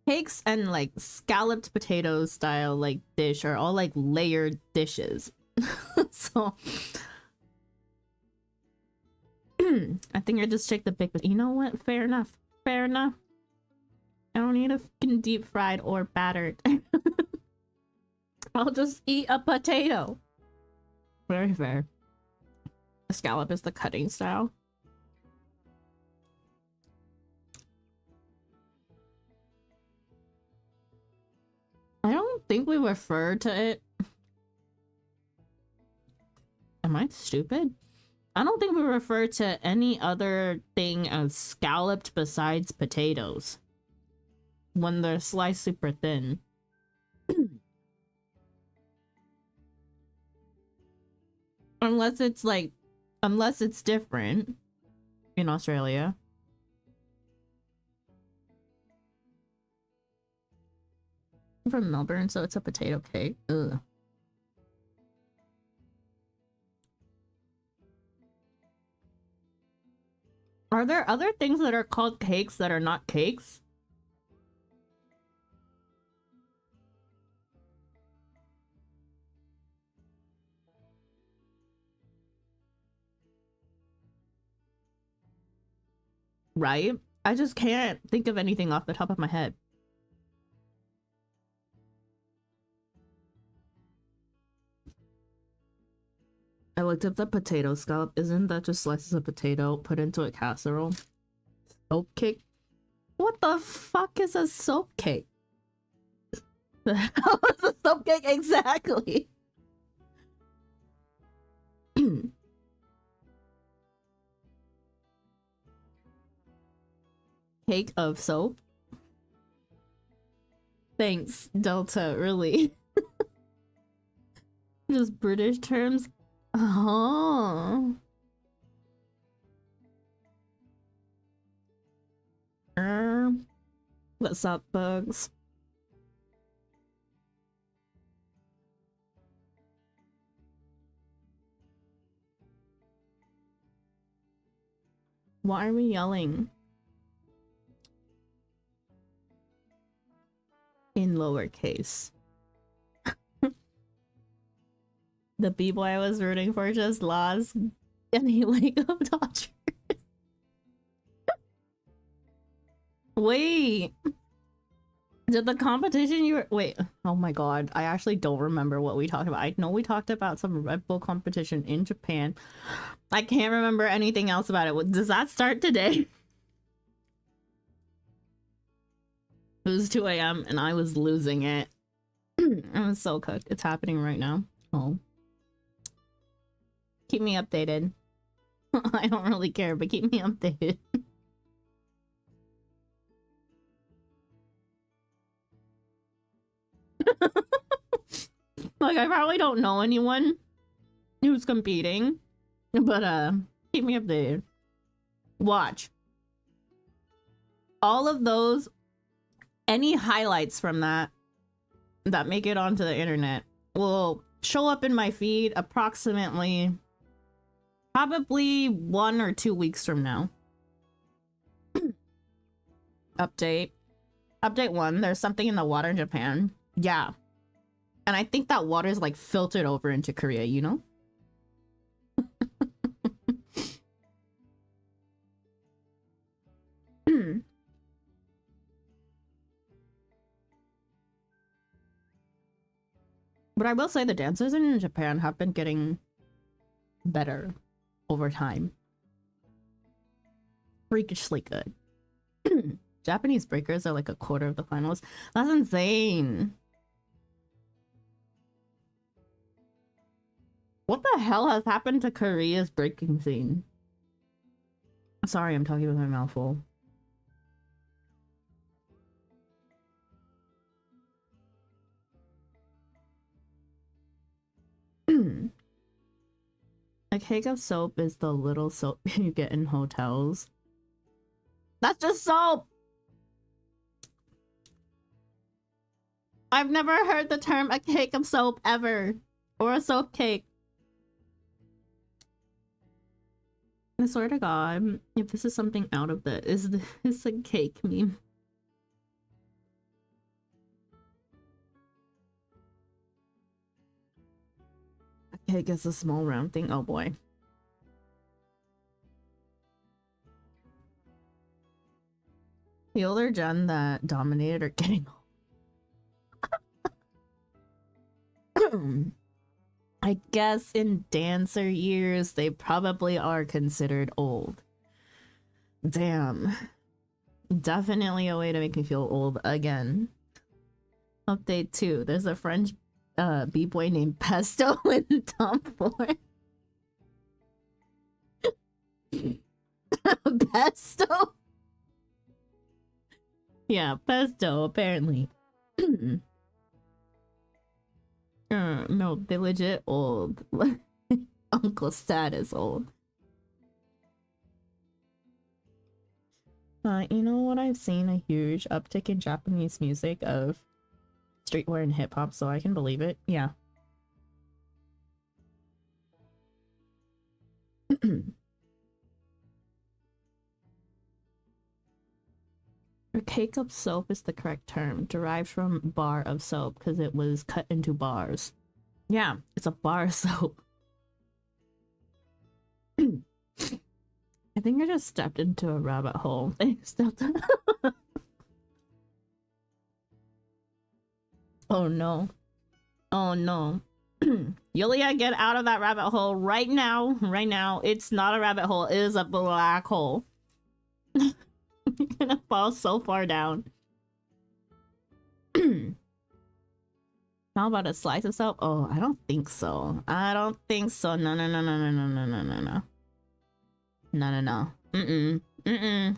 Cakes and like scalloped potato style like dish are all like layered dishes. So I think I just check the big, but you know what? Fair enough. Fair enough. I don't need a fucking deep fried or battered. I'll just eat a potato. Very fair. The scallop is the cutting style. I don't think we refer to it. Am I stupid? I don't think we refer to any other thing as scalloped besides potatoes when they're sliced super thin. Unless it's like, unless it's different in Australia. I'm from Melbourne, so it's a potato cake. Ugh. Are there other things that are called cakes that are not cakes? Right? I just can't think of anything off the top of my head. I looked up the potato scallop. Isn't that just slices of potato put into a casserole? Soap cake? What the fuck is a soap cake? The hell is a soap cake exactly? Cake of soap? Thanks, Delta, really. Just British terms? Oh. What's up, bugs? Why are we yelling? In lowercase. The b-boy I was rooting for just lost and he Lego Dodgers. Wait. Did the competition you were— wait, oh my god, I actually don't remember what we talked about. I know we talked about some Red Bull competition in Japan. I can't remember anything else about it. Does that start today? It was 2 a.m. and I was losing it. I was so cooked. It's happening right now. Oh. Keep me updated. I don't really care, but keep me updated. Like, I probably don't know anyone who's competing, but keep me updated. Watch. All of those, any highlights from that make it onto the internet will show up in my feed approximately probably 1 or 2 weeks from now. Update 1, there's something in the water in Japan. Yeah, and I think that water is like filtered over into Korea, you know. But I will say the dances in Japan have been getting better over time. Freakishly good. Japanese breakers are like a quarter of the finals. That's insane. What the hell has happened to Korea's breaking scene? Sorry, I'm talking with my mouth full. A cake of soap is the little soap you get in hotels. That's just soap! I've never heard the term a cake of soap ever. Or a soap cake. I swear to God, if this is something out of the... Is this a cake meme? A cake is a small round thing. Oh boy. The older gen that dominated are getting old. I guess in dancer years, they probably are considered old. Damn. Definitely a way to make me feel old again. Update 2. There's a French b-boy named Pesto in Tom Ford. Pesto? Yeah, Pesto, apparently. No, they legit old. Uncle Status old. You know what? I've seen a huge uptick in Japanese music of streetwear and hip-hop, so I can believe it. Yeah. A cake of soap is the correct term, derived from bar of soap because it was cut into bars. Yeah, it's a bar of soap. I think I just stepped into a rabbit hole. I stepped. Oh no. Oh no. Yulia, get out of that rabbit hole right now. Right now. It's not a rabbit hole. It is a black hole. You're gonna fall so far down. How about a slice of soap? Oh, I don't think so. I don't think so. No, no, no, no, no, no, no, no, no, no. No, no, no. Mm-mm. Mm-mm.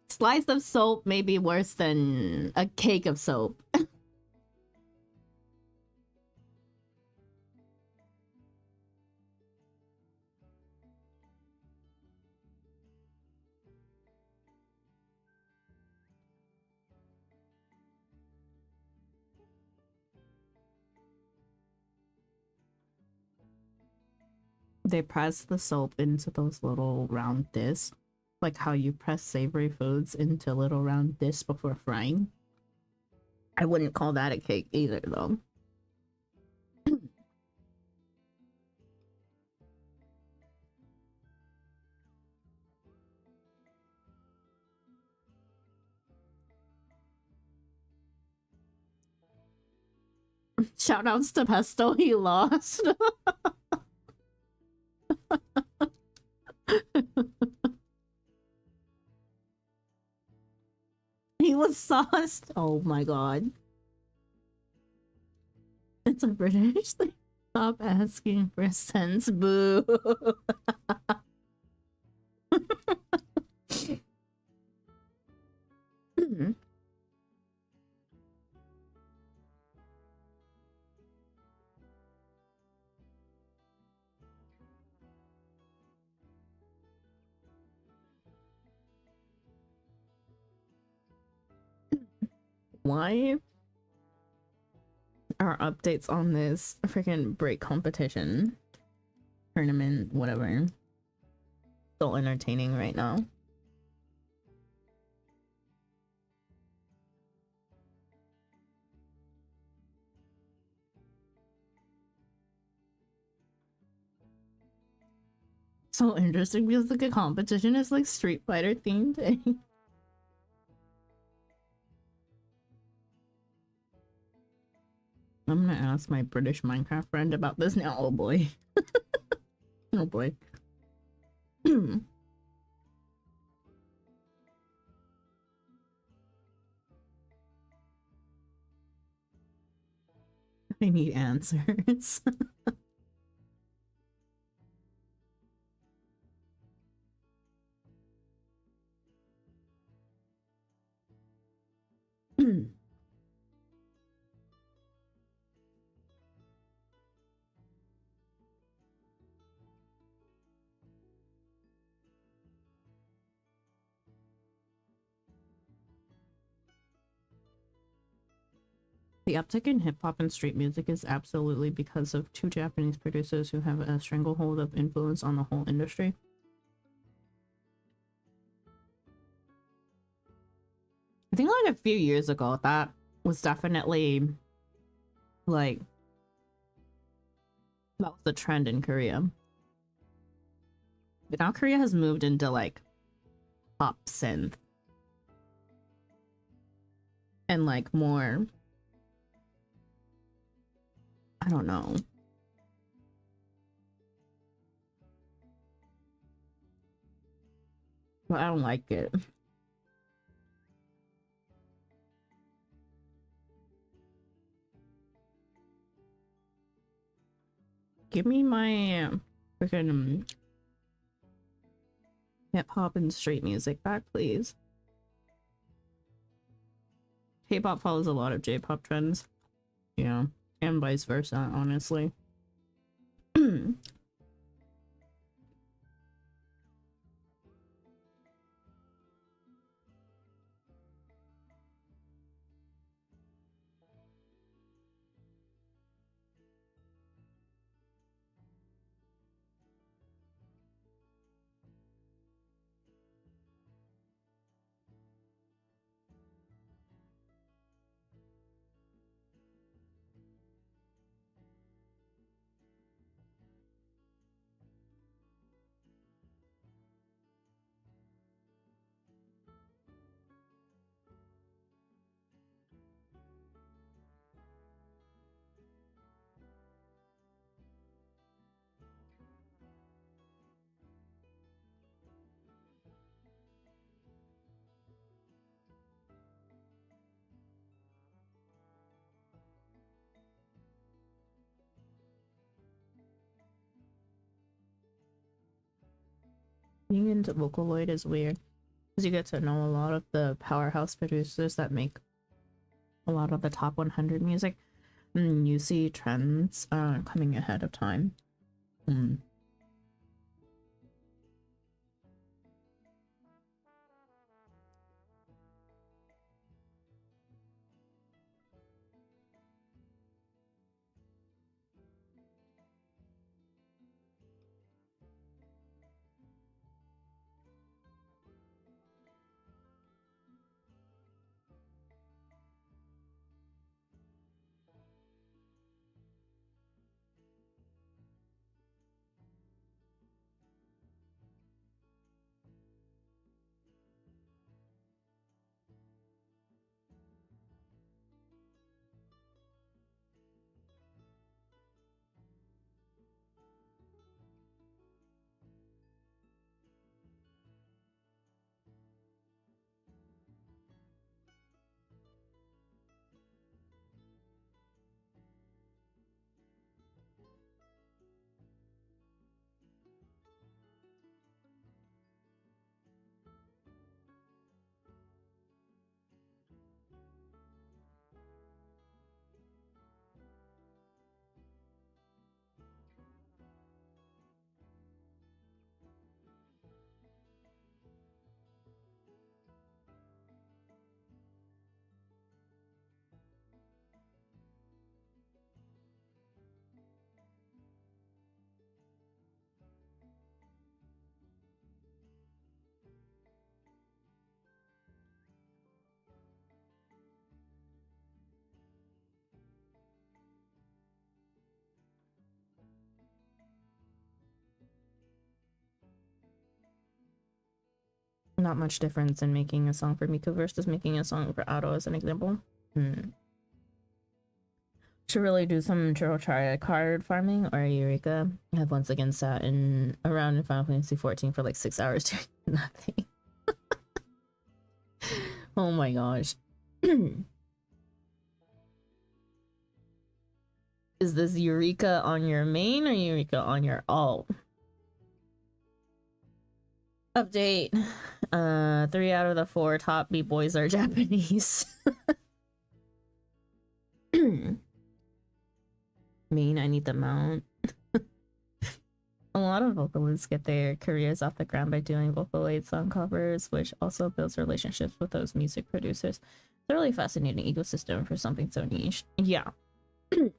Slice of soap may be worse than a cake of soap. They press the soap into those little round discs, like how you press savory foods into little round discs before frying. I wouldn't call that a cake either, though. Shoutouts to Pesto, he lost. He was sauced. Oh my god. It's a British thing. Stop asking for sense, boo. Why our updates on this freaking break competition tournament, whatever. Still entertaining right now. So interesting because the competition is like Street Fighter themed. I'm gonna ask my British Minecraft friend about this now. Oh boy. Oh boy. I need answers. The uptick in hip-hop and street music is absolutely because of two Japanese producers who have a stranglehold of influence on the whole industry. I think like a few years ago, that was definitely like that was the trend in Korea. But now Korea has moved into like pop synth and like more, I don't know. But I don't like it. Give me my freaking hip-hop and street music back, please. K-pop follows a lot of J-pop trends. Yeah, and vice versa, honestly. Being into Vocaloid is weird because you get to know a lot of the powerhouse producers that make a lot of the top 100 music, and you see trends coming ahead of time. Not much difference in making a song for Miku versus making a song for Ado as an example. Should really do some try card farming or Eureka. I have once again sat around in Final Fantasy 14 for like 6 hours doing nothing. Oh my gosh. Is this Eureka on your main or Eureka on your alt? Update. 3 out of the 4 top B-boys are Japanese. Main, I need the mount. A lot of vocalists get their careers off the ground by doing vocal aid song covers, which also builds relationships with those music producers. It's a really fascinating ecosystem for something so niche. Yeah. I'm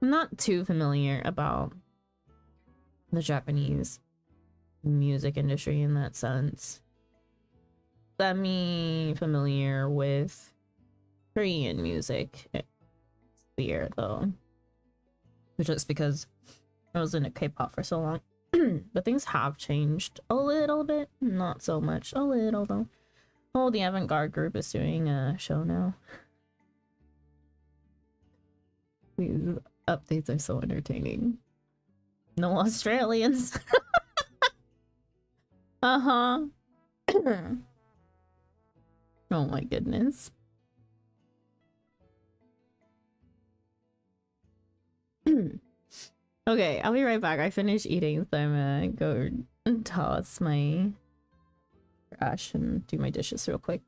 not too familiar about the Japanese music industry in that sense. Semi-familiar with Korean music. It's weird though. Just because I was into K-pop for so long. But things have changed a little bit. Not so much. A little though. Oh, the avant-garde group is doing a show now. These updates are so entertaining. No Australians. Uh-huh. Oh my goodness. Okay, I'll be right back. I finished eating, so I'm gonna go and toss my trash and do my dishes real quick.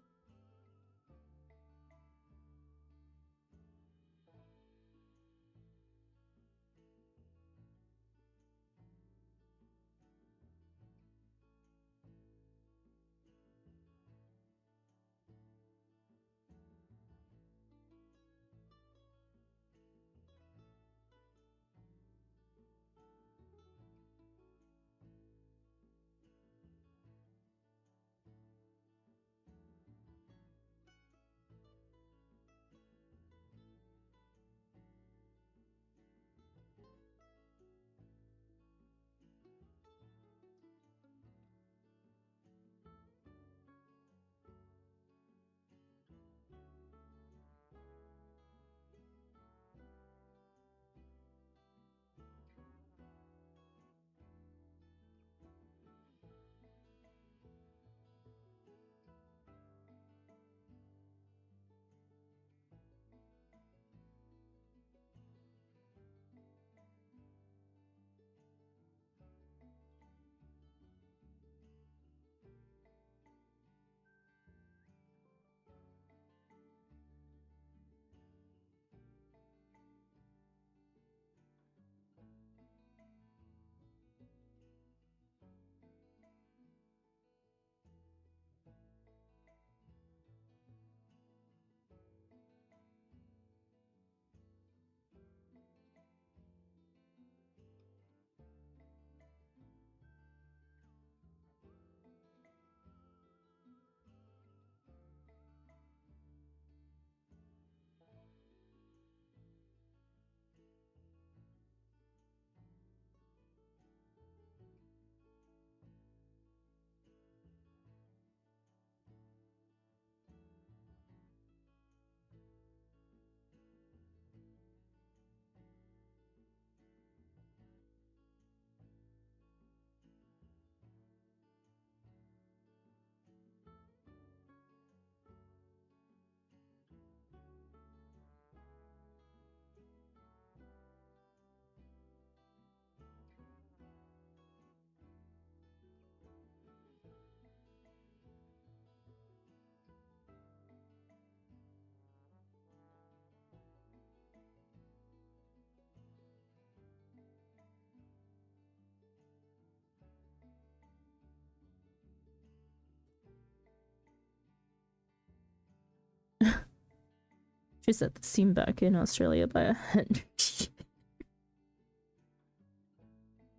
She set the scene back in Australia by 100.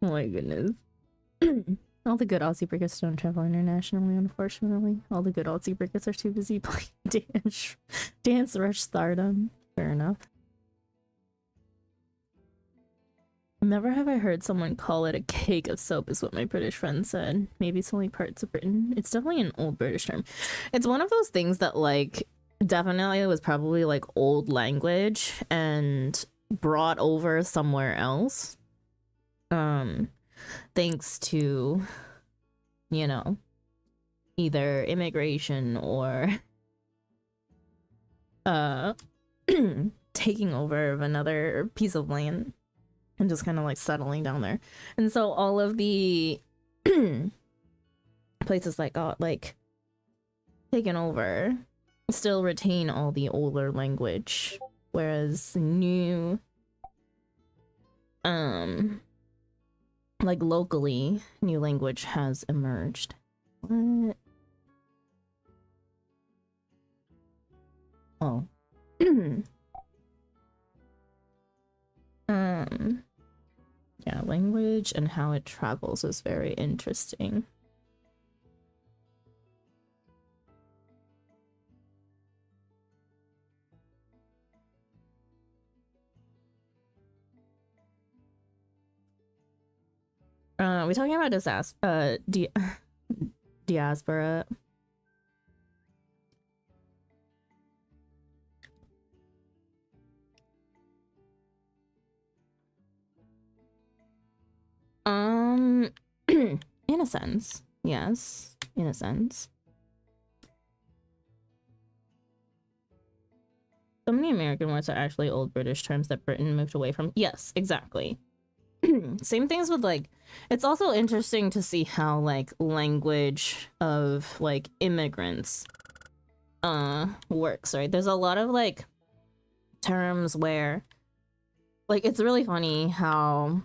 Oh my goodness. All the good Aussie brickers don't travel internationally, unfortunately. All the good Aussie brickers are too busy playing Dance Rush Stardom. Fair enough. Never have I heard someone call it a cake of soap, is what my British friend said. Maybe it's only parts of Britain. It's definitely an old British term. It's one of those things that, like, definitely was probably, like, old language and brought over somewhere else. Thanks to, you know, either immigration or taking over of another piece of land and just kind of like settling down there. And so all of the places that got like taken over still retain all the older language, whereas new like locally new language has emerged. What? Oh. Yeah, language and how it travels is very interesting. We're talking about diaspora. In a sense, yes, in a sense. So many American words are actually old British terms that Britain moved away from. Yes, exactly. Same things with like, it's also interesting to see how like language of like immigrants works, right? There's a lot of like terms where like it's really funny how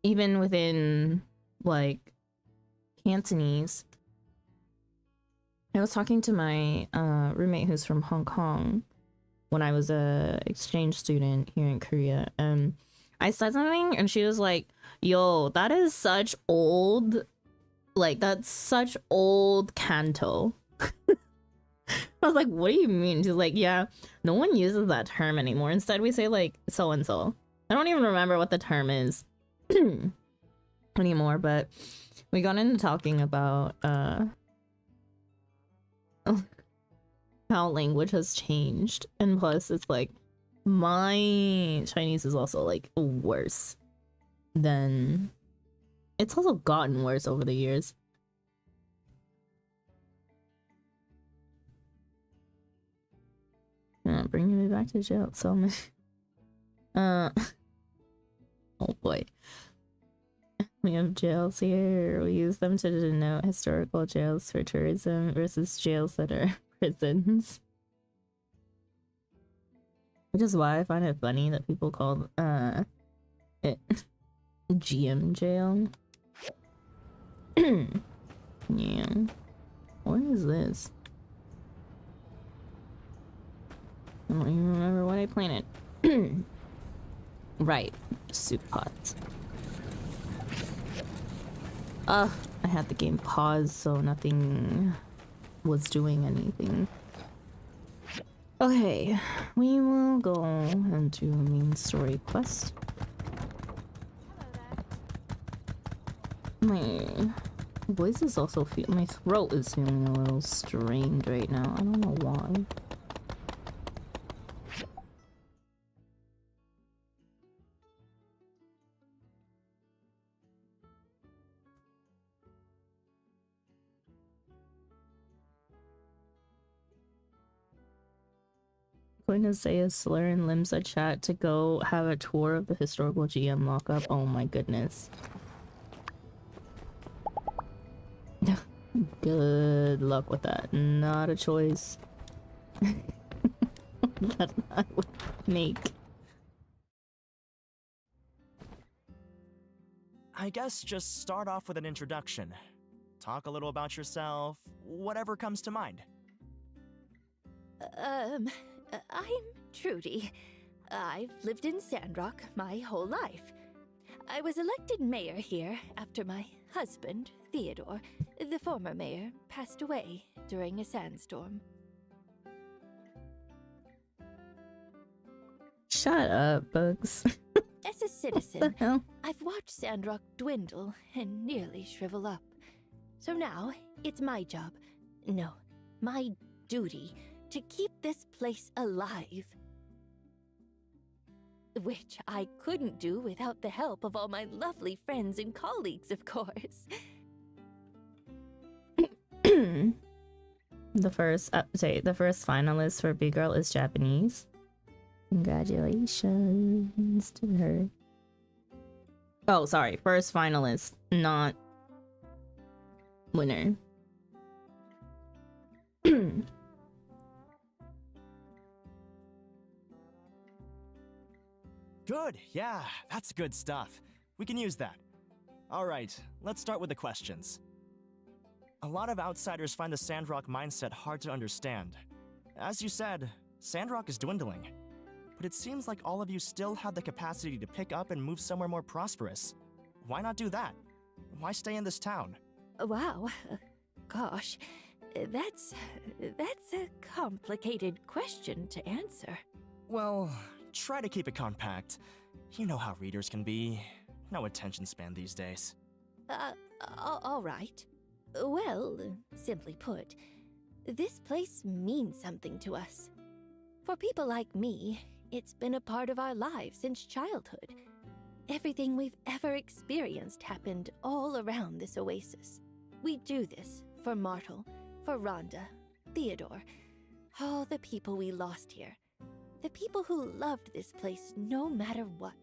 even within like Cantonese, I was talking to my roommate who's from Hong Kong when I was a exchange student here in Korea, and I said something and she was like, yo, that is such old, like that's such old Canto. I was like, what do you mean? She's like, yeah, no one uses that term anymore. Instead we say like so and so. I don't even remember what the term is anymore, but we got into talking about how language has changed, and plus it's like my Chinese is also like worse than, it's also gotten worse over the years. Bringing me back to jail so much. Oh boy. We have jails here. We use them to denote historical jails for tourism versus jails that are prisons. Which is why I find it funny that people call it GM jail. Yeah. What is this? I don't even remember what I planted. Right. Soup pots. I had the game paused, so nothing was doing anything. Okay, we will go into main story quest. My voice is also my throat is feeling a little strained right now. I don't know why. Going to say a slur in Limsa chat to go have a tour of the historical GM lockup. Oh my goodness. Good luck with that. Not a choice that I would make. I guess just start off with an introduction. Talk a little about yourself, whatever comes to mind. I'm Trudy. I've lived in Sandrock my whole life. I was elected mayor here after my husband, Theodore, the former mayor, passed away during a sandstorm. Shut up, Bugs. As a citizen, I've watched Sandrock dwindle and nearly shrivel up. So now, it's my job, no, my duty, to keep this place alive. Which I couldn't do without the help of all my lovely friends and colleagues, of course. The first finalist for Big Girl is Japanese. Congratulations to her. Oh, sorry, first finalist, not winner. Good, yeah, that's good stuff. We can use that. Alright, let's start with the questions. A lot of outsiders find the Sandrock mindset hard to understand. As you said, Sandrock is dwindling. But it seems like all of you still have the capacity to pick up and move somewhere more prosperous. Why not do that? Why stay in this town? Wow, gosh, that's a complicated question to answer. Well, try to keep it compact. You know how readers can be. No attention span these days. All right. Well, simply put, this place means something to us. For people like me, it's been a part of our lives since childhood. Everything we've ever experienced happened all around this oasis. We do this for Martel, for Rhonda, Theodore, all the people we lost here. The people who loved this place no matter what.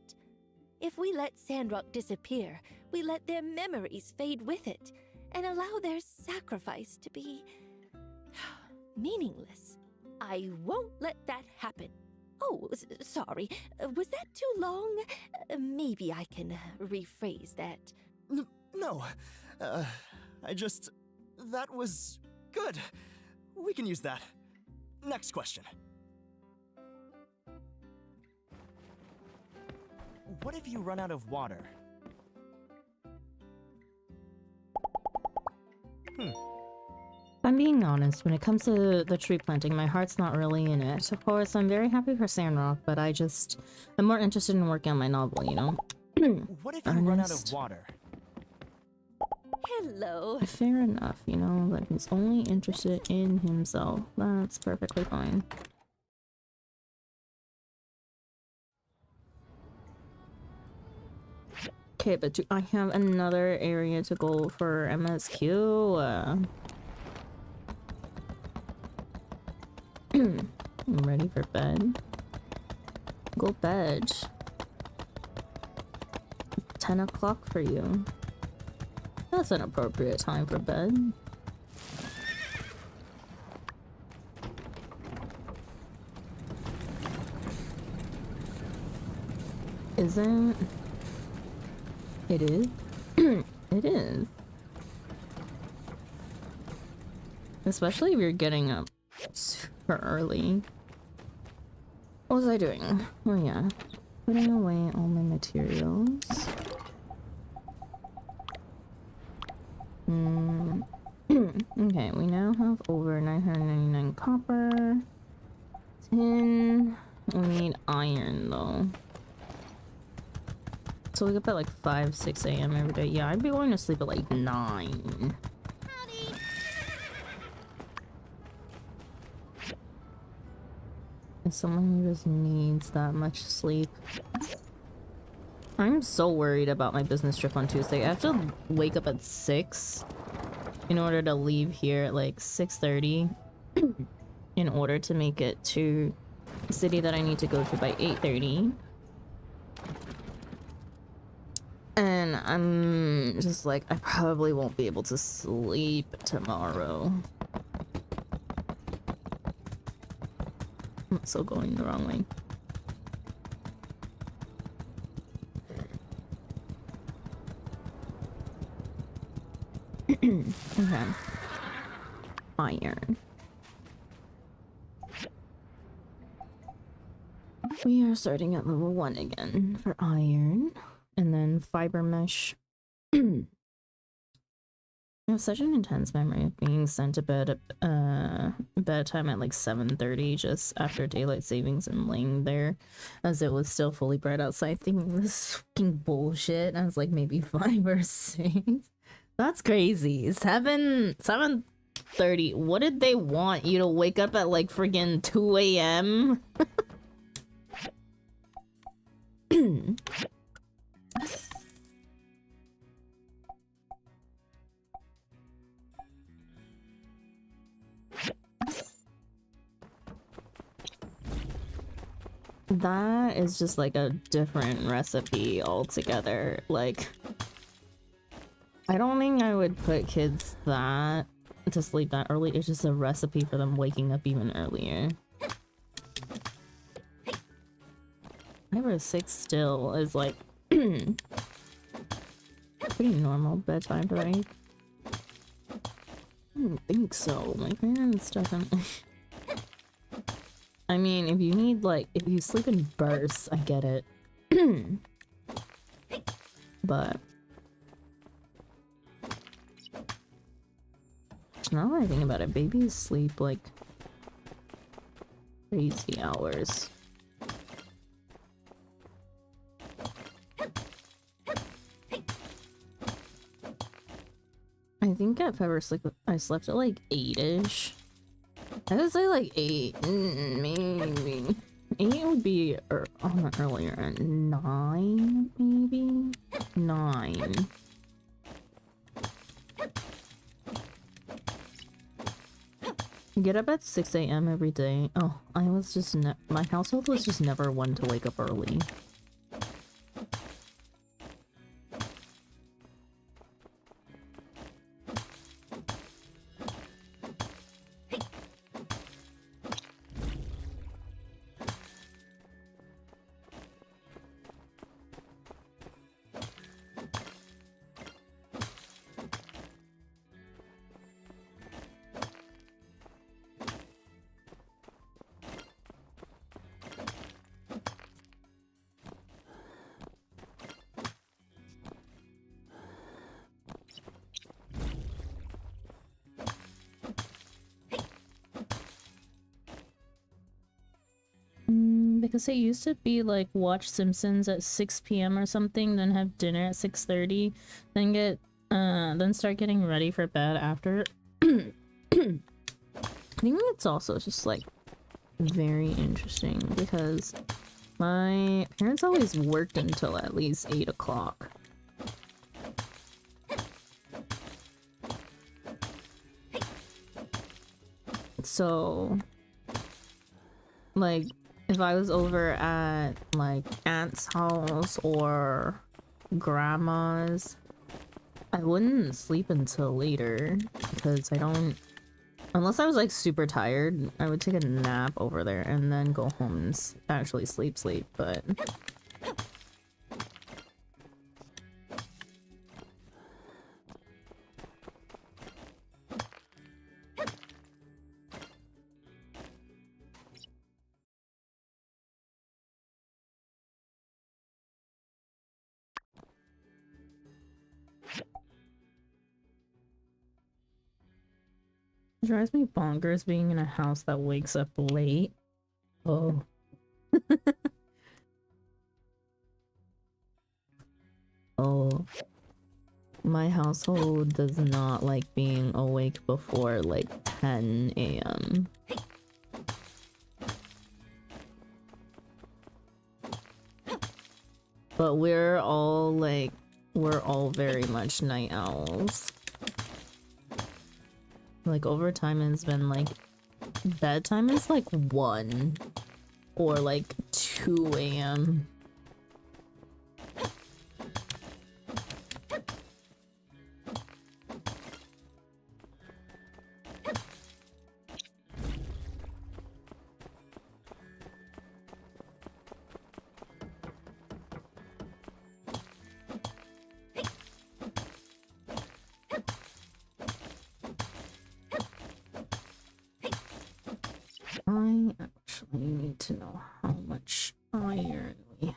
If we let Sandrock disappear, we let their memories fade with it, and allow their sacrifice to be meaningless. I won't let that happen. Oh, sorry. Was that too long? Maybe I can rephrase that. No. That was good. We can use that. Next question. What if you run out of water? If I'm being honest, when it comes to the tree planting, my heart's not really in it. Of course, I'm very happy for Sandrock, but I'm more interested in working on my novel, you know? What if you run out of water? Hello. Fair enough, you know, that he's only interested in himself. That's perfectly fine. Okay, but do I have another area to go for MSQ? I'm ready for bed. Go bed. 10 o'clock for you. That's an appropriate time for bed. Isn't... It is? It is. Especially if you're getting up super early. What was I doing? Oh yeah. Putting away all my materials. Okay, we now have over 999 copper. 10. We need iron though. So we get up at like 5, 6 a.m. every day. Yeah, I'd be going to sleep at like 9. As someone who just needs that much sleep. I'm so worried about my business trip on Tuesday. I have to wake up at 6 in order to leave here at like 6:30 in order to make it to the city that I need to go to by 8:30. And I'm just like, I probably won't be able to sleep tomorrow. I'm so going the wrong way. Okay. Iron. We are starting at level 1 again for iron. And then fiber mesh. I have such an intense memory of being sent to bed at bedtime at like 7:30 just after daylight savings and laying there as it was still fully bright outside thinking this fucking bullshit. I was like maybe 5 or 6. That's crazy. 7:30. What did they want? You to wake up at like friggin' 2 a.m.? That is just like a different recipe altogether. Like, I don't think I would put kids that to sleep that early. It's just a recipe for them waking up even earlier. 5 or 6 still is like pretty normal bedtime for me. I don't think so. My parents definitely. I mean, if you need like, if you sleep in bursts, I get it. But now that I think about it, babies sleep like crazy hours. I think at 5 or 6, I slept at like 8-ish. I would say like 8, maybe. 8 would be earlier, at 9, maybe? 9. Get up at 6 a.m. every day. Oh, I was just my household was just never one to wake up early. Because it used to be like watch Simpsons at 6 p.m. or something, then have dinner at 6:30, then start getting ready for bed after. I think it's also just like very interesting because my parents always worked until at least 8 o'clock. So, like, if I was over at like aunt's house or grandma's, I wouldn't sleep until later because I don't, unless I was like super tired, I would take a nap over there and then go home and actually sleep, but it drives me bonkers being in a house that wakes up late. Oh. Oh. My household does not like being awake before like 10 a.m. But we're all very much night owls. Like, overtime has been like, bedtime is like 1 or like 2 a.m. I actually need to know how much iron we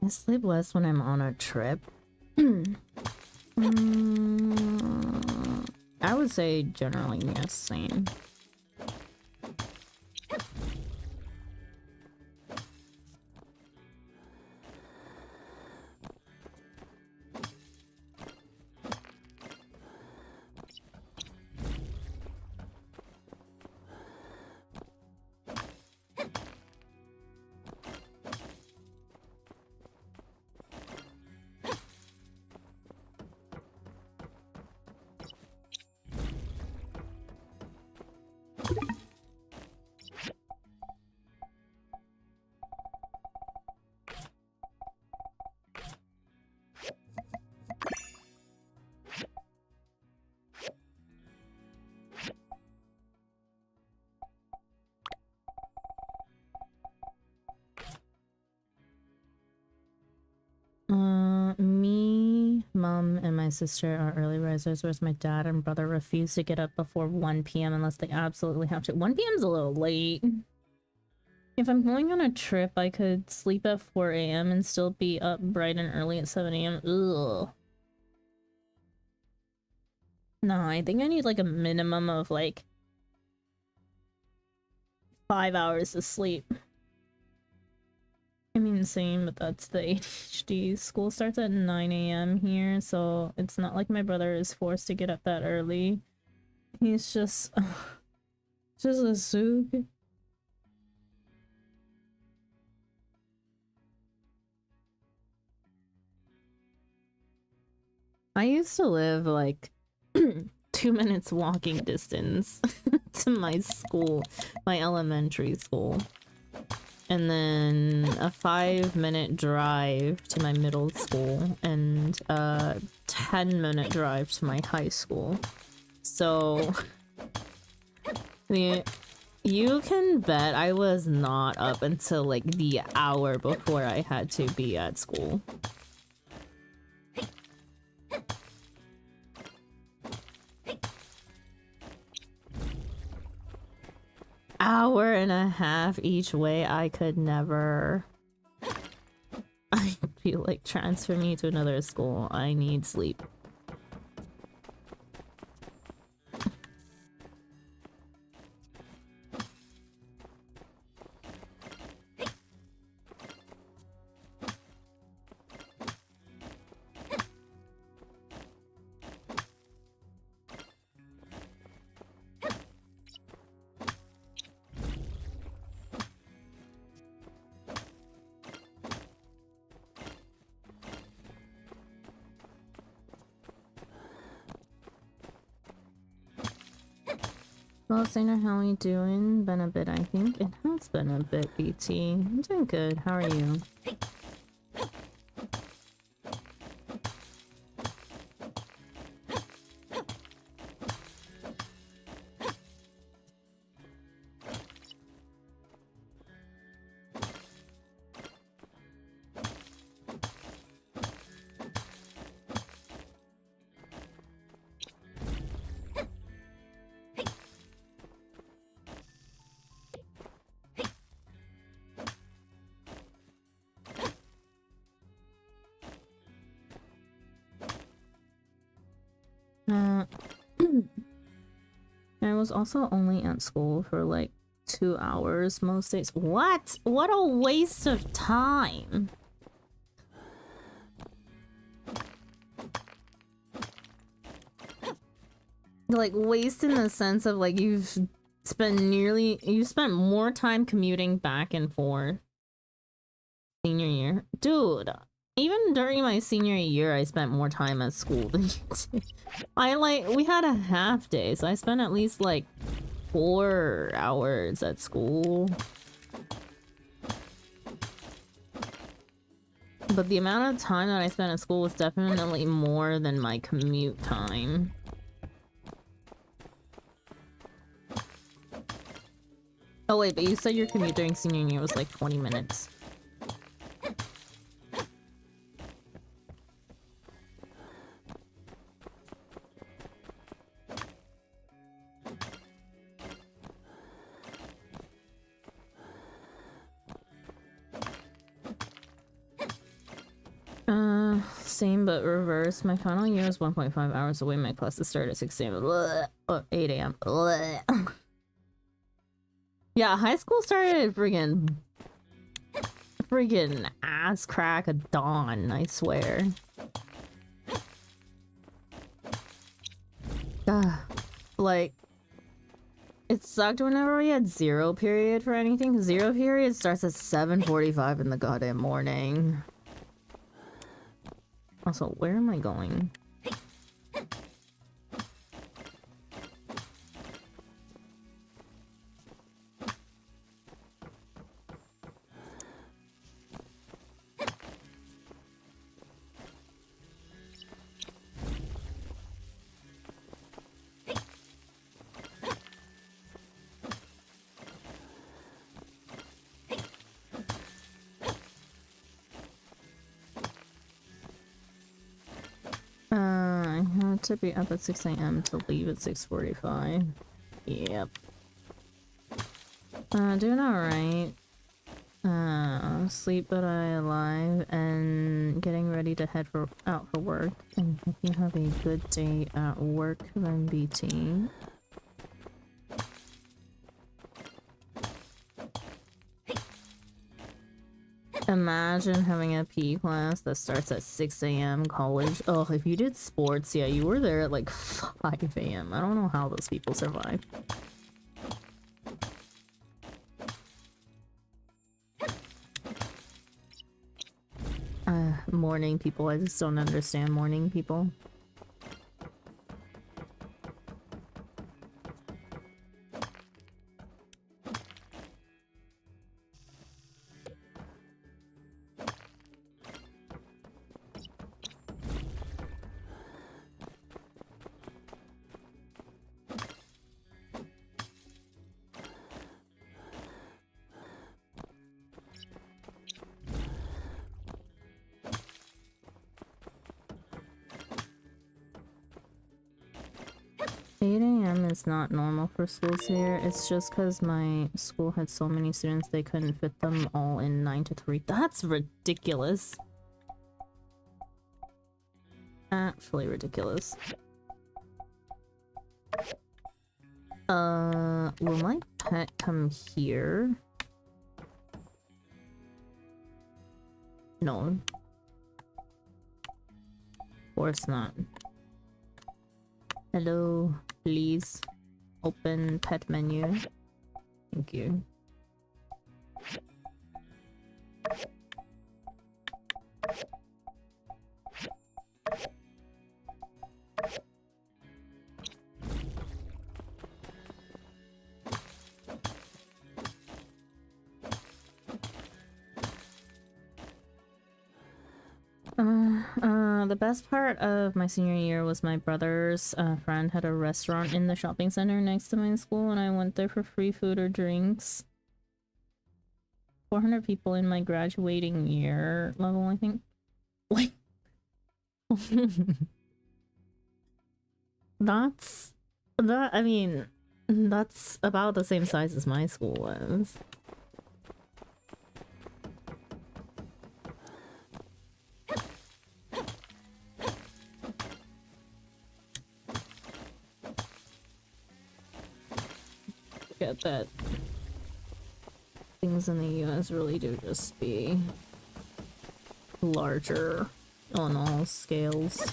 I sleep less when I'm on a trip. I would say generally yes, same. Me, mom, and my sister are early risers, whereas my dad and brother refuse to get up before 1 p.m. unless they absolutely have to. 1 p.m. is a little late. If I'm going on a trip, I could sleep at 4 a.m. and still be up bright and early at 7 a.m. Ugh. No, I think I need like a minimum of like 5 hours of sleep. I mean, same, but that's the ADHD. School starts at 9 a.m. here, so it's not like my brother is forced to get up that early. He's just a zoog. I used to live like 2 minutes walking distance to my school, my elementary school. And then a 5-minute drive to my middle school and a 10-minute drive to my high school. So you can bet I was not up until like the hour before I had to be at school. Hour and a half each way. I could never. I feel like transfer me to another school. I need sleep. Well, Sainer, how are you doing? Been a bit, I think. It has been a bit, BT. I'm doing good. How are you? I was also only at school for like 2 hours most days. What? What a waste of time. Like, waste in the sense of like you spent more time commuting back and forth senior year. Dude, even during my senior year, I spent more time at school than you did. We had a half day, so I spent at least like 4 hours at school. But the amount of time that I spent at school was definitely more than my commute time. Oh wait, but you said your commute during senior year was like 20 minutes. Same but reverse. My final year is 1.5 hours away. My classes start at 6 a.m. Or 8 a.m. Yeah, high school started at friggin' ass crack of dawn, I swear. Like, it sucked whenever we had zero period for anything. Zero period starts at 7:45 in the goddamn morning. Also, where am I going? I had to be up at 6 a.m. to leave at 6:45. Yep. Doing alright. Sleep but I alive and getting ready to head out for work. And if you have a good day at work, then BT. Imagine having a PE class that starts at 6 a.m. college. Oh, if you did sports, yeah, you were there at like 5 a.m. I don't know how those people survive. Morning people. I just don't understand morning people. It's not normal for schools here. It's just because my school had so many students they couldn't fit them all in 9 to 3. That's ridiculous. Absolutely ridiculous. Will my pet come here? No. Of course not. Hello, please. Open pet menu. Thank you. The best part of my senior year was my brother's friend had a restaurant in the shopping center next to my school, and I went there for free food or drinks. 400 people in my graduating year level, I think. Wait. I mean, that's about the same size as my school was. Get that things in the US really do just be larger on all scales.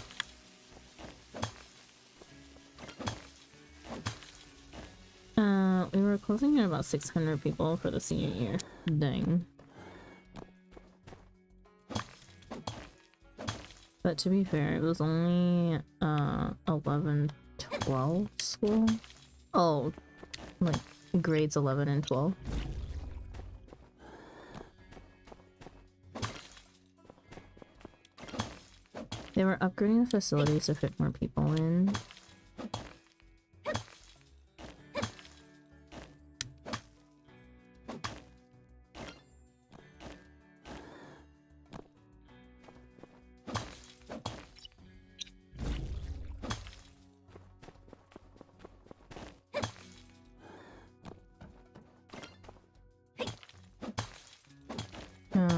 We were closing at about 600 people for the senior year. Dang. But to be fair, it was only 11, 12 school. Oh, like grades 11 and 12. They were upgrading the facilities to fit more people in.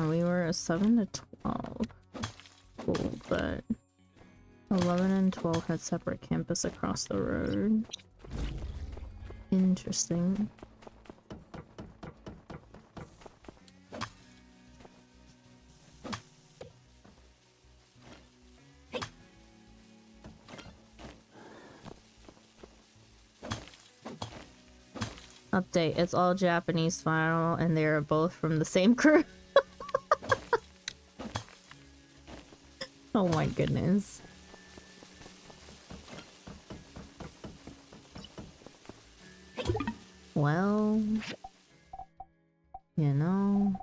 We were a 7 to 12. but 11 and 12 had separate campus across the road. Interesting. Update, it's all Japanese file and they are both from the same crew. Oh my goodness. Well, you know,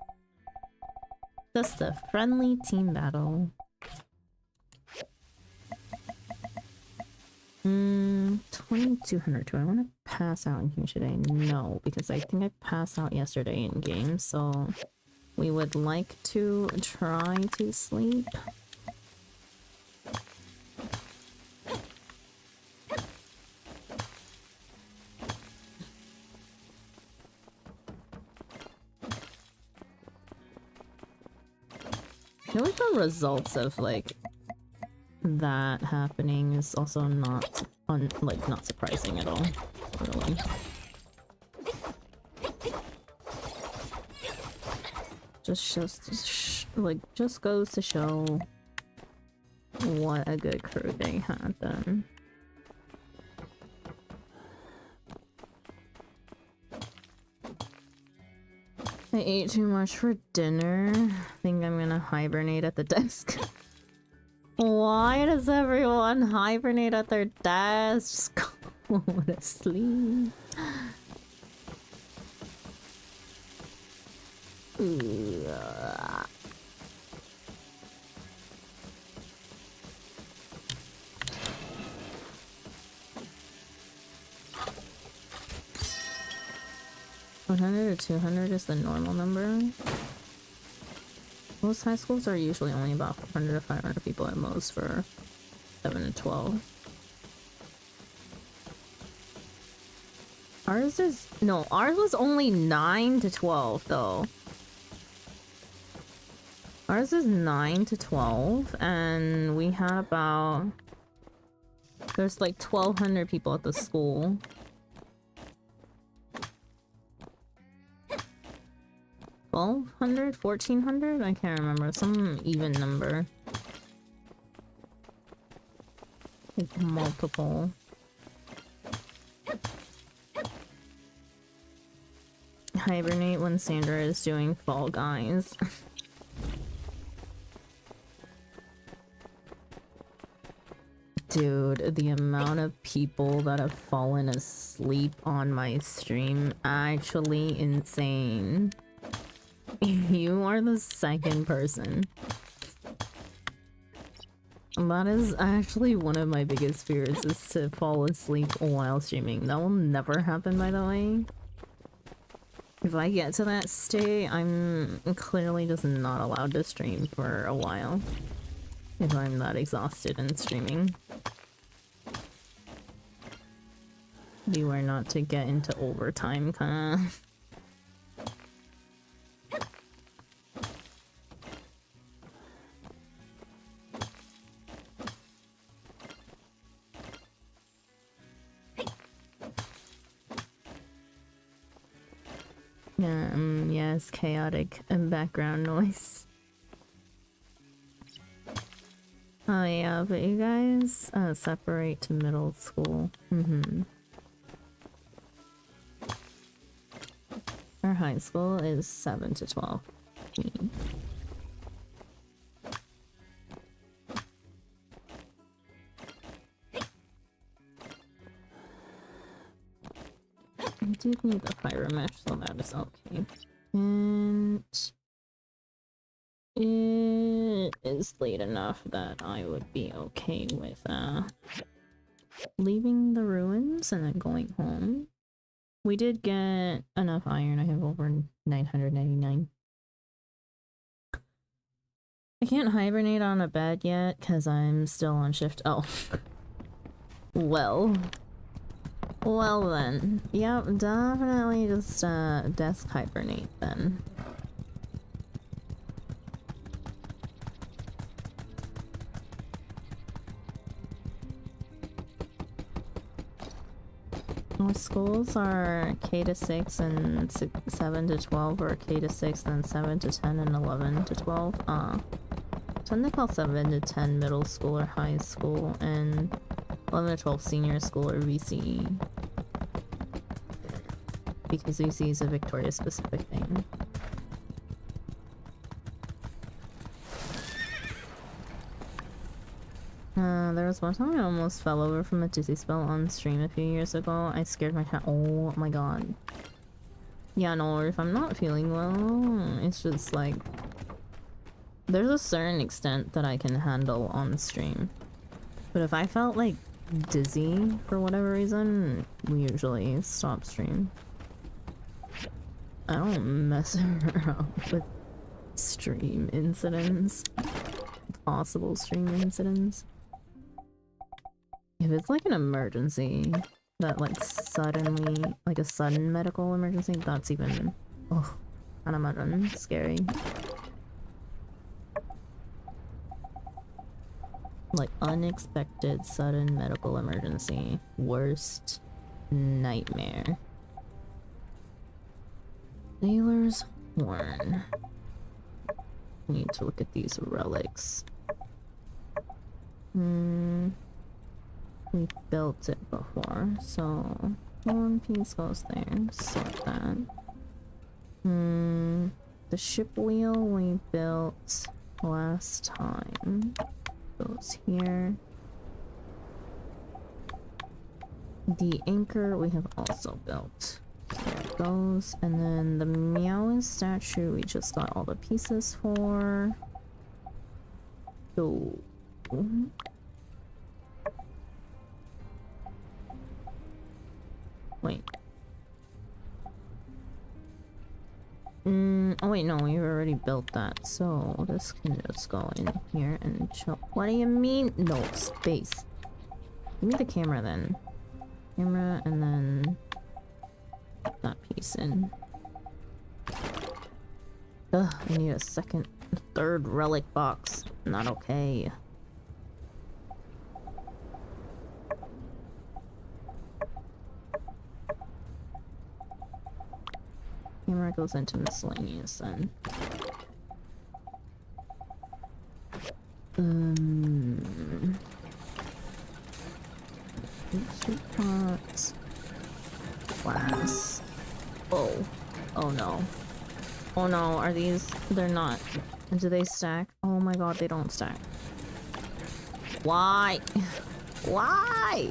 just a friendly team battle. 2200. Do I want to pass out in here today? No, because I think I passed out yesterday in game, so we would like to try to sleep. I feel like the results of like that happening is also not not surprising at all, really. Just goes to show what a good crew they had then. I ate too much for dinner. I think I'm gonna hibernate at the desk. Why does everyone hibernate at their desk? Just go to sleep. Ugh. $100 or 200 is the normal number. Most high schools are usually only about 400 to 500 people at most for 7 to 12. Ours was only 9 to 12 though. Ours is 9 to 12 and we had about... There's like 1,200 people at the school. 1,200? 1,400? I can't remember. Some even number. Like multiple. Hibernate when Sandra is doing Fall Guys. Dude, the amount of people that have fallen asleep on my stream, actually insane. You are the second person. That is actually one of my biggest fears, is to fall asleep while streaming. That will never happen, by the way. If I get to that state, I'm clearly just not allowed to stream for a while. If I'm that exhausted in streaming. Beware not to get into overtime, kinda. Yes, chaotic and background noise. Oh yeah, but you guys separate to middle school. Our high school is 7 to 12. I do need the fire mesh, so that is okay. And it is late enough that I would be okay with leaving the ruins and then going home. We did get enough iron. I have over 999. I can't hibernate on a bed yet because I'm still on shift. Oh. Well then. Yep, definitely just desk hibernate then. schools are K to 6 and 7 to 12, or K to 6 and 7 to 10 and 11 to 12. So they call 7 to 10 middle school or high school, and 11 to 12 senior school or VCE. Because VCE is a Victoria specific thing. There was one time I almost fell over from a dizzy spell on stream a few years ago. I scared my cat. Oh my god. Yeah, no, if I'm not feeling well, it's just like... There's a certain extent that I can handle on stream. But if I felt like dizzy for whatever reason, we usually stop stream. I don't mess around with stream incidents. Possible stream incidents. If it's like an emergency, that like suddenly, like a sudden medical emergency, that's even, oh, I don't imagine, scary. Like unexpected sudden medical emergency, worst nightmare. Sailor's Horn. Need to look at these relics. We built it before, so one piece goes there. Sort that. The ship wheel we built last time goes here. The anchor we have also built. So there it goes. And then the Meowing statue we just got all the pieces for. So wait. Oh wait, no, we've already built that, so this can just go in here and chill. What do you mean? No, space. Give me the camera then. Camera, and then put that piece in. Ugh, I need a third relic box. Not okay. Camera goes into miscellaneous then. Pots. Glass. Oh. Oh no. Oh no, are these... They're not... Do they stack? Oh my god, they don't stack. Why? Why?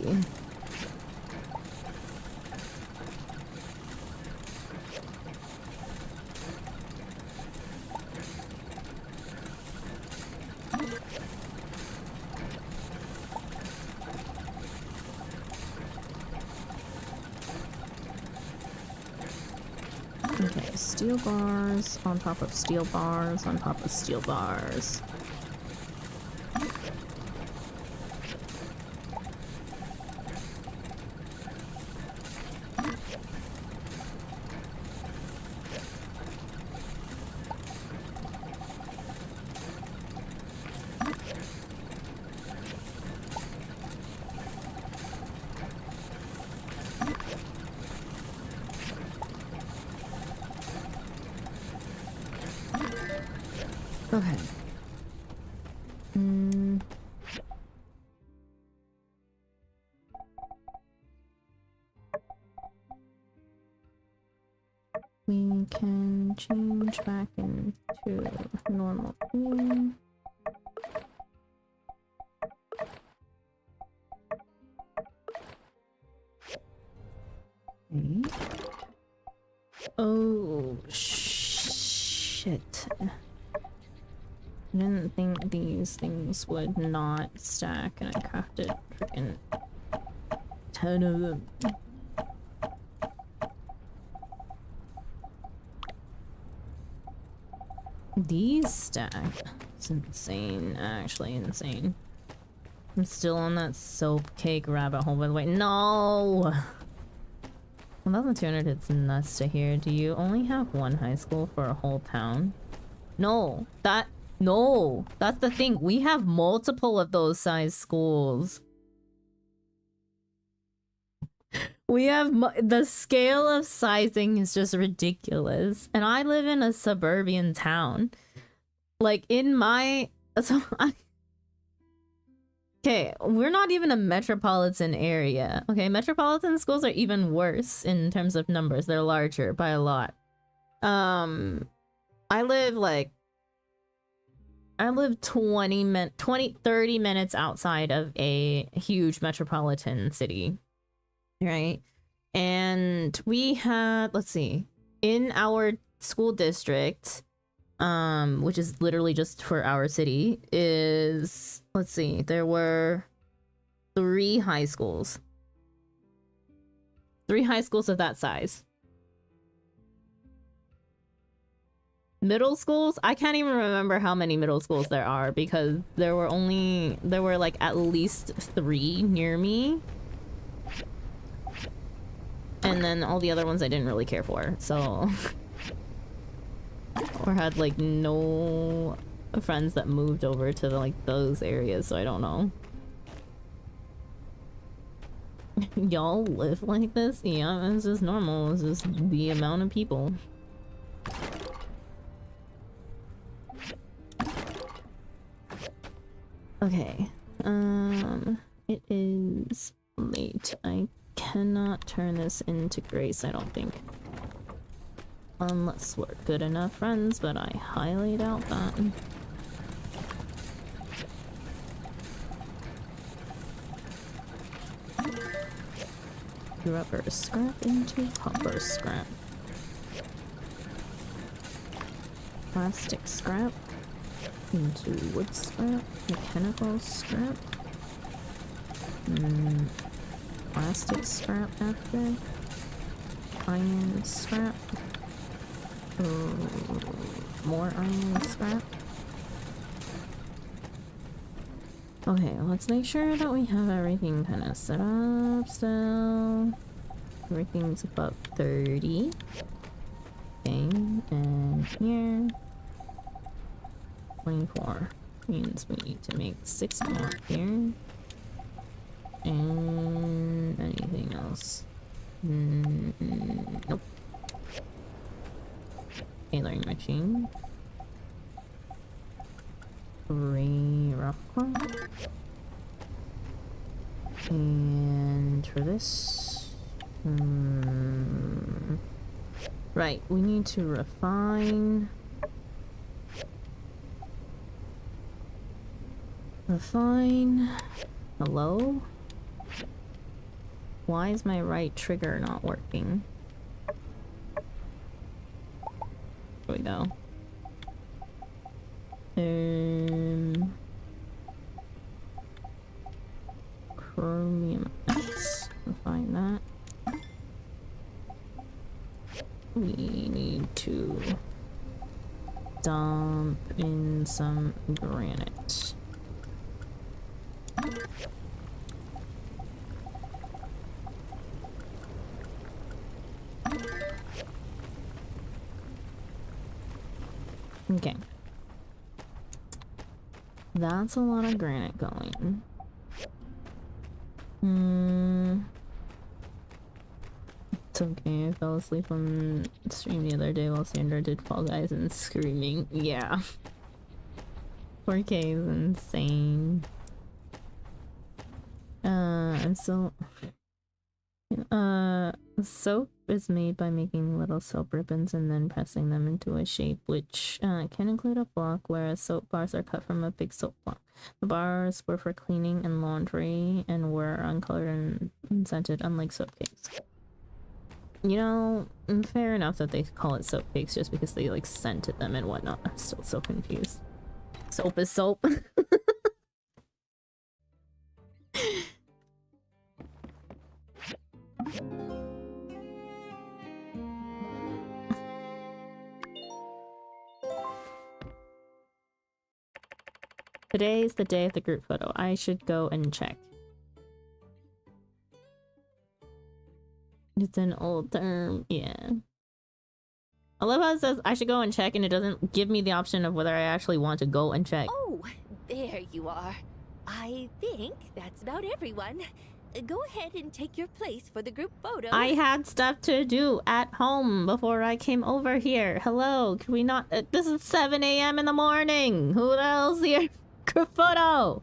Okay, steel bars on top of steel bars on top of steel bars. Okay. We can change back into normal theme. Okay. Oh, shit. I didn't think these things would not stack, and I crafted freaking 10 of them. These stack. It's insane, actually insane. I'm still on that soap cake rabbit hole, by the way. No! 1,200 is nuts to hear. Do you only have one high school for a whole town? No, no, that's the thing. We have multiple of those size schools. We have the scale of sizing is just ridiculous. And I live in a suburban town. Like in my okay, we're not even a metropolitan area. Okay, metropolitan schools are even worse in terms of numbers. They're larger by a lot. I live 30 minutes outside of a huge metropolitan city. Right? And we had, let's see, in our school district, which is literally just for our city, is, let's see, there were 3 high schools. 3 high schools of that size. Middle schools? I can't even remember how many middle schools there are because there were like at least 3 near me. And then all the other ones I didn't really care for, so... or had like no friends that moved over to like those areas, so I don't know. Y'all live like this? Yeah, it's just normal. It's just the amount of people. Okay. It is late. I cannot turn this into Grace, I don't think. Unless we're good enough friends, but I highly doubt that. Rubber scrap into copper scrap. Plastic scrap into wood scrap. Mechanical scrap. Plastic scrap after. Iron scrap. More iron scrap. Okay, let's make sure that we have everything kind of set up still. Everything's about 30. Okay, and here. 24. Means we need to make 6 more here. And anything else? Nope. Tailoring machine. Rock. And for this, right, we need to refine. Hello? Why is my right trigger not working? There we go. Chromium X. Refine that. We need to dump in some granite. Okay. That's a lot of granite going. It's okay, I fell asleep on stream the other day while Sandra did Fall Guys and screaming. Yeah. 4K is insane. I'm still... soap is made by making little soap ribbons and then pressing them into a shape, which can include a block, whereas soap bars are cut from a big soap block. The bars were for cleaning and laundry and were uncolored and unscented, unlike soap cakes. You know, fair enough that they call it soap cakes just because they like scented them and whatnot. I'm still so confused. Soap is soap. Today's the day of the group photo. I should go and check. It's an old term, yeah. I love how it says I should go and check and it doesn't give me the option of whether I actually want to go and check. Oh, there you are. I think that's about everyone. Go ahead and take your place for the group photo. I had stuff to do at home before I came over here. Hello, can we not? This is 7 a.m. in the morning. Who the hell's here? Group photo.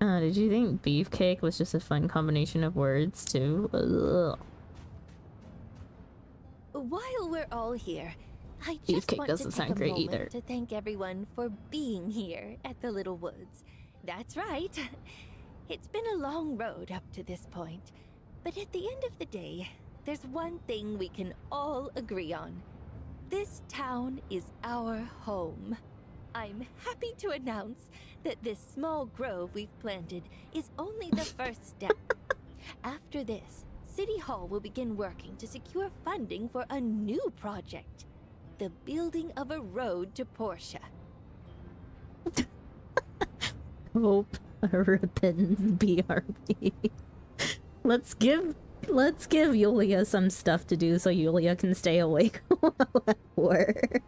Did you think beefcake was just a fun combination of words too? Ugh. While we're all here, I just Beefcake want doesn't to sound take a great moment either. to thank everyone for being here at the Little Woods. That's right. It's been a long road up to this point, but at the end of the day, there's one thing we can all agree on. This town is our home. I'm happy to announce that this small grove we've planted is only the first step. After this, City Hall will begin working to secure funding for a new project, the building of a road to Portia. Hope ribbons BRB. Let's give Yulia some stuff to do so Yulia can stay awake while at work.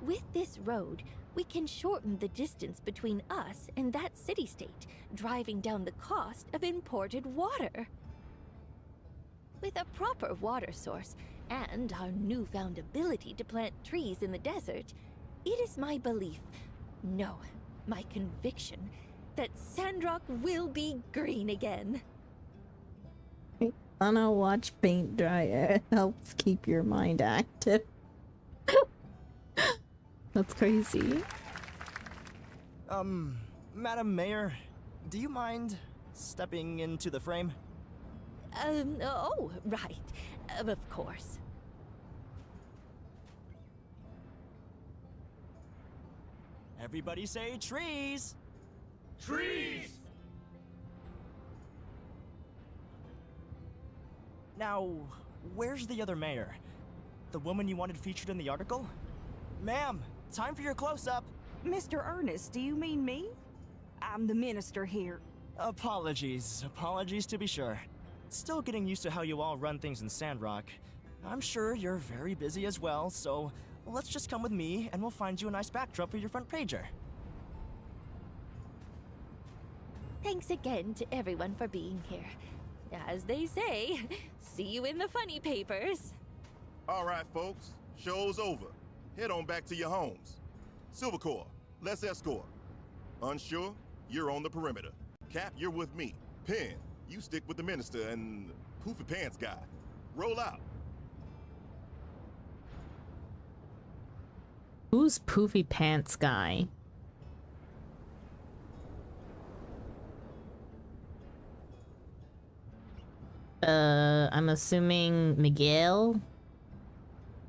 With this road, we can shorten the distance between us and that city-state, driving down the cost of imported water. With a proper water source and our newfound ability to plant trees in the desert, it is my belief, no, my conviction, that Sandrock will be green again. Wanna watch paint dry? It helps keep your mind active. That's crazy. Madam Mayor, do you mind stepping into the frame? Oh, right. Of course. Everybody say trees! Trees! Now, where's the other mayor? The woman you wanted featured in the article? Ma'am, time for your close-up! Mr. Ernest, do you mean me? I'm the minister here. Apologies to be sure. Still getting used to how you all run things in Sandrock. I'm sure you're very busy as well, so let's just come with me and we'll find you a nice backdrop for your front pager. Thanks again to everyone for being here. As they say, see you in the funny papers. All right, folks. Show's over. Head on back to your homes. Silvercore, let's escort. Unsure? You're on the perimeter. Cap, you're with me. Penn, you stick with the minister and Poofy Pants guy. Roll out. Who's Poofy Pants guy? I'm assuming Miguel?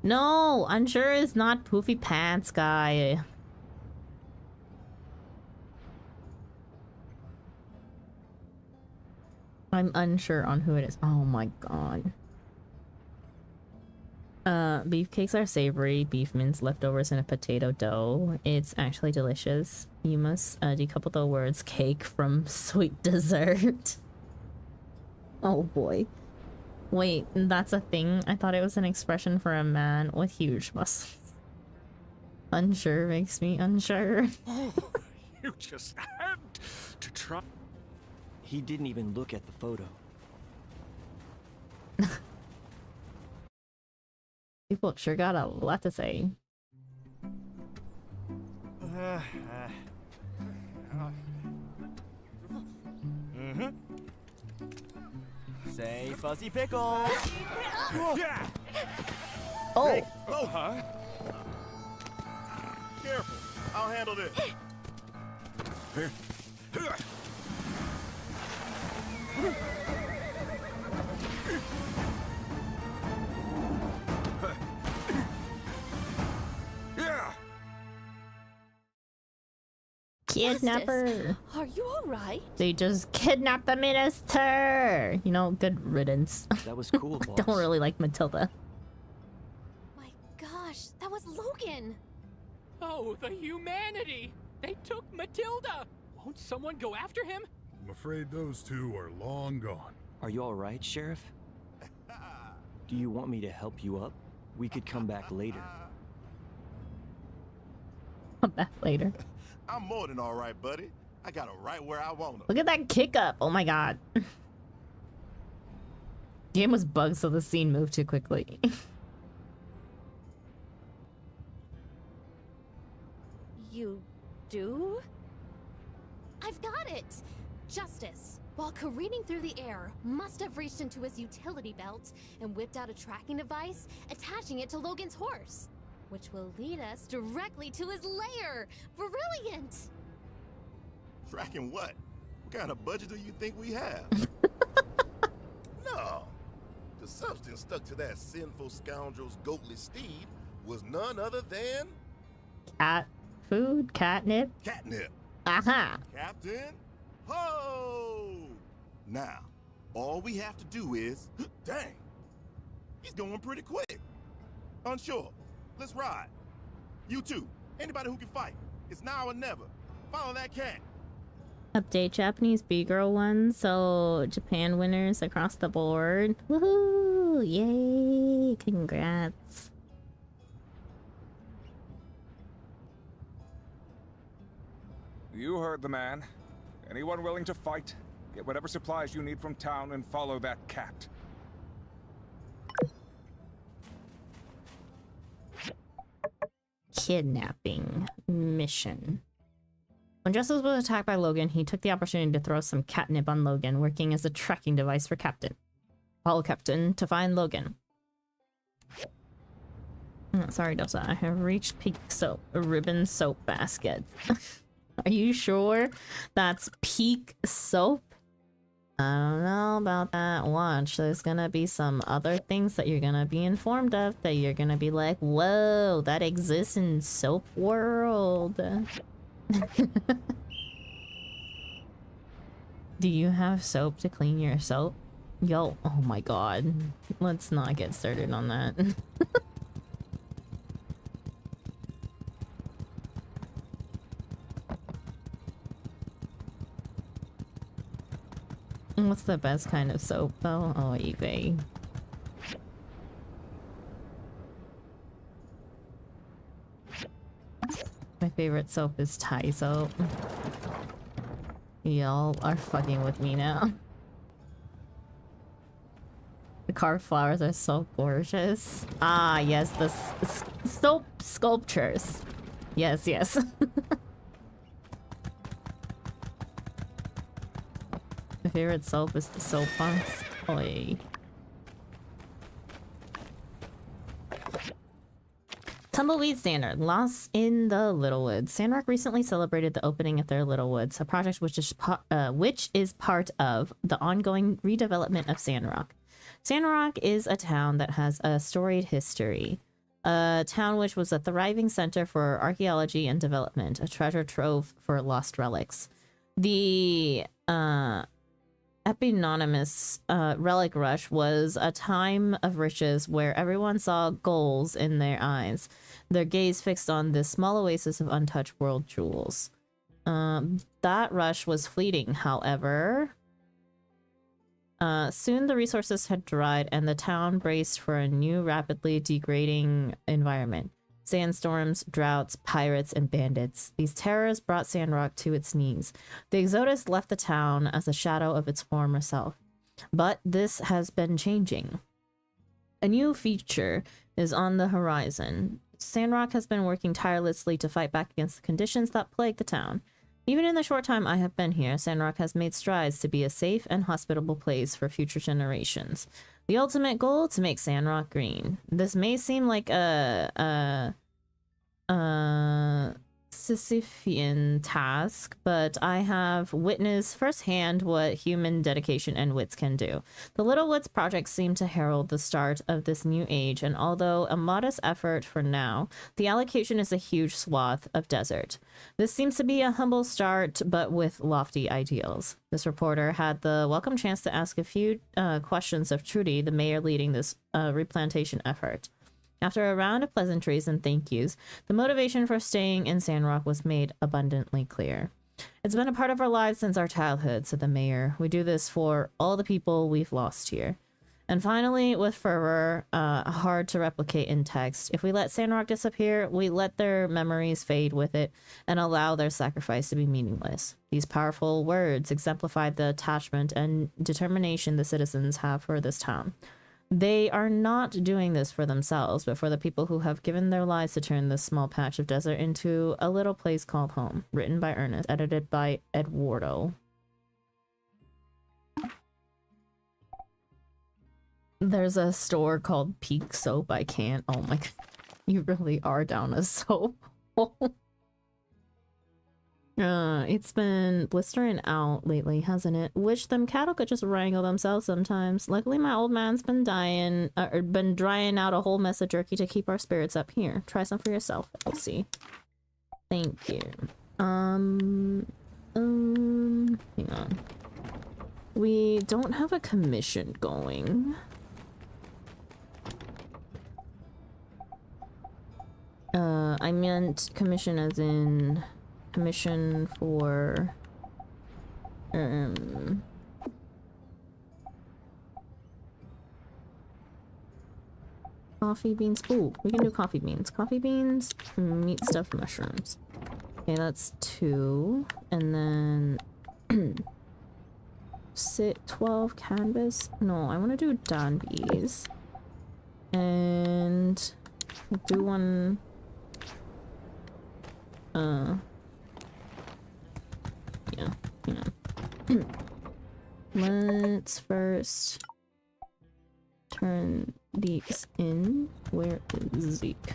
No, Unsure is not Poofy Pants guy. I'm unsure on who it is. Oh my god. Beefcakes are savory, beef mince, leftovers, and a potato dough. It's actually delicious. You must decouple the words cake from sweet dessert. Oh boy. Wait, that's a thing? I thought it was an expression for a man with huge muscles. Unsure makes me unsure. Oh, you just had to try. He didn't even look at the photo. People sure got a lot to say. Say fuzzy pickle. Yeah. Oh. Hey, oh, huh? Careful. I'll handle this. Yeah. Kidnapper. Justice, are you all right? They just kidnapped the minister. You know, good riddance. That was cool, I boss. don't really like Matilda. My gosh, that was Logan! Oh, the humanity! They took Matilda! Won't someone go after him? I'm afraid those two are long gone. Are you alright, Sheriff? Do you want me to help you up? We could come back later. Come back later. I'm more than all right, buddy. I got her right where I want her. Look at that kick up. Oh my god. Game was bugged, so the scene moved too quickly. You do? I've got it! Justice, while careening through the air, must have reached into his utility belt and whipped out a tracking device, attaching it to Logan's horse, which will lead us directly to his lair. Brilliant! Tracking what? What kind of budget do you think we have? No. The substance stuck to that sinful scoundrel's goatly steed was none other than... Cat food? Catnip? Catnip. Aha! Captain? Ho! Now, all we have to do is... Dang! He's going pretty quick. Unsure. Let's ride. You two. Anybody who can fight. It's now or never. Follow that cat. Update Japanese B-Girl one, so Japan winners across the board. Woohoo! Yay! Congrats. You heard the man. Anyone willing to fight? Get whatever supplies you need from town and follow that cat. Kidnapping mission. When Justice was attacked by Logan, he took the opportunity to throw some catnip on Logan, working as a tracking device for Captain. Follow Captain to find Logan. Oh, sorry, Dosa. I have reached peak soap. Ribbon soap basket. Are you sure that's peak soap? I don't know about that. Watch. There's gonna be some other things that you're gonna be informed of that you're gonna be like, whoa, that exists in soap world. Do you have soap to clean your soap? Yo, oh my god. Let's not get started on that. What's the best kind of soap though? Oh, eBay. My favorite soap is Thai soap. Y'all are fucking with me now. The carved flowers are so gorgeous. Ah, yes, the soap sculptures. Yes, yes. My favorite soap is the soap punks. Oy. Tumbleweed Standard, Lost in the Littlewoods. Sandrock recently celebrated the opening of their Littlewoods, a project which is part of the ongoing redevelopment of Sandrock. Sandrock is a town that has a storied history. A town which was a thriving center for archaeology and development, a treasure trove for lost relics. The eponymous relic rush was a time of riches where everyone saw goals in their eyes, their gaze fixed on this small oasis of untouched world jewels. That rush was fleeting, however. Soon the resources had dried and the town braced for a new, rapidly degrading environment. Sandstorms, droughts, pirates, and bandits. These terrors brought Sandrock to its knees. The Exodus left the town as a shadow of its former self. But this has been changing. A new feature is on the horizon. Sandrock has been working tirelessly to fight back against the conditions that plague the town. Even in the short time I have been here, Sandrock has made strides to be a safe and hospitable place for future generations. The ultimate goal, to make Sandrock green. This may seem like a Sisyphean task, but I have witnessed firsthand what human dedication and wits can do. The Littlewoods project seemed to herald the start of this new age, and although a modest effort for now, the allocation is a huge swath of desert. This seems to be a humble start, but with lofty ideals. This reporter had the welcome chance to ask a few questions of Trudy, the mayor leading this replantation effort. After a round of pleasantries and thank yous, the motivation for staying in Sandrock was made abundantly clear. It's been a part of our lives since our childhood, said the mayor. We do this for all the people we've lost here. And finally, with fervor, hard to replicate in text. If we let Sandrock disappear, we let their memories fade with it and allow their sacrifice to be meaningless. These powerful words exemplify the attachment and determination the citizens have for this town. They are not doing this for themselves, but for the people who have given their lives to turn this small patch of desert into a little place called home. Written by Ernest, edited by Eduardo. There's a store called Peak Soap. I can't. Oh my god. You really are down a soap. It's been blistering out lately, hasn't it? Wish them cattle could just wrangle themselves sometimes. Luckily, my old man's been drying out a whole mess of jerky to keep our spirits up here. Try some for yourself. We'll see. Thank you. Hang on. We don't have a commission going. I meant commission as in commission for coffee beans. Ooh, we can do coffee beans. Coffee beans, meat stuffed mushrooms. Okay, that's 2. And then sit 12 canvas. No, I want to do danbies. And do one yeah. Let's first turn these in. Where is Zeke?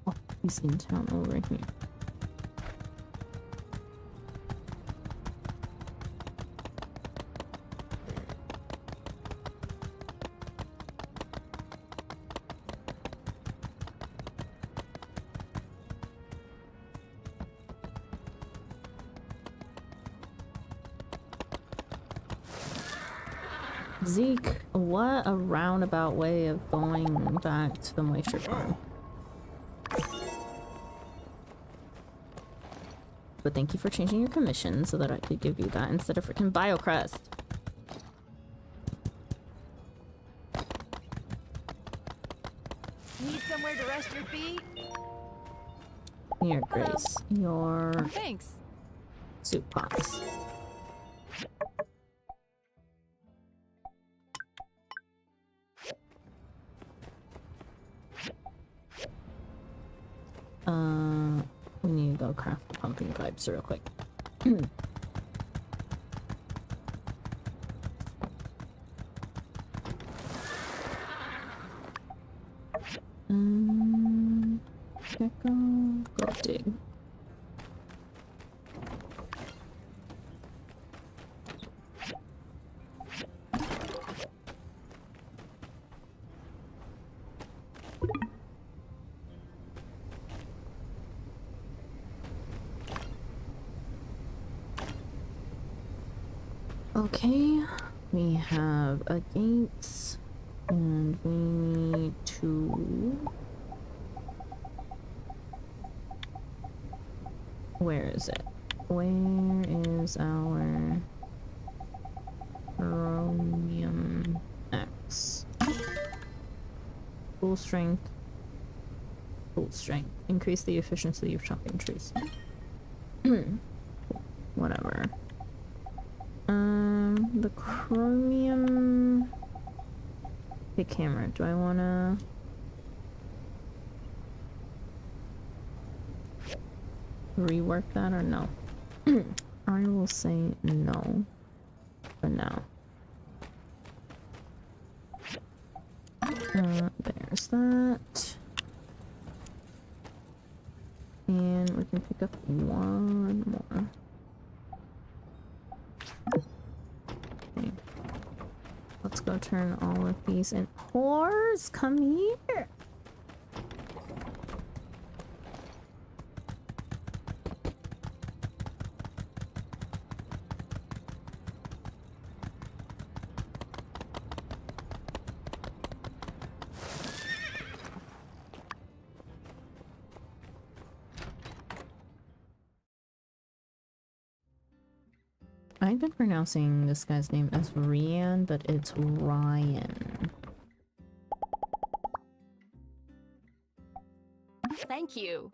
Oh, he's in town over here. Zeke, what a roundabout way of going back to the moisture farm. But thank you for changing your commission so that I could give you that instead of freaking BioCrest. Need somewhere to rest your feet? Here, Grace. Your Thanks. soup pots. We need to go craft the pumpkin pipes real quick. Gecko, go dig. Okay, we have a gate, and we need to... Where is it? Where is our chromium X? Full strength. Full strength. Increase the efficiency of chopping trees. Whatever. The chromium pick hammer. Do I wanna rework that or no? I will say no for now. There's that. And we can pick up one more. Okay. Let's go turn all of these in. Whores, come here! I've been pronouncing this guy's name as Rian, but it's Ryan. Thank you.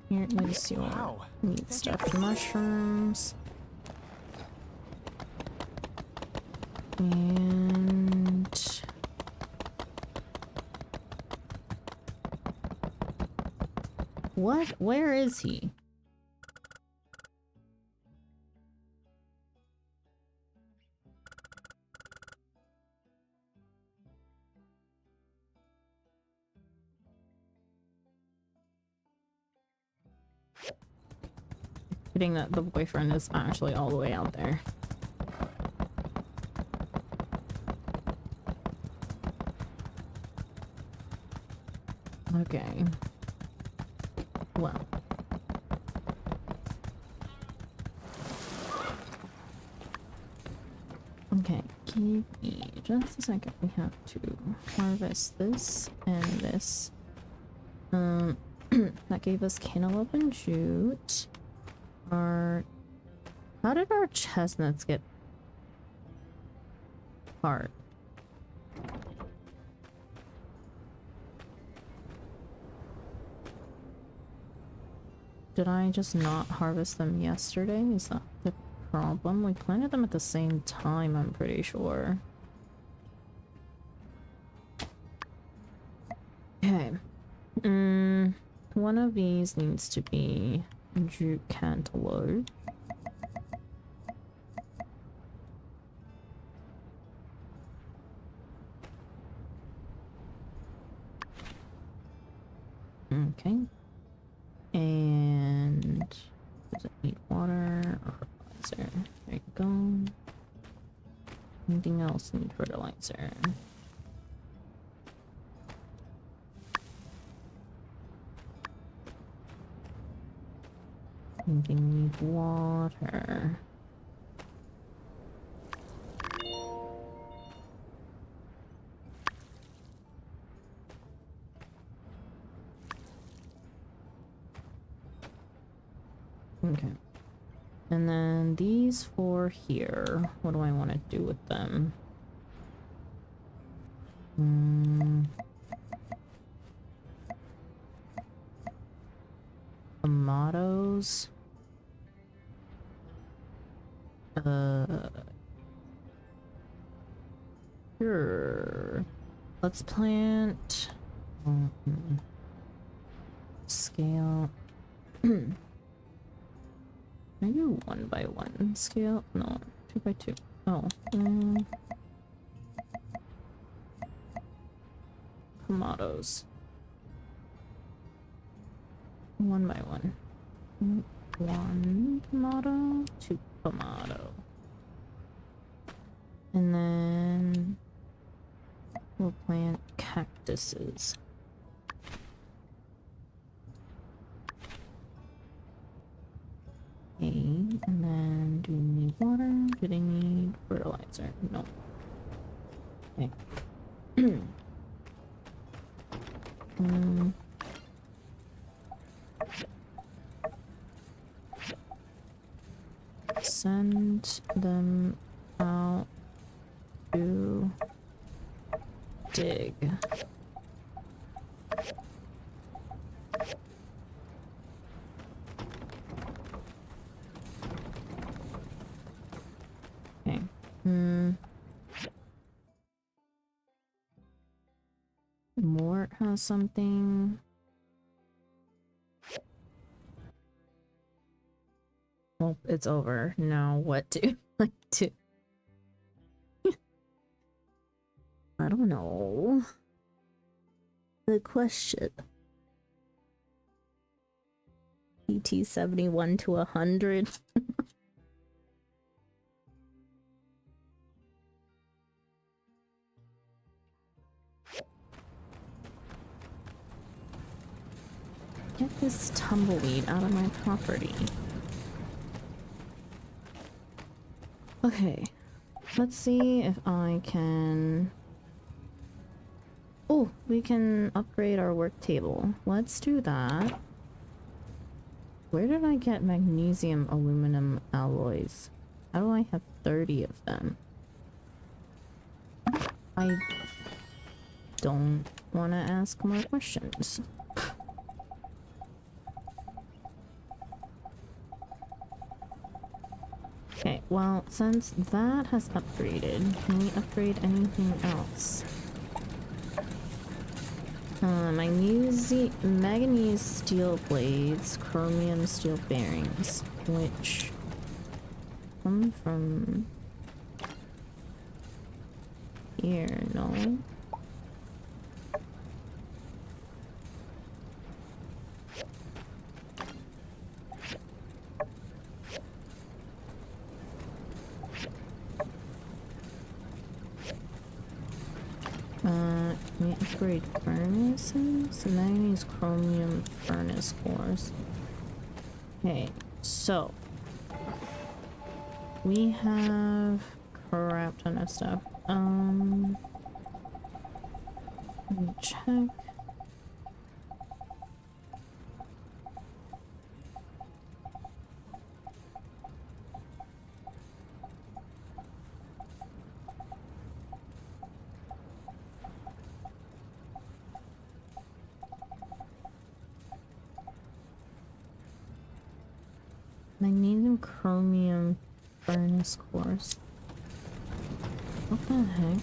Here is your meat stuffed mushrooms. And what? Where is he? Kidding that the boyfriend is actually all the way out there. Okay. Well. Okay, give me just a second. We have to harvest this and this. That gave us cantaloupe and jute. How did our chestnuts get hard? Did I just not harvest them yesterday? Is that the problem? We planted them at the same time, I'm pretty sure. Okay. One of these needs to be jute cantaloupe. Okay. And does it need water or fertilizer? There you go. Anything else need fertilizer? Anything need water? Okay. And then these four here, what do I want to do with them? Tomatoes. Sure. Let's plant scale. Can I do 1 by 1 scale? No, 2 by 2. Oh. Tomatoes. 1 by 1. 1 tomato, 2 tomato. And then we'll plant cactuses. Okay, and then do we need water? Do they need fertilizer? No. Okay. Send them out to dig. Okay. Mort has something. Well, it's over. Now what do I do? I don't know. The question. PT 71 to 100. Get this tumbleweed out of my property. Okay, let's see if I can... Oh, we can upgrade our work table. Let's do that. Where did I get magnesium aluminum alloys? How do I have 30 of them? I don't want to ask more questions. Okay, well, since that has upgraded, can we upgrade anything else? Manganese steel blades, chromium steel bearings, which come from here, no? Can we upgrade furnaces? Manganese chromium furnace cores. Okay, so we have crap ton of stuff. Let me check. Magnesium chromium furnace cores. What the heck?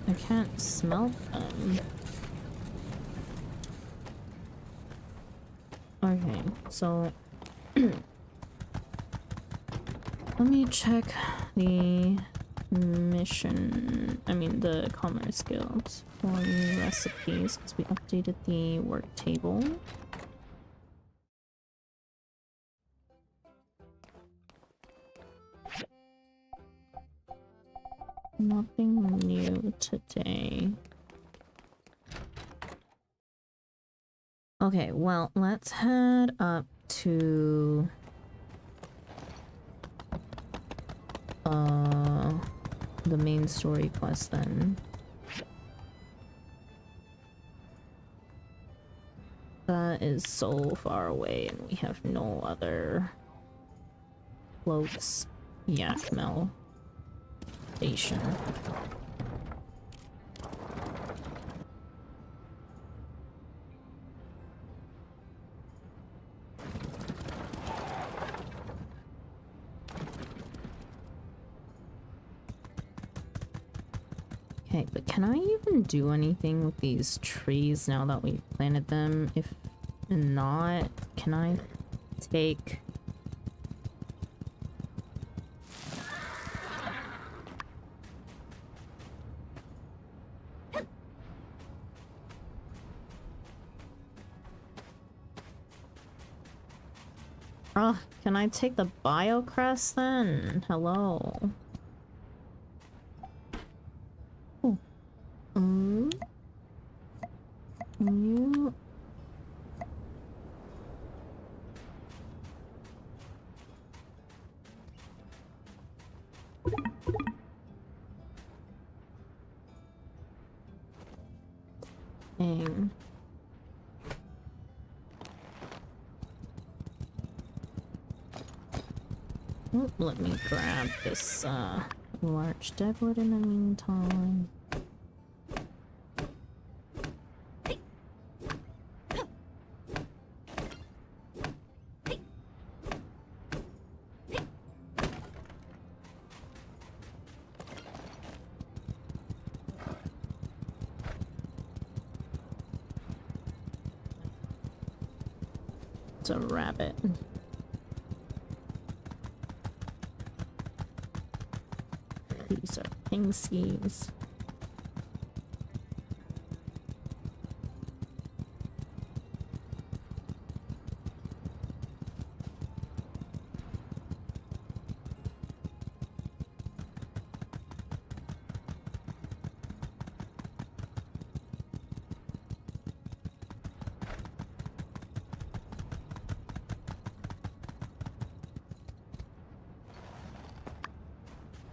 I can't smelt them. Okay, so let me check the the commerce guild for new recipes because we updated the work table. Nothing new today. Okay, well, let's head up to the main story quest then. That is so far away and we have no other floats. Yakmel station. Okay, but can I even do anything with these trees now that we've planted them? If not, can I take... Oh, can I take the biocrest then? Hello. Oh. Can you... Dang. Oh, let me grab this large deadwood in the meantime. It's a rabbit. These are pingsies.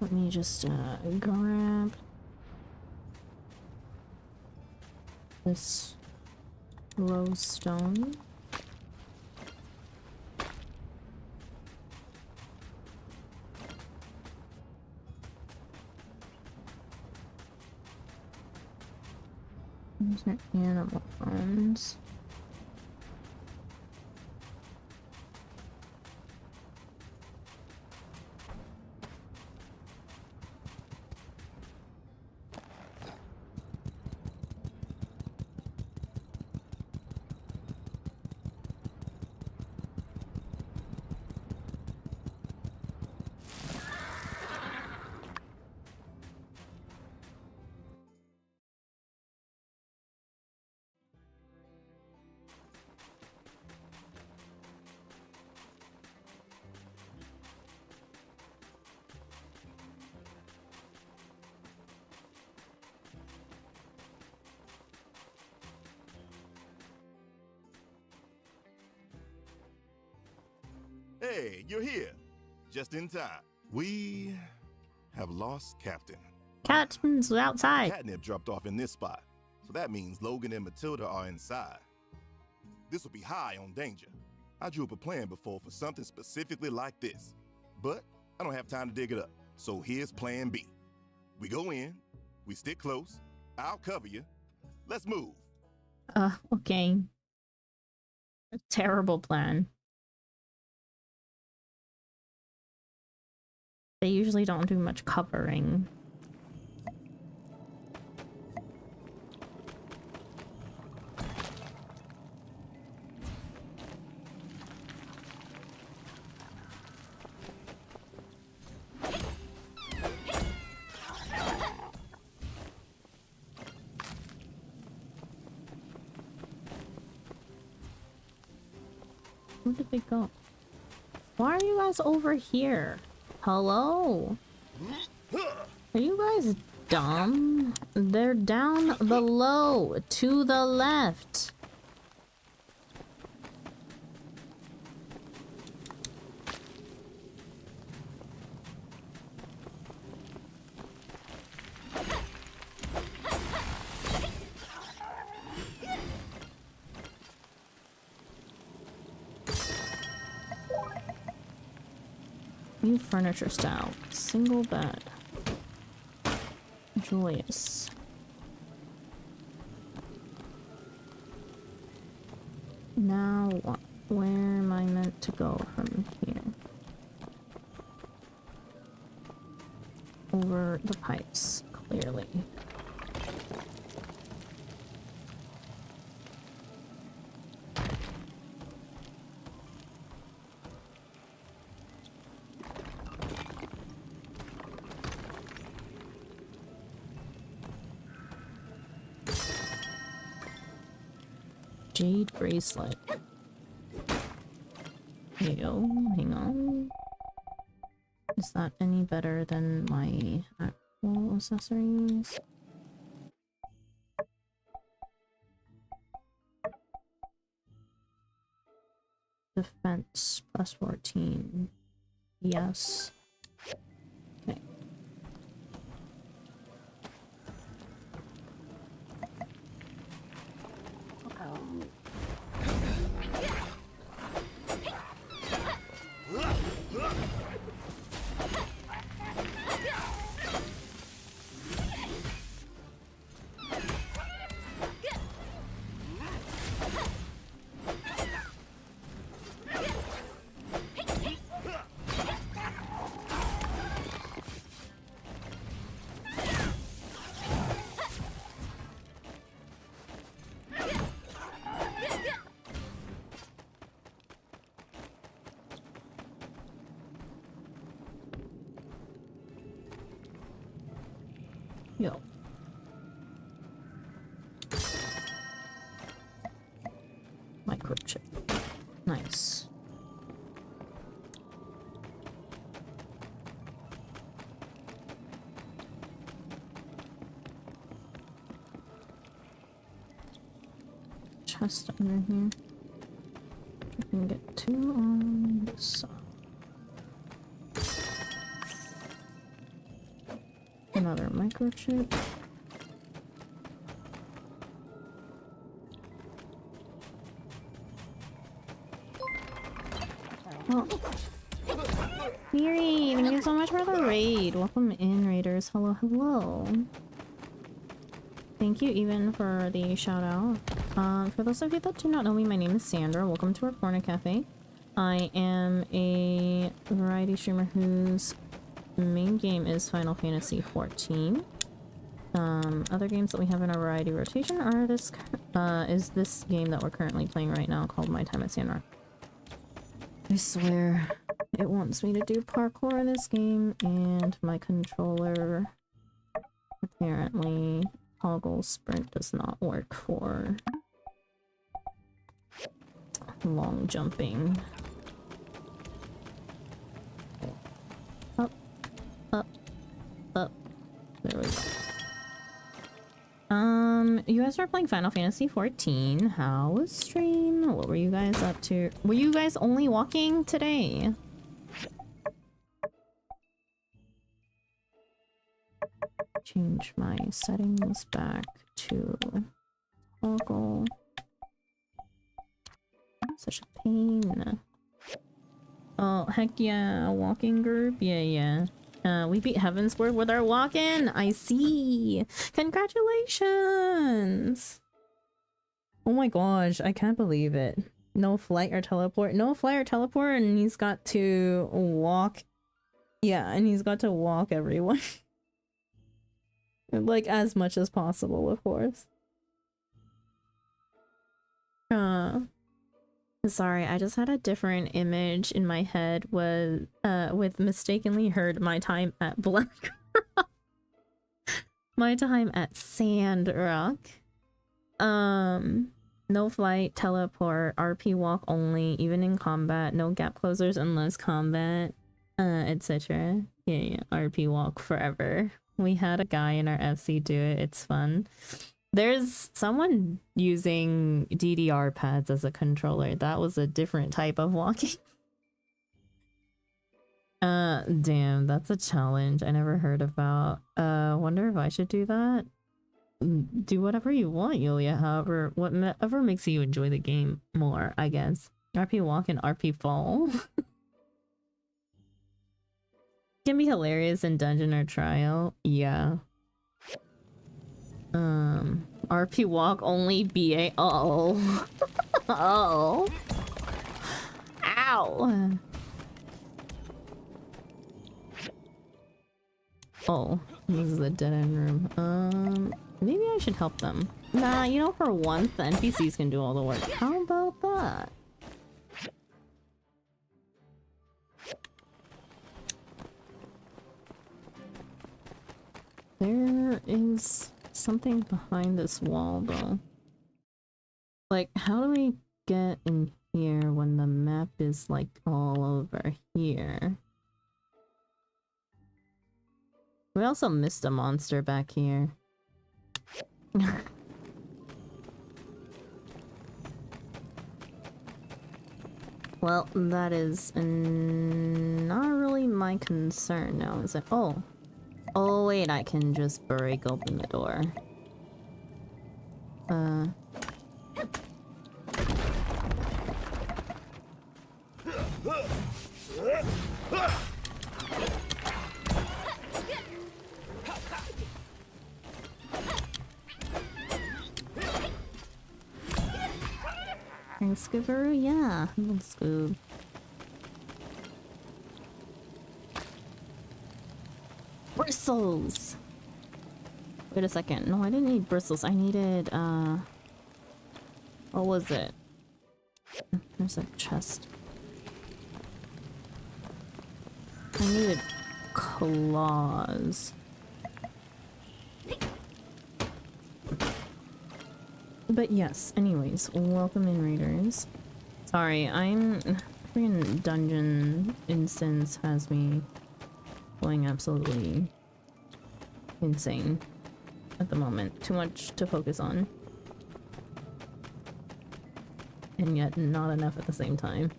Let me just grab this rose stone. These are animal bones. Hey, you're here. Just in time. We have lost Captain. Captain's outside. Catnip dropped off in this spot, so that means Logan and Matilda are inside. This will be high on danger. I drew up a plan before for something specifically like this, but I don't have time to dig it up. So here's plan B. We go in, we stick close, I'll cover you. Let's move. Okay. A terrible plan. They usually don't do much covering. Where did they go? Why are you guys over here? Hello? Are you guys dumb? They're down below, to the left. New furniture style. Single bed. Joyous. Now what? Where am I meant to go from here? Over the pipes, clearly. Jade bracelet. There you go. Hang on. Is that any better than my actual accessories? Defense plus 14. Yes. Okay. Yo. Microchip. Nice. Chest under here. I can get two on this side. Another microchip. Oh. Miri, thank you so much for the raid. Welcome in, raiders. Hello, hello. Thank you even for the shout out. For those of you that do not know me, my name is Sandra. Welcome to our corner cafe. I am a variety streamer whose main game is Final Fantasy XIV. Other games that we have in our variety rotation are this game that we're currently playing right now called My Time at Sandrock. I swear it wants me to do parkour in this game, and my controller apparently toggle sprint does not work for long jumping. Up, up, up. There we go. You guys are playing Final Fantasy XIV. How was stream? What were you guys up to? Were you guys only walking today? Change my settings back to toggle. Such a pain. Oh, heck yeah, a walking group? Yeah. We beat Heavensward with our walk-in! I see! Congratulations! Oh my gosh, I can't believe it. No flight or teleport. No flight or teleport, and he's got to walk. Yeah, and he's got to walk everyone. Like, as much as possible, of course. Sorry, I just had a different image in my head with mistakenly heard my time at Black Rock. My time at Sandrock. No flight, teleport, RP walk only, even in combat, no gap closers unless combat, etc. Yeah, RP walk forever. We had a guy in our FC do it, it's fun. There's someone using DDR pads as a controller. That was a different type of walking. Damn, that's a challenge I never heard about. Wonder if I should do that? Do whatever you want, Yulia. However, whatever makes you enjoy the game more, I guess. RP walk and RP fall. Can be hilarious in dungeon or trial. Yeah. RP walk only BA. Oh. Oh. Ow. Oh, this is a dead end room. Maybe I should help them. Nah, you know, for once the NPCs can do all the work. How about that? There is something behind this wall, though. Like, how do we get in here when the map is, like, all over here? We also missed a monster back here. Well, that is not really my concern now, is it? Oh. Oh wait, I can just break open the door. Scoobaroo? Yeah, little Scoob. Bristles! Wait a second. No, I didn't need bristles. I needed, what was it? There's a chest. I needed claws. But yes, anyways, welcome in, raiders. Sorry, freaking dungeon instance has me going absolutely insane at the moment. Too much to focus on. And yet not enough at the same time.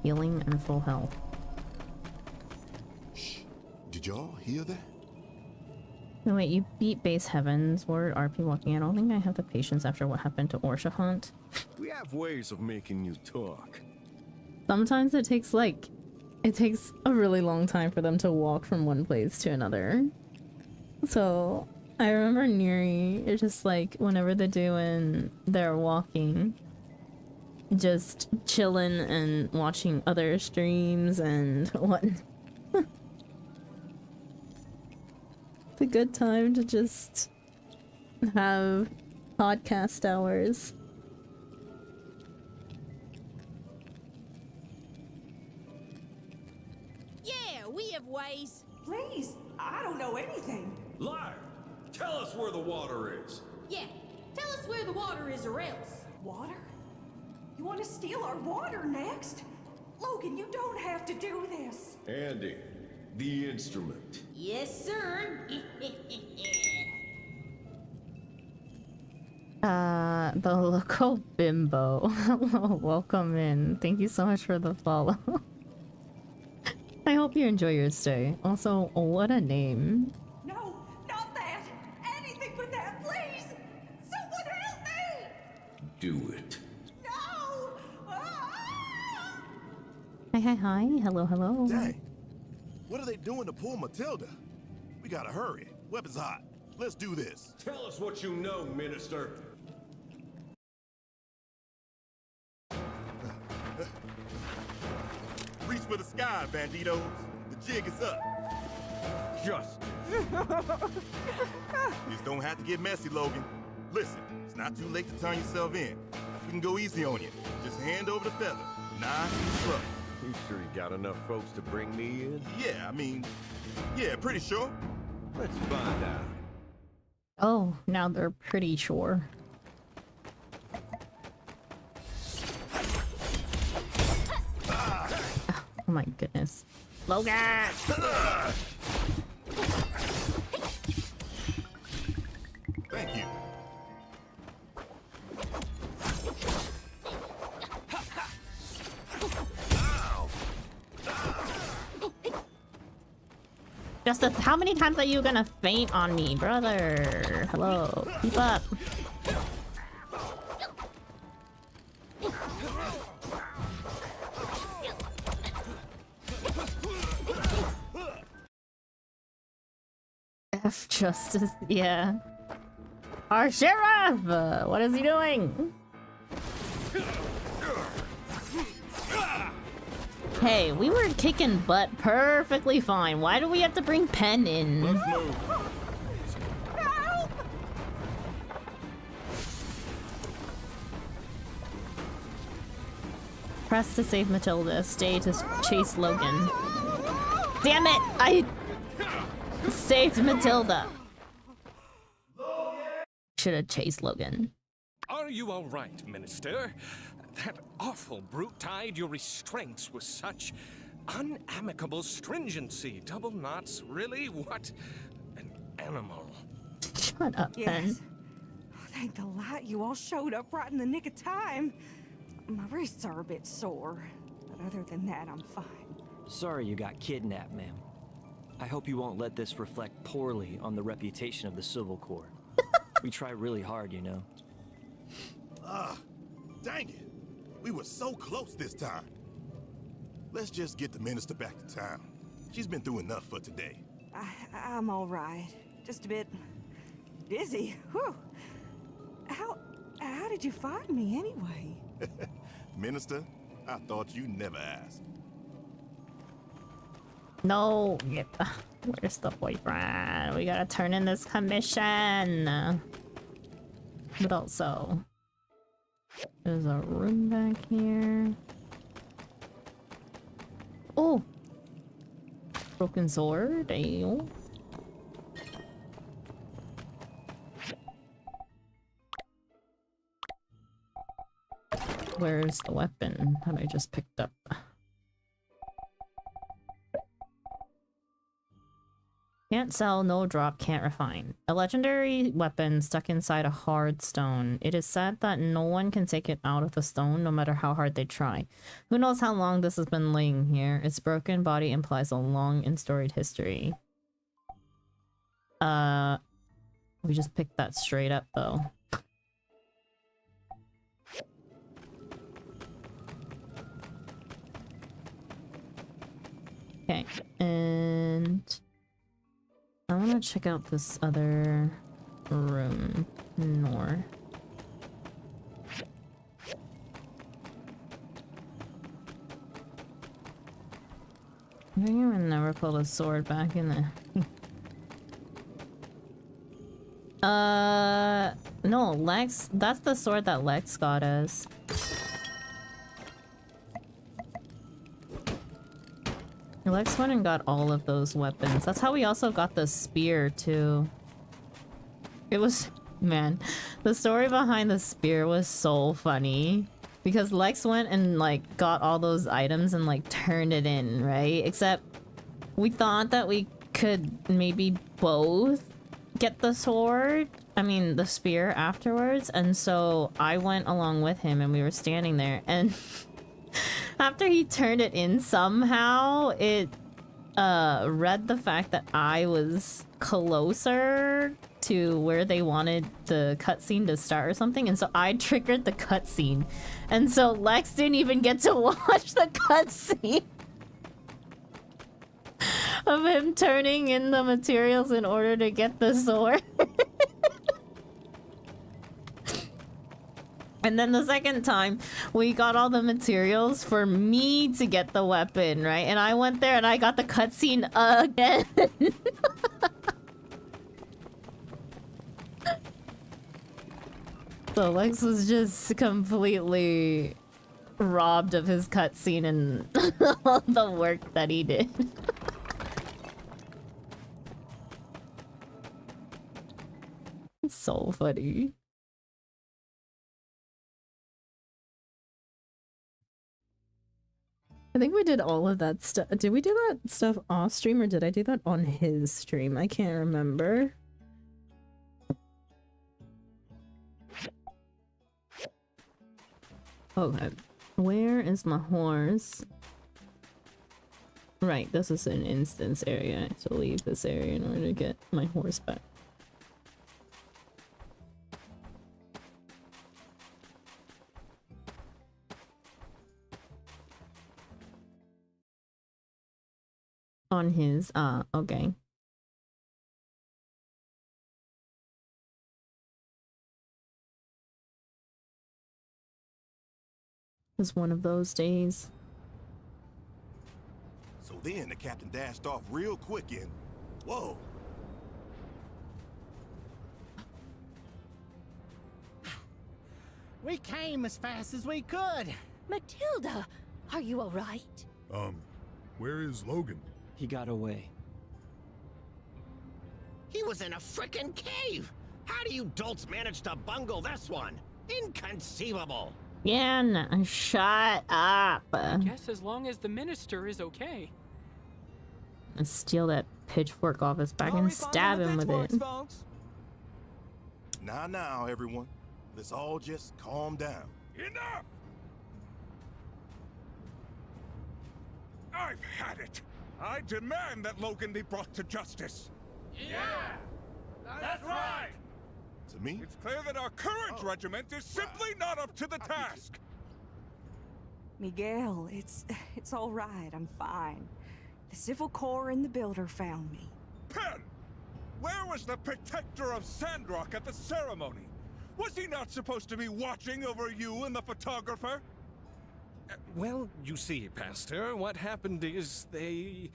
Healing and full health. Did y'all hear that? No, wait, you beat base heavens. Word RP walking. I don't think I have the patience after what happened to Orshafant. We have ways of making you talk. Sometimes it takes a really long time for them to walk from one place to another. So I remember Neri, it's just like whenever they're walking, just chilling and watching other streams and whatnot. It's a good time to just have podcast hours. Yeah, we have ways. Please, I don't know anything. Liar! Tell us where the water is. Yeah, tell us where the water is or else. Water? You want to steal our water next? Logan, you don't have to do this. Andy, the instrument. Yes, sir. The local bimbo. Hello, welcome in. Thank you so much for the follow. I hope you enjoy your stay. Also, what a name. No, not that. Anything but that, please. Someone help me. Do it. No. Hi. Hello, hello. Dang. What are they doing to poor Matilda? We gotta hurry. Weapons hot. Let's do this. Tell us what you know, Minister. Reach for the sky, banditos. The jig is up. Just. Just don't have to get messy, Logan. Listen, it's not too late to turn yourself in. We can go easy on you. Just hand over the feather. Nice and slow. You sure you got enough folks to bring me in? Yeah, pretty sure. Let's find out. Oh, now they're pretty sure. Oh my goodness. Logan! Thank you. Justice, how many times are you gonna faint on me, brother? Hello, keep up. F Justice, yeah. Our sheriff! What is he doing? Hey, we were kicking butt perfectly fine. Why do we have to bring Pen in? Let's move. Press to save Matilda. Stay to chase Logan. Damn it! I saved Matilda. Should have chased Logan. Are you all right, Minister? That awful brute tied your restraints with such unamicable stringency. Double knots, really? What an animal. Shut up, Pen. Yes. Thank the light you all showed up right in the nick of time. My wrists are a bit sore, but other than that, I'm fine. Sorry you got kidnapped, ma'am. I hope you won't let this reflect poorly on the reputation of the Civil Corps. We try really hard, you know. Dang it. We were so close this time. Let's just get the minister back to town. She's been through enough for today. I'm all right. Just a bit dizzy. Whew. How did you find me anyway? Minister, I thought you'd never ask. No, where's the boyfriend? We gotta turn in this commission. But also, there's a room back here. Oh, broken sword. Ayo. Where's the weapon that I just picked up? Can't sell, no drop, can't refine. A legendary weapon stuck inside a hard stone. It is said that no one can take it out of the stone, no matter how hard they try. Who knows how long this has been laying here? Its broken body implies a long and storied history. We just picked that straight up, though. Okay, and I want to check out this other room. Nor. I think I would never pull the sword back in there. No, Lex, that's the sword that Lex got us. Lex went and got all of those weapons. That's how we also got the spear, too. It was... Man, the story behind the spear was so funny. Because Lex went and, like, got all those items and, like, turned it in, right? Except, we thought that we could maybe both get the sword. I mean, the spear afterwards. And so, I went along with him and we were standing there and... After he turned it in somehow, it read the fact that I was closer to where they wanted the cutscene to start or something, and so I triggered the cutscene. And so Lex didn't even get to watch the cutscene of him turning in the materials in order to get the sword. And then the second time, we got all the materials for me to get the weapon, right? And I went there and I got the cutscene again. So Lex was just completely robbed of his cutscene and all the work that he did. So funny. I think we did all of that stuff. Did we do that stuff off stream or did I do that on his stream? I can't remember. Okay. Where is my horse? Right, this is an instance area. I have to leave this area in order to get my horse back. On his, okay. It was one of those days. So then the captain dashed off real quick and... Whoa! We came as fast as we could. Matilda, are you all right? Where is Logan? He got away. He was in a frickin' cave! How do you dolts manage to bungle this one? Inconceivable! Yeah, no, shut up. I guess as long as the minister is okay. Let's steal that pitchfork off his back and stab him with it. Folks. Now, everyone. Let's all just calm down. Enough! I've had it! I demand that Logan be brought to justice! Yeah! That's right! To me? It's clear that our current regiment is simply not up to the task! Miguel, it's all right. I'm fine. The Civil Corps and the Builder found me. Pen! Where was the protector of Sandrock at the ceremony? Was he not supposed to be watching over you and the photographer? Well, you see, Pastor, what happened is they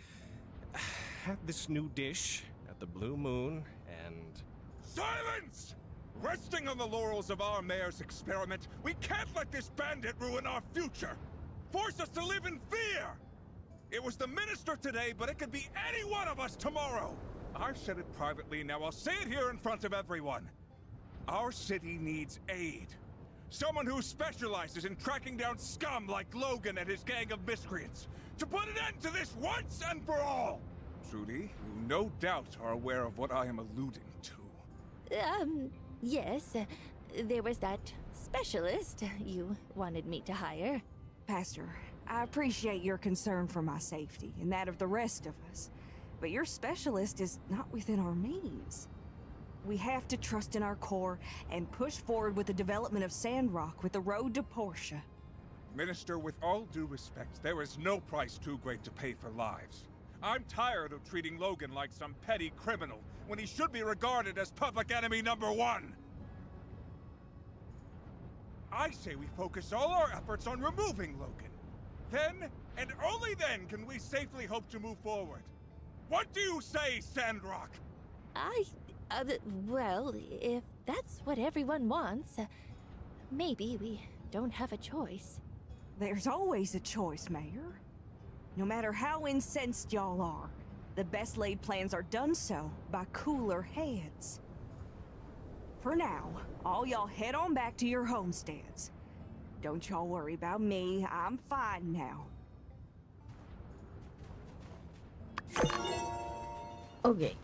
had this new dish at the Blue Moon, and... Silence! Resting on the laurels of our mayor's experiment, we can't let this bandit ruin our future! Force us to live in fear! It was the minister today, but it could be any one of us tomorrow! I've said it privately, now I'll say it here in front of everyone. Our city needs aid. Someone who specializes in tracking down scum like Logan and his gang of miscreants. To put an end to this once and for all! Trudy. You no doubt are aware of what I am alluding to. Yes. There was that specialist you wanted me to hire. Pastor, I appreciate your concern for my safety and that of the rest of us, but your specialist is not within our means. We have to trust in our core and push forward with the development of Sandrock with the road to Portia. Minister, with all due respect, there is no price too great to pay for lives. I'm tired of treating Logan like some petty criminal when he should be regarded as public enemy #1. I say we focus all our efforts on removing Logan. Then, and only then, can we safely hope to move forward. What do you say, Sandrock? Well, if that's what everyone wants, maybe we don't have a choice. There's always a choice, Mayor. No matter how incensed y'all are, the best laid plans are done so by cooler heads. For now, all y'all head on back to your homesteads. Don't y'all worry about me, I'm fine now. Okay.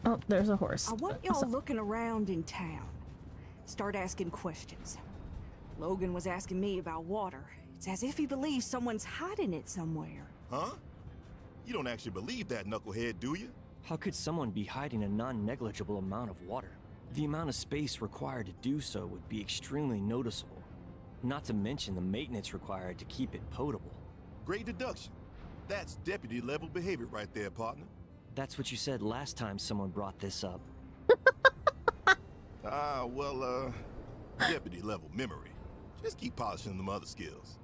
Oh, there's a horse. I want y'all looking around in town. Start asking questions. Logan was asking me about water. It's as if he believes someone's hiding it somewhere. Huh? You don't actually believe that, knucklehead, do you? How could someone be hiding a non-negligible amount of water? The amount of space required to do so would be extremely noticeable. Not to mention the maintenance required to keep it potable. Great deduction. That's deputy-level behavior right there, partner. That's what you said last time someone brought this up. Deputy-level memory. Just keep polishing them other skills.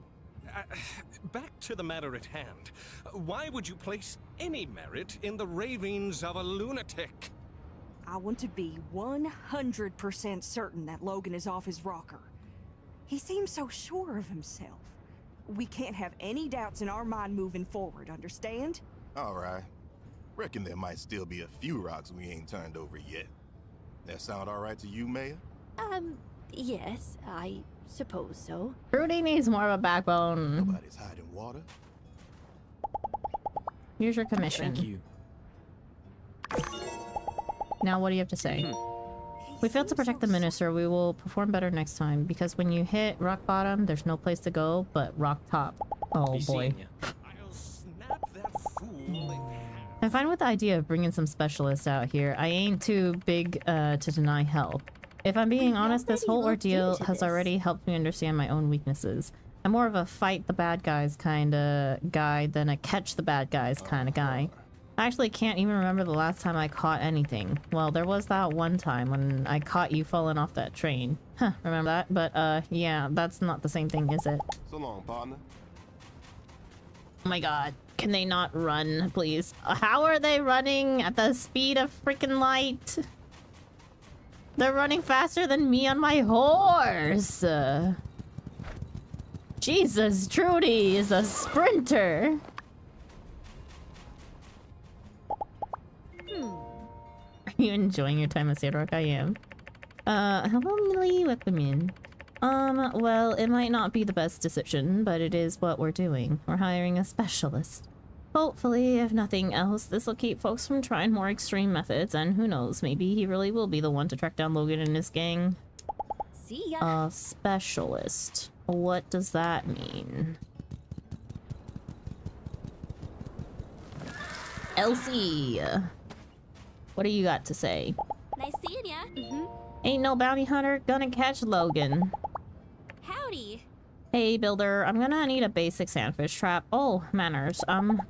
Back to the matter at hand. Why would you place any merit in the ravings of a lunatic? I want to be 100% certain that Logan is off his rocker. He seems so sure of himself. We can't have any doubts in our mind moving forward, understand? All right. Reckon there might still be a few rocks we ain't turned over yet. That sound all right to you, Mayor? Yes, I suppose so. Rudy needs more of a backbone. Nobody's hiding water. Here's your commission. Thank you. Now what do you have to say? We failed to protect the minister. We will perform better next time, because when you hit rock bottom, there's no place to go but rock top. Oh boy. I'll snap that fool in half. I'm fine with the idea of bringing some specialists out here. I ain't too big to deny help. If I'm being honest, this whole ordeal has already helped me understand my own weaknesses. I'm more of a fight the bad guys kind of guy than a catch the bad guys kind of guy. I actually can't even remember the last time I caught anything. Well, there was that one time when I caught you falling off that train. Huh, remember that? But, yeah, that's not the same thing, is it? So long, partner. Oh my god. Can they not run, please? How are they running at the speed of freaking light? They're running faster than me on my horse. Jesus, Trudy is a sprinter. Are you enjoying your time at Sandrock? I am. Hello, Millie. Welcome in. Well, it might not be the best decision, but it is what we're doing. We're hiring a specialist. Hopefully, if nothing else, this will keep folks from trying more extreme methods, and who knows, maybe he really will be the one to track down Logan and his gang. See ya. Specialist. What does that mean? Elsie! What do you got to say? Nice seeing ya. Ain't no bounty hunter gonna catch Logan. Howdy. Hey, builder, I'm gonna need a basic sandfish trap. Oh, manners.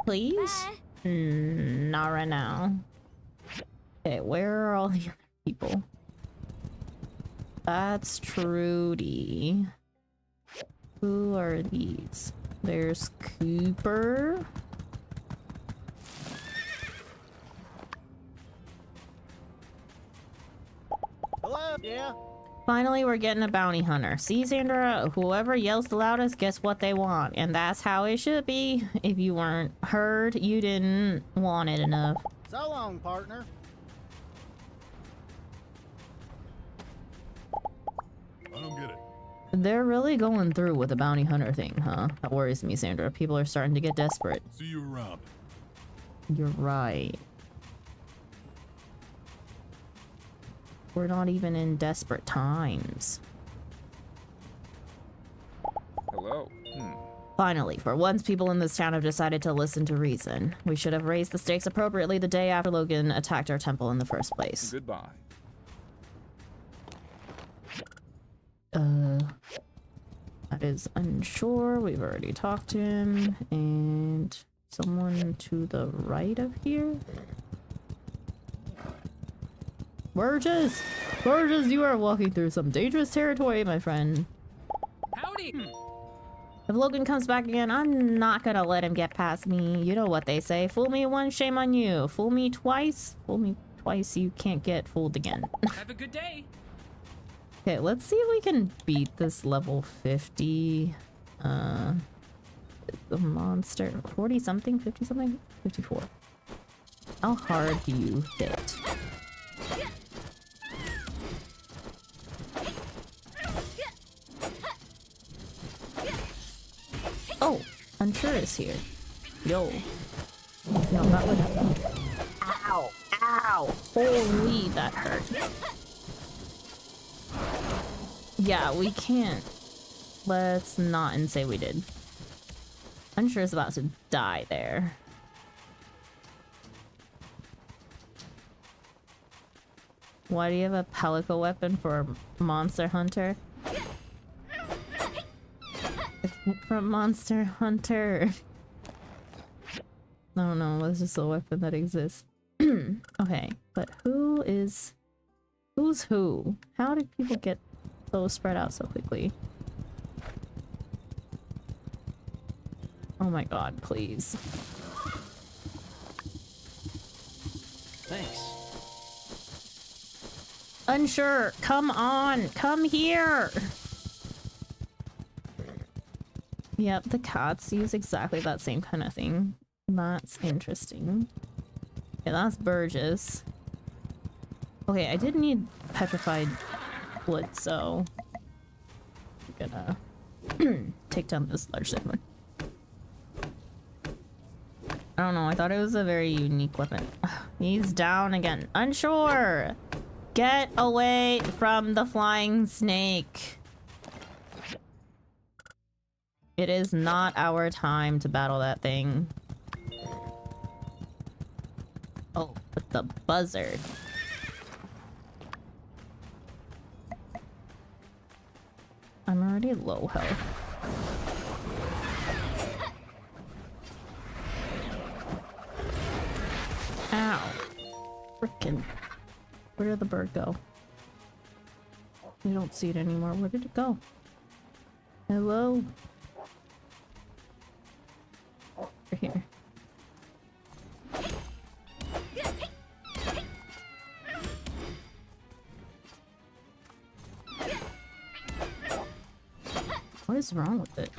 Please? Not right now. Okay, where are all the other people? That's Trudy. Who are these? There's Cooper. Hello? Yeah? Finally, we're getting a bounty hunter. See, Sandra? Whoever yells the loudest gets what they want. And that's how it should be. If you weren't heard, you didn't want it enough. So long, partner. I don't get it. They're really going through with the bounty hunter thing, huh? That worries me, Sandra. People are starting to get desperate. See you around. You're right. We're not even in desperate times. Hello. Finally, for once, people in this town have decided to listen to reason. We should have raised the stakes appropriately the day after Logan attacked our temple in the first place. Goodbye. That is unsure. We've already talked to him. And someone to the right of here? Burgess! Burgess, you are walking through some dangerous territory, my friend. Howdy! If Logan comes back again, I'm not gonna let him get past me. You know what they say. Fool me once, shame on you. Fool me twice, you can't get fooled again. Have a good day! Okay, let's see if we can beat this level 50. The monster. 40 something? 50 something? 54. How hard do you hit? Oh, Unsure is here. Yo. No, that would have. Ow! Ow! Holy, that hurt. Yeah, we can't. Let's not and say we did. Unsure is about to die there. Why do you have a Pelico weapon for Monster Hunter? From Monster Hunter. I don't know, that's just a weapon that exists. Okay, but who's who? How did people get so spread out so quickly? Oh my god, please. Thanks. Unsure, come on, come here! Yep, the cats use exactly that same kind of thing. That's interesting. Okay, that's Burgess. Okay, I did need petrified wood, so I'm gonna take down this large one. I don't know, I thought it was a very unique weapon. He's down again. Unsure! Get away from the flying snake! It is not our time to battle that thing. Oh, with the buzzard. I'm already low health. Ow. Frickin'. Where did the bird go? We don't see it anymore. Where did it go? Hello? Over here. What is wrong with it?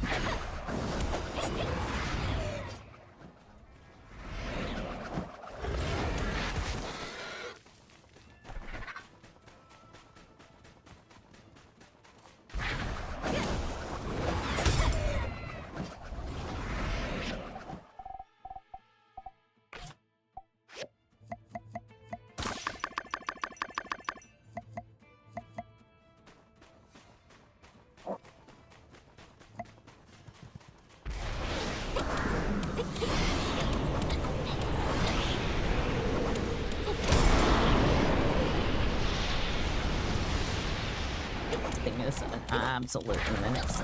This thing is an absolute menace.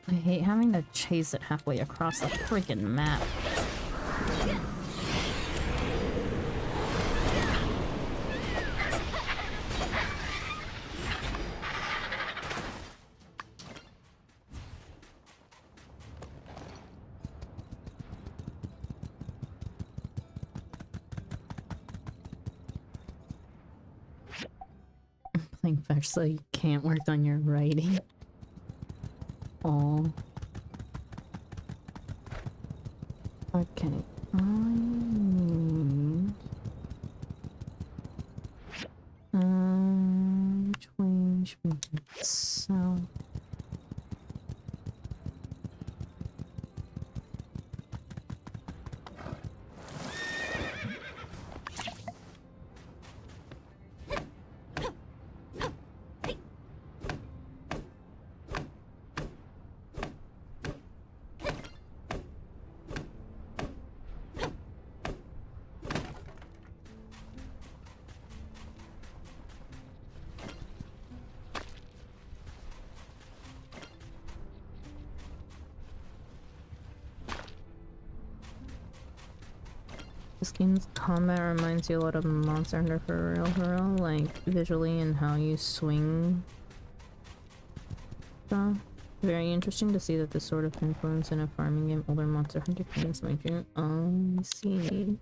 I hate having to chase it halfway across the freaking map. Playing fetch so you can't work on your writing. Oh. Okay. Which way? Range so. This game's combat reminds you a lot of Monster Hunter for real, like visually and how you swing stuff. Very interesting to see that this sort of influence in a farming game older Monster Hunter games might do. I see.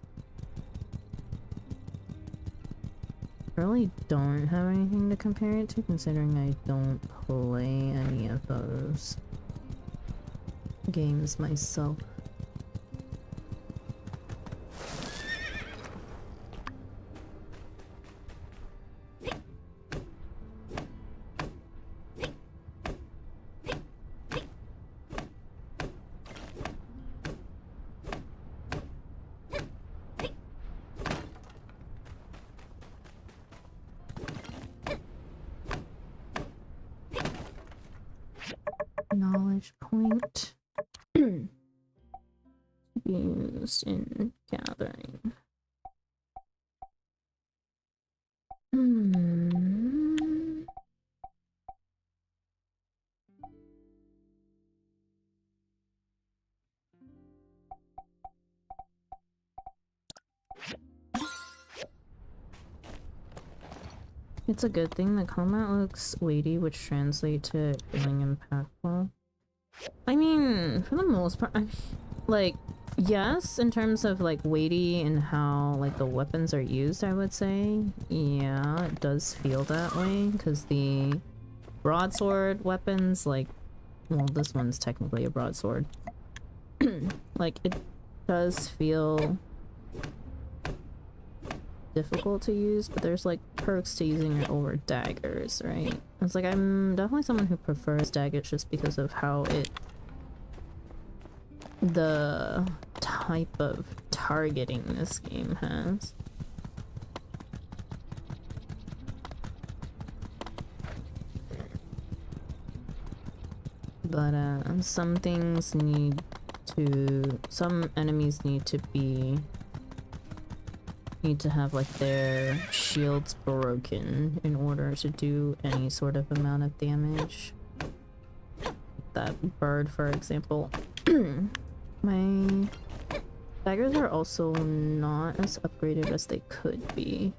Really don't have anything to compare it to, considering I don't play any of those games myself. Knowledge point used in gathering. It's a good thing the combat looks weighty, which translates to feeling impactful. I mean, for the most part, like, yes, in terms of like weighty and how like the weapons are used, I would say, yeah, it does feel that way, because the broadsword weapons, like, well, this one's technically a broadsword, like, it does feel difficult to use, but there's like perks to using it over daggers, right? It's like I'm definitely someone who prefers daggers just because of how the type of targeting this game has. But some enemies need to have like their shields broken in order to do any sort of amount of damage. That bird, for example. My daggers are also not as upgraded as they could be.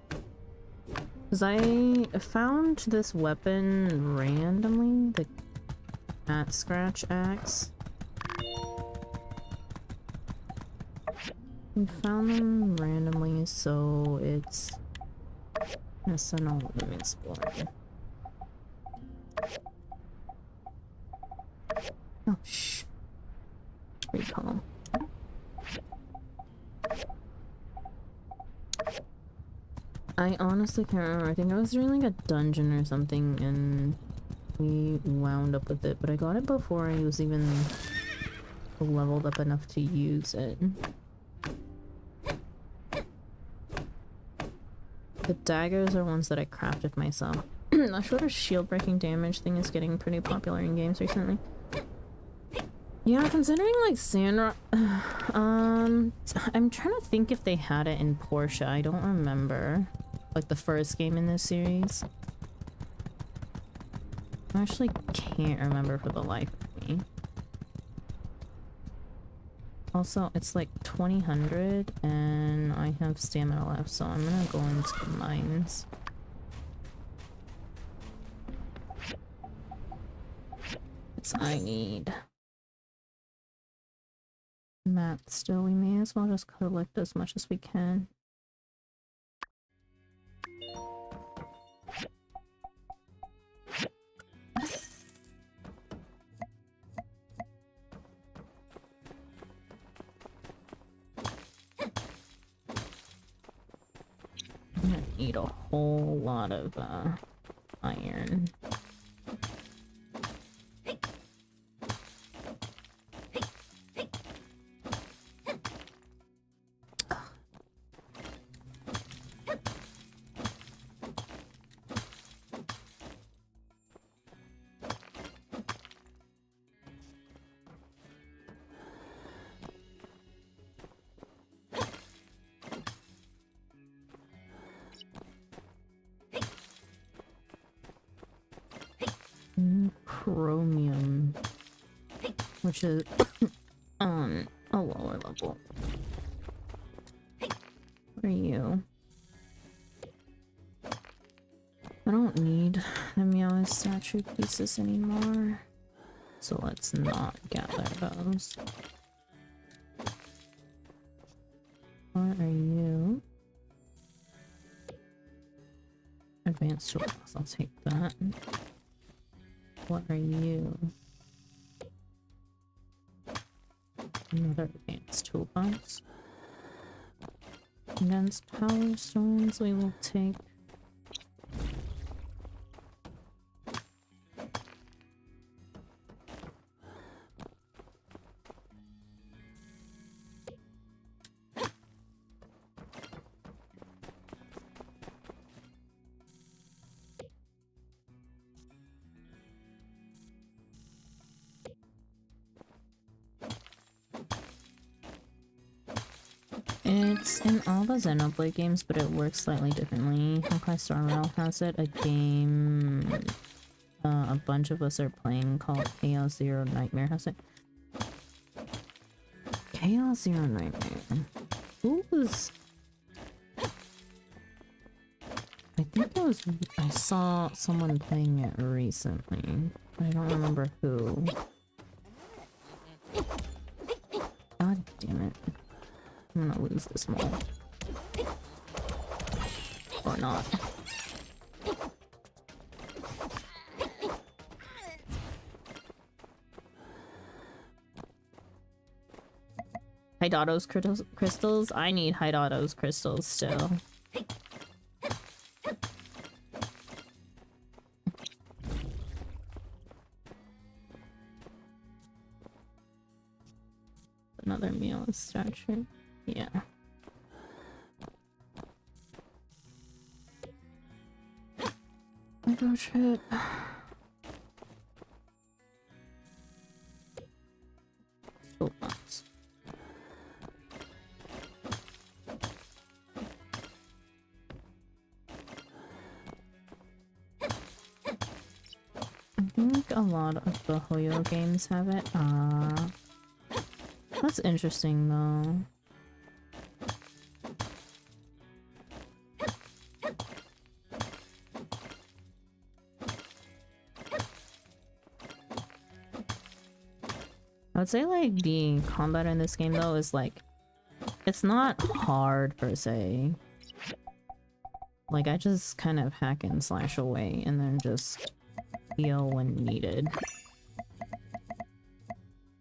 Because I found this weapon randomly, the cat scratch axe. We found them randomly, so it's yes, I know what I'm exploring. Oh, shh. Recall. I honestly can't remember. I think I was doing like a dungeon or something, and we wound up with it, but I got it before I was even leveled up enough to use it. The daggers are ones that I crafted myself. That shorter shield breaking damage thing is getting pretty popular in games recently. Yeah, considering like Sandrock, I'm trying to think if they had it in Portia. I don't remember. Like the first game in this series. I actually can't remember for the life of me. Also, it's like 2000 and I have stamina left, so I'm gonna go into the mines. I need mats still. We may as well just collect as much as we can. I'm gonna need a whole lot of iron. chromium, which is on a lower level. What are you? I don't need the MTaS statue pieces anymore, so let's not gather those. What are you? Advanced toolbox, I'll take that. What are you? Another advanced toolbox. Condensed power stones we will take. It's in all the Xenoblade games, but it works slightly differently. Honkai Star Rail has it, a game a bunch of us are playing called Chaos Zero Nightmare has it. Chaos Zero Nightmare. Who was... I think it was... I saw someone playing it recently, but I don't remember who. God damn it. I'm gonna lose this mole. Or not. Hydatos crystals? I need Hydatos crystals still. Another MTaS statue. Yeah. Oh gosh, shit. Toolbox. I think a lot of the Hoyo games have it. That's interesting though. I would say like the combat in this game though is like, it's not hard per se. Like I just kind of hack and slash away and then just heal when needed.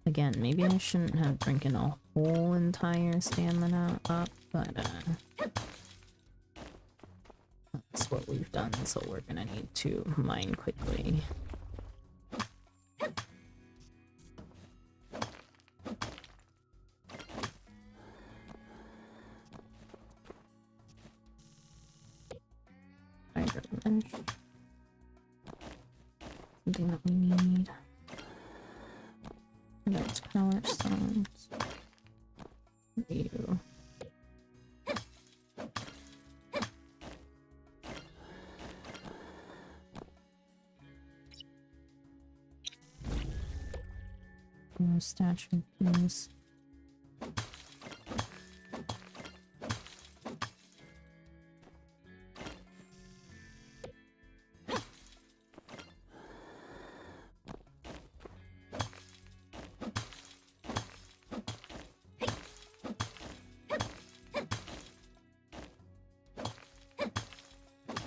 Again, maybe I shouldn't have drinking a whole entire stamina up, but that's what we've done, so we're gonna need to mine quickly. Something that we need. That's power stones. You. More statue piece.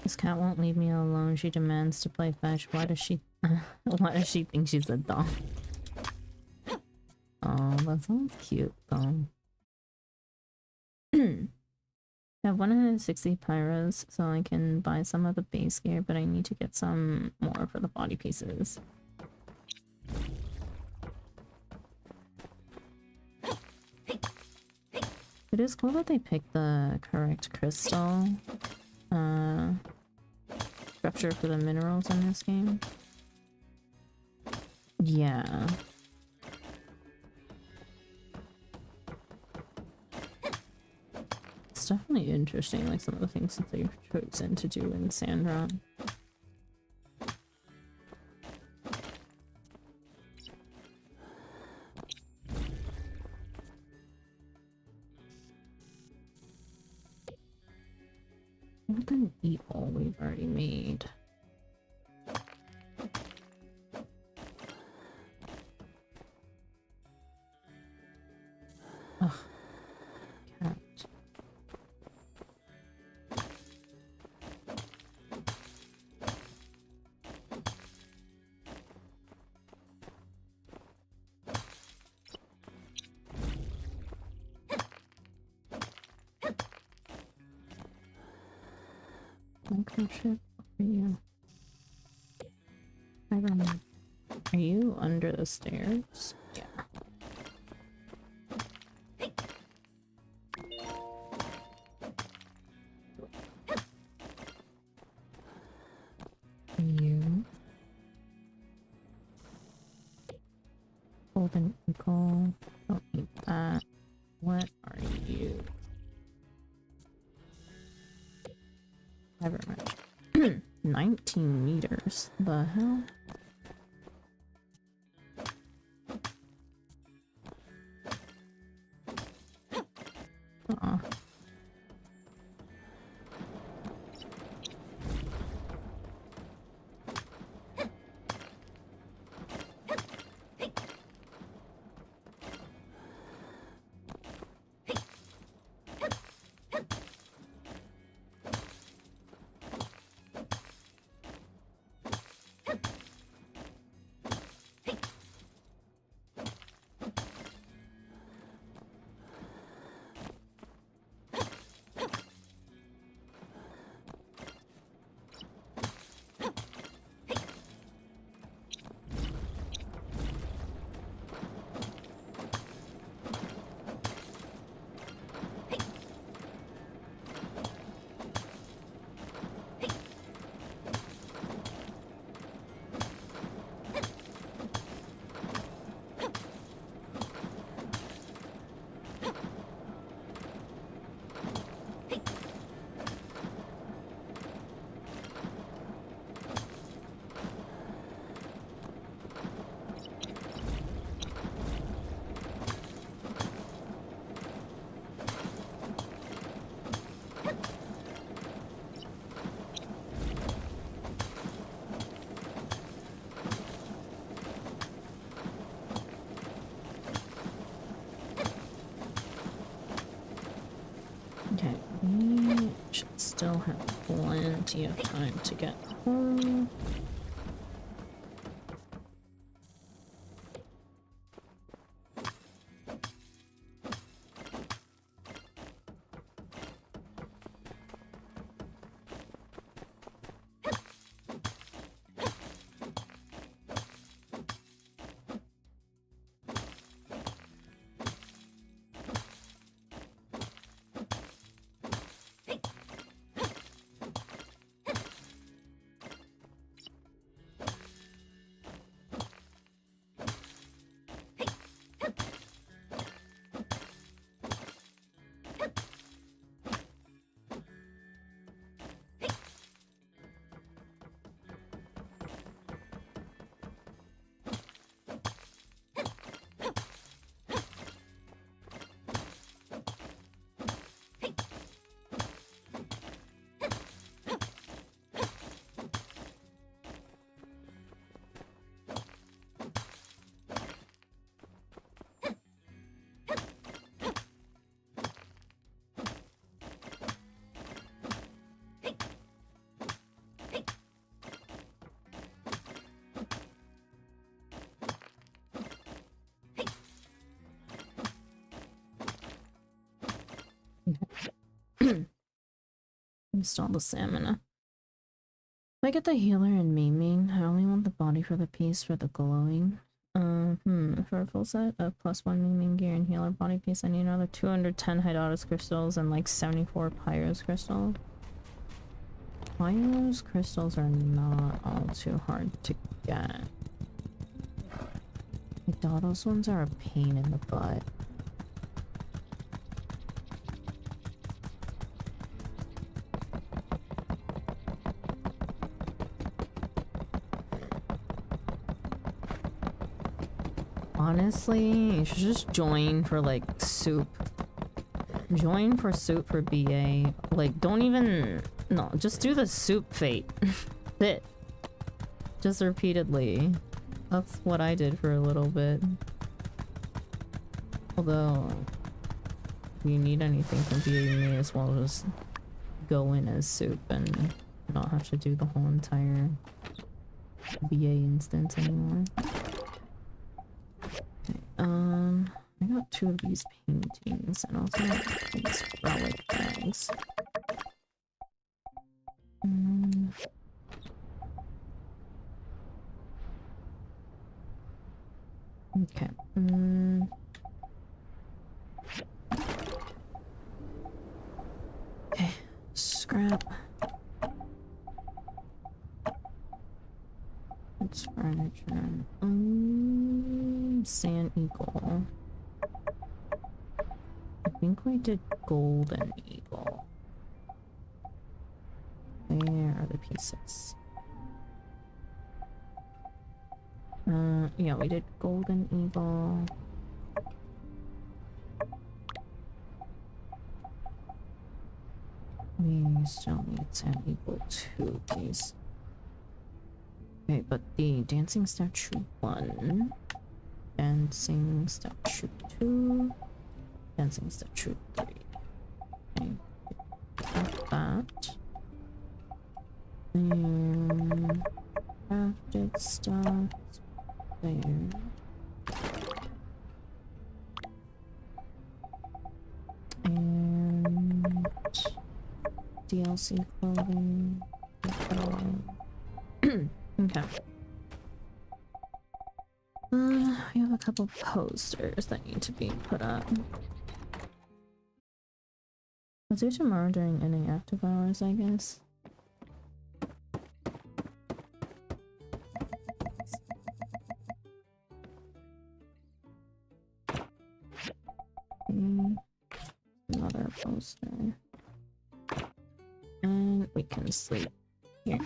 This cat won't leave me alone. She demands to play fetch. Why does she think she's a dog? Oh, that sounds cute though. I have 160 pyros, so I can buy some of the base gear, but I need to get some more for the body pieces. It is cool that they picked the correct crystal structure for the minerals in this game. Yeah. It's definitely interesting, like some of the things that they've chosen to do in Sandrock. What can eat all we've already made? Ugh. Cat. Microchip, are you? Are you under the stairs? Yeah. You. Golden eagle. Don't eat that. What are you? Never mind. 19 meters. The hell? Okay, we should still have plenty of time to get home. Install the stamina. If I get the healer and maiming, I only want the body for the piece for the glowing. For a full set of +1 maiming gear and healer body piece, I need another 210 Hydatus crystals and like 74 Pyros crystals. Pyros crystals are not all too hard to get. Hydatos ones are a pain in the butt. Honestly, you should just join for like soup. Join for soup for BA. Like, don't even No, just do the soup fate. It. Just repeatedly. That's what I did for a little bit. Although, if you need anything from BA, you may as well just go in as soup and not have to do the whole entire BA instance anymore. Okay, I got 2 of these paintings and also these relic bags. Okay. Okay. Scrap. It's furniture. Sand eagle. I think we did golden eagle. Where are the pieces? Yeah, we did golden eagle. We still need sand eagle 2, please. Okay, but the dancing statue 1, dancing statue 2, dancing statue 3. Okay, got that. And crafted stuff there. And DLC clothing. Okay. We have a couple posters that need to be put up. I'll do tomorrow during any active hours, I guess. Another poster. And we can sleep here.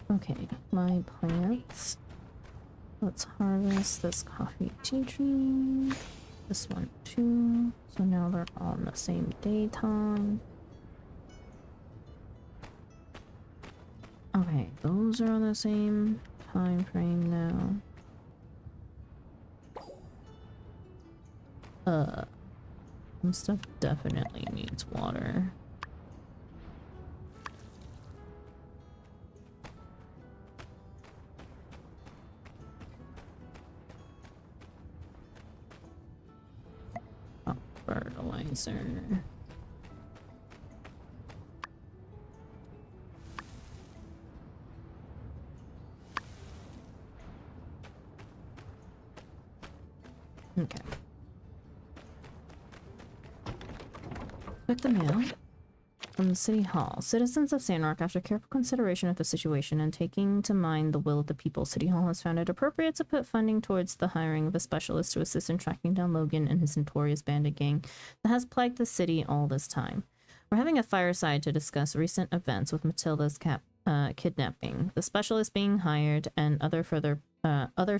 Okay, my plants. Let's harvest this coffee tea tree. This one too. So now they're all in the same daytime. Okay, those are on the same time frame now. Some stuff definitely needs water. Fertilizer. Okay. With the mail from the City Hall. Citizens of Sandrock, after careful consideration of the situation and taking to mind the will of the people, City Hall has found it appropriate to put funding towards the hiring of a specialist to assist in tracking down Logan and his notorious bandit gang that has plagued the city all this time. We're having a fireside to discuss recent events with Matilda's kidnapping, the specialist being hired, and other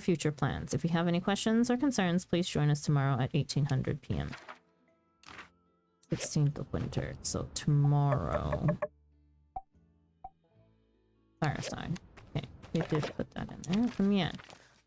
future plans. If you have any questions or concerns, please join us tomorrow at 1800 p.m. 16th of winter, so tomorrow. Fireside. Okay, we did put that in there from Yan.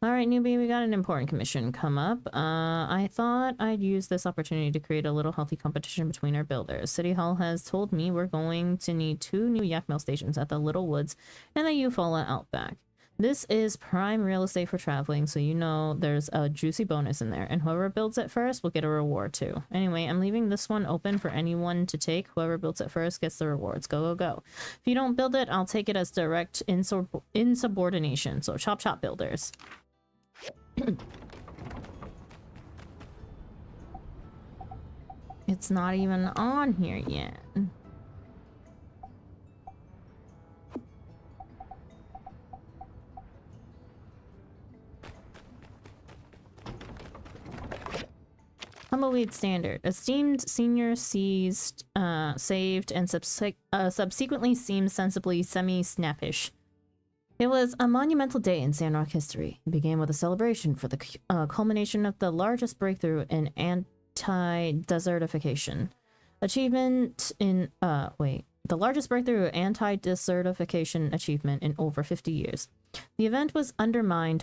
Alright, newbie, we got an important commission come up. I thought I'd use this opportunity to create a little healthy competition between our builders. City Hall has told me we're going to need 2 new yak mail stations at the Little Woods and the Eufaula Outback. This is prime real estate for traveling, so you know there's a juicy bonus in there, and whoever builds it first will get a reward too. Anyway, I'm leaving this one open for anyone to take. Whoever builds it first gets the rewards. Go, go, go. If you don't build it, I'll take it as direct insubordination, so chop chop builders. It's not even on here yet. Tumbleweed Standard. Esteemed senior seized, saved, and subsequently seemed sensibly semi-snappish. It was a monumental day in Sandrock history. It began with a celebration for the culmination of the largest breakthrough in anti-desertification. Achievement in, the largest breakthrough anti-desertification achievement in over 50 years. The event was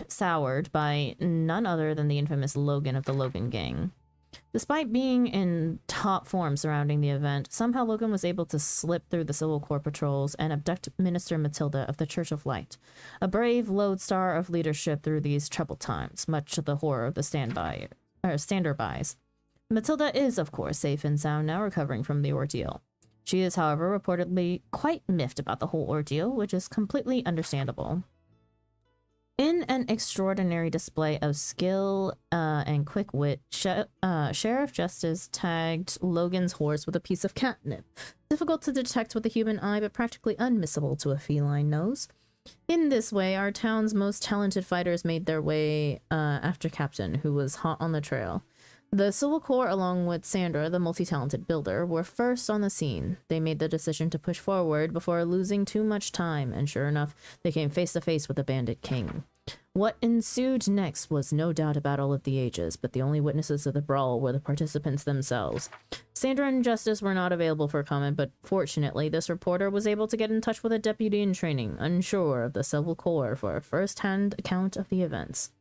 soured by none other than the infamous Logan of the Logan Gang. Despite being in top form surrounding the event, somehow Logan was able to slip through the Civil Corps patrols and abduct Minister Matilda of the Church of Light, a brave lodestar of leadership through these troubled times, much to the horror of the standerbys. Matilda is, of course, safe and sound now, recovering from the ordeal. She is, however, reportedly quite miffed about the whole ordeal, which is completely understandable. In an extraordinary display of skill and quick wit, Sheriff Justice tagged Logan's horse with a piece of catnip, difficult to detect with the human eye but practically unmissable to a feline nose. In this way, our town's most talented fighters made their way after Captain, who was hot on the trail. The Civil Corps, along with Sandra, the multi-talented builder, were first on the scene. They made the decision to push forward before losing too much time, and sure enough, they came face to face with the Bandit King. What ensued next was no doubt a battle of the ages, but the only witnesses of the brawl were the participants themselves. Sandra and Justice were not available for comment, but fortunately, this reporter was able to get in touch with a deputy in training, unsure of the Civil Corps, for a first-hand account of the events.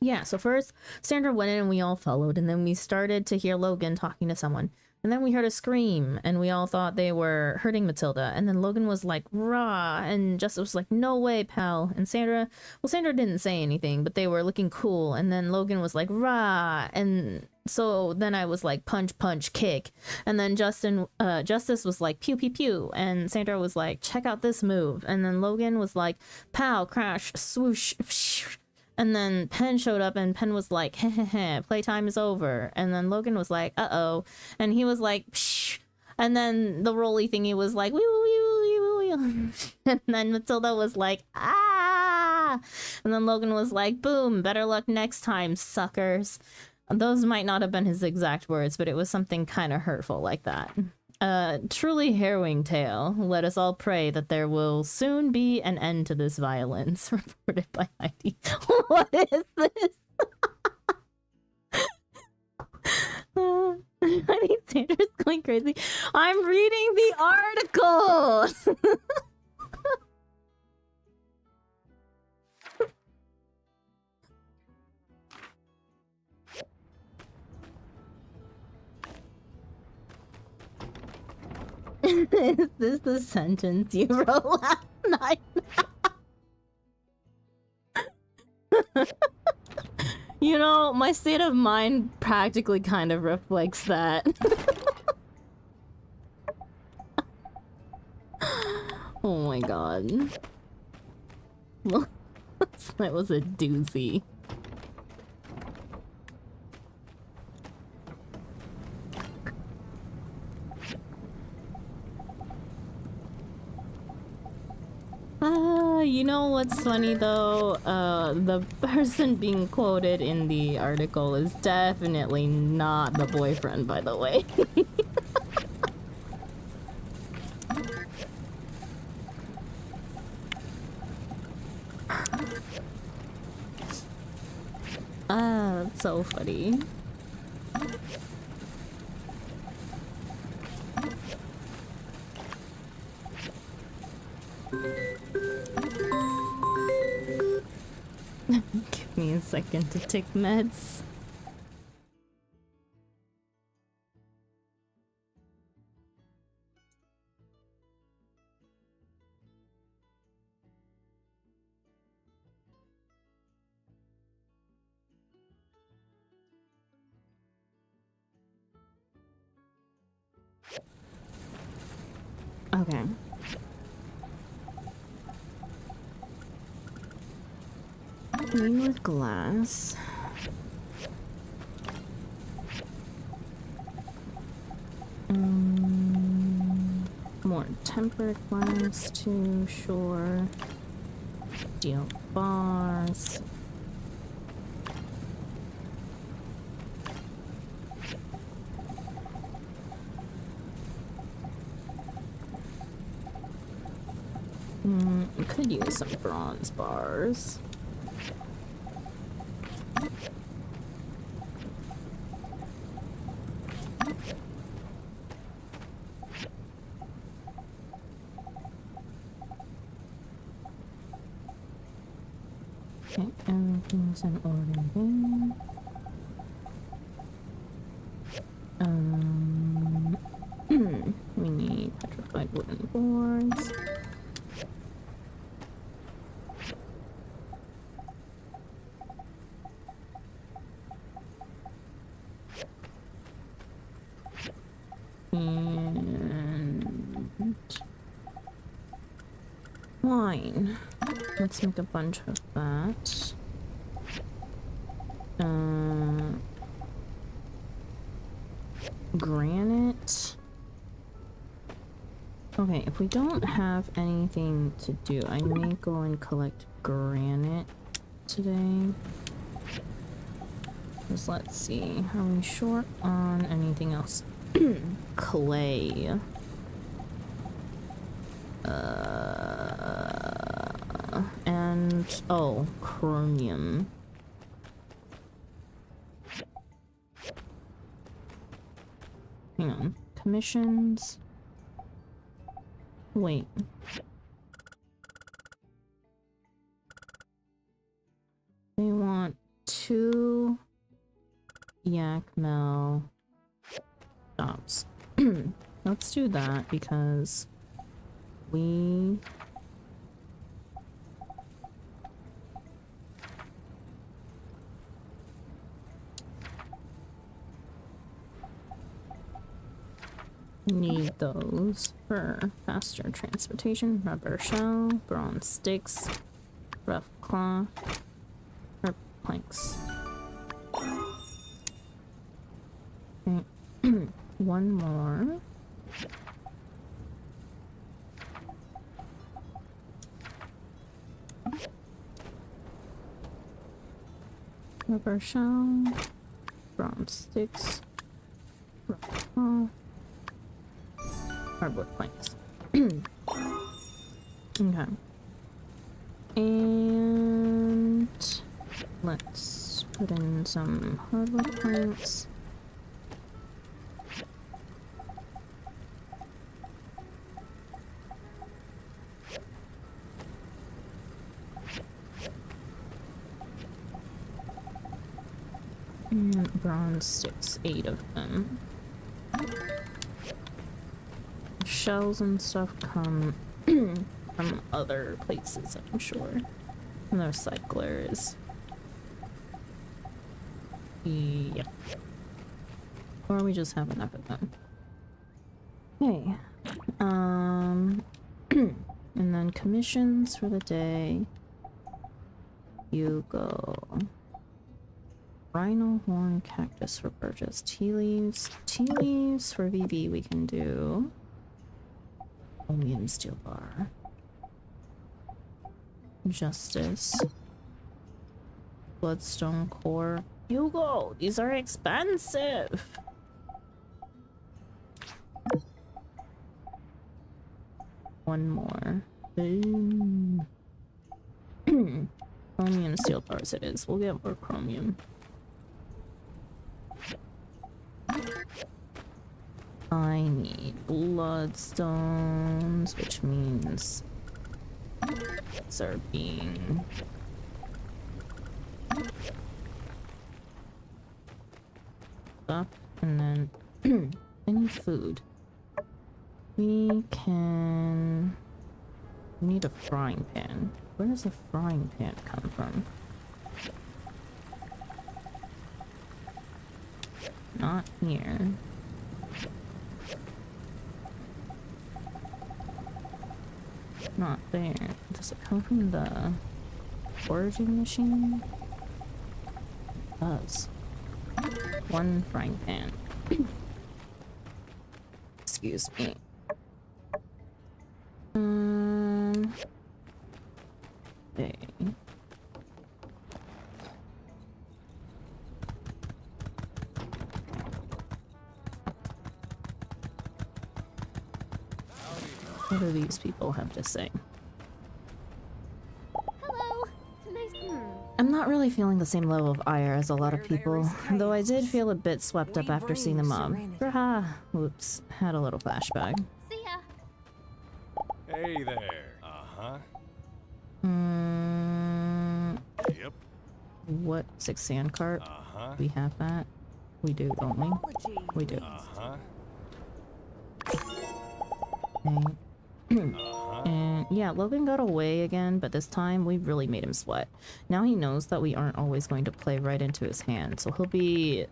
Yeah, so first, Sandra went in and we all followed, and then we started to hear Logan talking to someone. And then we heard a scream, and we all thought they were hurting Matilda. And then Logan was like, rah, and Justice was like, no way, pal. And Sandra didn't say anything, but they were looking cool. And then Logan was like, rah, and so then I was like, punch, punch, kick. And then Justice was like, pew, pew, pew. And Sandra was like, check out this move. And then Logan was like, pow, crash, swoosh, psh. And then Penn showed up, and Penn was like, heh heh heh, playtime is over. And then Logan was like, uh-oh. And he was like, psh. And then the rolly thingy was like, wee wee wee wee wee. And then Matilda was like, ah. And then Logan was like, boom, better luck next time, suckers. Those might not have been his exact words, but it was something kind of hurtful like that. Truly harrowing tale. Let us all pray that there will soon be an end to this violence. Reported by Heidi. What is this? I think Sandra's going crazy. I'm reading the article! Is this the sentence you wrote last night? You know, my state of mind practically kind of reflects that. Oh my god. Well, that was a doozy. You know what's funny though? The person being quoted in the article is definitely not the boyfriend, by the way. That's so funny. Give me a second to take meds. Okay. Clean with glass. More tempered glass too, sure. Steel bars. We could use some bronze bars. Okay, everything's in order there. We need petrified wooden boards. And wine. Let's make a bunch of that. Granite. Okay, if we don't have anything to do, I may go and collect granite today. Just let's see. Are we short on anything else? Clay. And oh, chromium. Hang on. Commissions. Wait. They want 2 Yakmel stops. Let's do that because we need those for faster transportation. Rubber shell, bronze sticks, rough cloth, or planks. Okay. One more. Rubber shell, bronze sticks, rough cloth, hardwood planks. Okay. And let's put in some hardwood planks. And bronze sticks, 8 of them. Shells and stuff come from other places, I'm sure. And the recyclers. Yep. Or we just have enough of them. Okay. And then commissions for the day. You go. Rhino horn cactus for purchase. Tea leaves. Tea leaves for VV we can do. Chromium steel bar. Justice. Bloodstone core. Hugo, these are expensive. One more. Boom. Chromium steel bars it is. We'll get more chromium. I need bloodstones, which means these are being up, and then any food. We need a frying pan. Where does the frying pan come from? Not here. Not there. Does it come from the foraging machine? It does. One frying pan. Excuse me. Okay. What do these people have to say? I'm not really feeling the same level of ire as a lot of people, though I did feel a bit swept up after seeing the mob. Haha. Whoops. Had a little flashback. See ya. Hey there. Uh-huh. Yep. What? 6 sand cart? Uh-huh. We have that. We do, don't we? We do. Uh-huh. Okay. And yeah, Logan got away again, but this time we really made him sweat. Now he knows that we aren't always going to play right into his hand, so he'll be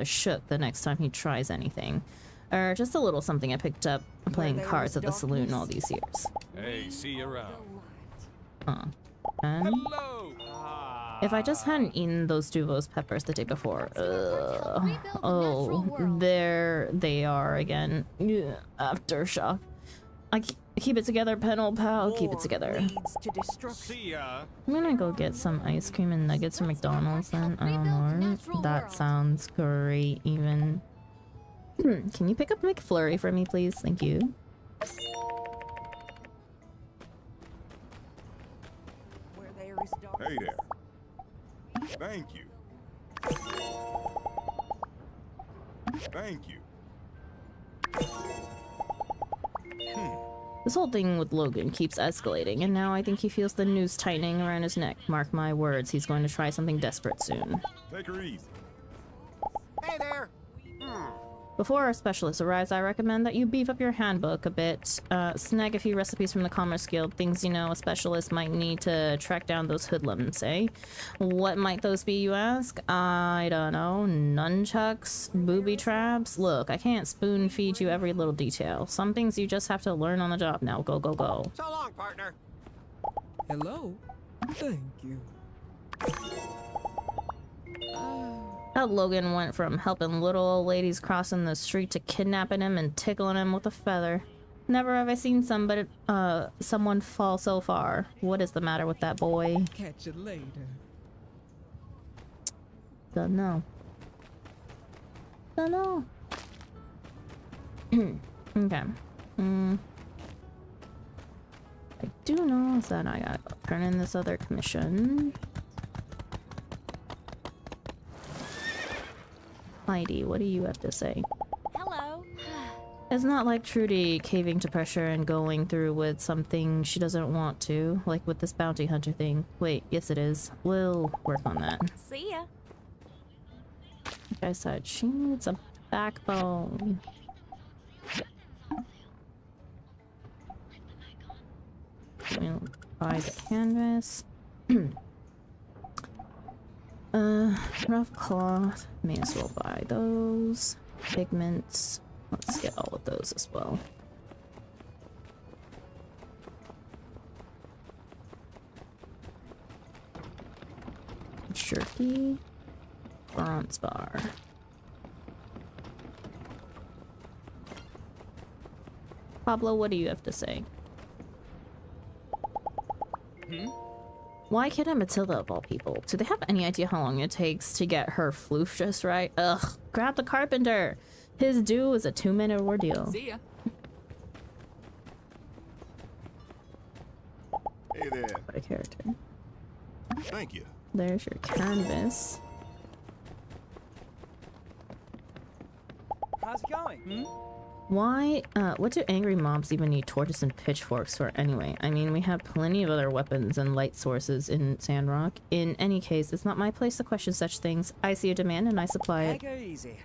shook the next time he tries anything. Or just a little something I picked up playing cards at the saloon all these years. Hey, see you around. And Hello. if I just hadn't eaten those Duvos peppers the day before, oh, there they are again. Aftershock. I keep it together, pen old pal. Keep it together. See ya. I'm gonna go get some ice cream and nuggets from McDonald's then. I don't know. That sounds great even. Can you pick up a McFlurry for me, please? Thank you. Hey there. Thank you. Thank you. This whole thing with Logan keeps escalating, and now I think he feels the noose tightening around his neck. Mark my words, he's going to try something desperate soon. Take her easy. Hey there. Before our specialist arrives, I recommend that you beef up your handbook a bit. Snag a few recipes from the Commerce Guild, things you know a specialist might need to track down those hoodlums, eh? What might those be, you ask? I don't know. Nunchucks? Booby traps? Look, I can't spoon feed you every little detail. Some things you just have to learn on the job now. Go, go, go. So long, partner. Hello. Thank you. That Logan went from helping little old ladies crossing the street to kidnapping him and tickling him with a feather. Never have I seen someone fall so far. What is the matter with that boy? Catch you later. Don't know. Don't know. Okay. I do know is that I gotta turn in this other commission. Heidi, what do you have to say? Hello. It's not like Trudy caving to pressure and going through with something she doesn't want to, like with this bounty hunter thing. Wait, yes it is. We'll work on that. See ya. Like I said, she needs a backbone. We'll buy the canvas. Rough cloth. May as well buy those. Pigments. Let's get all of those as well. Jerky. Bronze bar. Pablo, what do you have to say? Why kidnap Matilda of all people? Do they have any idea how long it takes to get her floof just right? Ugh, grab the carpenter! His due is a 2-minute ordeal. See ya. Hey there. What a character. Thank you. There's your canvas. How's it going? Why, what do angry mobs even need torches and pitchforks for anyway? I mean, we have plenty of other weapons and light sources in Sandrock. In any case, it's not my place to question such things. I see a demand and I supply it. Take her easy.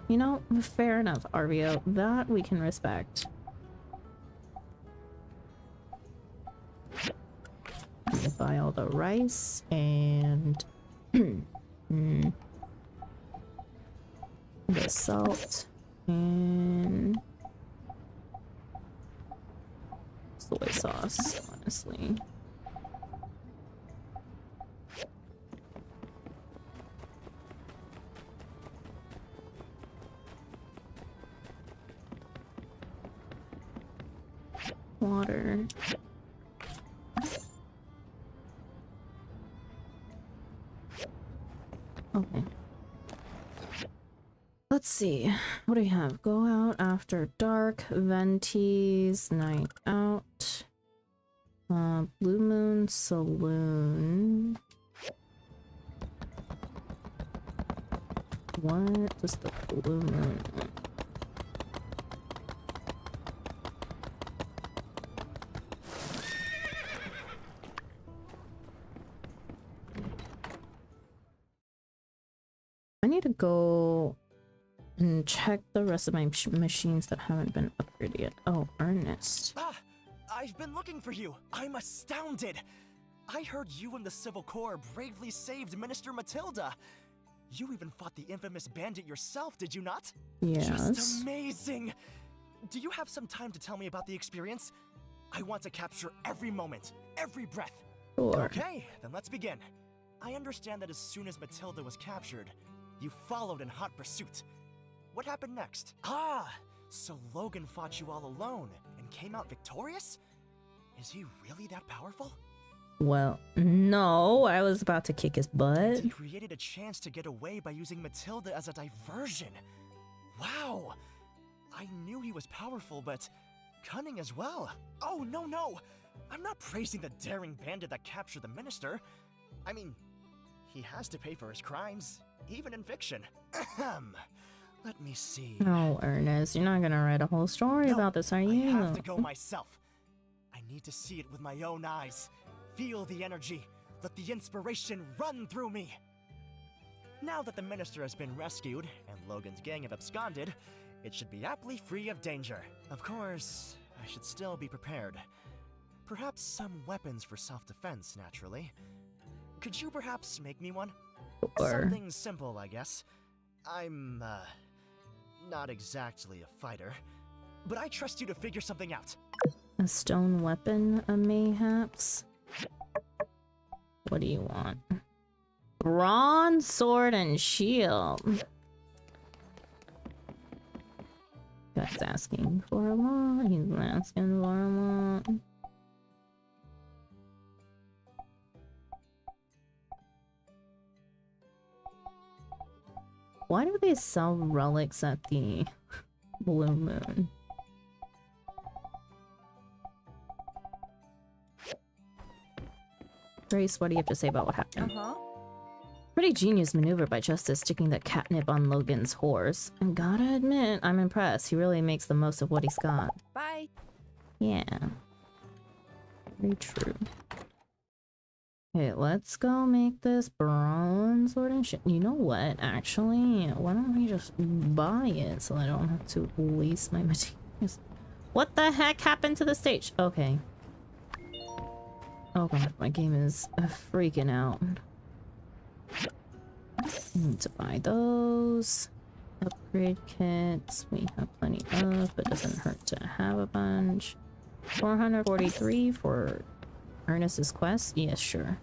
You know, fair enough, Arvio. That we can respect. Buy all the rice and the salt and soy sauce, honestly. Water. Okay. Let's see. What do we have? Go out after dark, Venti's night out, Blue Moon Saloon, What does the blue moon want? I need to go and check the rest of my machines that haven't been upgraded yet. Oh, Ernest. Ah! I've been looking for you! I'm astounded! I heard you and the Civil Corps bravely saved Minister Matilda! You even fought the infamous bandit yourself, did you not? Yes. Just amazing! Do you have some time to tell me about the experience? I want to capture every moment, every breath. Sure. Okay, then let's begin. I understand that as soon as Matilda was captured, you followed in hot pursuit. What happened next? Ah, so Logan fought you all alone and came out victorious? Is he really that powerful? Well, no, I was about to kick his butt. He created a chance to get away by using Matilda as a diversion. Wow! I knew he was powerful, but cunning as well. Oh, no! I'm not praising the daring bandit that captured the minister. I mean, he has to pay for his crimes, even in fiction. Ahem. Let me see. No, Ernest, you're not gonna write a whole story about this, are you? I have to go myself. I need to see it with my own eyes. Feel the energy. Let the inspiration run through me. Now that the minister has been rescued and Logan's gang have absconded, it should be aptly free of danger. Of course, I should still be prepared. Perhaps some weapons for self-defense, naturally. Could you perhaps make me one? Sure. Something simple, I guess. I'm, not exactly a fighter, but I trust you to figure something out. A stone weapon, mayhaps? What do you want? Bronze sword and shield. Guy's asking for a lot. He's asking for a lot. Why do they sell relics at the Blue Moon? Grace, what do you have to say about what happened? Pretty genius maneuver by Justice, sticking the catnip on Logan's horse. And gotta admit, I'm impressed. He really makes the most of what he's got. Bye. Yeah. Very true. Okay, let's go make this bronze sword and shit. You know what, actually? Why don't we just buy it so I don't have to waste my materials? What the heck happened to the stage? Okay. Oh god, my game is freaking out. Need to buy those. Upgrade kits. We have plenty of, but doesn't hurt to have a bunch. 443 for Ernest's quest? Yes, sure.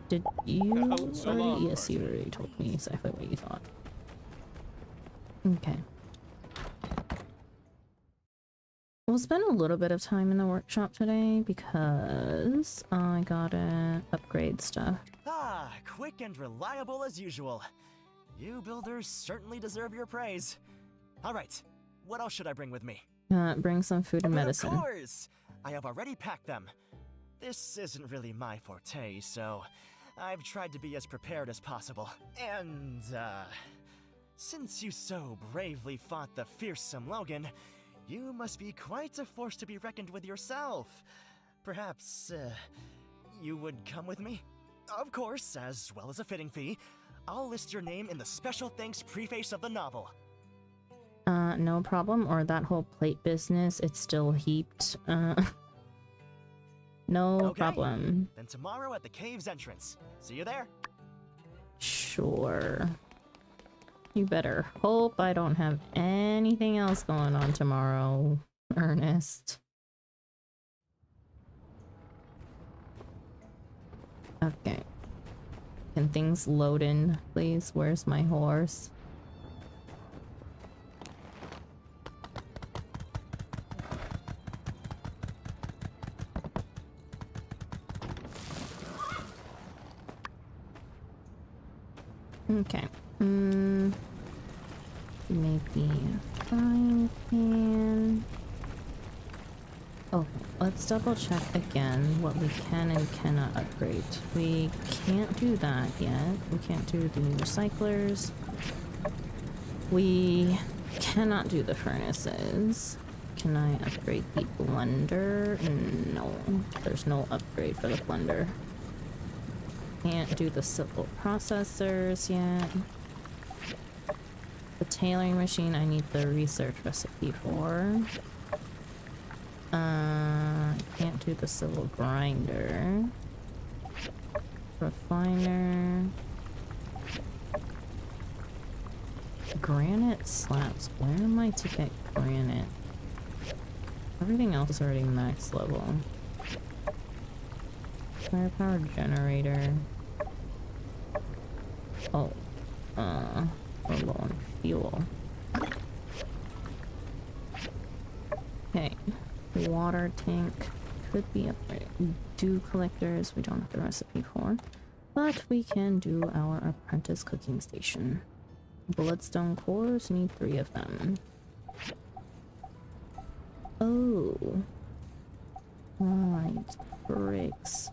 Did you already? Yes, you already told me exactly what you thought. Okay. We'll spend a little bit of time in the workshop today because I gotta upgrade stuff. Ah, quick and reliable as usual. You builders certainly deserve your praise. Alright, what else should I bring with me? Bring some food and medicine. Of course! I have already packed them. This isn't really my forte, so I've tried to be as prepared as possible. And, since you so bravely fought the fearsome Logan, you must be quite a force to be reckoned with yourself. Perhaps, you would come with me? Of course, as well as a fitting fee. I'll list your name in the special thanks preface of the novel. No problem, or that whole plate business, it's still heaped. No problem. Then tomorrow at the cave's entrance. See you there. Sure. You better hope I don't have anything else going on tomorrow, Ernest. Okay. Can things load in, please? Where's my horse? Okay. Maybe a frying pan. Oh, let's double check again what we can and cannot upgrade. We can't do that yet. We can't do the recyclers. We cannot do the furnaces. Can I upgrade the blender? No, there's no upgrade for the blender. Can't do the civil processors yet. The tailoring machine I need the research recipe for. Can't do the civil grinder. Refiner. Granite slabs. Where am I to get granite? Everything else is already max level. Firepower generator. Oh. We're low on fuel. Okay. Water tank. Could be upgraded. Dew collectors. We don't have the recipe for. But we can do our apprentice cooking station. Bloodstone cores. Need 3 of them. Oh. Right. Bricks.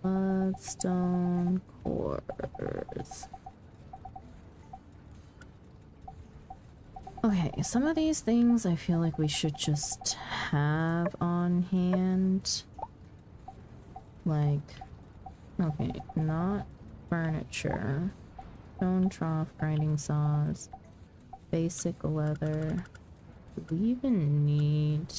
Bloodstone cores. Okay, some of these things I feel like we should just have on hand. Like, okay, not furniture. Stone trough, grinding saws, basic leather. Do we even need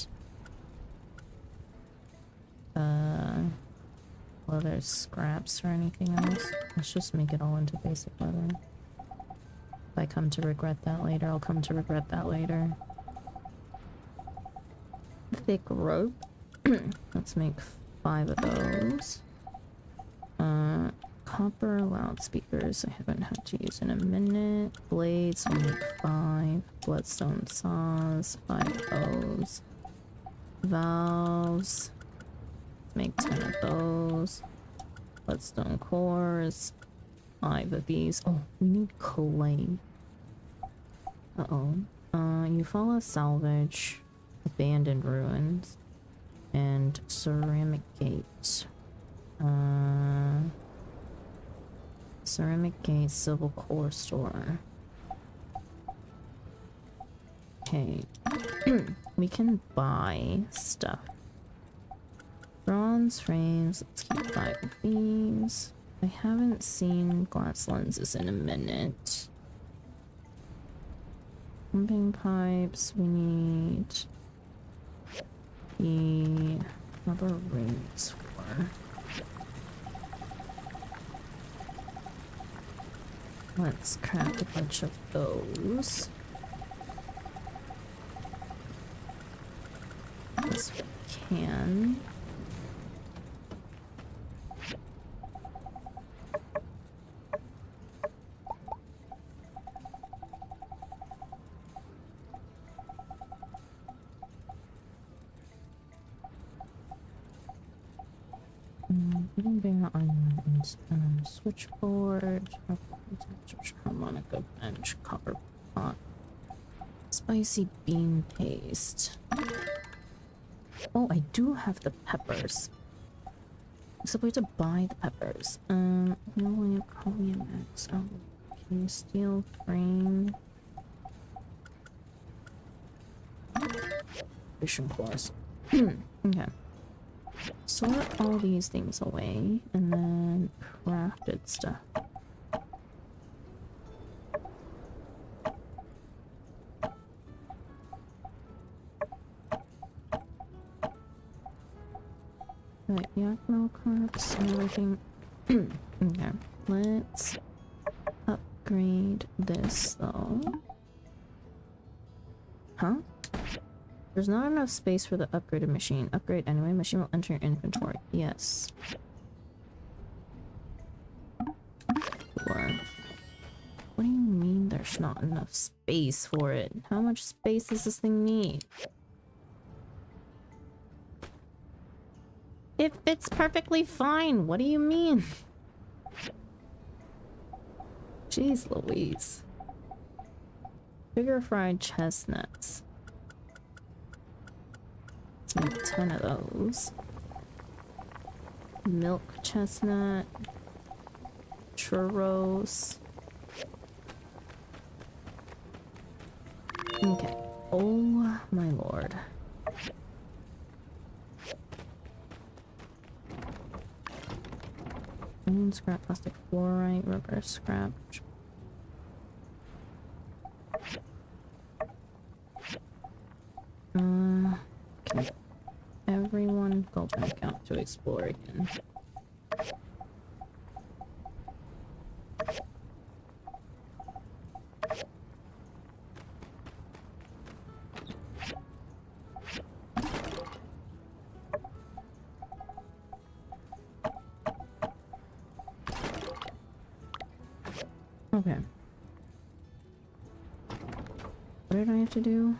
leather scraps or anything else? Let's just make it all into basic leather. If I come to regret that later, I'll come to regret that later. Thick rope. Let's make 5 of those. Copper loudspeakers I haven't had to use in a minute. Blades, we'll make 5. Bloodstone saws, 5 O's. Valves, make 10 of those. Bloodstone cores, 5 of these. Oh, we need clay. Uh-oh. You follow salvage, abandoned ruins, and ceramic gate. Ceramic gate, civil core store. Okay. We can buy stuff. Bronze frames, let's keep 5 of these. I haven't seen glass lenses in a minute. Pumping pipes, we need the rubber rings for. Let's craft a bunch of those. Yes, we can. Bigger iron, switchboard, harmonica bench, copper pot, spicy bean paste. Oh, I do have the peppers. So we have to buy the peppers. No way of calling max. Oh, okay, steel frame. Vision course. Okay. Sort all these things away and then crafted stuff. Right, yak milk carts and everything. Okay, let's upgrade this though. Huh? There's not enough space for the upgraded machine. Upgrade anyway. Machine will enter your inventory. Yes. Sure. What do you mean there's not enough space for it? How much space does this thing need? It fits perfectly fine. What do you mean? Jeez Louise. Sugar fried chestnuts. Let's make 10 of those. Milk chestnut. Churros. Okay. Oh my lord. Scrap, plastic fluorite, rubber scrap. Okay. Everyone go back out to explore again. Okay. What did I have to do?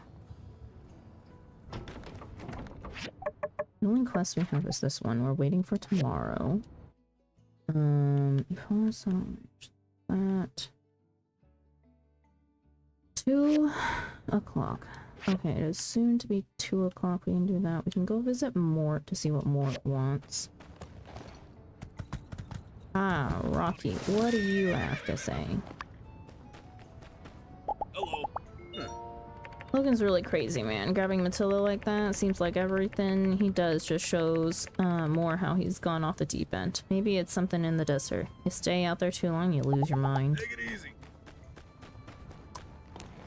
The only quest we have is this one. We're waiting for tomorrow. That 2 o'clock. Okay, it is soon to be 2 o'clock. We can do that. We can go visit Mort to see what Mort wants. Ah, Rocky, what do you have to say? Hello. Logan's really crazy, man. Grabbing Matilda like that seems like everything he does just shows more how he's gone off the deep end. Maybe it's something in the desert. You stay out there too long, you lose your mind. Take it easy.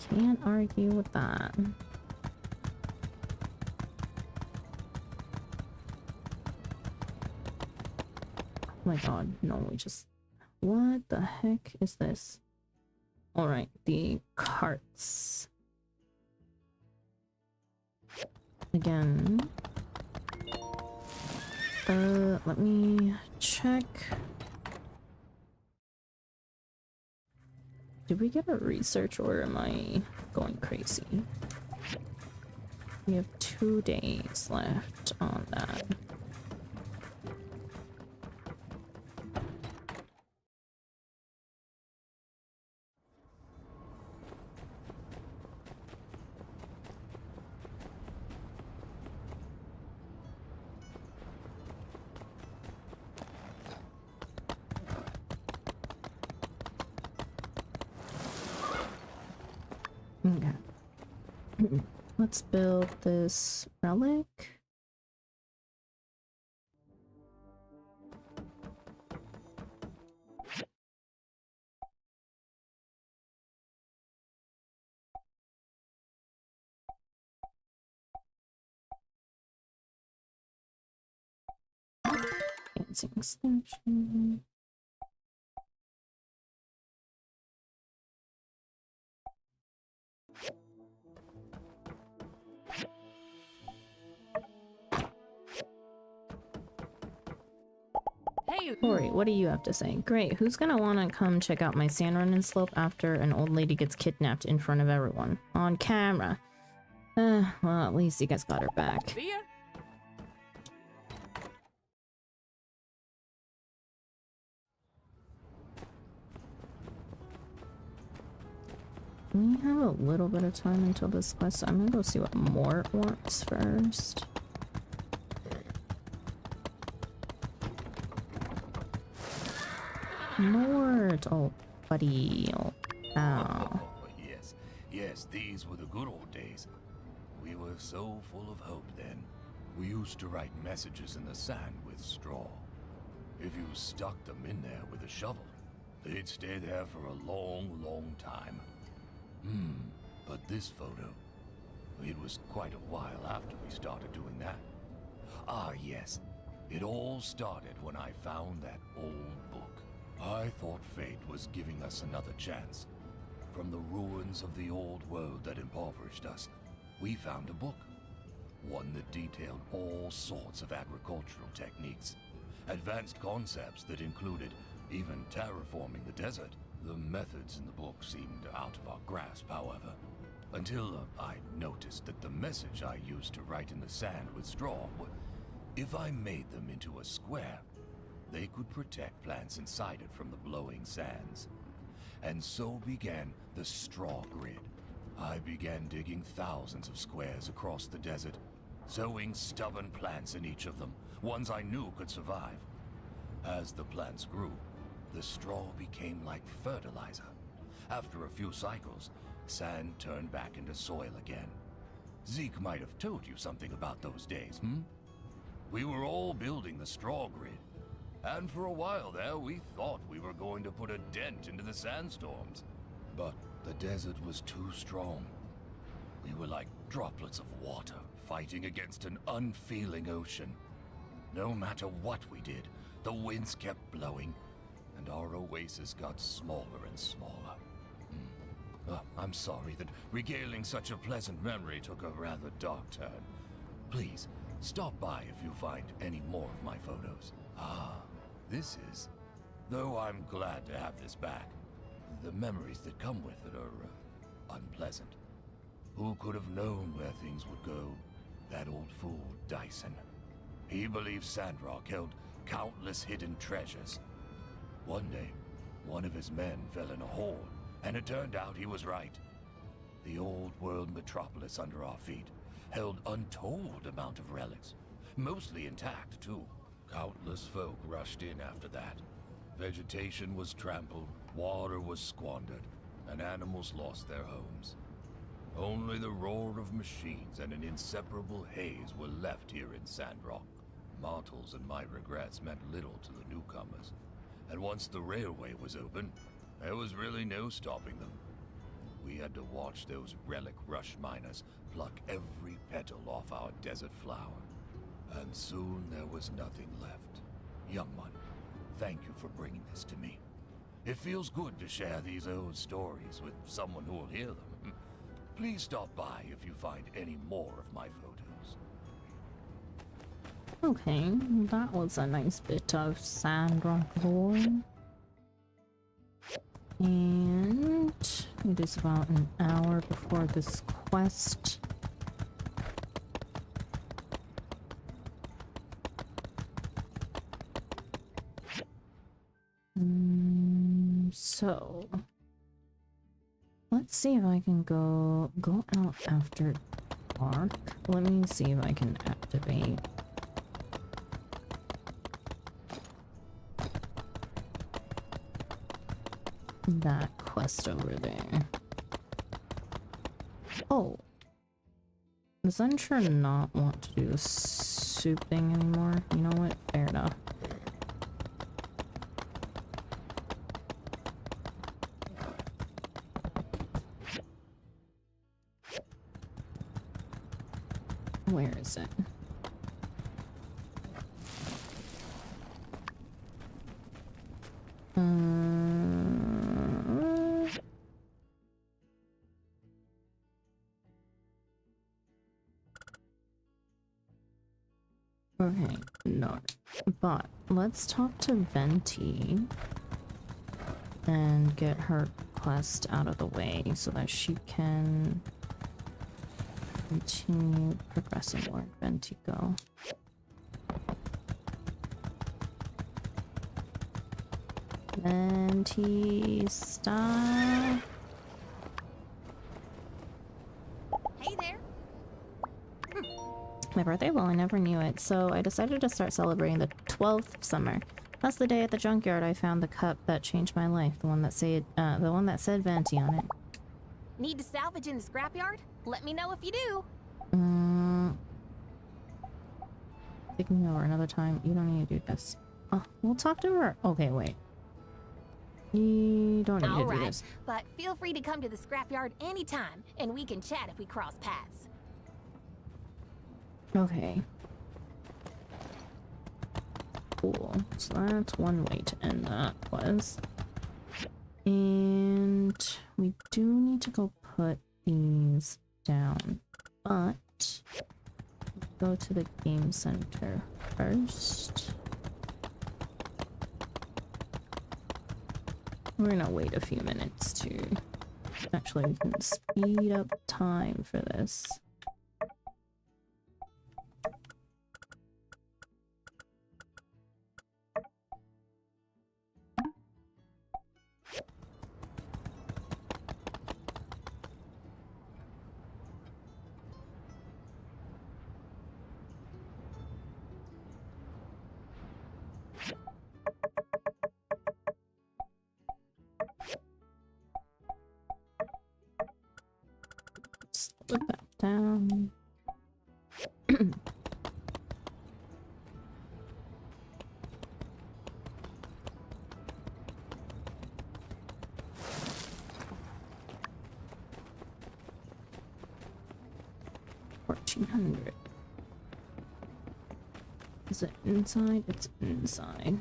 Can't argue with that. Oh my god, no, we just... What the heck is this? Alright, the carts. Again. Let me check. Did we get a research or am I going crazy? We have 2 days left on that. Okay. Let's build this relic. Fancy extension. Hey, Corey, what do you have to say? Great, who's gonna wanna come check out my sand running slope after an old lady gets kidnapped in front of everyone? On camera. Well, at least you guys got her back. See ya. We have a little bit of time until this quest. I'm gonna go see what Mort wants first. Mort! Oh, buddy. Oh, ow. Yes, yes, these were the good old days. We were so full of hope then. We used to write messages in the sand with straw. If you stuck them in there with a shovel, they'd stay there for a long, long time. But this photo, it was quite a while after we started doing that. Ah, yes. It all started when I found that old book. I thought fate was giving us another chance. From the ruins of the old world that impoverished us, we found a book. One that detailed all sorts of agricultural techniques. Advanced concepts that included even terraforming the desert. The methods in the book seemed out of our grasp, however. Until I noticed that the message I used to write in the sand with straw, if I made them into a square, they could protect plants inside it from the blowing sands. And so began the straw grid. I began digging thousands of squares across the desert, sowing stubborn plants in each of them, ones I knew could survive. As the plants grew, the straw became like fertilizer. After a few cycles, Sand turned back into soil again. Zeke might have told you something about those days, We were all building the straw grid. And for a while there, we thought we were going to put a dent into the sandstorms. But the desert was too strong. We were like droplets of water fighting against an unfeeling ocean. No matter what we did, the winds kept blowing, and our oasis got smaller and smaller. I'm sorry that regaling such a pleasant memory took a rather dark turn. Please, stop by if you find any more of my photos. This is... Though I'm glad to have this back, the memories that come with it are unpleasant. Who could have known where things would go? That old fool, Dyson. He believed Sandrock held countless hidden treasures. One day, one of his men fell in a hole, and it turned out he was right. The old world metropolis under our feet held untold amount of relics, mostly intact too. Countless folk rushed in after that. Vegetation was trampled, water was squandered, and animals lost their homes. Only the roar of machines and an inseparable haze were left here in Sandrock. Mortals and my regrets meant little to the newcomers, and once the railway was open, there was really no stopping them. We had to watch those relic rush miners pluck every petal off our desert flower. And soon there was nothing left. Young one, thank you for bringing this to me. It feels good to share these old stories with someone who will hear them. Please stop by if you find any more of my photos. Okay, that was a nice bit of Sandrock lore. And it is about an hour before this quest. So let's see if I can go out after dark. Let me see if I can activate that quest over there. Oh, does Unsure not want to do the soup thing anymore? You know what? Fair enough. Where is it? Okay, no. But let's talk to Venti and get her quest out of the way so that she can continue progressing. Where'd Venti go? Venti, stop. Hey there. My birthday? Well, I never knew it, so I decided to start celebrating the 12th of summer. That's the day at the junkyard I found the cup that changed my life, the one that said Venti on it. Need to salvage in the scrapyard? Let me know if you do. Taking over another time. You don't need to do this. Oh, we'll talk to her. Okay, wait. You don't need to do this. But feel free to come to the scrapyard anytime, and we can chat if we cross paths. Okay. Cool. So that's one way to end that quest. And we do need to go put these down, but go to the game center first. We're gonna wait a few minutes to actually we can speed up time for this. Put that down. $1,400. Is it inside? It's inside.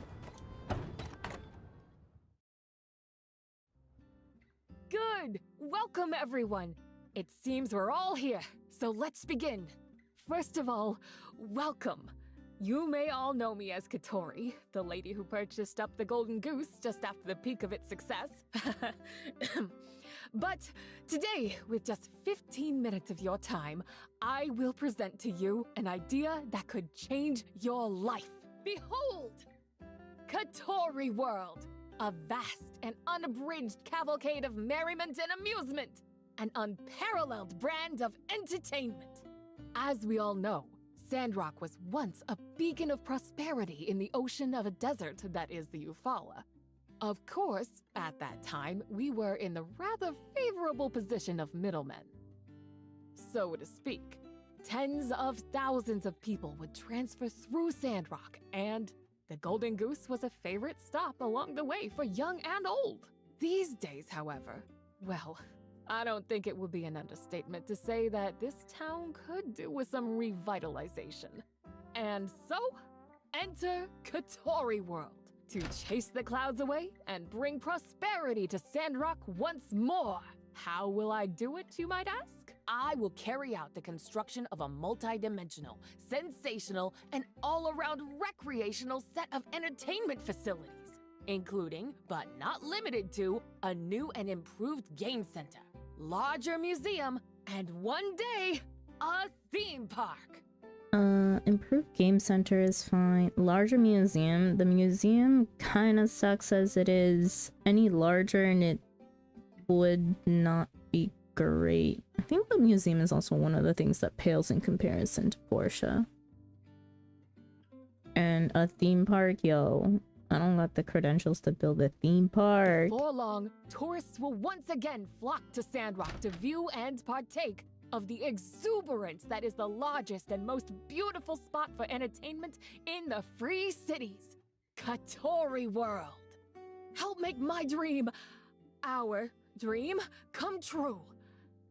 Good! Welcome, everyone! It seems we're all here, so let's begin. First of all, welcome. You may all know me as Katori, the lady who purchased up the Golden Goose just after the peak of its success. But today, with just 15 minutes of your time, I will present to you an idea that could change your life. Behold! Katori World! A vast and unabridged cavalcade of merriment and amusement! An unparalleled brand of entertainment! As we all know, Sandrock was once a beacon of prosperity in the ocean of a desert that is the Eufaula. Of course, at that time, we were in the rather favorable position of middlemen. So to speak, tens of thousands of people would transfer through Sandrock, and the Golden Goose was a favorite stop along the way for young and old. These days, however, well, I don't think it would be an understatement to say that this town could do with some revitalization. And so, enter Katori World, to chase the clouds away and bring prosperity to Sandrock once more. How will I do it, you might ask? I will carry out the construction of a multi-dimensional, sensational, and all-around recreational set of entertainment facilities, including, but not limited to, a new and improved game center, larger museum, and one day, a theme park. Improved game center is fine. Larger museum. The museum kind of sucks as it is. Any larger and it would not be great. I think the museum is also one of the things that pales in comparison to Portia. And a theme park, yo. I don't got the credentials to build a theme park. Before long, tourists will once again flock to Sandrock to view and partake of the exuberance that is the largest and most beautiful spot for entertainment in the Free Cities, Katori World. Help make my dream, our dream, come true.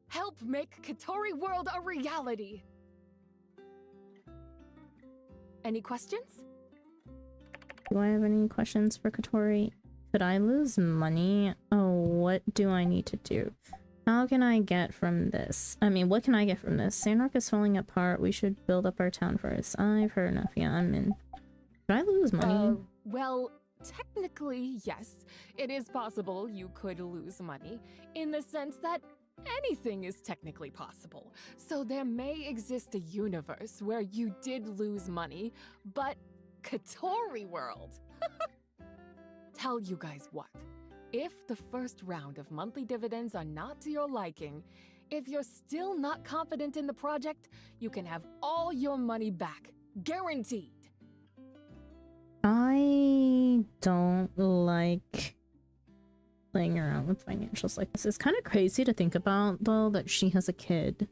Help make Katori World a reality. Any questions? Do I have any questions for Katori? Could I lose money? Oh, what do I need to do? How can I get from this? I mean, what can I get from this? Sandrock is falling apart. We should build up our town first. I've heard enough. Yeah, I'm in. Could I lose money? Well, technically, yes. It is possible you could lose money, in the sense that anything is technically possible. So there may exist a universe where you did lose money, but Katori World! Tell you guys what. If the first round of monthly dividends are not to your liking, if you're still not confident in the project, you can have all your money back. Guaranteed. I don't like playing around with financials like this. It's kind of crazy to think about, though, that she has a kid.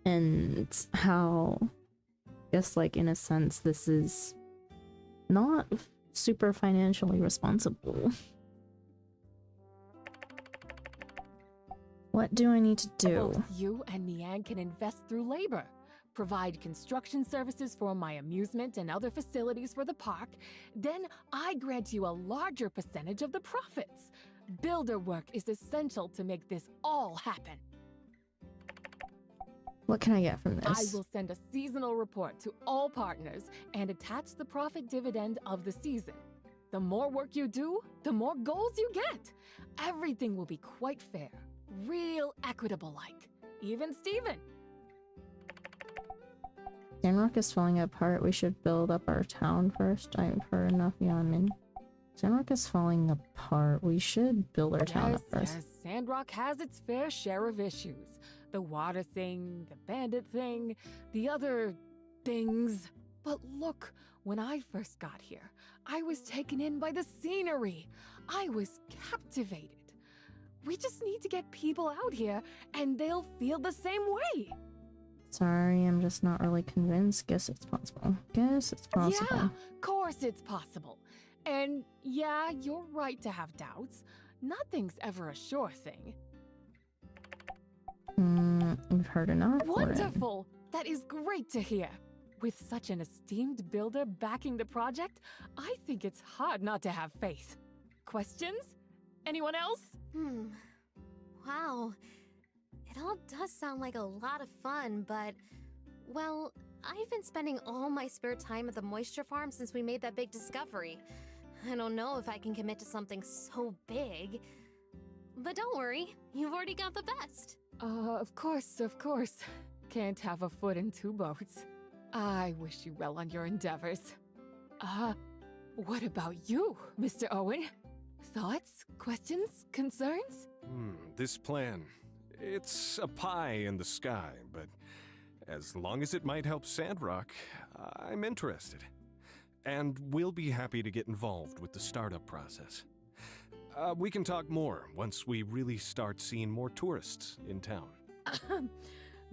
And how, I guess, like, in a sense, this is not super financially responsible. What do I need to do? Both you and Nian can invest through labor, provide construction services for my amusement and other facilities for the park, then I grant you a larger percentage of the profits. Builder work is essential to make this all happen. What can I get from this? I will send a seasonal report to all partners and attach the profit dividend of the season. The more work you do, the more goals you get. Everything will be quite fair, real equitable-like. Even Steven. Sandrock is falling apart. We should build up our town first. I've heard enough. Yeah, I'm in. Sandrock is falling apart. We should build our town up first. Yes, Sandrock has its fair share of issues. The water thing, the bandit thing, the other things. But look, when I first got here, I was taken in by the scenery. I was captivated. We just need to get people out here, and they'll feel the same way. Sorry, I'm just not really convinced. Guess it's possible. Guess it's possible. Yeah, course it's possible. And yeah, you're right to have doubts. Nothing's ever a sure thing. We've heard enough. Wonderful! That is great to hear. With such an esteemed builder backing the project, I think it's hard not to have faith. Questions? Anyone else? Wow. It all does sound like a lot of fun, but... Well, I've been spending all my spare time at the moisture farm since we made that big discovery. I don't know if I can commit to something so big. But don't worry, you've already got the best. Of course. Can't have a foot in two boats. I wish you well on your endeavors. What about you, Mr. Owen? Thoughts, questions, concerns? This plan. It's a pie in the sky, but as long as it might help Sandrock, I'm interested. And we'll be happy to get involved with the startup process. We can talk more once we really start seeing more tourists in town.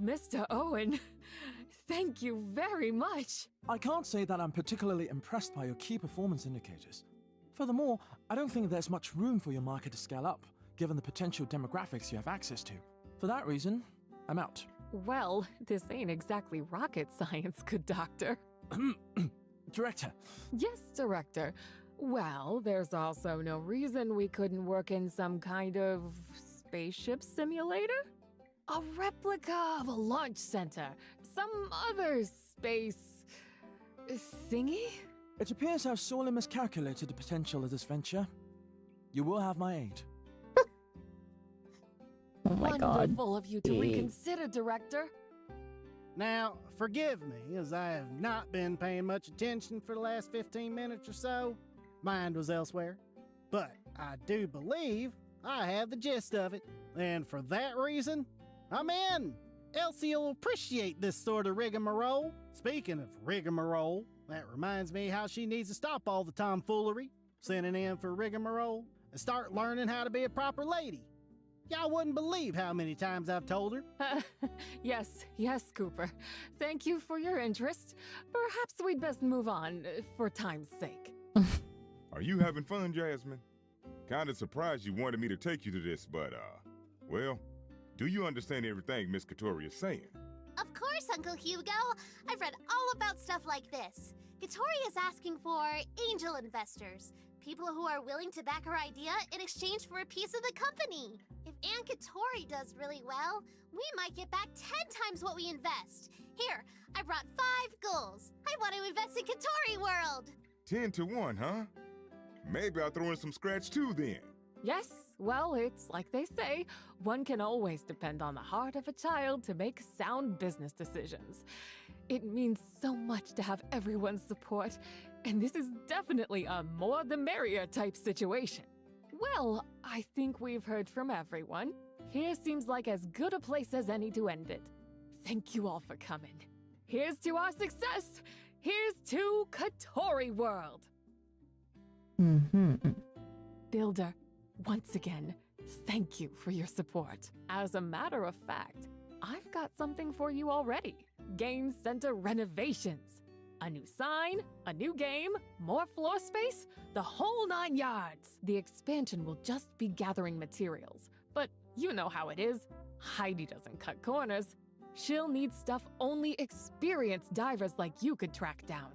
Mr. Owen, thank you very much. I can't say that I'm particularly impressed by your key performance indicators. Furthermore, I don't think there's much room for your market to scale up, given the potential demographics you have access to. For that reason, I'm out. Well, this ain't exactly rocket science, good doctor. Director. Yes, Director. Well, there's also no reason we couldn't work in some kind of spaceship simulator? A replica of a launch center. Some other space... thingy? It appears I've sorely miscalculated the potential of this venture. You will have my aid. Oh my God. Wonderful of you to reconsider, Director. Now, forgive me, as I have not been paying much attention for the last 15 minutes or so. Mind was elsewhere. But I do believe I have the gist of it. And for that reason, I'm in. Elsie will appreciate this sort of rigmarole. Speaking of rigmarole, that reminds me how she needs to stop all the tomfoolery, sending in for rigmarole, and start learning how to be a proper lady. Y'all wouldn't believe how many times I've told her. Yes, Cooper. Thank you for your interest. Perhaps we'd best move on, for time's sake. Are you having fun, Jasmine? Kinda surprised you wanted me to take you to this, but, well, do you understand everything Miss Katori is saying? Of course, Uncle Hugo. I've read all about stuff like this. Katori is asking for angel investors. People who are willing to back her idea in exchange for a piece of the company. If Aunt Katori does really well, we might get back 10 times what we invest. Here, I brought 5 goals. I want to invest in Katori World. 10 to 1, huh? Maybe I'll throw in some scratch too then. Yes, well, it's like they say, one can always depend on the heart of a child to make sound business decisions. It means so much to have everyone's support, and this is definitely a more the merrier type situation. Well, I think we've heard from everyone. Here seems like as good a place as any to end it. Thank you all for coming. Here's to our success! Here's to Katori World! Builder, once again, thank you for your support. As a matter of fact, I've got something for you already. Game Center renovations. A new sign, a new game, more floor space, the whole 9 yards. The expansion will just be gathering materials, but you know how it is. Heidi doesn't cut corners. She'll need stuff only experienced divers like you could track down.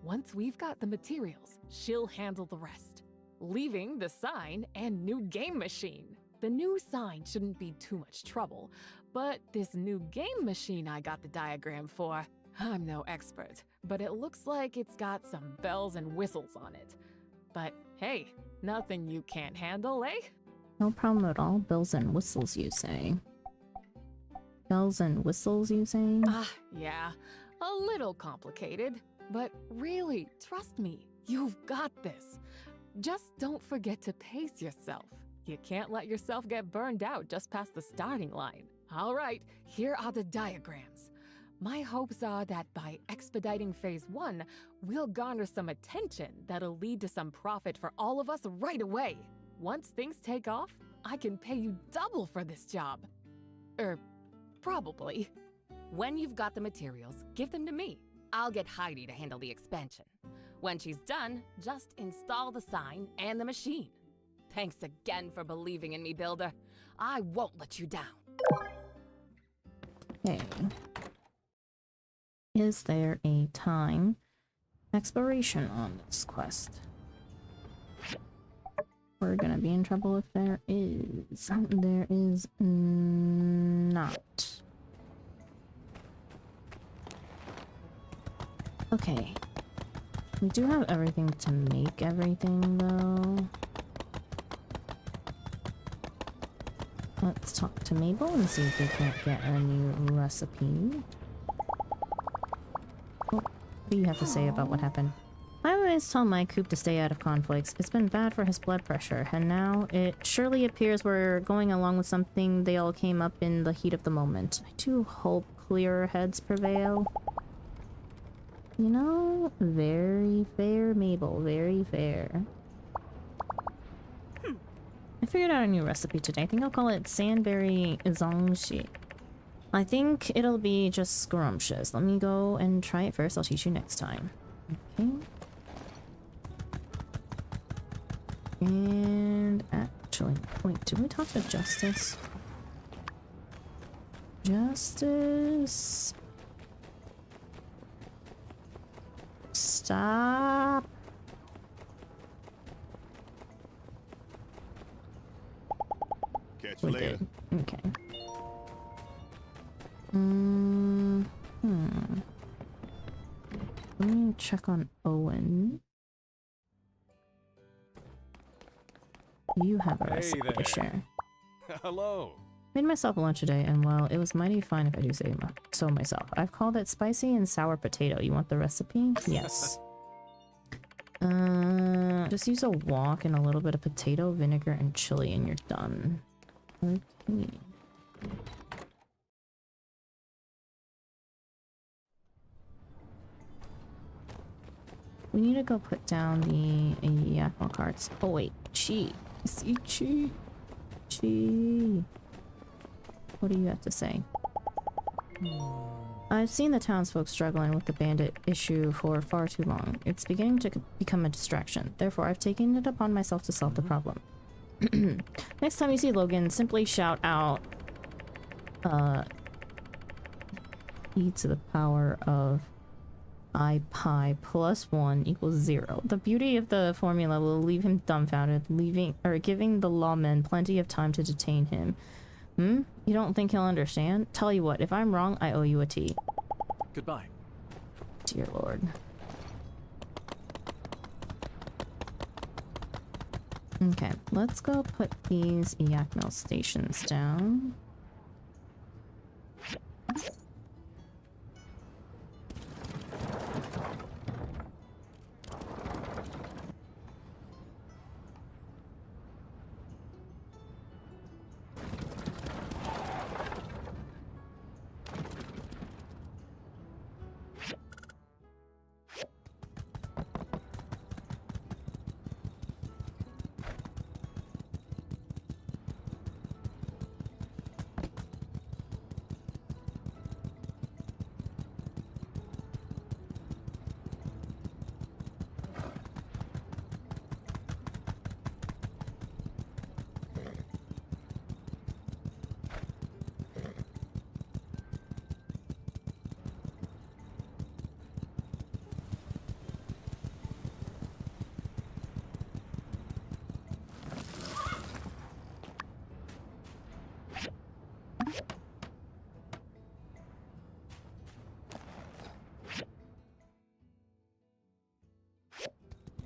Once we've got the materials, she'll handle the rest, leaving the sign and new game machine. The new sign shouldn't be too much trouble, but this new game machine I got the diagram for, I'm no expert, but it looks like it's got some bells and whistles on it. But hey, nothing you can't handle, eh? No problem at all. Bells and whistles, you say? Bells and whistles, you say? Yeah, a little complicated, but really, trust me, you've got this. Just don't forget to pace yourself. You can't let yourself get burned out just past the starting line. All right, here are the diagrams. My hopes are that by expediting Phase 1, we'll garner some attention that'll lead to some profit for all of us right away. Once things take off, I can pay you double for this job. Probably. When you've got the materials, give them to me. I'll get Heidi to handle the expansion. When she's done, just install the sign and the machine. Thanks again for believing in me, Builder. I won't let you down. Okay. Is there a time expiration on this quest? We're gonna be in trouble if there is. There is not. Okay. We do have everything to make everything, though. Let's talk to Mabel and see if we can't get a new recipe. What do you have to say about what happened? I always tell my coop to stay out of conflicts. It's been bad for his blood pressure, and now it surely appears we're going along with something they all came up in the heat of the moment. I do hope clearer heads prevail. You know, very fair, Mabel, very fair. I figured out a new recipe today. I think I'll call it Sandberry Zongxi. I think it'll be just scrumptious. Let me go and try it first. I'll teach you next time. Okay. And actually, wait, did we talk to Justice? Justice? Stop. Catch you later. Okay. Let me check on Owen. You have a recipe to share. Hello. Made myself a lunch today, and well, it was mighty fine if I do say so myself. I've called it spicy and sour potato. You want the recipe? Yes. Just use a wok and a little bit of potato, vinegar, and chili, and you're done. Okay. We need to go put down the Yakmo carts. Oh wait, Chi. I see Chi. Chi. What do you have to say? I've seen the townsfolk struggling with the bandit issue for far too long. It's beginning to become a distraction. Therefore, I've taken it upon myself to solve the problem. Next time you see Logan, simply shout out, e to the power of I pi plus 1 equals 0. The beauty of the formula will leave him dumbfounded, giving the lawmen plenty of time to detain him. You don't think he'll understand? Tell you what, if I'm wrong, I owe you a tea. Goodbye. Dear Lord. Okay, let's go put these yak mill stations down.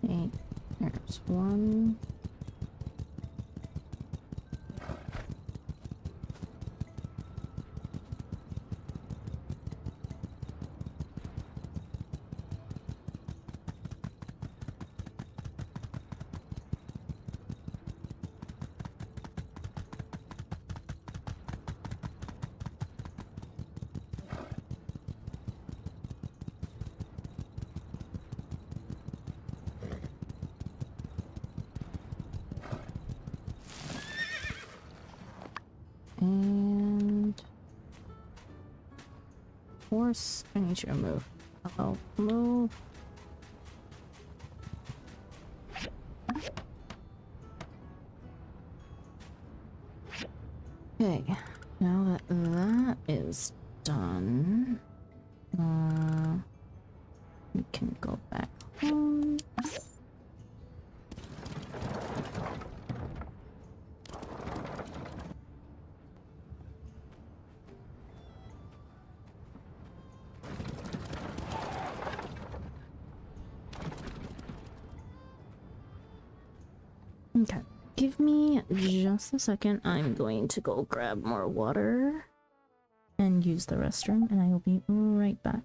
Okay, there's one. and horse, I need you to move. Hello, move. Okay, now that that is done, we can go back home. Okay, give me just a second. I'm going to go grab more water and use the restroom, and I will be right back.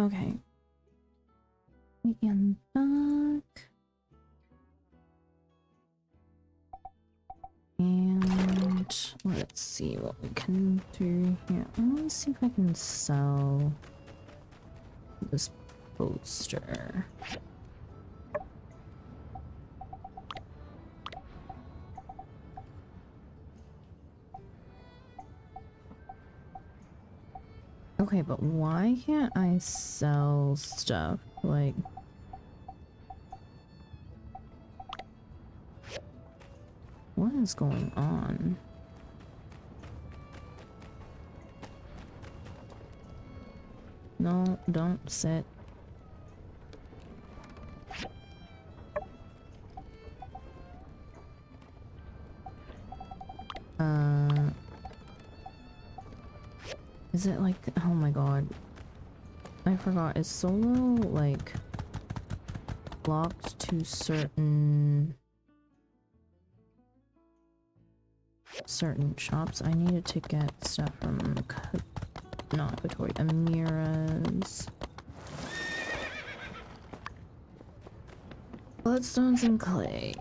Okay. And back. And let's see what we can do here. I want to see if I can sell this poster. Okay, but why can't I sell stuff? Like, what is going on? No, don't sit. Is it like, oh my god. I forgot, is solo like blocked to certain shops? I needed to get stuff from not Kotori, Amira's. Bloodstones and clay.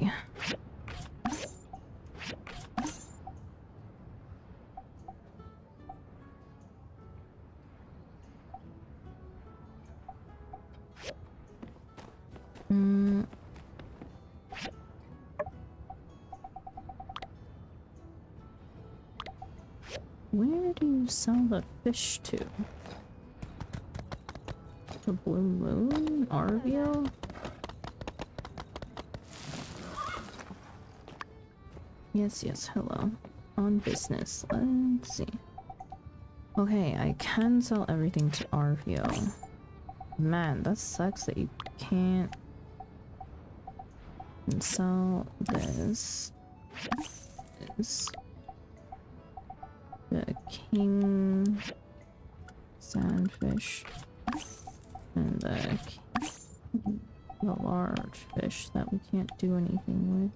Where do you sell the fish to? The Blue Moon? Arvio? Yes, yes, hello. On business. Let's see. Okay, I can sell everything to Arvio. Man, that sucks that you can't sell this. The king sandfish and the large fish that we can't do anything with.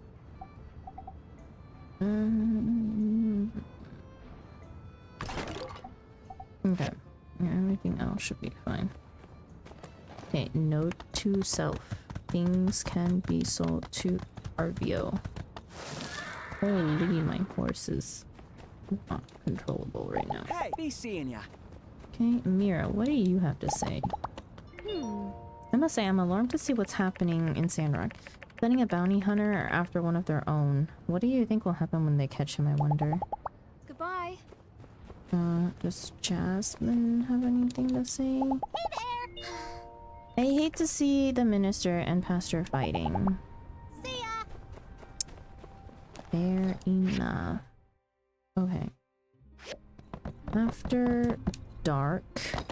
Okay, everything else should be fine. Okay, note to self. Things can be sold to Arvio. Holy, my horse is not controllable right now. Hey, be seeing ya. Okay, Mira, what do you have to say? I must say, I'm alarmed to see what's happening in Sandrock. Sending a bounty hunter after one of their own. What do you think will happen when they catch him, I wonder? Goodbye. Does Jasmine have anything to say? Hey there! I hate to see the minister and pastor fighting. See ya! Fair enough. Okay. After dark,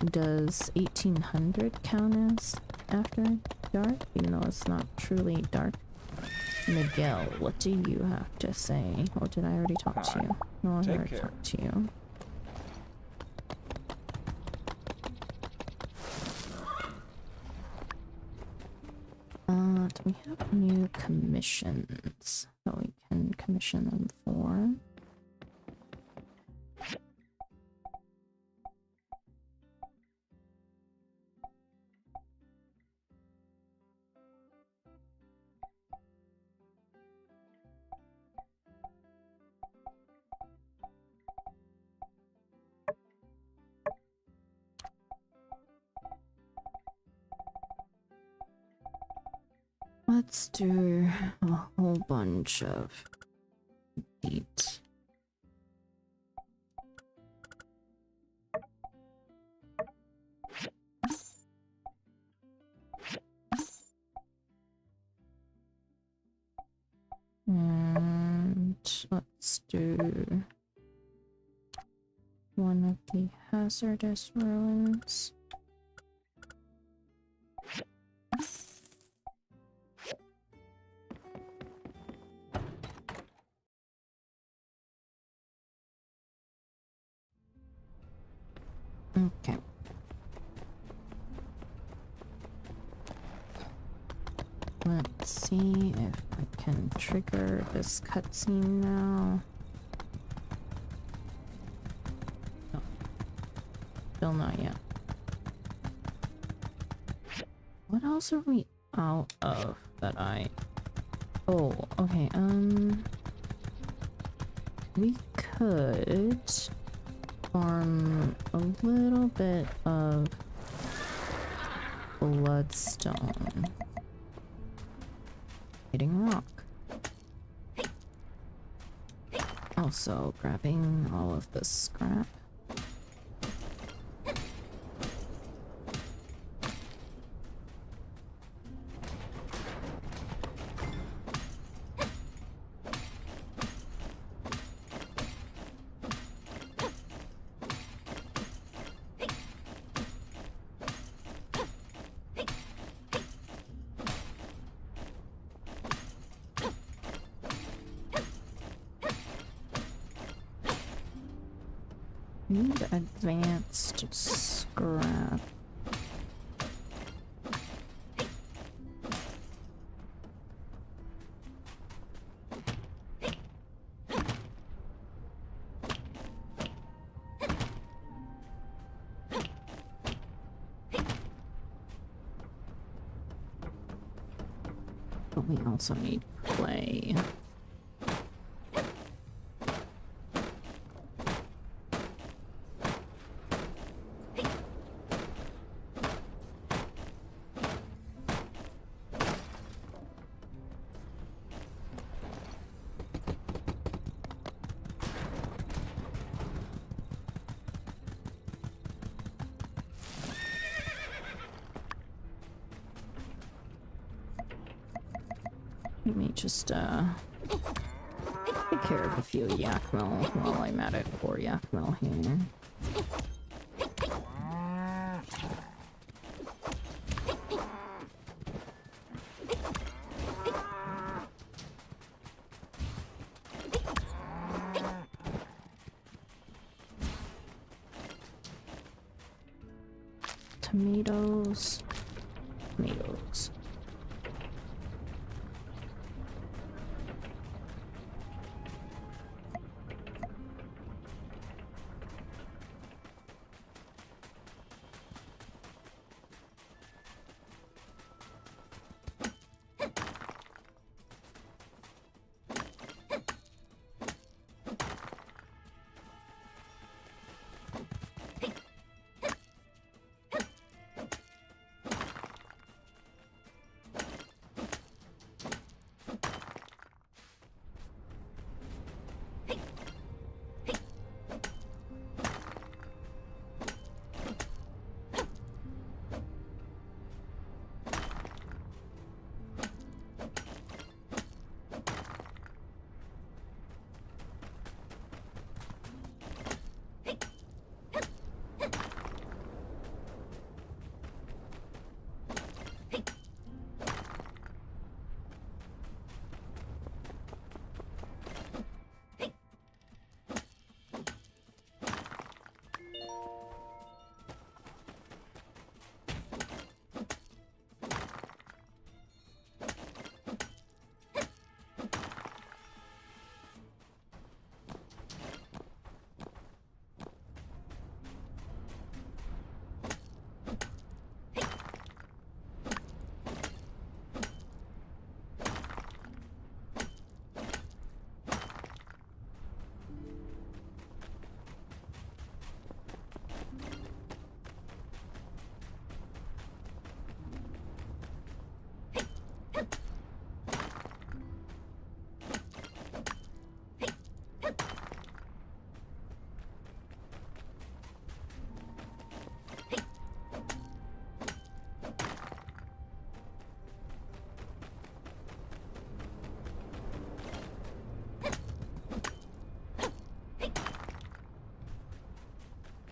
does 1800 count as after dark? Even though it's not truly dark. Miguel, what do you have to say? Or did I already talk to you? No, I already talked to you. Do we have new commissions that we can commission them for? Let's do a whole bunch of beats. And let's do one of the hazardous ruins. Okay. Let's see if I can trigger this cutscene now. No. Still not yet. What else are we out of that I... Oh, okay, we could farm a little bit of bloodstone. Hitting rock. Also grabbing all of the scrap. Need advanced scrap. But we also need clay. Let me just take care of a few yakmel while I'm at it for yakmel here. Tomatoes. Tomatoes.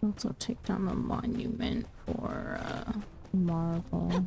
Also take down the monument for marble.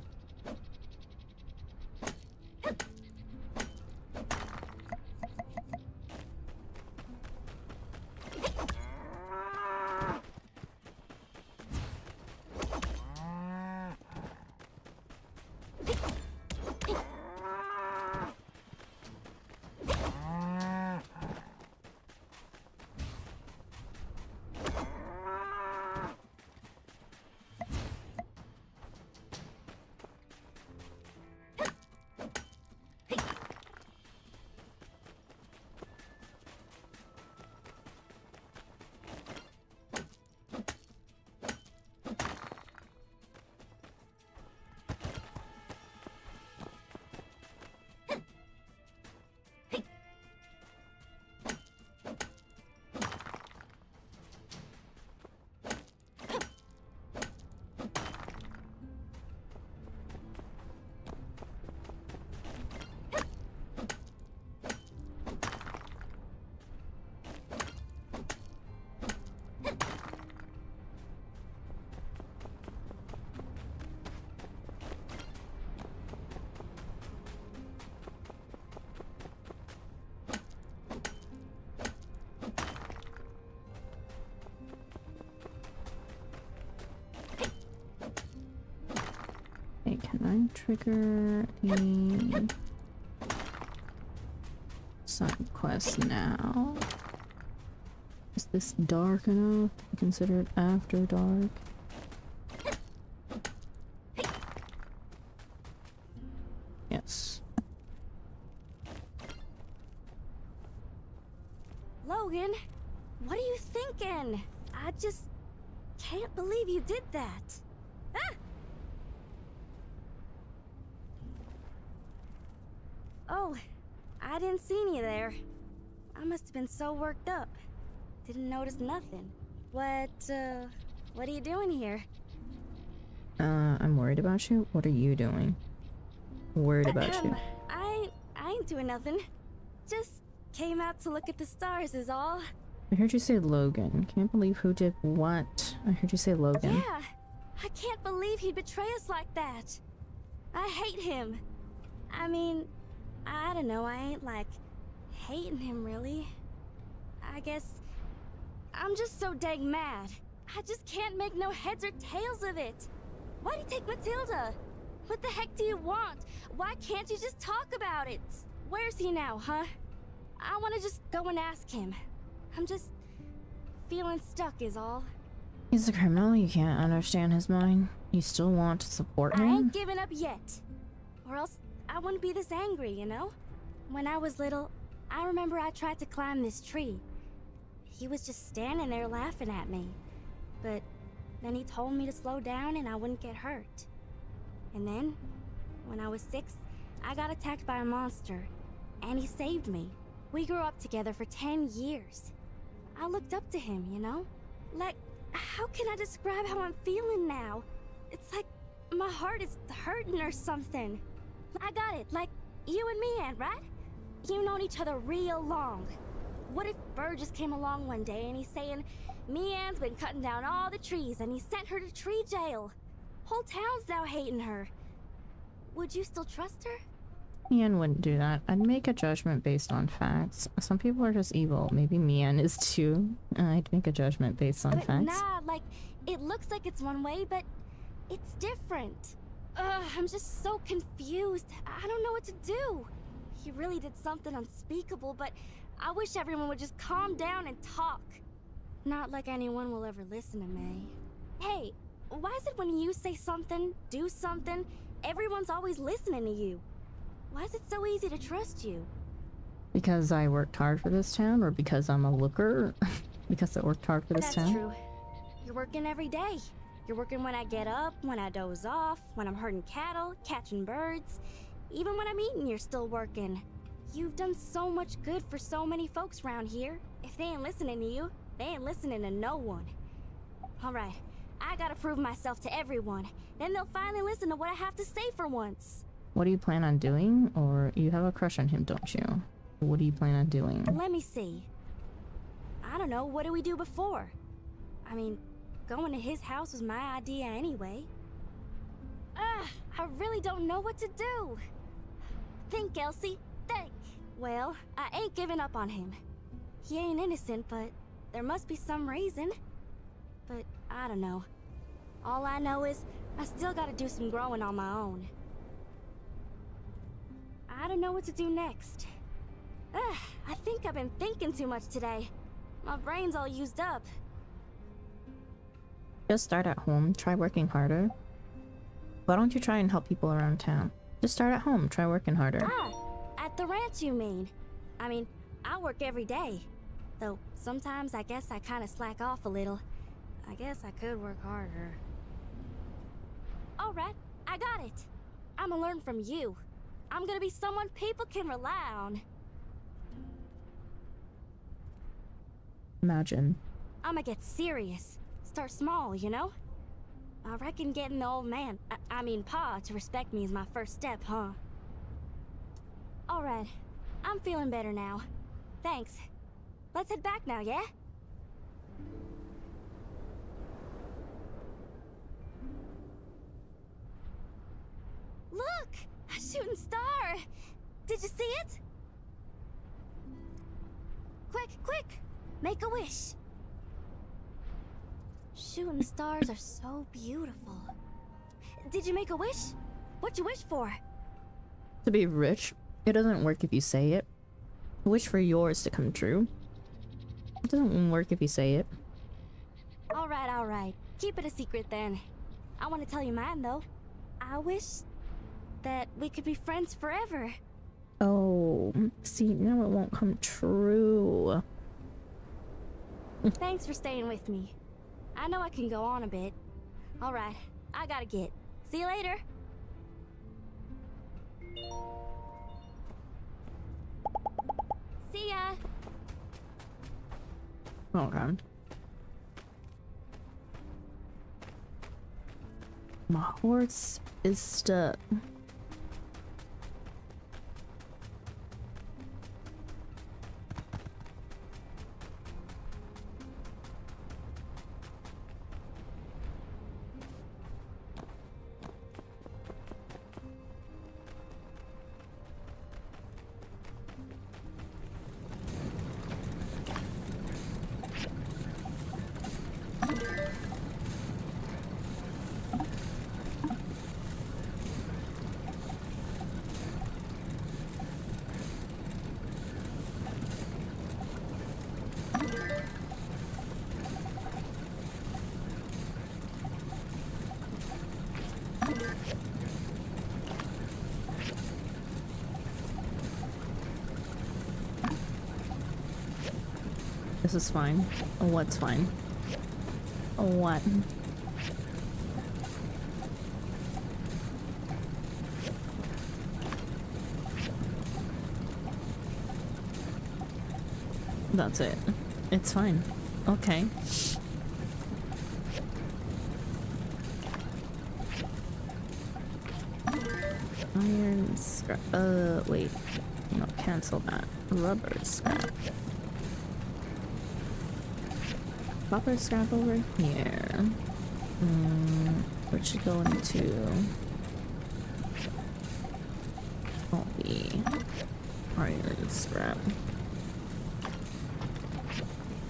trigger a side quest now. Is this dark enough to be considered after dark? Yes. Logan, what are you thinking? I just can't believe you did that. Ah! Oh, I didn't see you there. I must have been so worked up. Didn't notice nothing. What are you doing here? I'm worried about you. What are you doing? Worried about you. I ain't doing nothing. Just came out to look at the stars is all. I heard you say Logan. Can't believe who did what. I heard you say Logan. Yeah, I can't believe he'd betray us like that. I hate him. I mean, I don't know, I ain't like hating him really. I guess I'm just so dang mad. I just can't make no heads or tails of it. Why'd he take Matilda? What the heck do you want? Why can't you just talk about it? Where's he now, huh? I want to just go and ask him. I'm just feeling stuck is all. He's a criminal. You can't understand his mind. You still want to support him? I ain't giving up yet. Or else I wouldn't be this angry, you know? When I was little, I remember I tried to climb this tree. He was just standing there laughing at me. But then he told me to slow down and I wouldn't get hurt. And then, when I was 6, I got attacked by a monster. And he saved me. We grew up together for 10 years. I looked up to him, you know? Like, how can I describe how I'm feeling now? It's like my heart is hurting or something. I got it, like you and me, Ann, right? You've known each other real long. What if Burgess came along one day and he's saying, me Ann's been cutting down all the trees and he sent her to tree jail. Whole town's now hating her. Would you still trust her? Mian wouldn't do that. I'd make a judgment based on facts. Some people are just evil. Maybe Mian is too. I'd make a judgment based on But facts. nah, like, it looks like it's one way, but it's different. I'm just so confused. I don't know what to do. He really did something unspeakable, but I wish everyone would just calm down and talk. Not like anyone will ever listen to me. Hey, why is it when you say something, do something, everyone's always listening to you? Why is it so easy to trust you? Because I worked hard for this town, or because I'm a looker? Because I worked hard for this town? That's true. You're working every day. You're working when I get up, when I doze off, when I'm herding cattle, catching birds. Even when I'm eating, you're still working. You've done so much good for so many folks around here. If they ain't listening to you, they ain't listening to no one. Alright, I gotta prove myself to everyone. Then they'll finally listen to what I have to say for once. What do you plan on doing? Or you have a crush on him, don't you? What do you plan on doing? Let me see. I don't know, what did we do before? I mean, going to his house was my idea anyway. I really don't know what to do. Think, Elsie, think. Well, I ain't giving up on him. He ain't innocent, but there must be some reason. But I don't know. All I know is I still gotta do some growing on my own. I don't know what to do next. I think I've been thinking too much today. My brain's all used up. Just start at home, try working harder. Why don't you try and help people around town? Just start at home, try working harder. At the ranch you mean? I mean, I work every day. Though sometimes I guess I kinda slack off a little. I guess I could work harder. Alright, I got it. I'ma learn from you. I'm gonna be someone people can rely on. Imagine. I'ma get serious. Start small, you know? I reckon getting the old man, I mean Pa, to respect me is my first step, huh? Alright, I'm feeling better now. Thanks. Let's head back now, yeah? Look! A shooting star! Did you see it? Quick, quick! Make a wish! Shooting stars are so beautiful. Did you make a wish? What you wish for? To be rich, it doesn't work if you say it. Wish for yours to come true. It doesn't work if you say it. All right. Keep it a secret then. I want to tell you mine though. I wish that we could be friends forever. Oh, see, now it won't come true. Thanks for staying with me. I know I can go on a bit. All right, I gotta get. See you later. See ya. Okay. My horse is stuck. This is fine. What's fine? What? That's it. It's fine. Okay. Iron scrap. Wait. No, cancel that. Rubber scrap. Copper scrap over here. Which should go into all the iron scrap.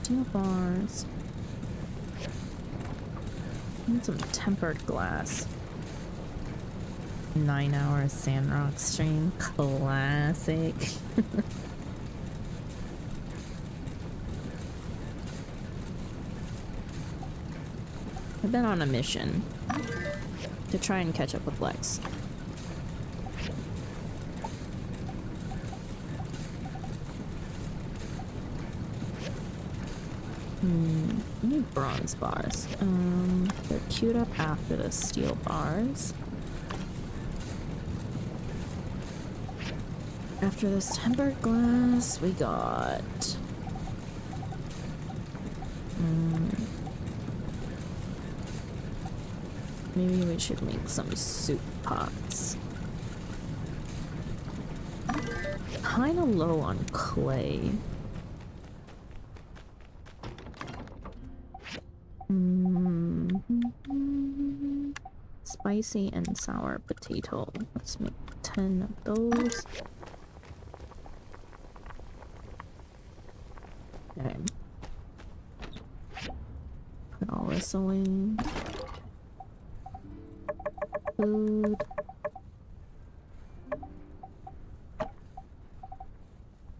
Steel bars. Need some tempered glass. 9-hour Sandrock stream. Classic. I've been on a mission to try and catch up with Lex. I need bronze bars. They're queued up after the steel bars. After this tempered glass, we got... maybe we should make some soup pots. Kinda low on clay. Spicy and sour potato. Let's make 10 of those. Okay. Put all this away. Food.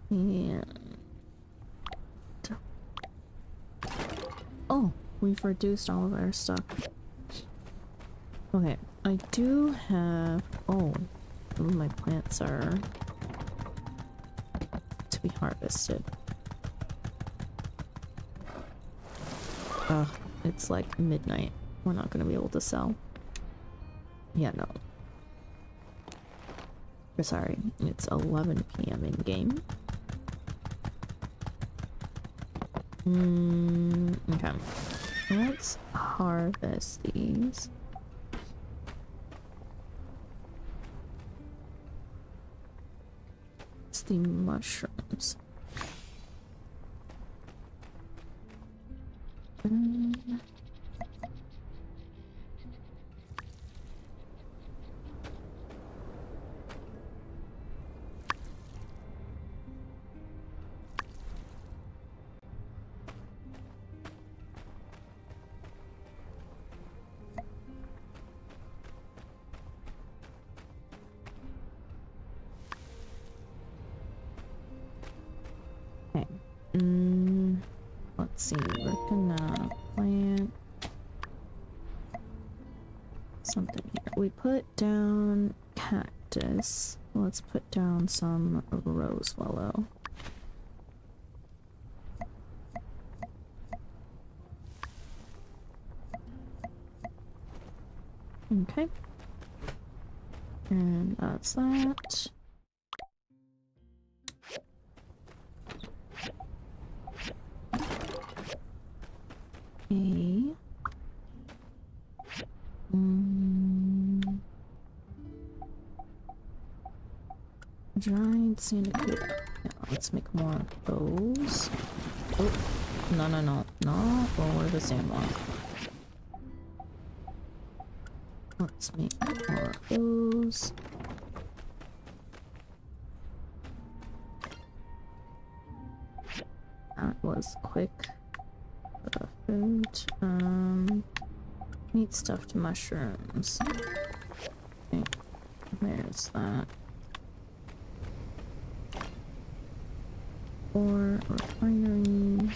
And... oh, we've reduced all of our stuff. Okay, I do have... oh, some of my plants are to be harvested. Ugh, it's like midnight. We're not gonna be able to sell. Yeah, no. Or sorry, it's 11 PM in game. Okay. Let's harvest these. It's the mushrooms. Okay. Let's see. We're gonna plant something here. We put down cactus. Let's put down some rose willow. Okay. And that's that. Okay. Dried sandacuda. Yeah, let's make more of those. Oh, no, no, no. Not over the same one. Let's make more of those. That was quick. Food. Meat stuffed mushrooms. Okay, there's that. Or refinery.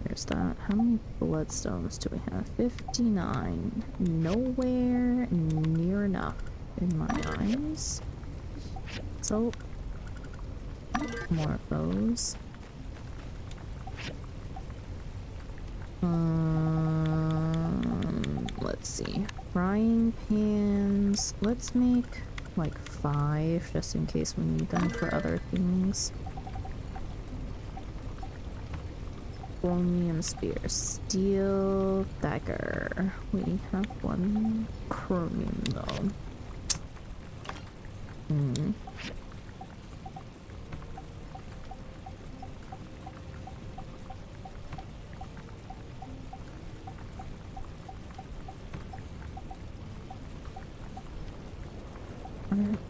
There's that. How many bloodstones do we have? 59. Nowhere near enough in my eyes. So, more of those. Let's see. Frying pans. Let's make like 5 just in case we need them for other things. Chromium spear. Steel dagger. We have one chromium though.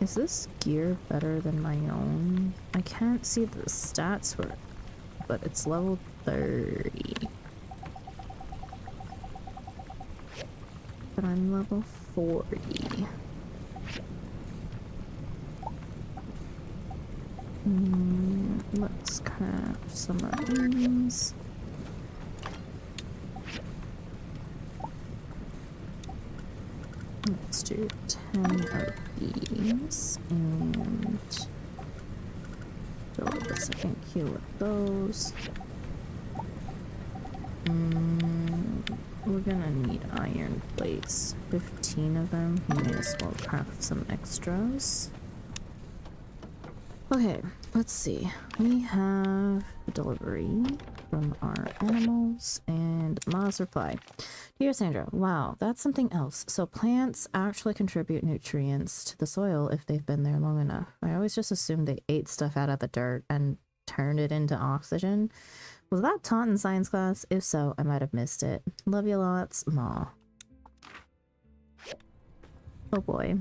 Is this gear better than my own? I can't see the stats for it, but it's level 30. But I'm level 40. Let's craft some of these. Let's do 10 of these and fill up the second queue with those. We're gonna need iron plates. 15 of them. May as well craft some extras. Okay, let's see. We have a delivery from our animals and Ma's reply. Dear Sandra, wow, that's something else. So plants actually contribute nutrients to the soil if they've been there long enough. I always just assumed they ate stuff out of the dirt and turned it into oxygen. Was that taught in science class? If so, I might have missed it. Love you lots, Ma. Oh boy.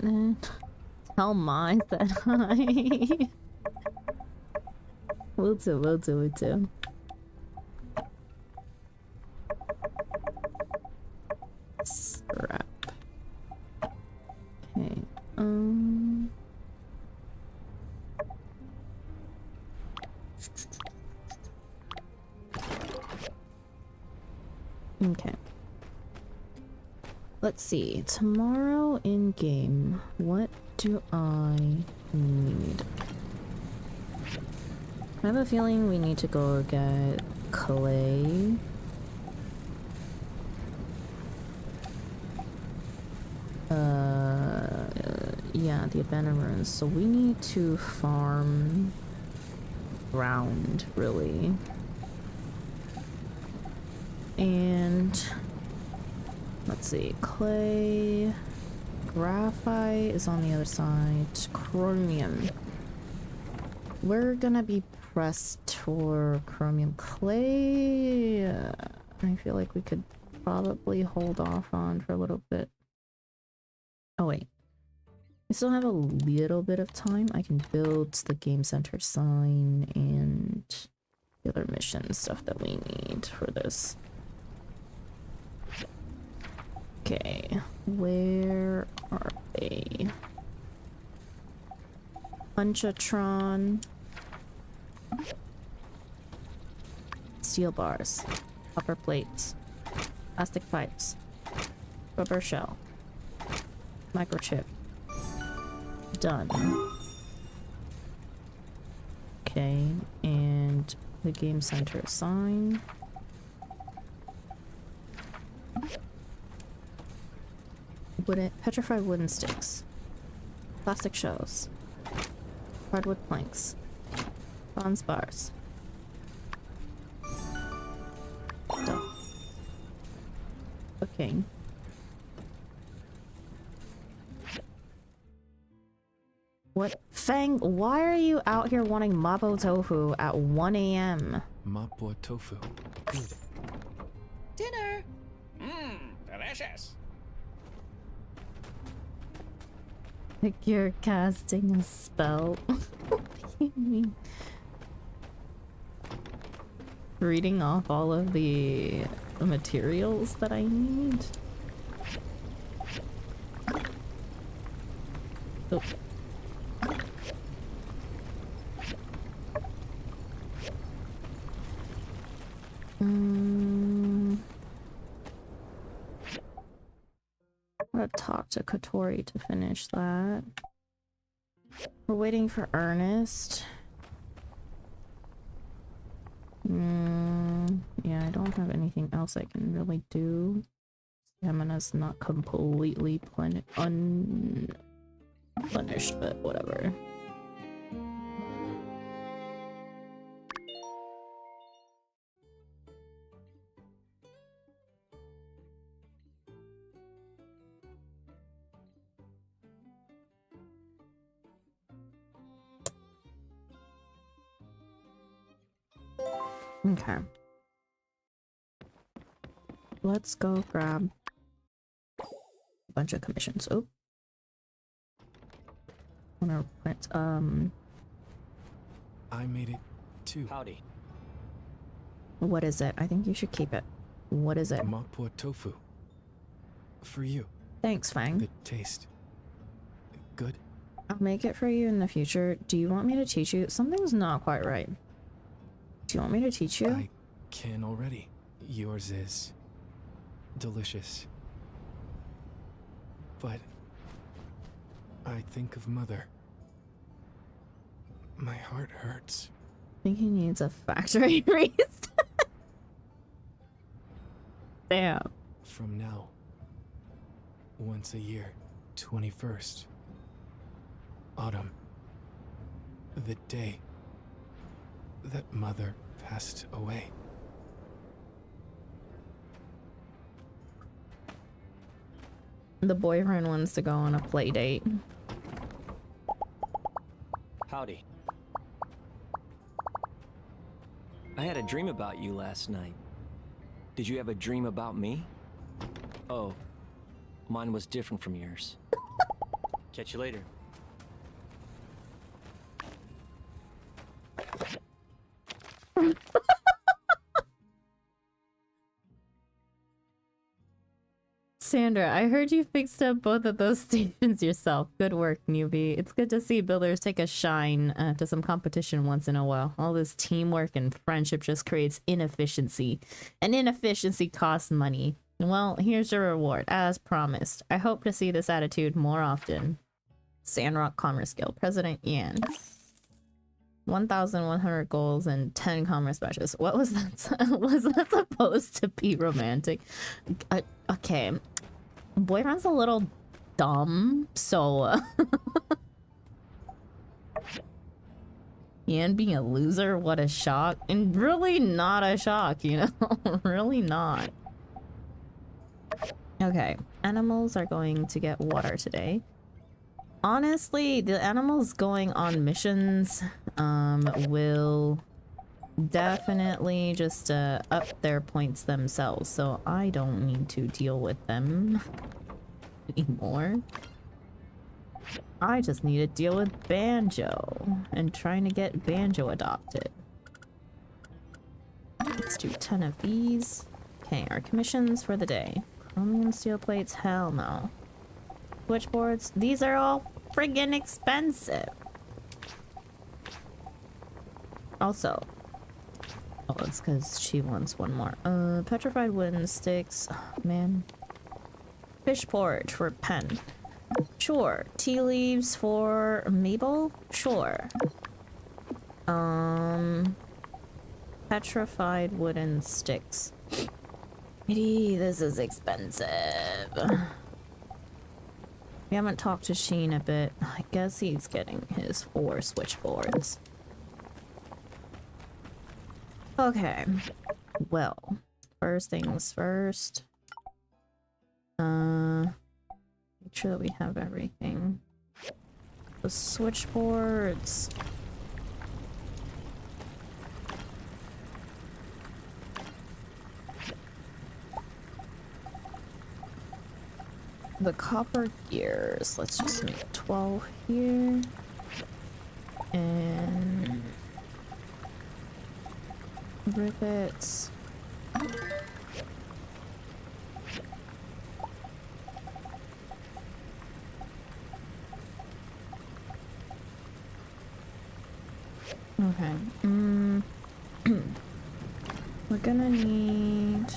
And tell Ma I said hi. We'll do. Scrap. Okay, okay. Let's see. Tomorrow in game, what do I need? I have a feeling we need to go get clay. Yeah, the abandoned ruins. So we need to farm ground, really. And let's see, clay, graphite is on the other side, chromium. We're gonna be pressed for chromium. Clay, I feel like we could probably hold off on for a little bit. Oh wait, we still have a little bit of time. I can build the game center sign and the other mission stuff that we need for this. Okay, where are they? Punchatron. Steel bars. Copper plates. Plastic pipes. Rubber shell. Microchip. Done. Okay, and the game center sign. Petrified wooden sticks. Plastic shells. Hardwood planks. Bronze bars. Done. Okay. What? Fang, why are you out here wanting mapo tofu at 1 a.m.? Mapo tofu. Good. Dinner! Mmm, delicious. Like you're casting a spell. What do you mean? Reading off all of the materials that I need. Oh. I'm gonna talk to Kotori to finish that. We're waiting for Ernest. Yeah, I don't have anything else I can really do. Stamina's not completely unpunished, but whatever. Okay. Let's go grab a bunch of commissions. Oh. I'm gonna print, I made it too. Howdy. what is it? I think you should keep it. What is it? Mapo tofu. For you. Thanks, Fang. The taste. Good? I'll make it for you in the future. Do you want me to teach you? Something's not quite right. Do you want me to teach you? I can already. Yours is delicious. But I think of Mother. My heart hurts. I think he needs a factory priest. Damn. From now, once a year, 21st, autumn, the day that Mother passed away. The boyfriend wants to go on a play date. Howdy. I had a dream about you last night. Did you have a dream about me? Oh, mine was different from yours. Catch you later. Sandra, I heard you fixed up both of those stations yourself. Good work, newbie. It's good to see builders take a shine to some competition once in a while. All this teamwork and friendship just creates inefficiency. And inefficiency costs money. Well, here's your reward, as promised. I hope to see this attitude more often. Sandrock Commerce Guild, President Yan. 1,100 goals and 10 commerce badges. What was that? Was that supposed to be romantic? Okay. Boyfriend's a little dumb, so Yan being a loser, what a shock. And really not a shock, you know? Really not. Okay, animals are going to get water today. Honestly, the animals going on missions will definitely just up their points themselves, so I don't need to deal with them anymore. I just need to deal with Banjo and trying to get Banjo adopted. Let's do 10 of these. Okay, our commissions for the day. Chromium steel plates? Hell no. Switchboards? These are all friggin' expensive. Also, oh, it's because she wants one more. Petrified wooden sticks. Oh, man. Fish porridge for Pen. Sure. Tea leaves for Mabel? Sure. Petrified wooden sticks. Eee, this is expensive. We haven't talked to Sheen a bit. I guess he's getting his 4 switchboards. Okay. Well, first things first. Make sure that we have everything. The switchboards. The copper gears. Let's just make 12 here. And rivets. Okay. We're gonna need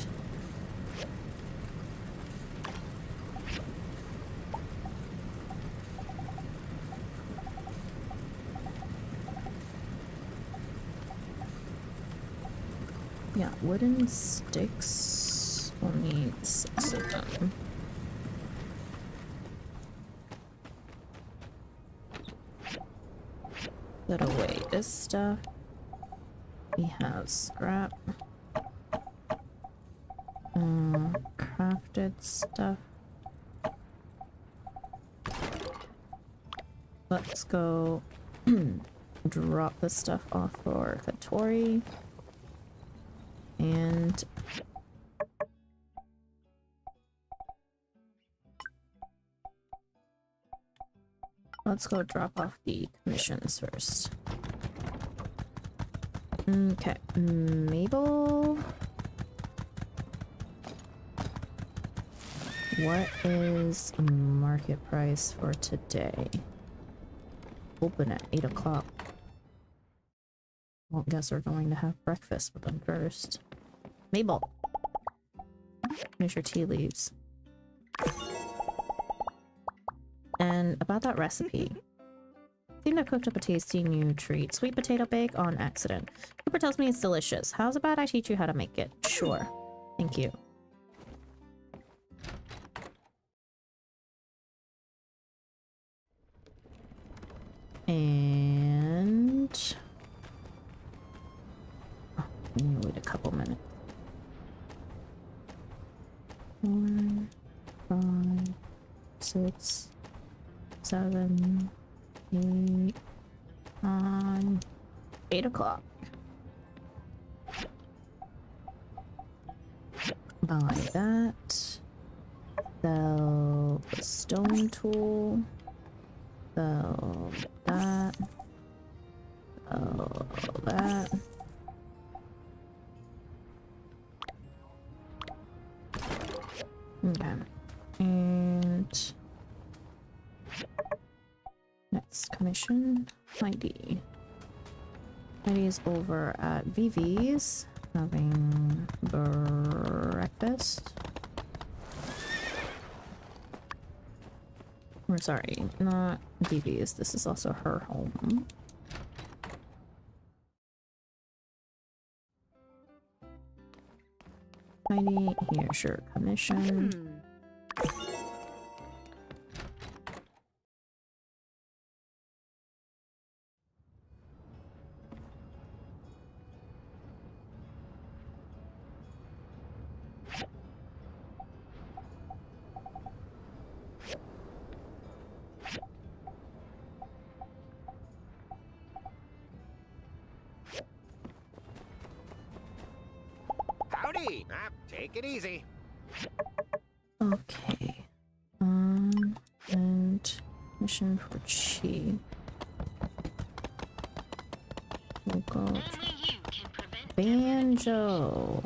wooden sticks. We'll need 6 of them. Put away this stuff. We have scrap. Crafted stuff. Let's go drop this stuff off for Katori. And let's go drop off the commissions first. Okay, Mabel. What is market price for today? Open at 8 o'clock. Well, guess we're going to have breakfast with them first. Mabel! Finish your tea leaves. And about that recipe. I think I cooked up a tasty new treat. Sweet potato bake on accident. Cooper tells me it's delicious. How's about I teach you how to make it? Sure. Thank you. And... oh, we need to wait a couple minutes. 4, 5, 6, 7, 8, 9, 8 o'clock. Buy that. Sell the stone tool. Sell that. Sell that. Okay. And next commission ID. ID is over at VV's having breakfast. Or sorry, not VV's. This is also her home. ID, here's your commission. Howdy! Take it easy. Okay. And mission for Chi. We'll go Banjo.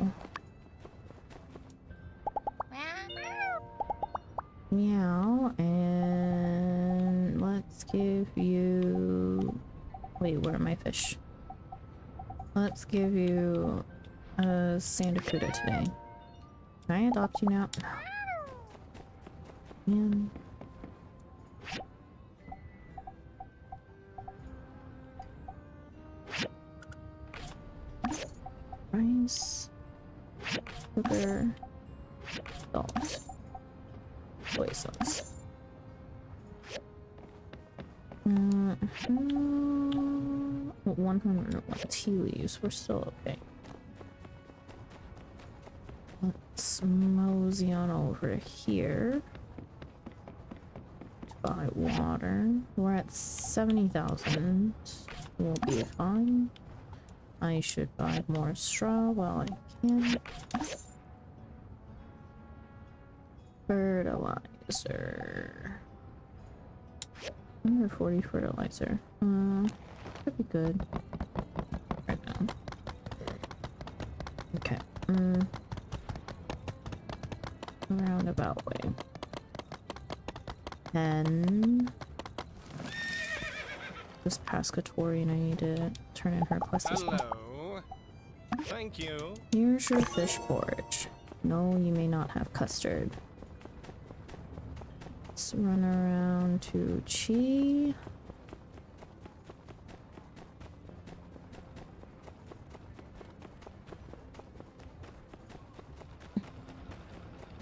Meow, and let's give you... Wait, where are my fish? Let's give you a Sandacuda today. Can I adopt you now? Man. Rice. Sugar. Salt. Soy sauce. 101 tea leaves. We're still okay. Let's mosey on over here to buy water. We're at 70,000. We'll be fine. I should buy more straw while I can. Fertilizer. 140 fertilizer. Could be good right now. Okay. Roundabout way. 10. Just past Katori and I need to turn in her quest as well. Hello. Thank you. Here's your fish porridge. No, you may not have custard. Let's run around to Chi.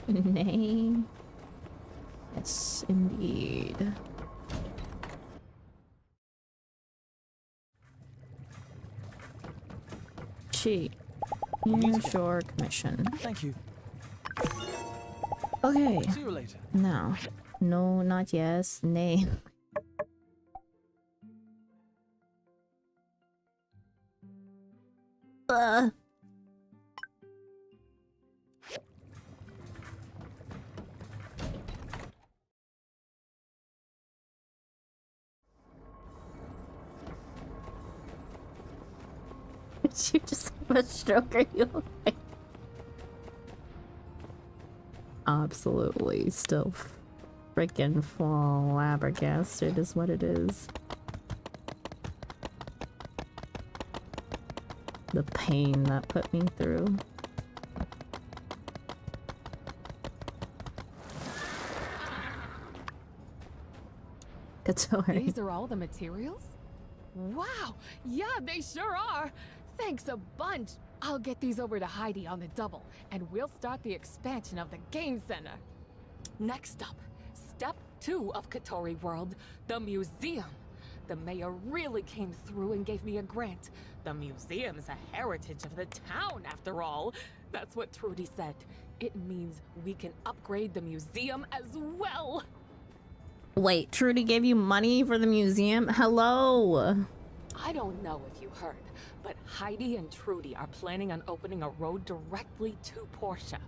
Nay. Yes, indeed. Chi. Here's your commission. Thank you. Okay. See you later. Now. No, not yes. Nay. Did you just have a stroke? Are you okay? Absolutely. Still freaking flabbergasted is what it is. The pain that put me through. Katori. These are all the materials? Wow! Yeah, they sure are! Thanks a bunch! I'll get these over to Heidi on the double, and we'll start the expansion of the game center. Next up, step 2 of Katori World, the museum. The mayor really came through and gave me a grant. The museum's a heritage of the town, after all. That's what Trudy said. It means we can upgrade the museum as well. Wait, Trudy gave you money for the museum? Hello! I don't know if you heard, but Heidi and Trudy are planning on opening a road directly to Portia.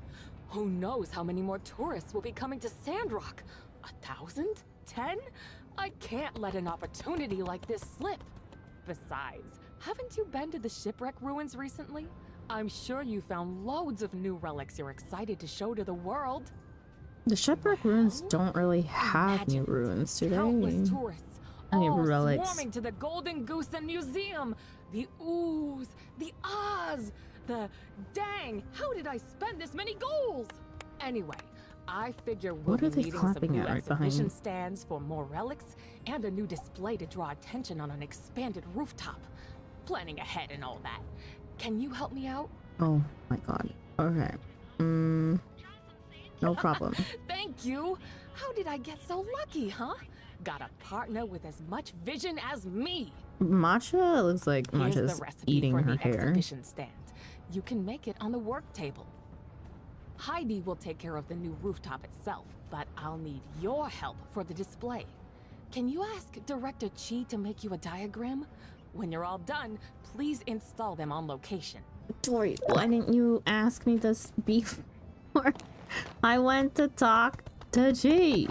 Who knows how many more tourists will be coming to Sandrock? 1,000? 10? I can't let an opportunity like this slip. Besides, haven't you been to the shipwreck ruins recently? I'm sure you found loads of new relics you're excited to show to the world. The shipwreck ruins don't really have new ruins, do Countless they? tourists, Any all relics? swarming to the Golden Goose and Museum. The oohs, the ahs, the dang, how did I spend this many goals? Anyway, I figure we'll What are be they needing some clapping new at right behind exhibition me? stands for more relics and a new display to draw attention on an expanded rooftop. Planning ahead and all that. Can you help me out? Oh my god. Okay. No problem. Thank you. How did I get so lucky, huh? Got a partner with as much vision as me. Matcha looks like Here's Matcha's the recipe eating for her the hair. exhibition stand. You can make it on the work table. Heidi will take care of the new rooftop itself, but I'll need your help for the display. Can you ask Director Chi to make you a diagram? When you're all done, please install them on location. Tori, why didn't you ask me this before I went to talk to G?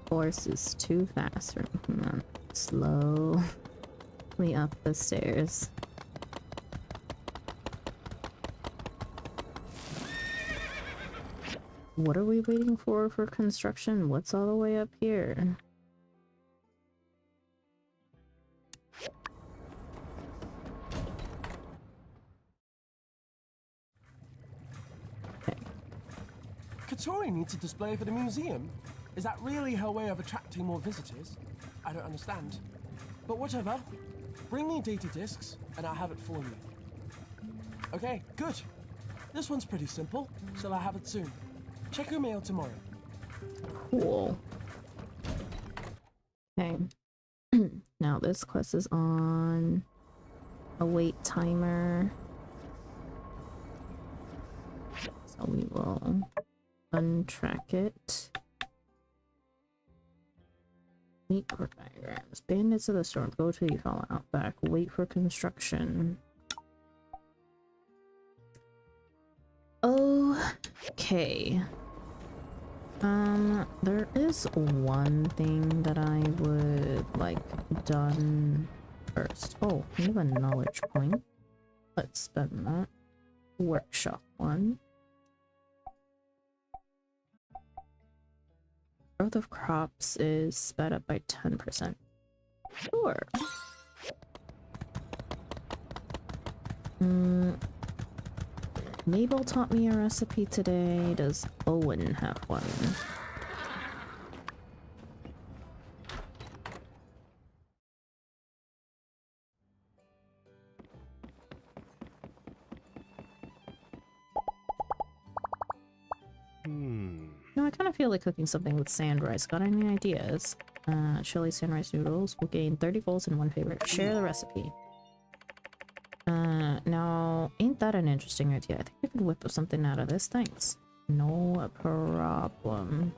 Horse is too fast for me. Slowly up the stairs. What are we waiting for construction? What's all the way up here? Katori needs a display for the museum. Is that really her way of attracting more visitors? I don't understand. But whatever. Bring me data discs, and I'll have it for you. Okay, good. This one's pretty simple, so I'll have it soon. Check your mail tomorrow. Cool. Okay. Now this quest is on a wait timer. So we will untrack it. Meet core diagrams. Bandits of the storm. Go till you fall out back. Wait for construction. Okay. There is one thing that I would like done first. Oh, we have a knowledge point. Let's spend that. Workshop one. Growth of crops is sped up by 10%. Sure. Mabel taught me a recipe today. Does Owen have one? No, I kind of feel like cooking something with sand rice. Got any ideas? Chili sand rice noodles will gain 30 goals and 1 favor. Share the recipe. Now, ain't that an interesting idea? I think I could whip up something out of this. Thanks. No problem.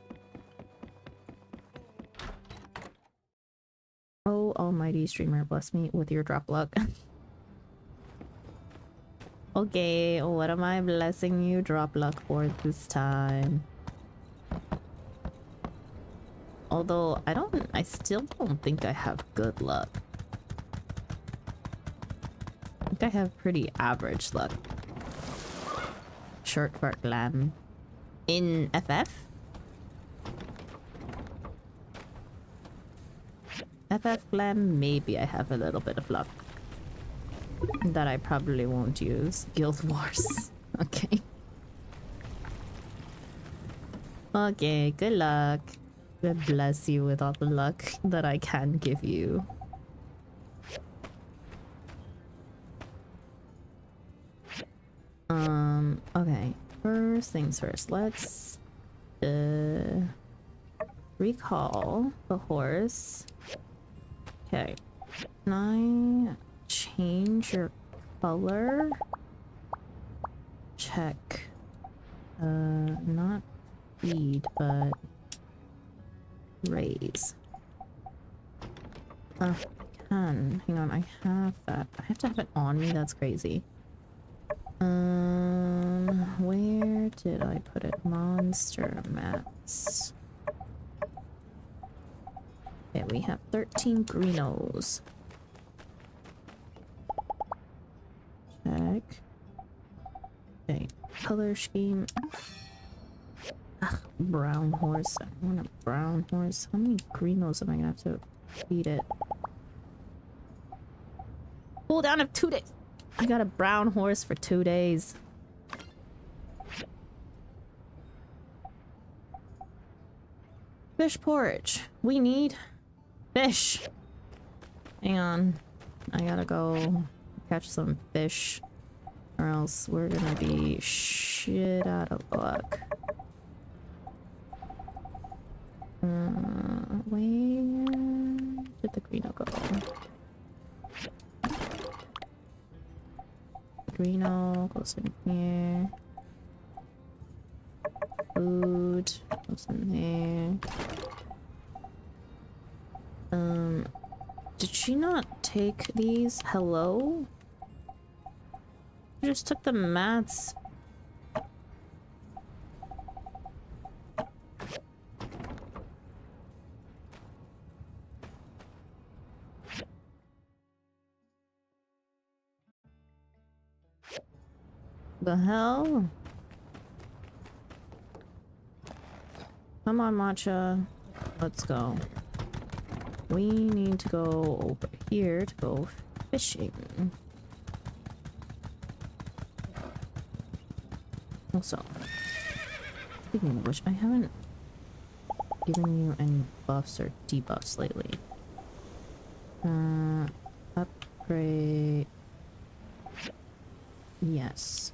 Oh, almighty streamer, bless me with your drop luck. Okay, what am I blessing you drop luck for this time? Although, I still don't think I have good luck. I think I have pretty average luck. Short for glam. In FF? FF glam, maybe I have a little bit of luck. That I probably won't use. Guild Wars. Okay. Okay, good luck. God bless you with all the luck that I can give you. Okay. First things first, let's recall the horse. Okay. Can I change your color? Check. Not feed, but raise. I can. Hang on, I have that. I have to have it on me? That's crazy. Where did I put it? Monster mats. Okay, we have 13 greenos. Check. Okay, color scheme. Ugh, brown horse. I want a brown horse. How many greenos am I gonna have to feed it? Cooldown of 2 days. I got a brown horse for 2 days. Fish porridge. We need fish. Hang on. I gotta go catch some fish, or else we're gonna be shit out of luck. Where did the greeno go? Greeno goes in here. Food goes in there. Did she not take these? Hello? She just took the mats. The hell? Come on, Matcha. Let's go. We need to go over here to go fishing. Also, speaking of which, I haven't given you any buffs or debuffs lately. Upgrade. Yes.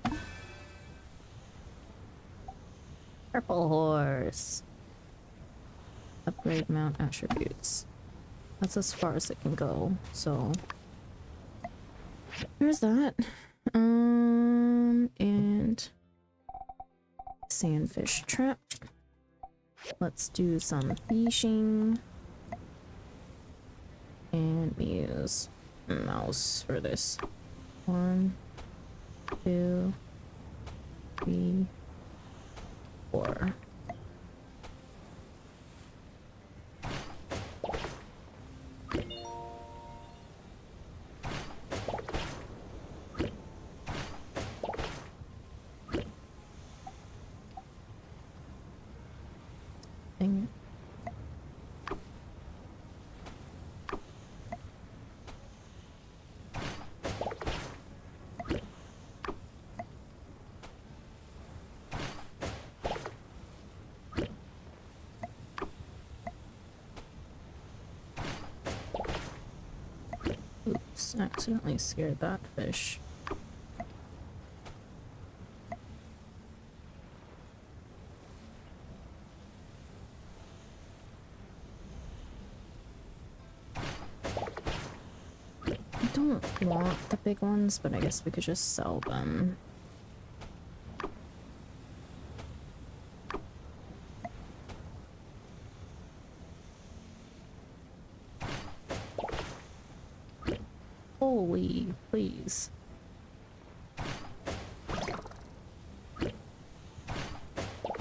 Purple horse. Upgrade mount attributes. That's as far as it can go, so there's that. And sandfish trap. Let's do some fishing. And we use mouse for this. 1, 2, 3, 4. Dang it. Oops, accidentally scared that fish. I don't want the big ones, but I guess we could just sell them. Holy, please.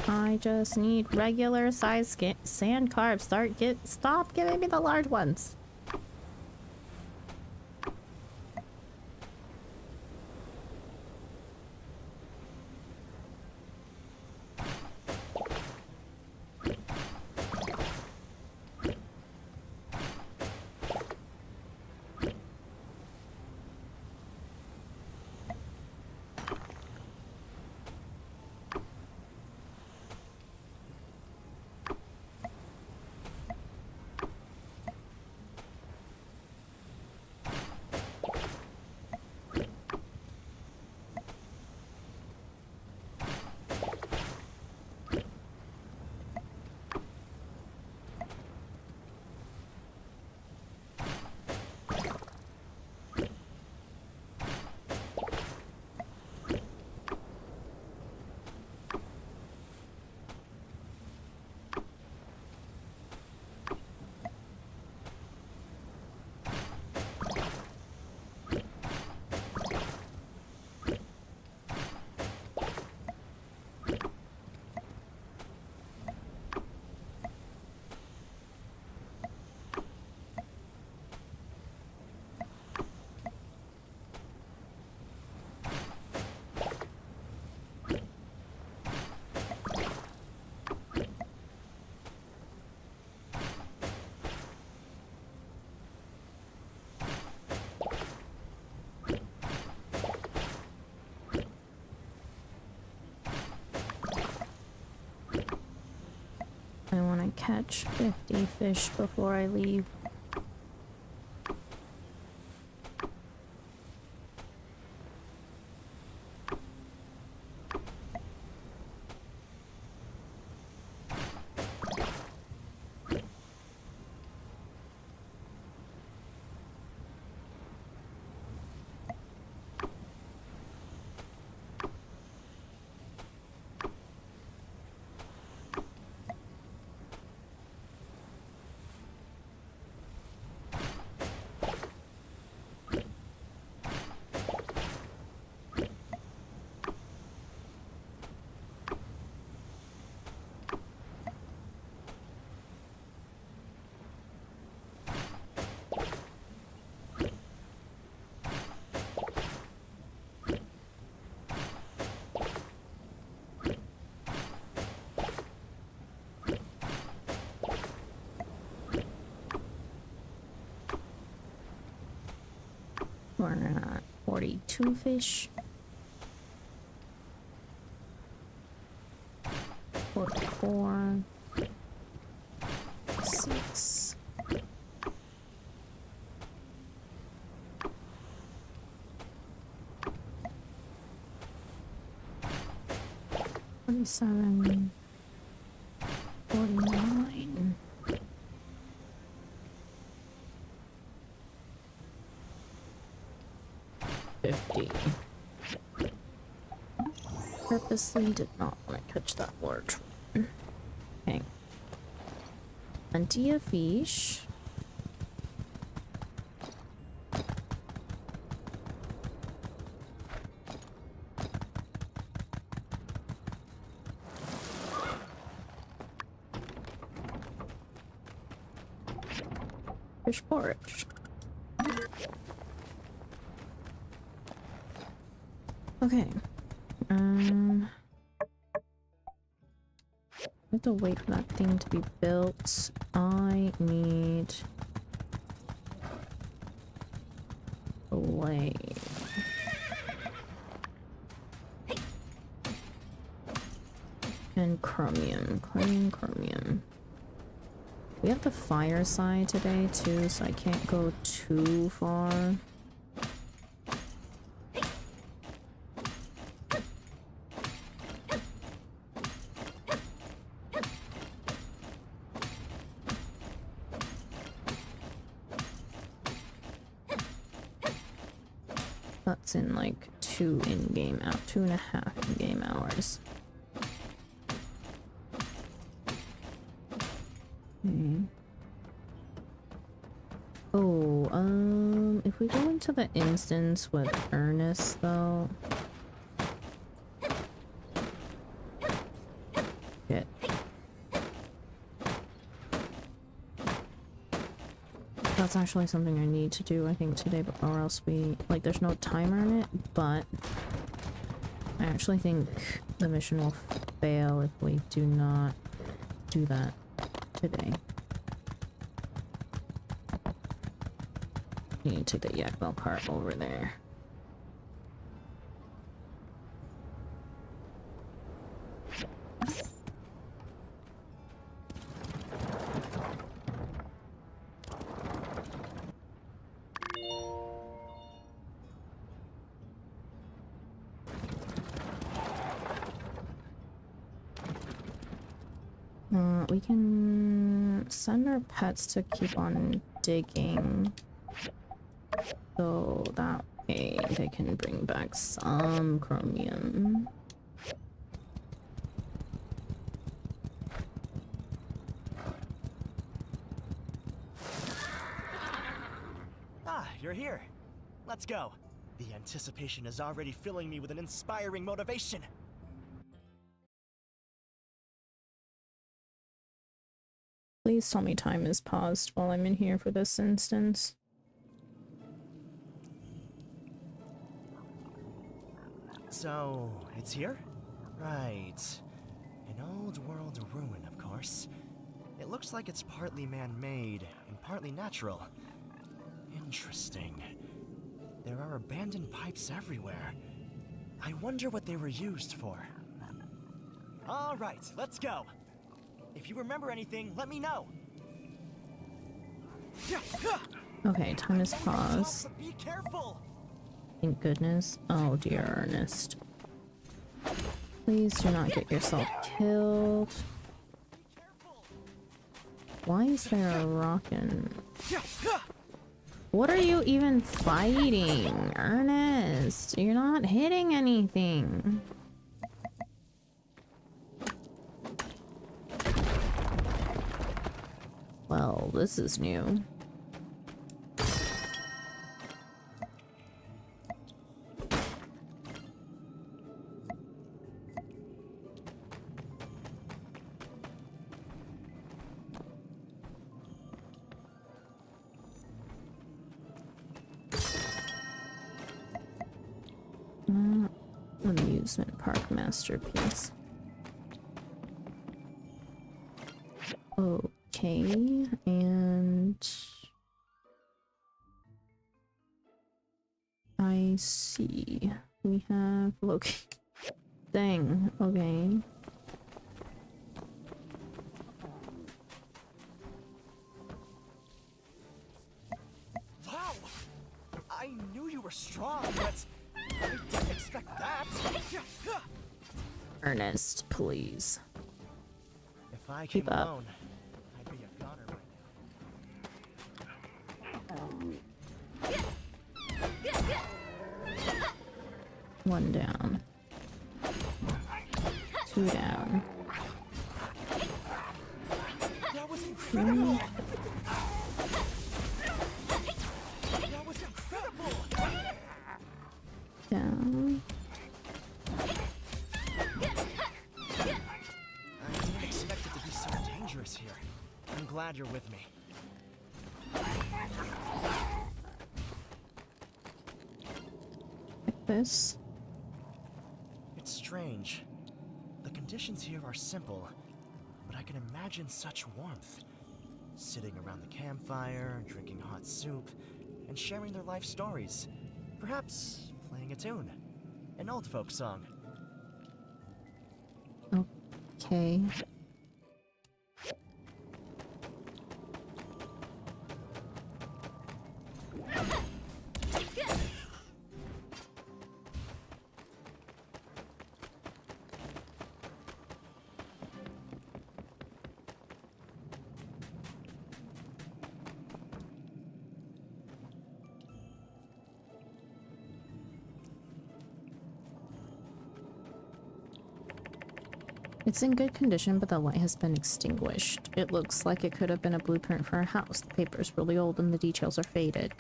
I just need regular size sand carbs. Stop giving me the large ones. I want to catch 50 fish before I leave. We're at 42 fish. 44. 6. 47. 49. Purposely did not want to catch that large one. Okay. Plenty of fish. Fish porridge. Okay. I have to wait for that thing to be built. I need blade. And chromium. Chromium. We have the fire side today too, so I can't go too far. That's in like 2 in-game out, 2.5 in-game hours. Okay. Oh, if we go into the instance with Ernest though. Shit. That's actually something I need to do, I think, today, but or else we like there's no timer in it, but I actually think the mission will fail if we do not do that today. You need to take the Yakbel cart over there. We can send our pets to keep on digging, so that way they can bring back some chromium. Ah, you're here. Let's go. The anticipation is already filling me with an inspiring motivation. Please tell me time is paused while I'm in here for this instance. So, it's here? Right. An old world ruin, of course. It looks like it's partly man-made and partly natural. Interesting. There are abandoned pipes everywhere. I wonder what they were used for. All right, let's go. If you remember anything, let me know. Okay, time is paused. Be careful. Thank goodness. Oh dear, Ernest. Please do not get yourself killed. Why is there a rockin'? What are you even fighting, Ernest? You're not hitting anything. Well, this is new. Amusement park masterpiece. Okay, and I see. We have Loki. Dang, okay. Wow! I knew you were strong, but I didn't expect that. Ernest, please. If I came Keep up. alone, I'd be a goner right now. One down. Two down. That was incredible! Three. That was incredible! Down. I didn't expect it to be so dangerous here. I'm glad you're with me. Like this. It's strange. The conditions here are simple, but I can imagine such warmth. Sitting around the campfire, drinking hot soup, and sharing their life stories. Perhaps playing a tune. An old folk song. Okay. It's in good condition, but the light has been extinguished. It looks like it could have been a blueprint for a house. The paper's really old and the details are faded.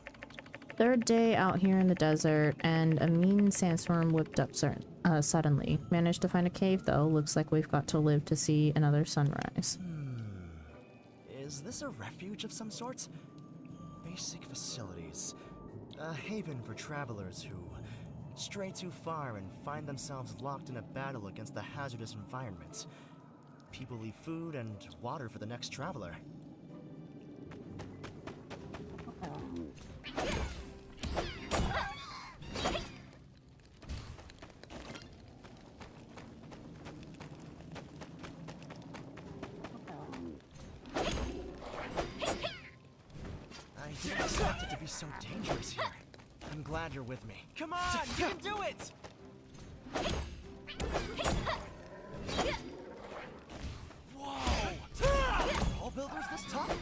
Third day out here in the desert, and a mean sandstorm whipped up suddenly. Managed to find a cave though. Looks like we've got to live to see another sunrise. Is this a refuge of some sort? Basic facilities. A haven for travelers who stray too far and find themselves locked in a battle against the hazardous environment. People leave food and water for the next traveler. I didn't expect it to be so dangerous here. I'm glad you're with me. Come on, you can do it! Whoa! All builders this tough?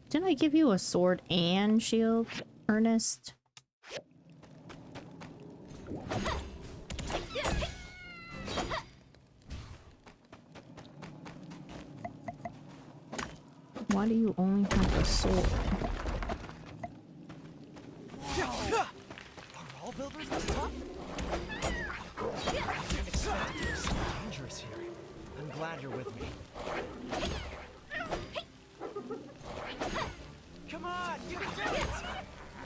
Didn't I give you a sword and shield, Ernest? Why do you only have a sword? Are all builders this tough? I didn't expect it to be so dangerous here. I'm glad you're with me. Come on, you can do it!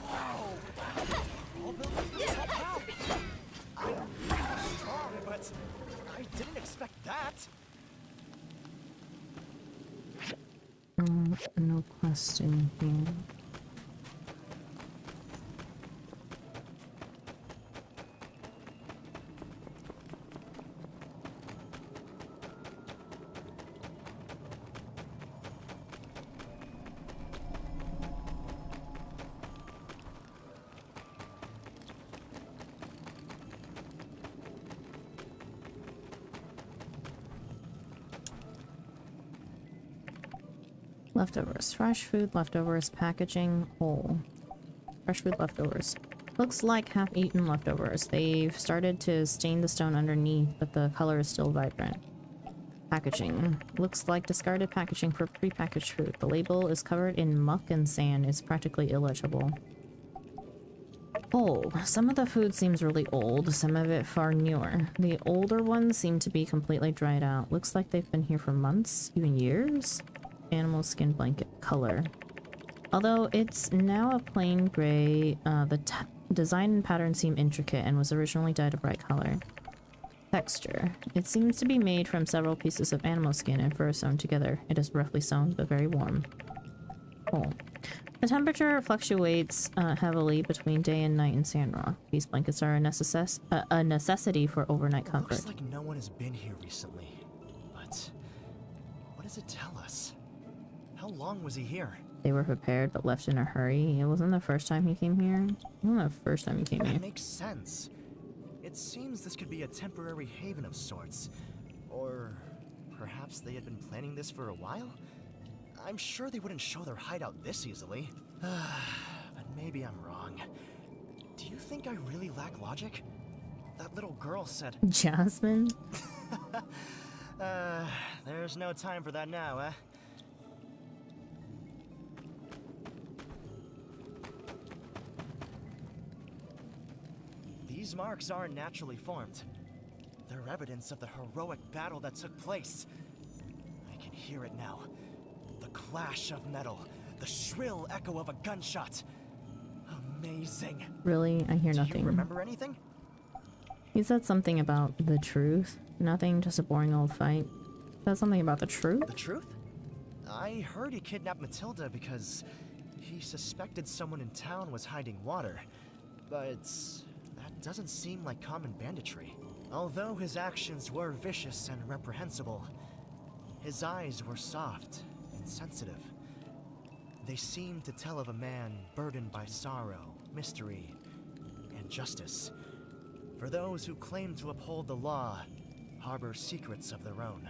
Whoa! Are all builders this tough? How? I'm really strong, but I didn't expect that. No question here. Leftovers. Fresh food, leftovers, packaging, whole. Fresh food, leftovers. Looks like half-eaten leftovers. They've started to stain the stone underneath, but the color is still vibrant. Packaging. Looks like discarded packaging for prepackaged food. The label is covered in muck and sand. It's practically illegible. Whole. Some of the food seems really old, some of it far newer. The older ones seem to be completely dried out. Looks like they've been here for months, even years? Animal skin blanket color. Although it's now a plain gray, the design and pattern seem intricate and was originally dyed a bright color. Texture. It seems to be made from several pieces of animal skin and fur sewn together. It is roughly sewn, but very warm. Oh. The temperature fluctuates heavily between day and night in Sandrock. These blankets are a necessity for overnight comfort. Looks like no one has been here recently. But what does it tell us? How long was he here? They were prepared but left in a hurry. It wasn't the first time he came here. It wasn't the first time he came here. That makes sense. It seems this could be a temporary haven of sorts. Or perhaps they had been planning this for a while? I'm sure they wouldn't show their hideout this easily. But maybe I'm wrong. Do you think I really lack logic? That little girl said... Jasmine? There's no time for that now, eh? These marks aren't naturally formed. They're evidence of the heroic battle that took place. I can hear it now. The clash of metal, the shrill echo of a gunshot. Amazing. Really? I hear nothing. Do you remember anything? He said something about the truth. Nothing, just a boring old fight. Said something about the truth? The truth? I heard he kidnapped Matilda because he suspected someone in town was hiding water. But that doesn't seem like common banditry. Although his actions were vicious and reprehensible, his eyes were soft and sensitive. They seemed to tell of a man burdened by sorrow, mystery, and justice. For those who claim to uphold the law, harbor secrets of their own.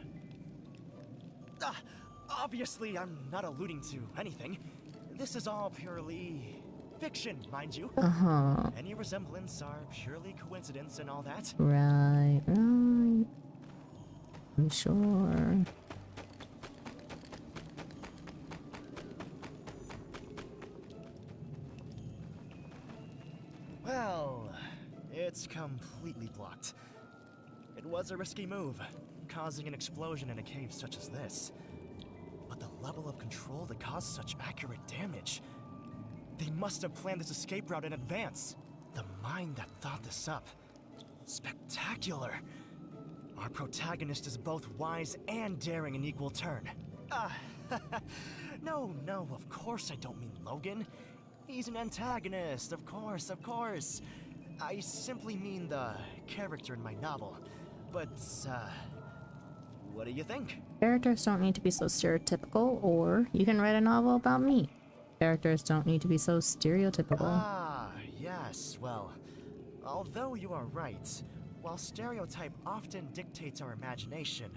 Obviously, I'm not alluding to anything. This is all purely fiction, mind you. Any resemblance are purely coincidence and all that. Right. I'm sure. Well, it's completely blocked. It was a risky move, causing an explosion in a cave such as this. But the level of control that caused such accurate damage... They must have planned this escape route in advance. The mind that thought this up. Spectacular. Our protagonist is both wise and daring in equal turn. No, of course I don't mean Logan. He's an antagonist, of course. I simply mean the character in my novel. But, what do you think? Characters don't need to be so stereotypical, or you can write a novel about me. Characters don't need to be so stereotypical. Yes, well, although you are right, while stereotype often dictates our imagination,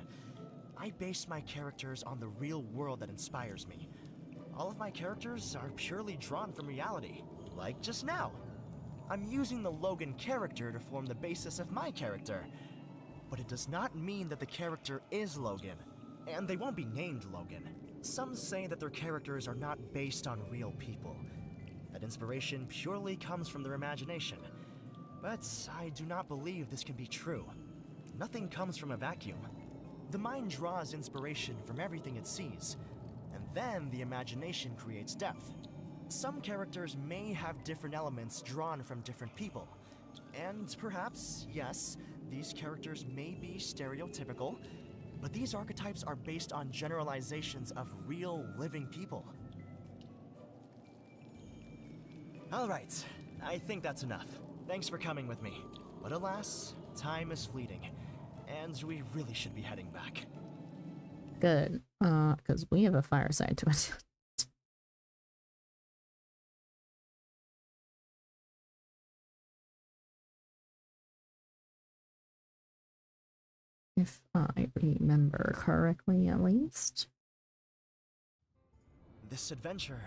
I base my characters on the real world that inspires me. All of my characters are purely drawn from reality, like just now. I'm using the Logan character to form the basis of my character, but it does not mean that the character is Logan, and they won't be named Logan. Some say that their characters are not based on real people, that inspiration purely comes from their imagination. But I do not believe this can be true. Nothing comes from a vacuum. The mind draws inspiration from everything it sees, and then the imagination creates depth. Some characters may have different elements drawn from different people. And perhaps, yes, these characters may be stereotypical, but these archetypes are based on generalizations of real, living people. All right, I think that's enough. Thanks for coming with me. But alas, time is fleeting, and we really should be heading back. Good, because we have a fireside to attend. If I remember correctly, at least. This adventure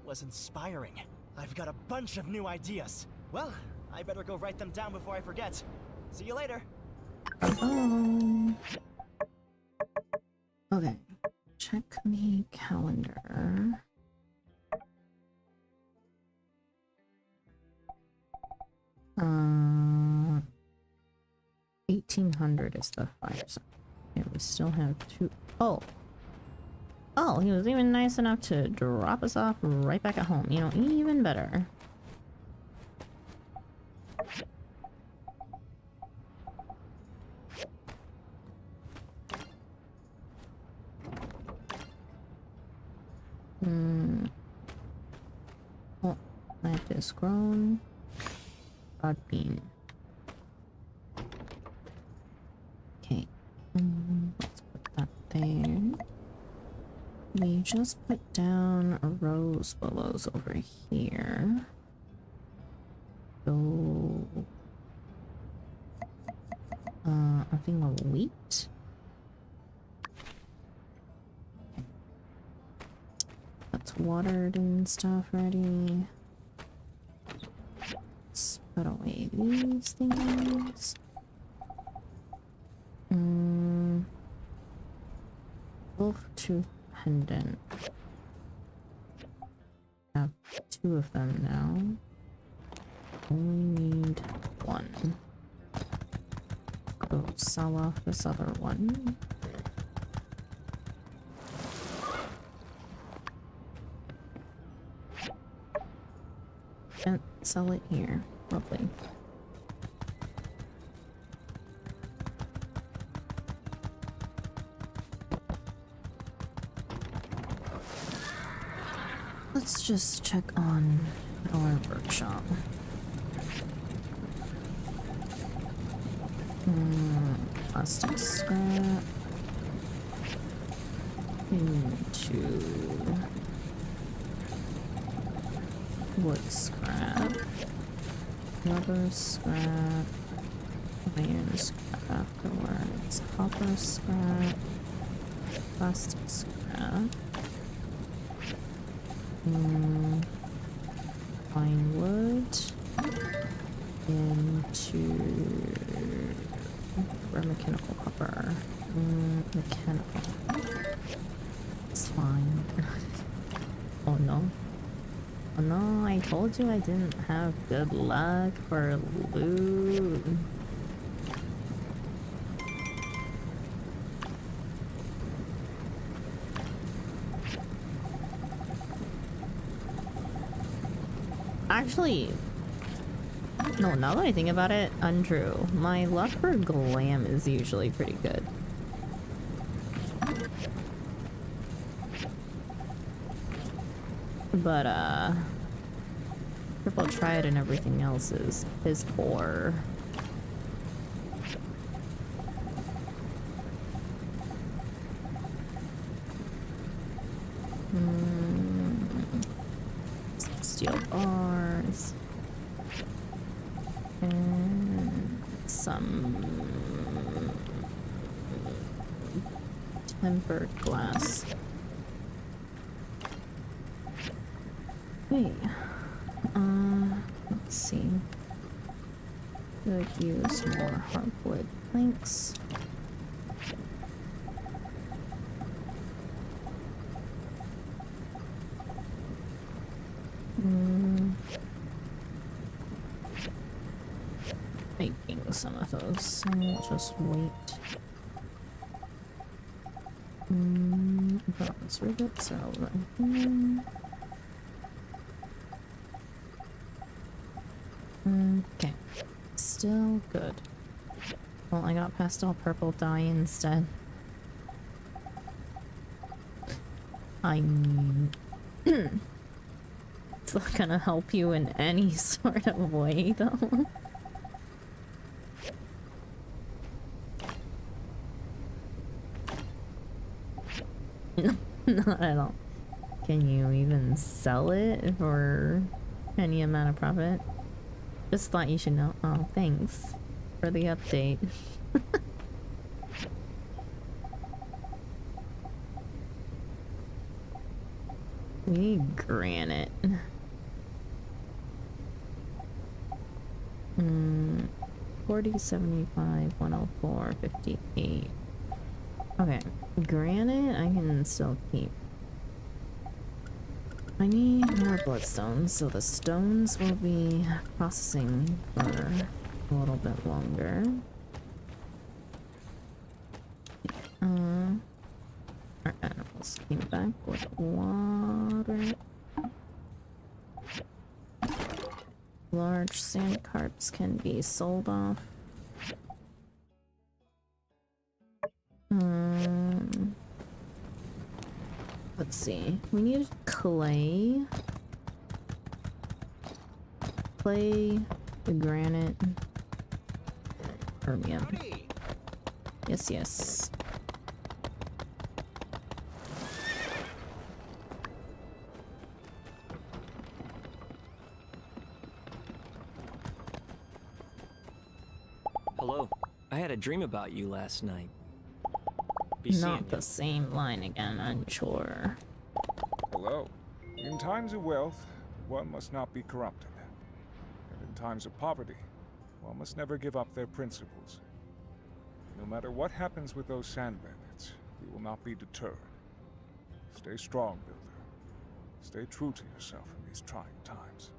was inspiring. I've got a bunch of new ideas. Well, I better go write them down before I forget. See you later. Okay, check the calendar. Uh, 1800 is the fireside. Yeah, we still have two. Oh, he was even nice enough to drop us off right back at home. You know, even better. is grown. Broad bean. Okay. Let's put that there. We just put down rose willows over here. So, a thing of wheat. Okay. That's watered and stuff ready. Let's put away these things. Wolf tooth pendant. I have 2 of them now. Only need 1. Go sell off this other one. And sell it here. Lovely. Let's just check on our workshop. Plastic scrap into wood scrap, rubber scrap, iron scrap afterwards, copper scrap, plastic scrap, fine wood into mechanical copper. Mechanical. It's fine. Oh no. Oh no, I told you I didn't have good luck for loot. Actually, no, now that I think about it, untrue. My luck for glam is usually pretty good. But, purple triad and everything else is poor. Steel bars. And some tempered glass. Okay. Let's see. Could use more hardwood planks. Making some of those, so I'll just wait. Bronze rivets are over here. Okay, still good. Well, I got pastel purple dye instead. I mean, it's not gonna help you in any sort of way, though. No, not at all. Can you even sell it for any amount of profit? Just thought you should know. Oh, thanks for the update. We need granite. 40, 75, 104, 58. Okay, granite I can still keep. I need more bloodstones, so the stones will be processing for a little bit longer. Our animals came back with water. Large sand carts can be sold off. Let's see. We need clay. play the granite erbium. Yes, yes. Hello. I had a dream about you last night. Not the same line again, I'm sure. Hello. In times of wealth, one must not be corrupted. And in times of poverty, one must never give up their principles. No matter what happens with those sand bandits, we will not be deterred. Stay strong, Builder. Stay true to yourself in these trying times.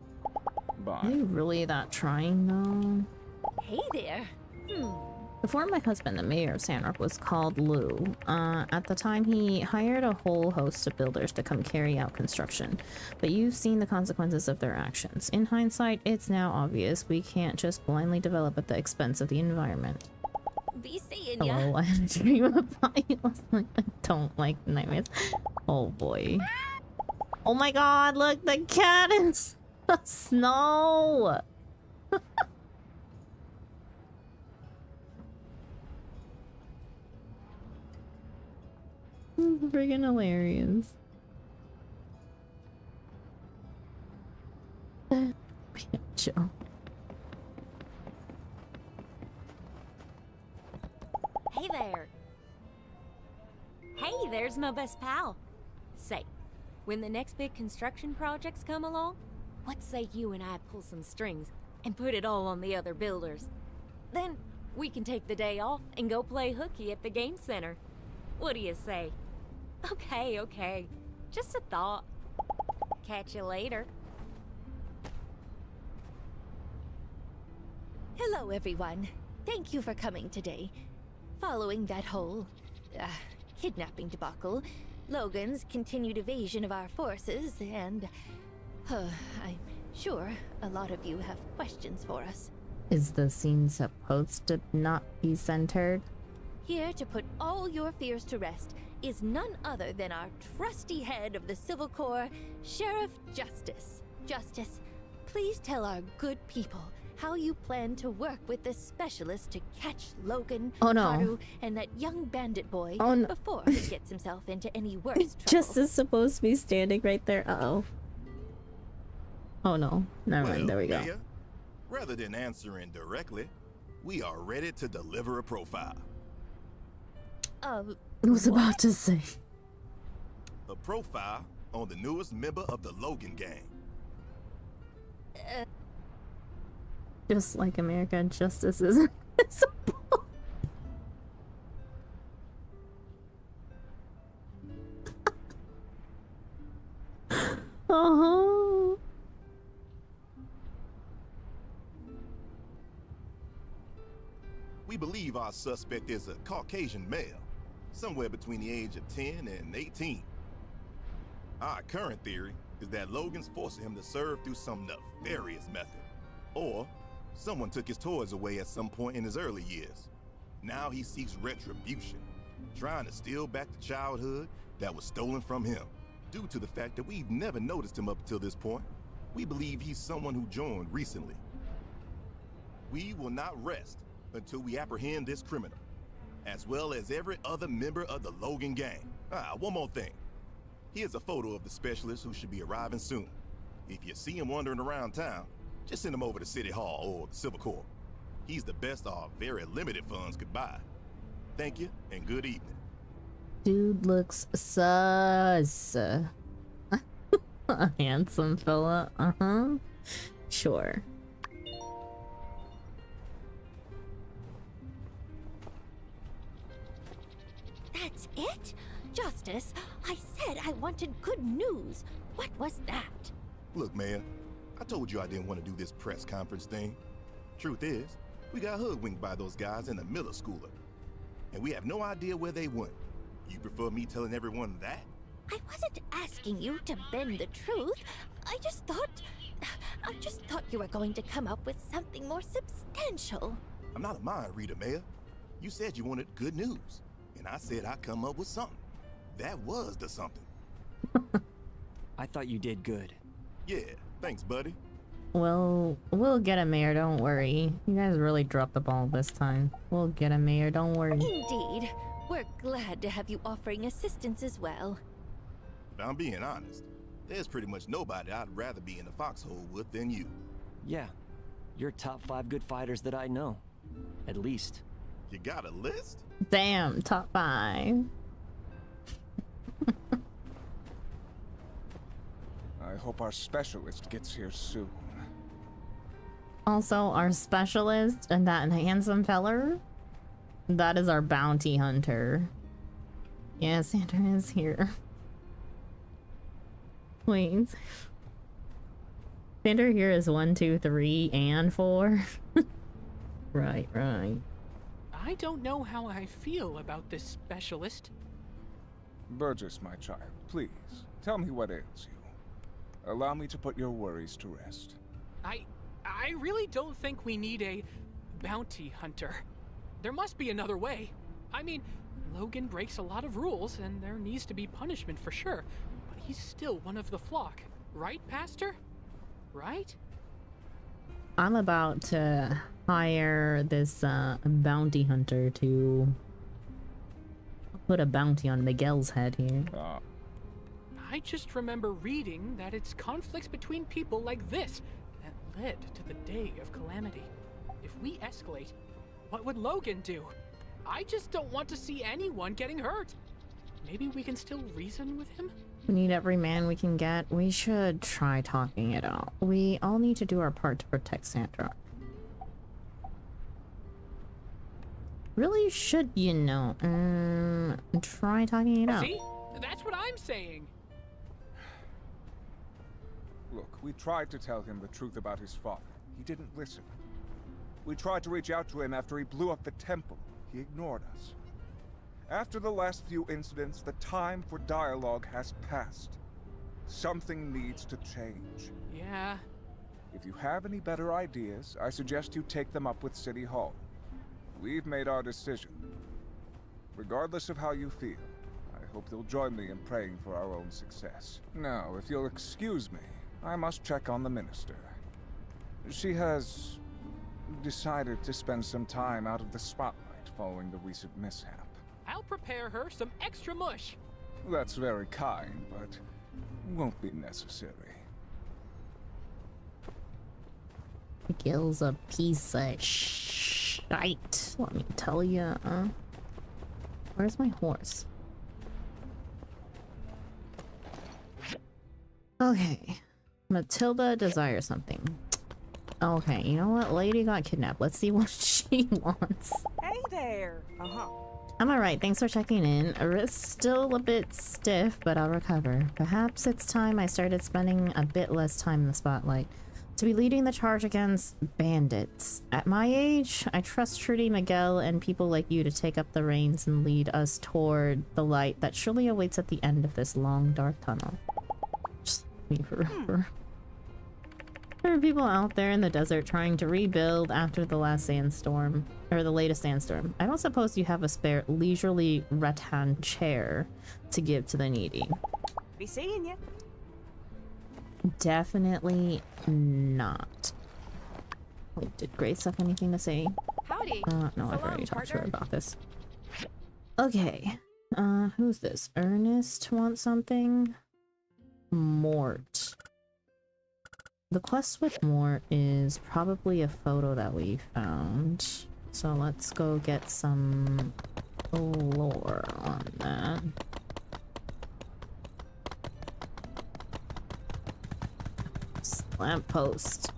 Bye. Are you really that trying, though? Hey there. Before my husband, the mayor of Sandrock, was called Lou. At the time, he hired a whole host of builders to come carry out construction. But you've seen the consequences of their actions. In hindsight, it's now obvious we can't just blindly develop at the expense of the environment. Be seeing ya. Hello, I had a dream about you last night. I don't like nightmares. Oh boy. Oh my god, look, the cat is the snow! This is freaking hilarious. Joe. Hey there. Hey, there's my best pal. Say, when the next big construction projects come along, what say you and I pull some strings and put it all on the other builders? Then we can take the day off and go play hooky at the game center. What do you say? Okay, okay. Just a thought. Catch you later. Hello, everyone. Thank you for coming today. Following that whole kidnapping debacle, Logan's continued evasion of our forces, and I'm sure a lot of you have questions for us. Is the scene supposed to not be centered? Here to put all your fears to rest is none other than our trusty head of the Civil Corps, Sheriff Justice. Justice, please tell our good people how you plan to work with this specialist to catch Logan, Oh, no. Haru, and that young bandit boy Oh, no. before he gets himself into any worse trouble. Just is supposed to be standing right there. Uh-oh. Oh no. Never mind. There we go. Mayor, rather than answering directly, we are ready to deliver a profile. I was about to say. A profile on the newest member of the Logan gang. Just like America, justice isn't visible. Uh-huh. We believe our suspect is a Caucasian male, somewhere between the age of 10 and 18. Our current theory is that Logan's forcing him to serve through some nefarious method. Or someone took his toys away at some point in his early years. Now he seeks retribution, trying to steal back the childhood that was stolen from him. Due to the fact that we've never noticed him up until this point, we believe he's someone who joined recently. We will not rest until we apprehend this criminal, as well as every other member of the Logan gang. One more thing. Here's a photo of the specialist who should be arriving soon. If you see him wandering around town, just send him over to City Hall or the Civil Corps. He's the best our very limited funds could buy. Thank you, and good evening. Dude looks sus. A handsome fella. Uh-huh. Sure. That's it? Justice, I said I wanted good news. What was that? Look, Mayor, I told you I didn't want to do this press conference thing. Truth is, we got hoodwinked by those guys in the Miller Schooler, and we have no idea where they went. You prefer me telling everyone that? I wasn't asking you to bend the truth. I just thought you were going to come up with something more substantial. I'm not a mind reader, Mayor. You said you wanted good news, and I said I'd come up with something. That was the something. I thought you did good. Yeah, thanks, buddy. We'll get a mayor, don't worry. You guys really dropped the ball this time. We'll get a mayor, don't worry. Indeed. We're glad to have you offering assistance as well. If I'm being honest, there's pretty much nobody I'd rather be in the foxhole with than you. Yeah, you're top 5 good fighters that I know. At least. You got a list? Damn, top 5. I hope our specialist gets here soon. Also, our specialist and that handsome feller, that is our bounty hunter. Yeah, Santa is here. Wait. Santa here is 1, 2, 3, and 4. Right. I don't know how I feel about this specialist. Burgess, my child, please, tell me what ails you. Allow me to put your worries to rest. I really don't think we need a bounty hunter. There must be another way. I mean, Logan breaks a lot of rules, and there needs to be punishment for sure. But he's still one of the flock, right, Pastor? Right? I'm about to hire this bounty hunter to put a bounty on Miguel's head here. I just remember reading that it's conflicts between people like this that led to the day of calamity. If we escalate, what would Logan do? I just don't want to see anyone getting hurt. Maybe we can still reason with him? We need every man we can get. We should try talking it out. We all need to do our part to protect Sandrock. Really should, you know, try talking it out. See? That's what I'm saying. Look, we tried to tell him the truth about his father. He didn't listen. We tried to reach out to him after he blew up the temple. He ignored us. After the last few incidents, the time for dialogue has passed. Something needs to change. Yeah. If you have any better ideas, I suggest you take them up with City Hall. We've made our decision. Regardless of how you feel, I hope you'll join me in praying for our own success. Now, if you'll excuse me, I must check on the minister. She has decided to spend some time out of the spotlight following the recent mishap. I'll prepare her some extra mush. That's very kind, but won't be necessary. Miguel's a piece of shite, let me tell ya. Where's my horse? Okay. Matilda desires something. Okay, you know what? Lady got kidnapped. Let's see what she wants. Hey there. I'm alright, thanks for checking in. Wrist's still a bit stiff, but I'll recover. Perhaps it's time I started spending a bit less time in the spotlight. To be leading the charge against bandits. At my age, I trust Trudy, Miguel, and people like you to take up the reins and lead us toward the light that surely awaits at the end of this long, dark tunnel. Just let me remember. There are people out there in the desert trying to rebuild after the last sandstorm, or the latest sandstorm. I don't suppose you have a spare leisurely rattan chair to give to the needy. Be seeing you. Definitely not. Wait, did Grace have anything to say? Howdy. No, I've already talked to her about this. Okay. Who's this? Ernest wants something? Mort. The quest with Mort is probably a photo that we found. So let's go get some lore on that. Lamppost.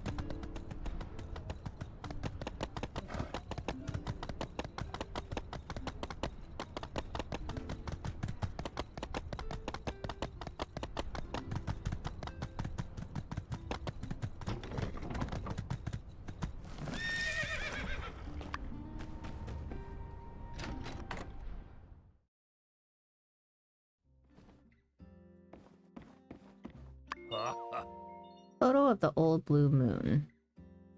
Photo of the old blue moon.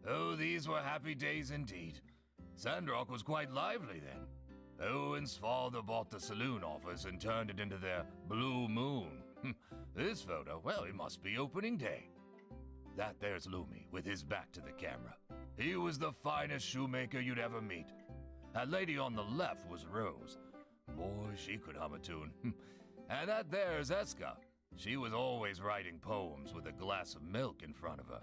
Oh, these were happy days indeed. Sandrock was quite lively then. Owen's father bought the saloon office and turned it into their Blue Moon. This photo, well, it must be opening day. That there's Lumi, with his back to the camera. He was the finest shoemaker you'd ever meet. That lady on the left was Rose. Boy, she could hum a tune. And that there's Eska. She was always writing poems with a glass of milk in front of her.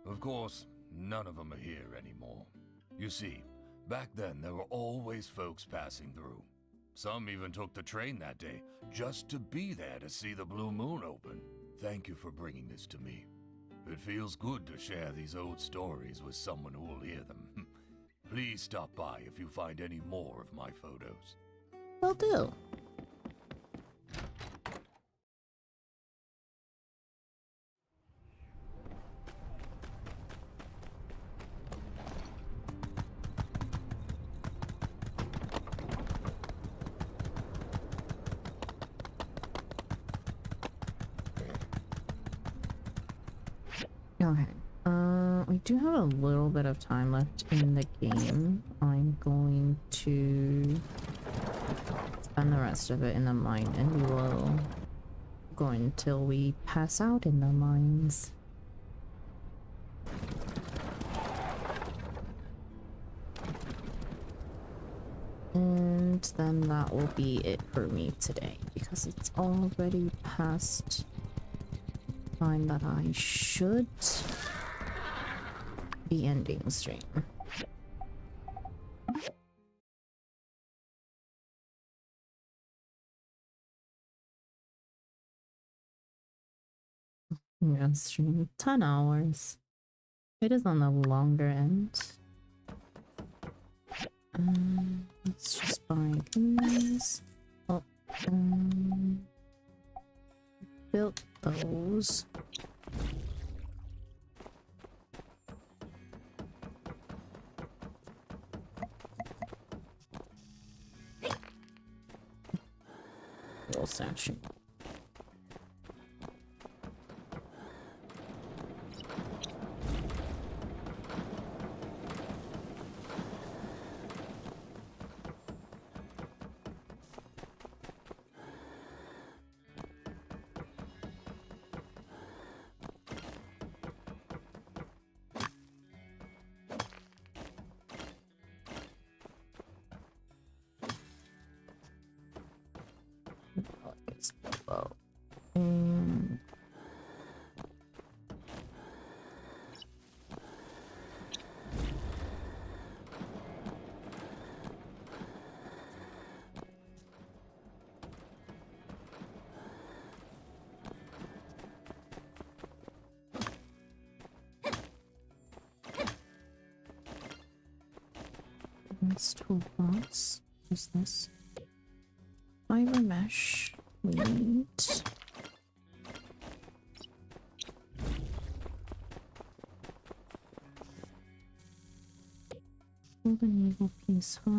Of course, none of them are here anymore. You see, back then there were always folks passing through. Some even took the train that day just to be there to see the blue moon open. Thank you for bringing this to me. It feels good to share these old stories with someone who will hear them. Please stop by if you find any more of my photos. Will do. Okay. We do have a little bit of time left in the game. I'm going to spend the rest of it in the mine, and we will go until we pass out in the mines. And then that will be it for me today, because it's already past time that I should be ending the stream. Yeah, stream 10 hours. It is on the longer end. Let's just buy these. Oh, built those. Little statue. This toolbox. What's this? Fiber mesh. We need. Golden Eagle piece 5.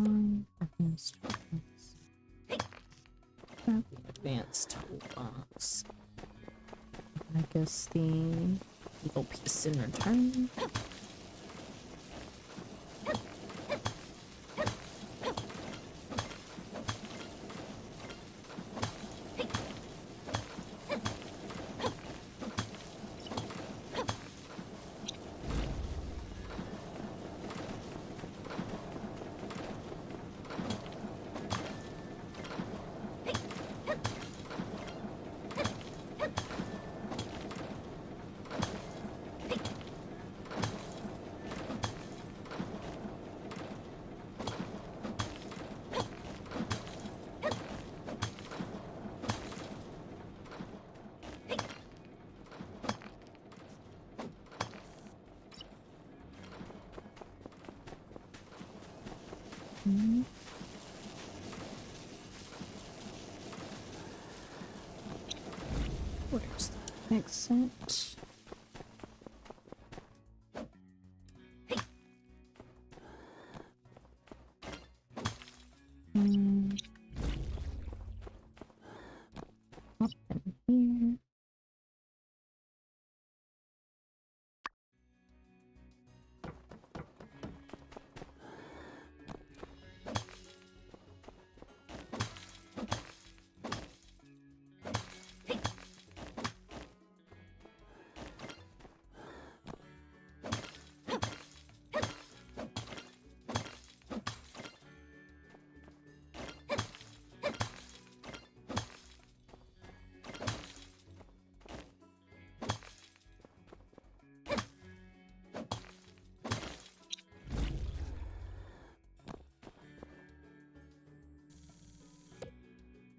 Advanced toolbox. Advanced toolbox. I guess the Eagle piece in return. Where's the exit? Up in here.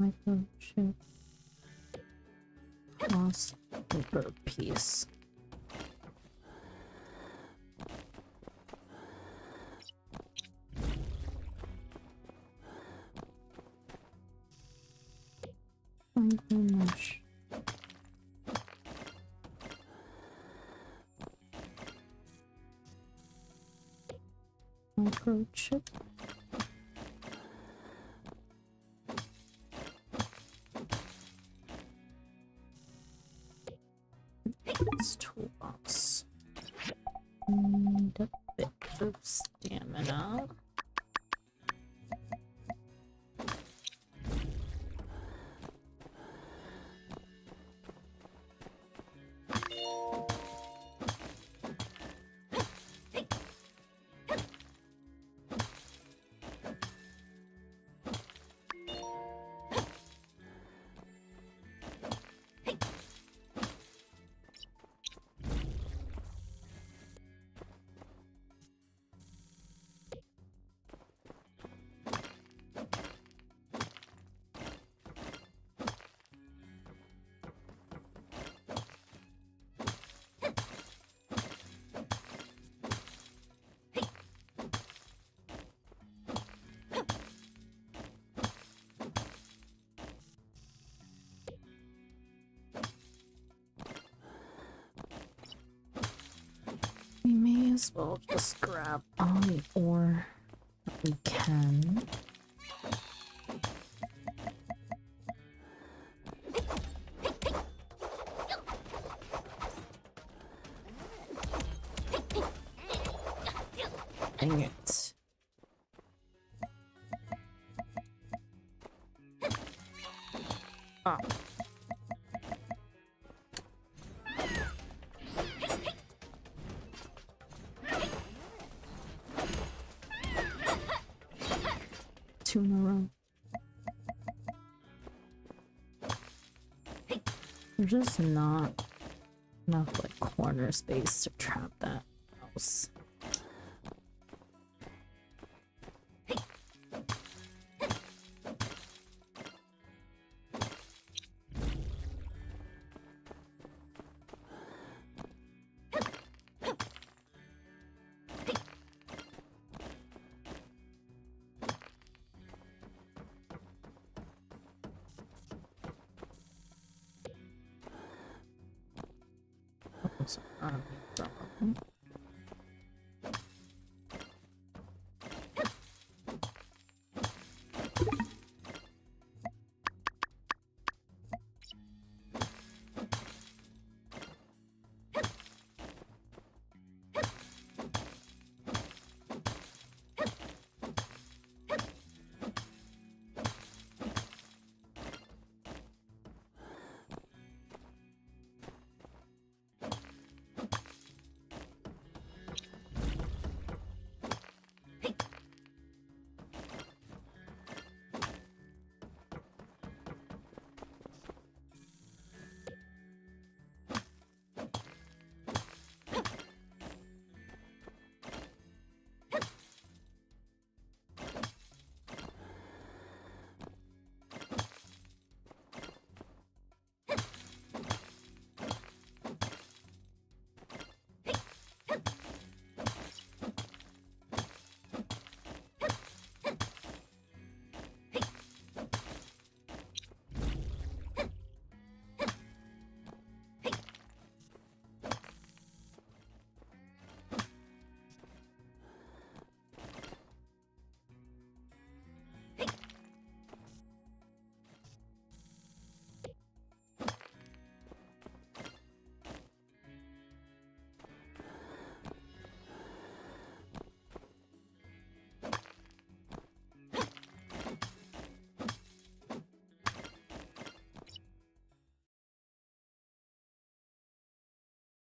Microchip. Lost paper piece. Micromesh. Microchip. This toolbox. Need a bit of stamina. We may as well just grab all the ore that we can. Dang it. Ah. Two in a row. There's just not enough like corner space to trap that house.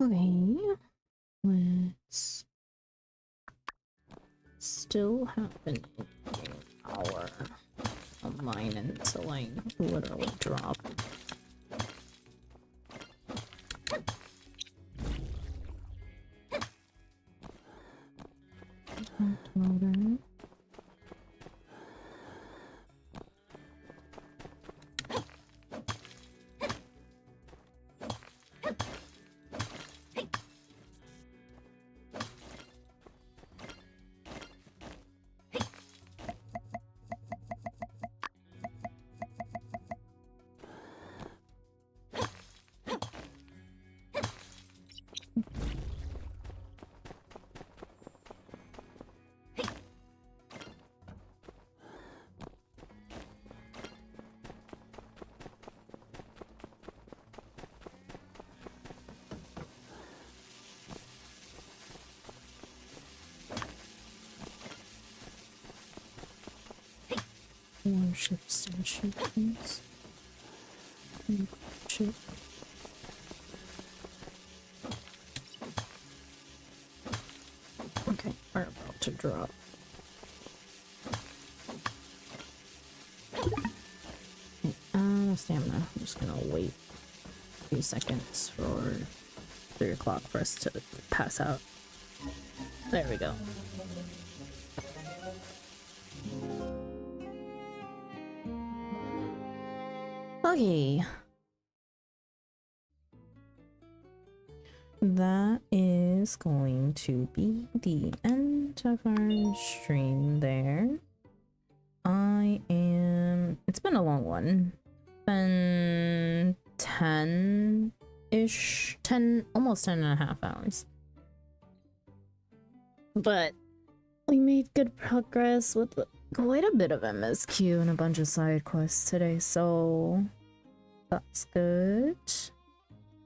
Okay, let's still happen our mine until I literally drop. Motor. Warships and ships. Ship. Okay, we're about to drop. Stamina. I'm just gonna wait a few seconds for 3 o'clock for us to pass out. There we go. Okay. That is going to be the end of our stream there. It's been a long one. Been 10-ish, almost 10 and a half hours. But we made good progress with quite a bit of MSQ and a bunch of side quests today, so that's good.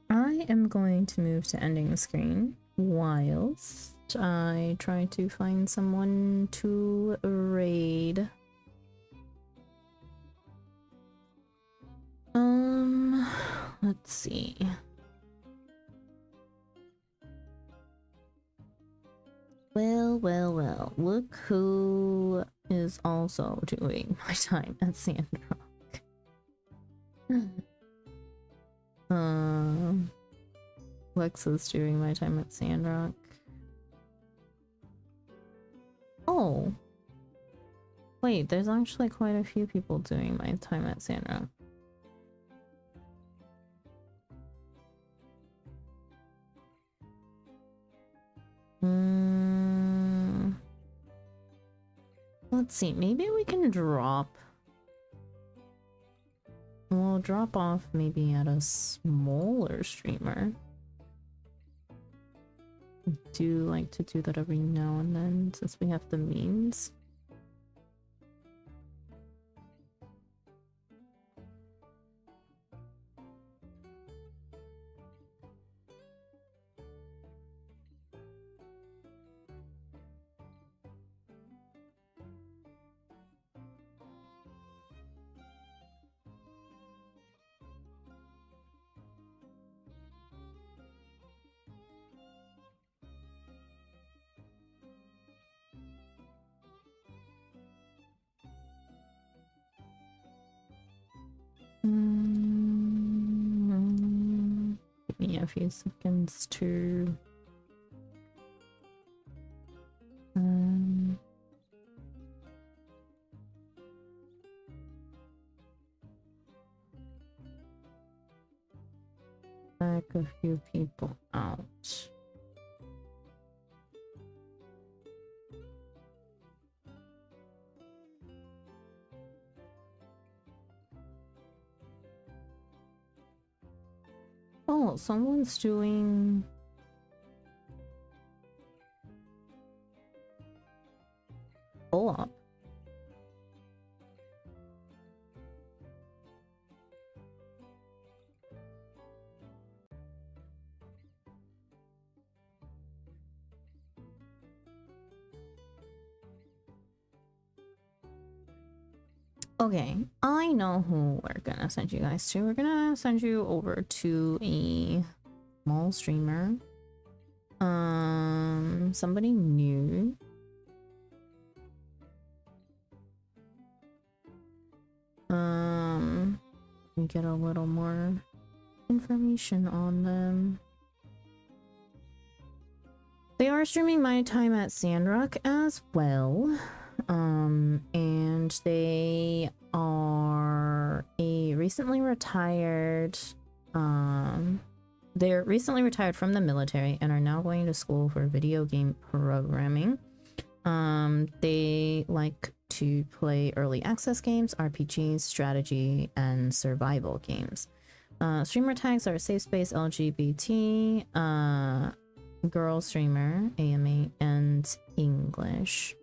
I am going to move to ending the screen whilst I try to find someone to raid. Let's see. Well, look who is also doing my time at Sandrock. Lex is doing my time at Sandrock. Oh. Wait, there's actually quite a few people doing my time at Sandrock. Let's see, maybe we can drop. We'll drop off maybe at a smaller streamer. I do like to do that every now and then since we have the means. Give me a few seconds to back a few people out. Oh, someone's doing co-op. Okay, I know who we're gonna send you guys to. We're gonna send you over to a small streamer. Somebody new. We get a little more information on them. They are streaming my time at Sandrock as well. And they are a recently retired, they're recently retired from the military and are now going to school for video game programming. They like to play early access games, RPGs, strategy, and survival games. Streamer tags are safe space, LGBT, girl streamer, AMA, and English.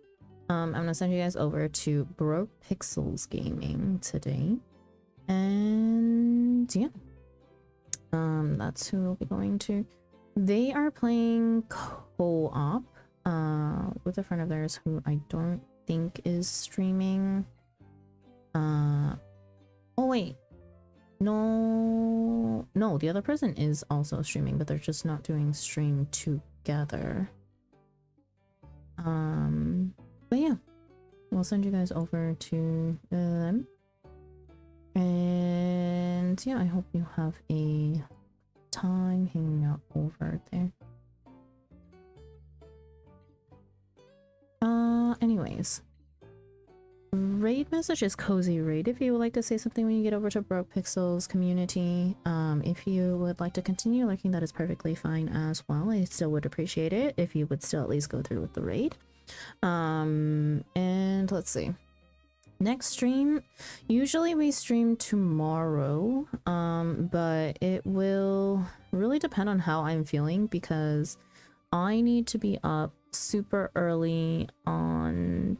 I'm gonna send you guys over to Broke Pixels Gaming today. And yeah. That's who we'll be going to. They are playing co-op with a friend of theirs who I don't think is streaming. Oh wait. No, the other person is also streaming, but they're just not doing stream together. But yeah, we'll send you guys over to them. And yeah, I hope you have a time hanging out over there. Anyways. Raid message is Cozy Raid if you would like to say something when you get over to Broke Pixels community. If you would like to continue lurking, that is perfectly fine as well. I still would appreciate it if you would still at least go through with the raid. And let's see. Next stream, usually we stream tomorrow, but it will really depend on how I'm feeling because I need to be up super early on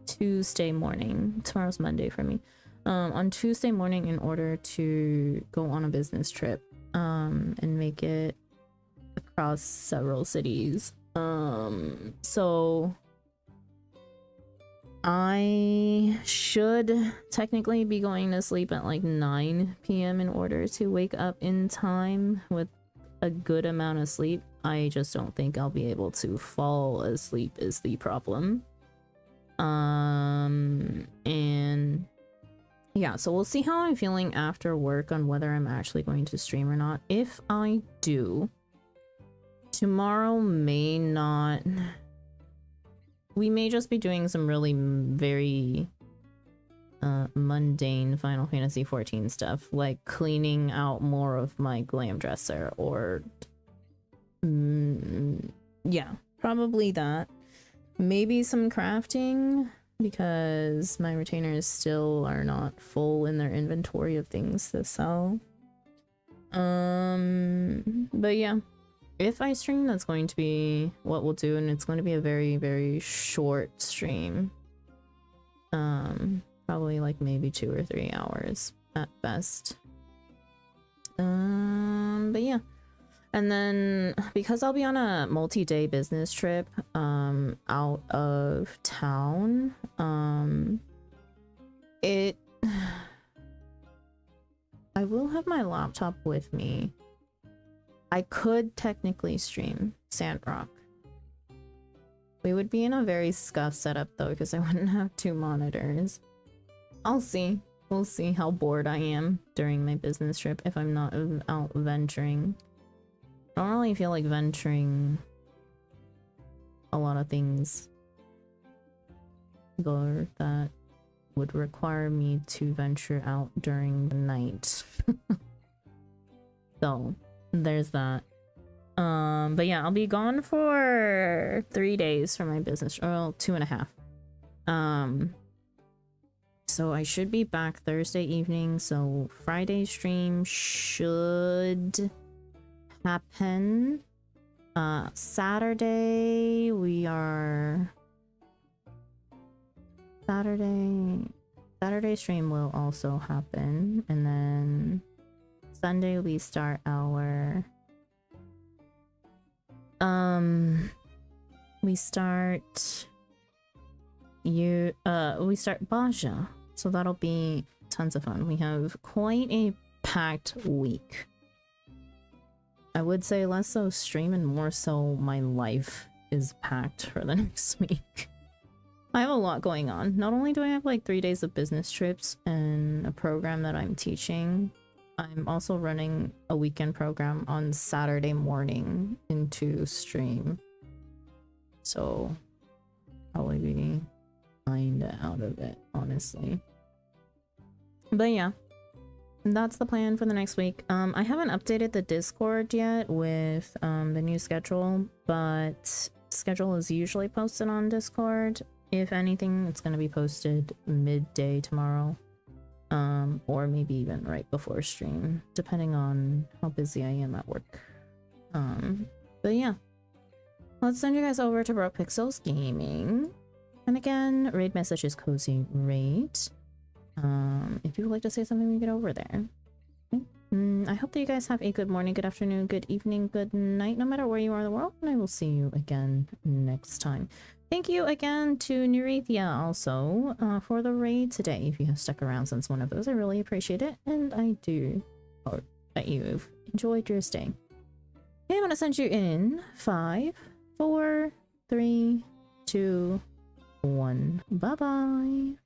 Tuesday morning. Tomorrow's Monday for me. On Tuesday morning in order to go on a business trip and make it across several cities. So I should technically be going to sleep at like 9 p.m. in order to wake up in time with a good amount of sleep. I just don't think I'll be able to fall asleep is the problem. And yeah, so we'll see how I'm feeling after work on whether I'm actually going to stream or not. If I do, tomorrow may not... We may just be doing some really very mundane Final Fantasy XIV stuff, like cleaning out more of my glam dresser or... yeah, probably that. Maybe some crafting, because my retainers still are not full in their inventory of things to sell. But yeah, if I stream, that's going to be what we'll do, and it's going to be a very, very short stream. Probably like maybe 2 or 3 hours at best. But yeah. And then, because I'll be on a multi-day business trip, out of town, I will have my laptop with me. I could technically stream Sandrock. We would be in a very scuffed setup though, because I wouldn't have 2 monitors. I'll see. We'll see how bored I am during my business trip if I'm not out venturing. I don't really feel like venturing a lot of things though that would require me to venture out during the night. So there's that. But yeah, I'll be gone for 3 days for my business, or 2.5. So I should be back Thursday evening, so Friday stream should happen. Saturday we are... Saturday stream will also happen, and then Sunday we start our... we start Baja, so that'll be tons of fun. We have quite a packed week. I would say less so stream and more so my life is packed for the next week. I have a lot going on. Not only do I have like 3 days of business trips and a program that I'm teaching, I'm also running a weekend program on Saturday morning into stream. So probably be kinda out of it, honestly. But yeah. That's the plan for the next week. I haven't updated the Discord yet with the new schedule, but schedule is usually posted on Discord. If anything, it's going to be posted midday tomorrow, or maybe even right before stream, depending on how busy I am at work. But yeah, let's send you guys over to Broke Pixels Gaming. And again, raid message is Cozy Raid. If you would like to say something, we get over there. I hope that you guys have a good morning, good afternoon, good evening, good night, no matter where you are in the world, and I will see you again next time. Thank you again to Neurethia also for the raid today. If you have stuck around since one of those, I really appreciate it, and I do hope that you've enjoyed your stay. Okay, I'm gonna send you in 5, 4, 3, 2, 1. Bye bye.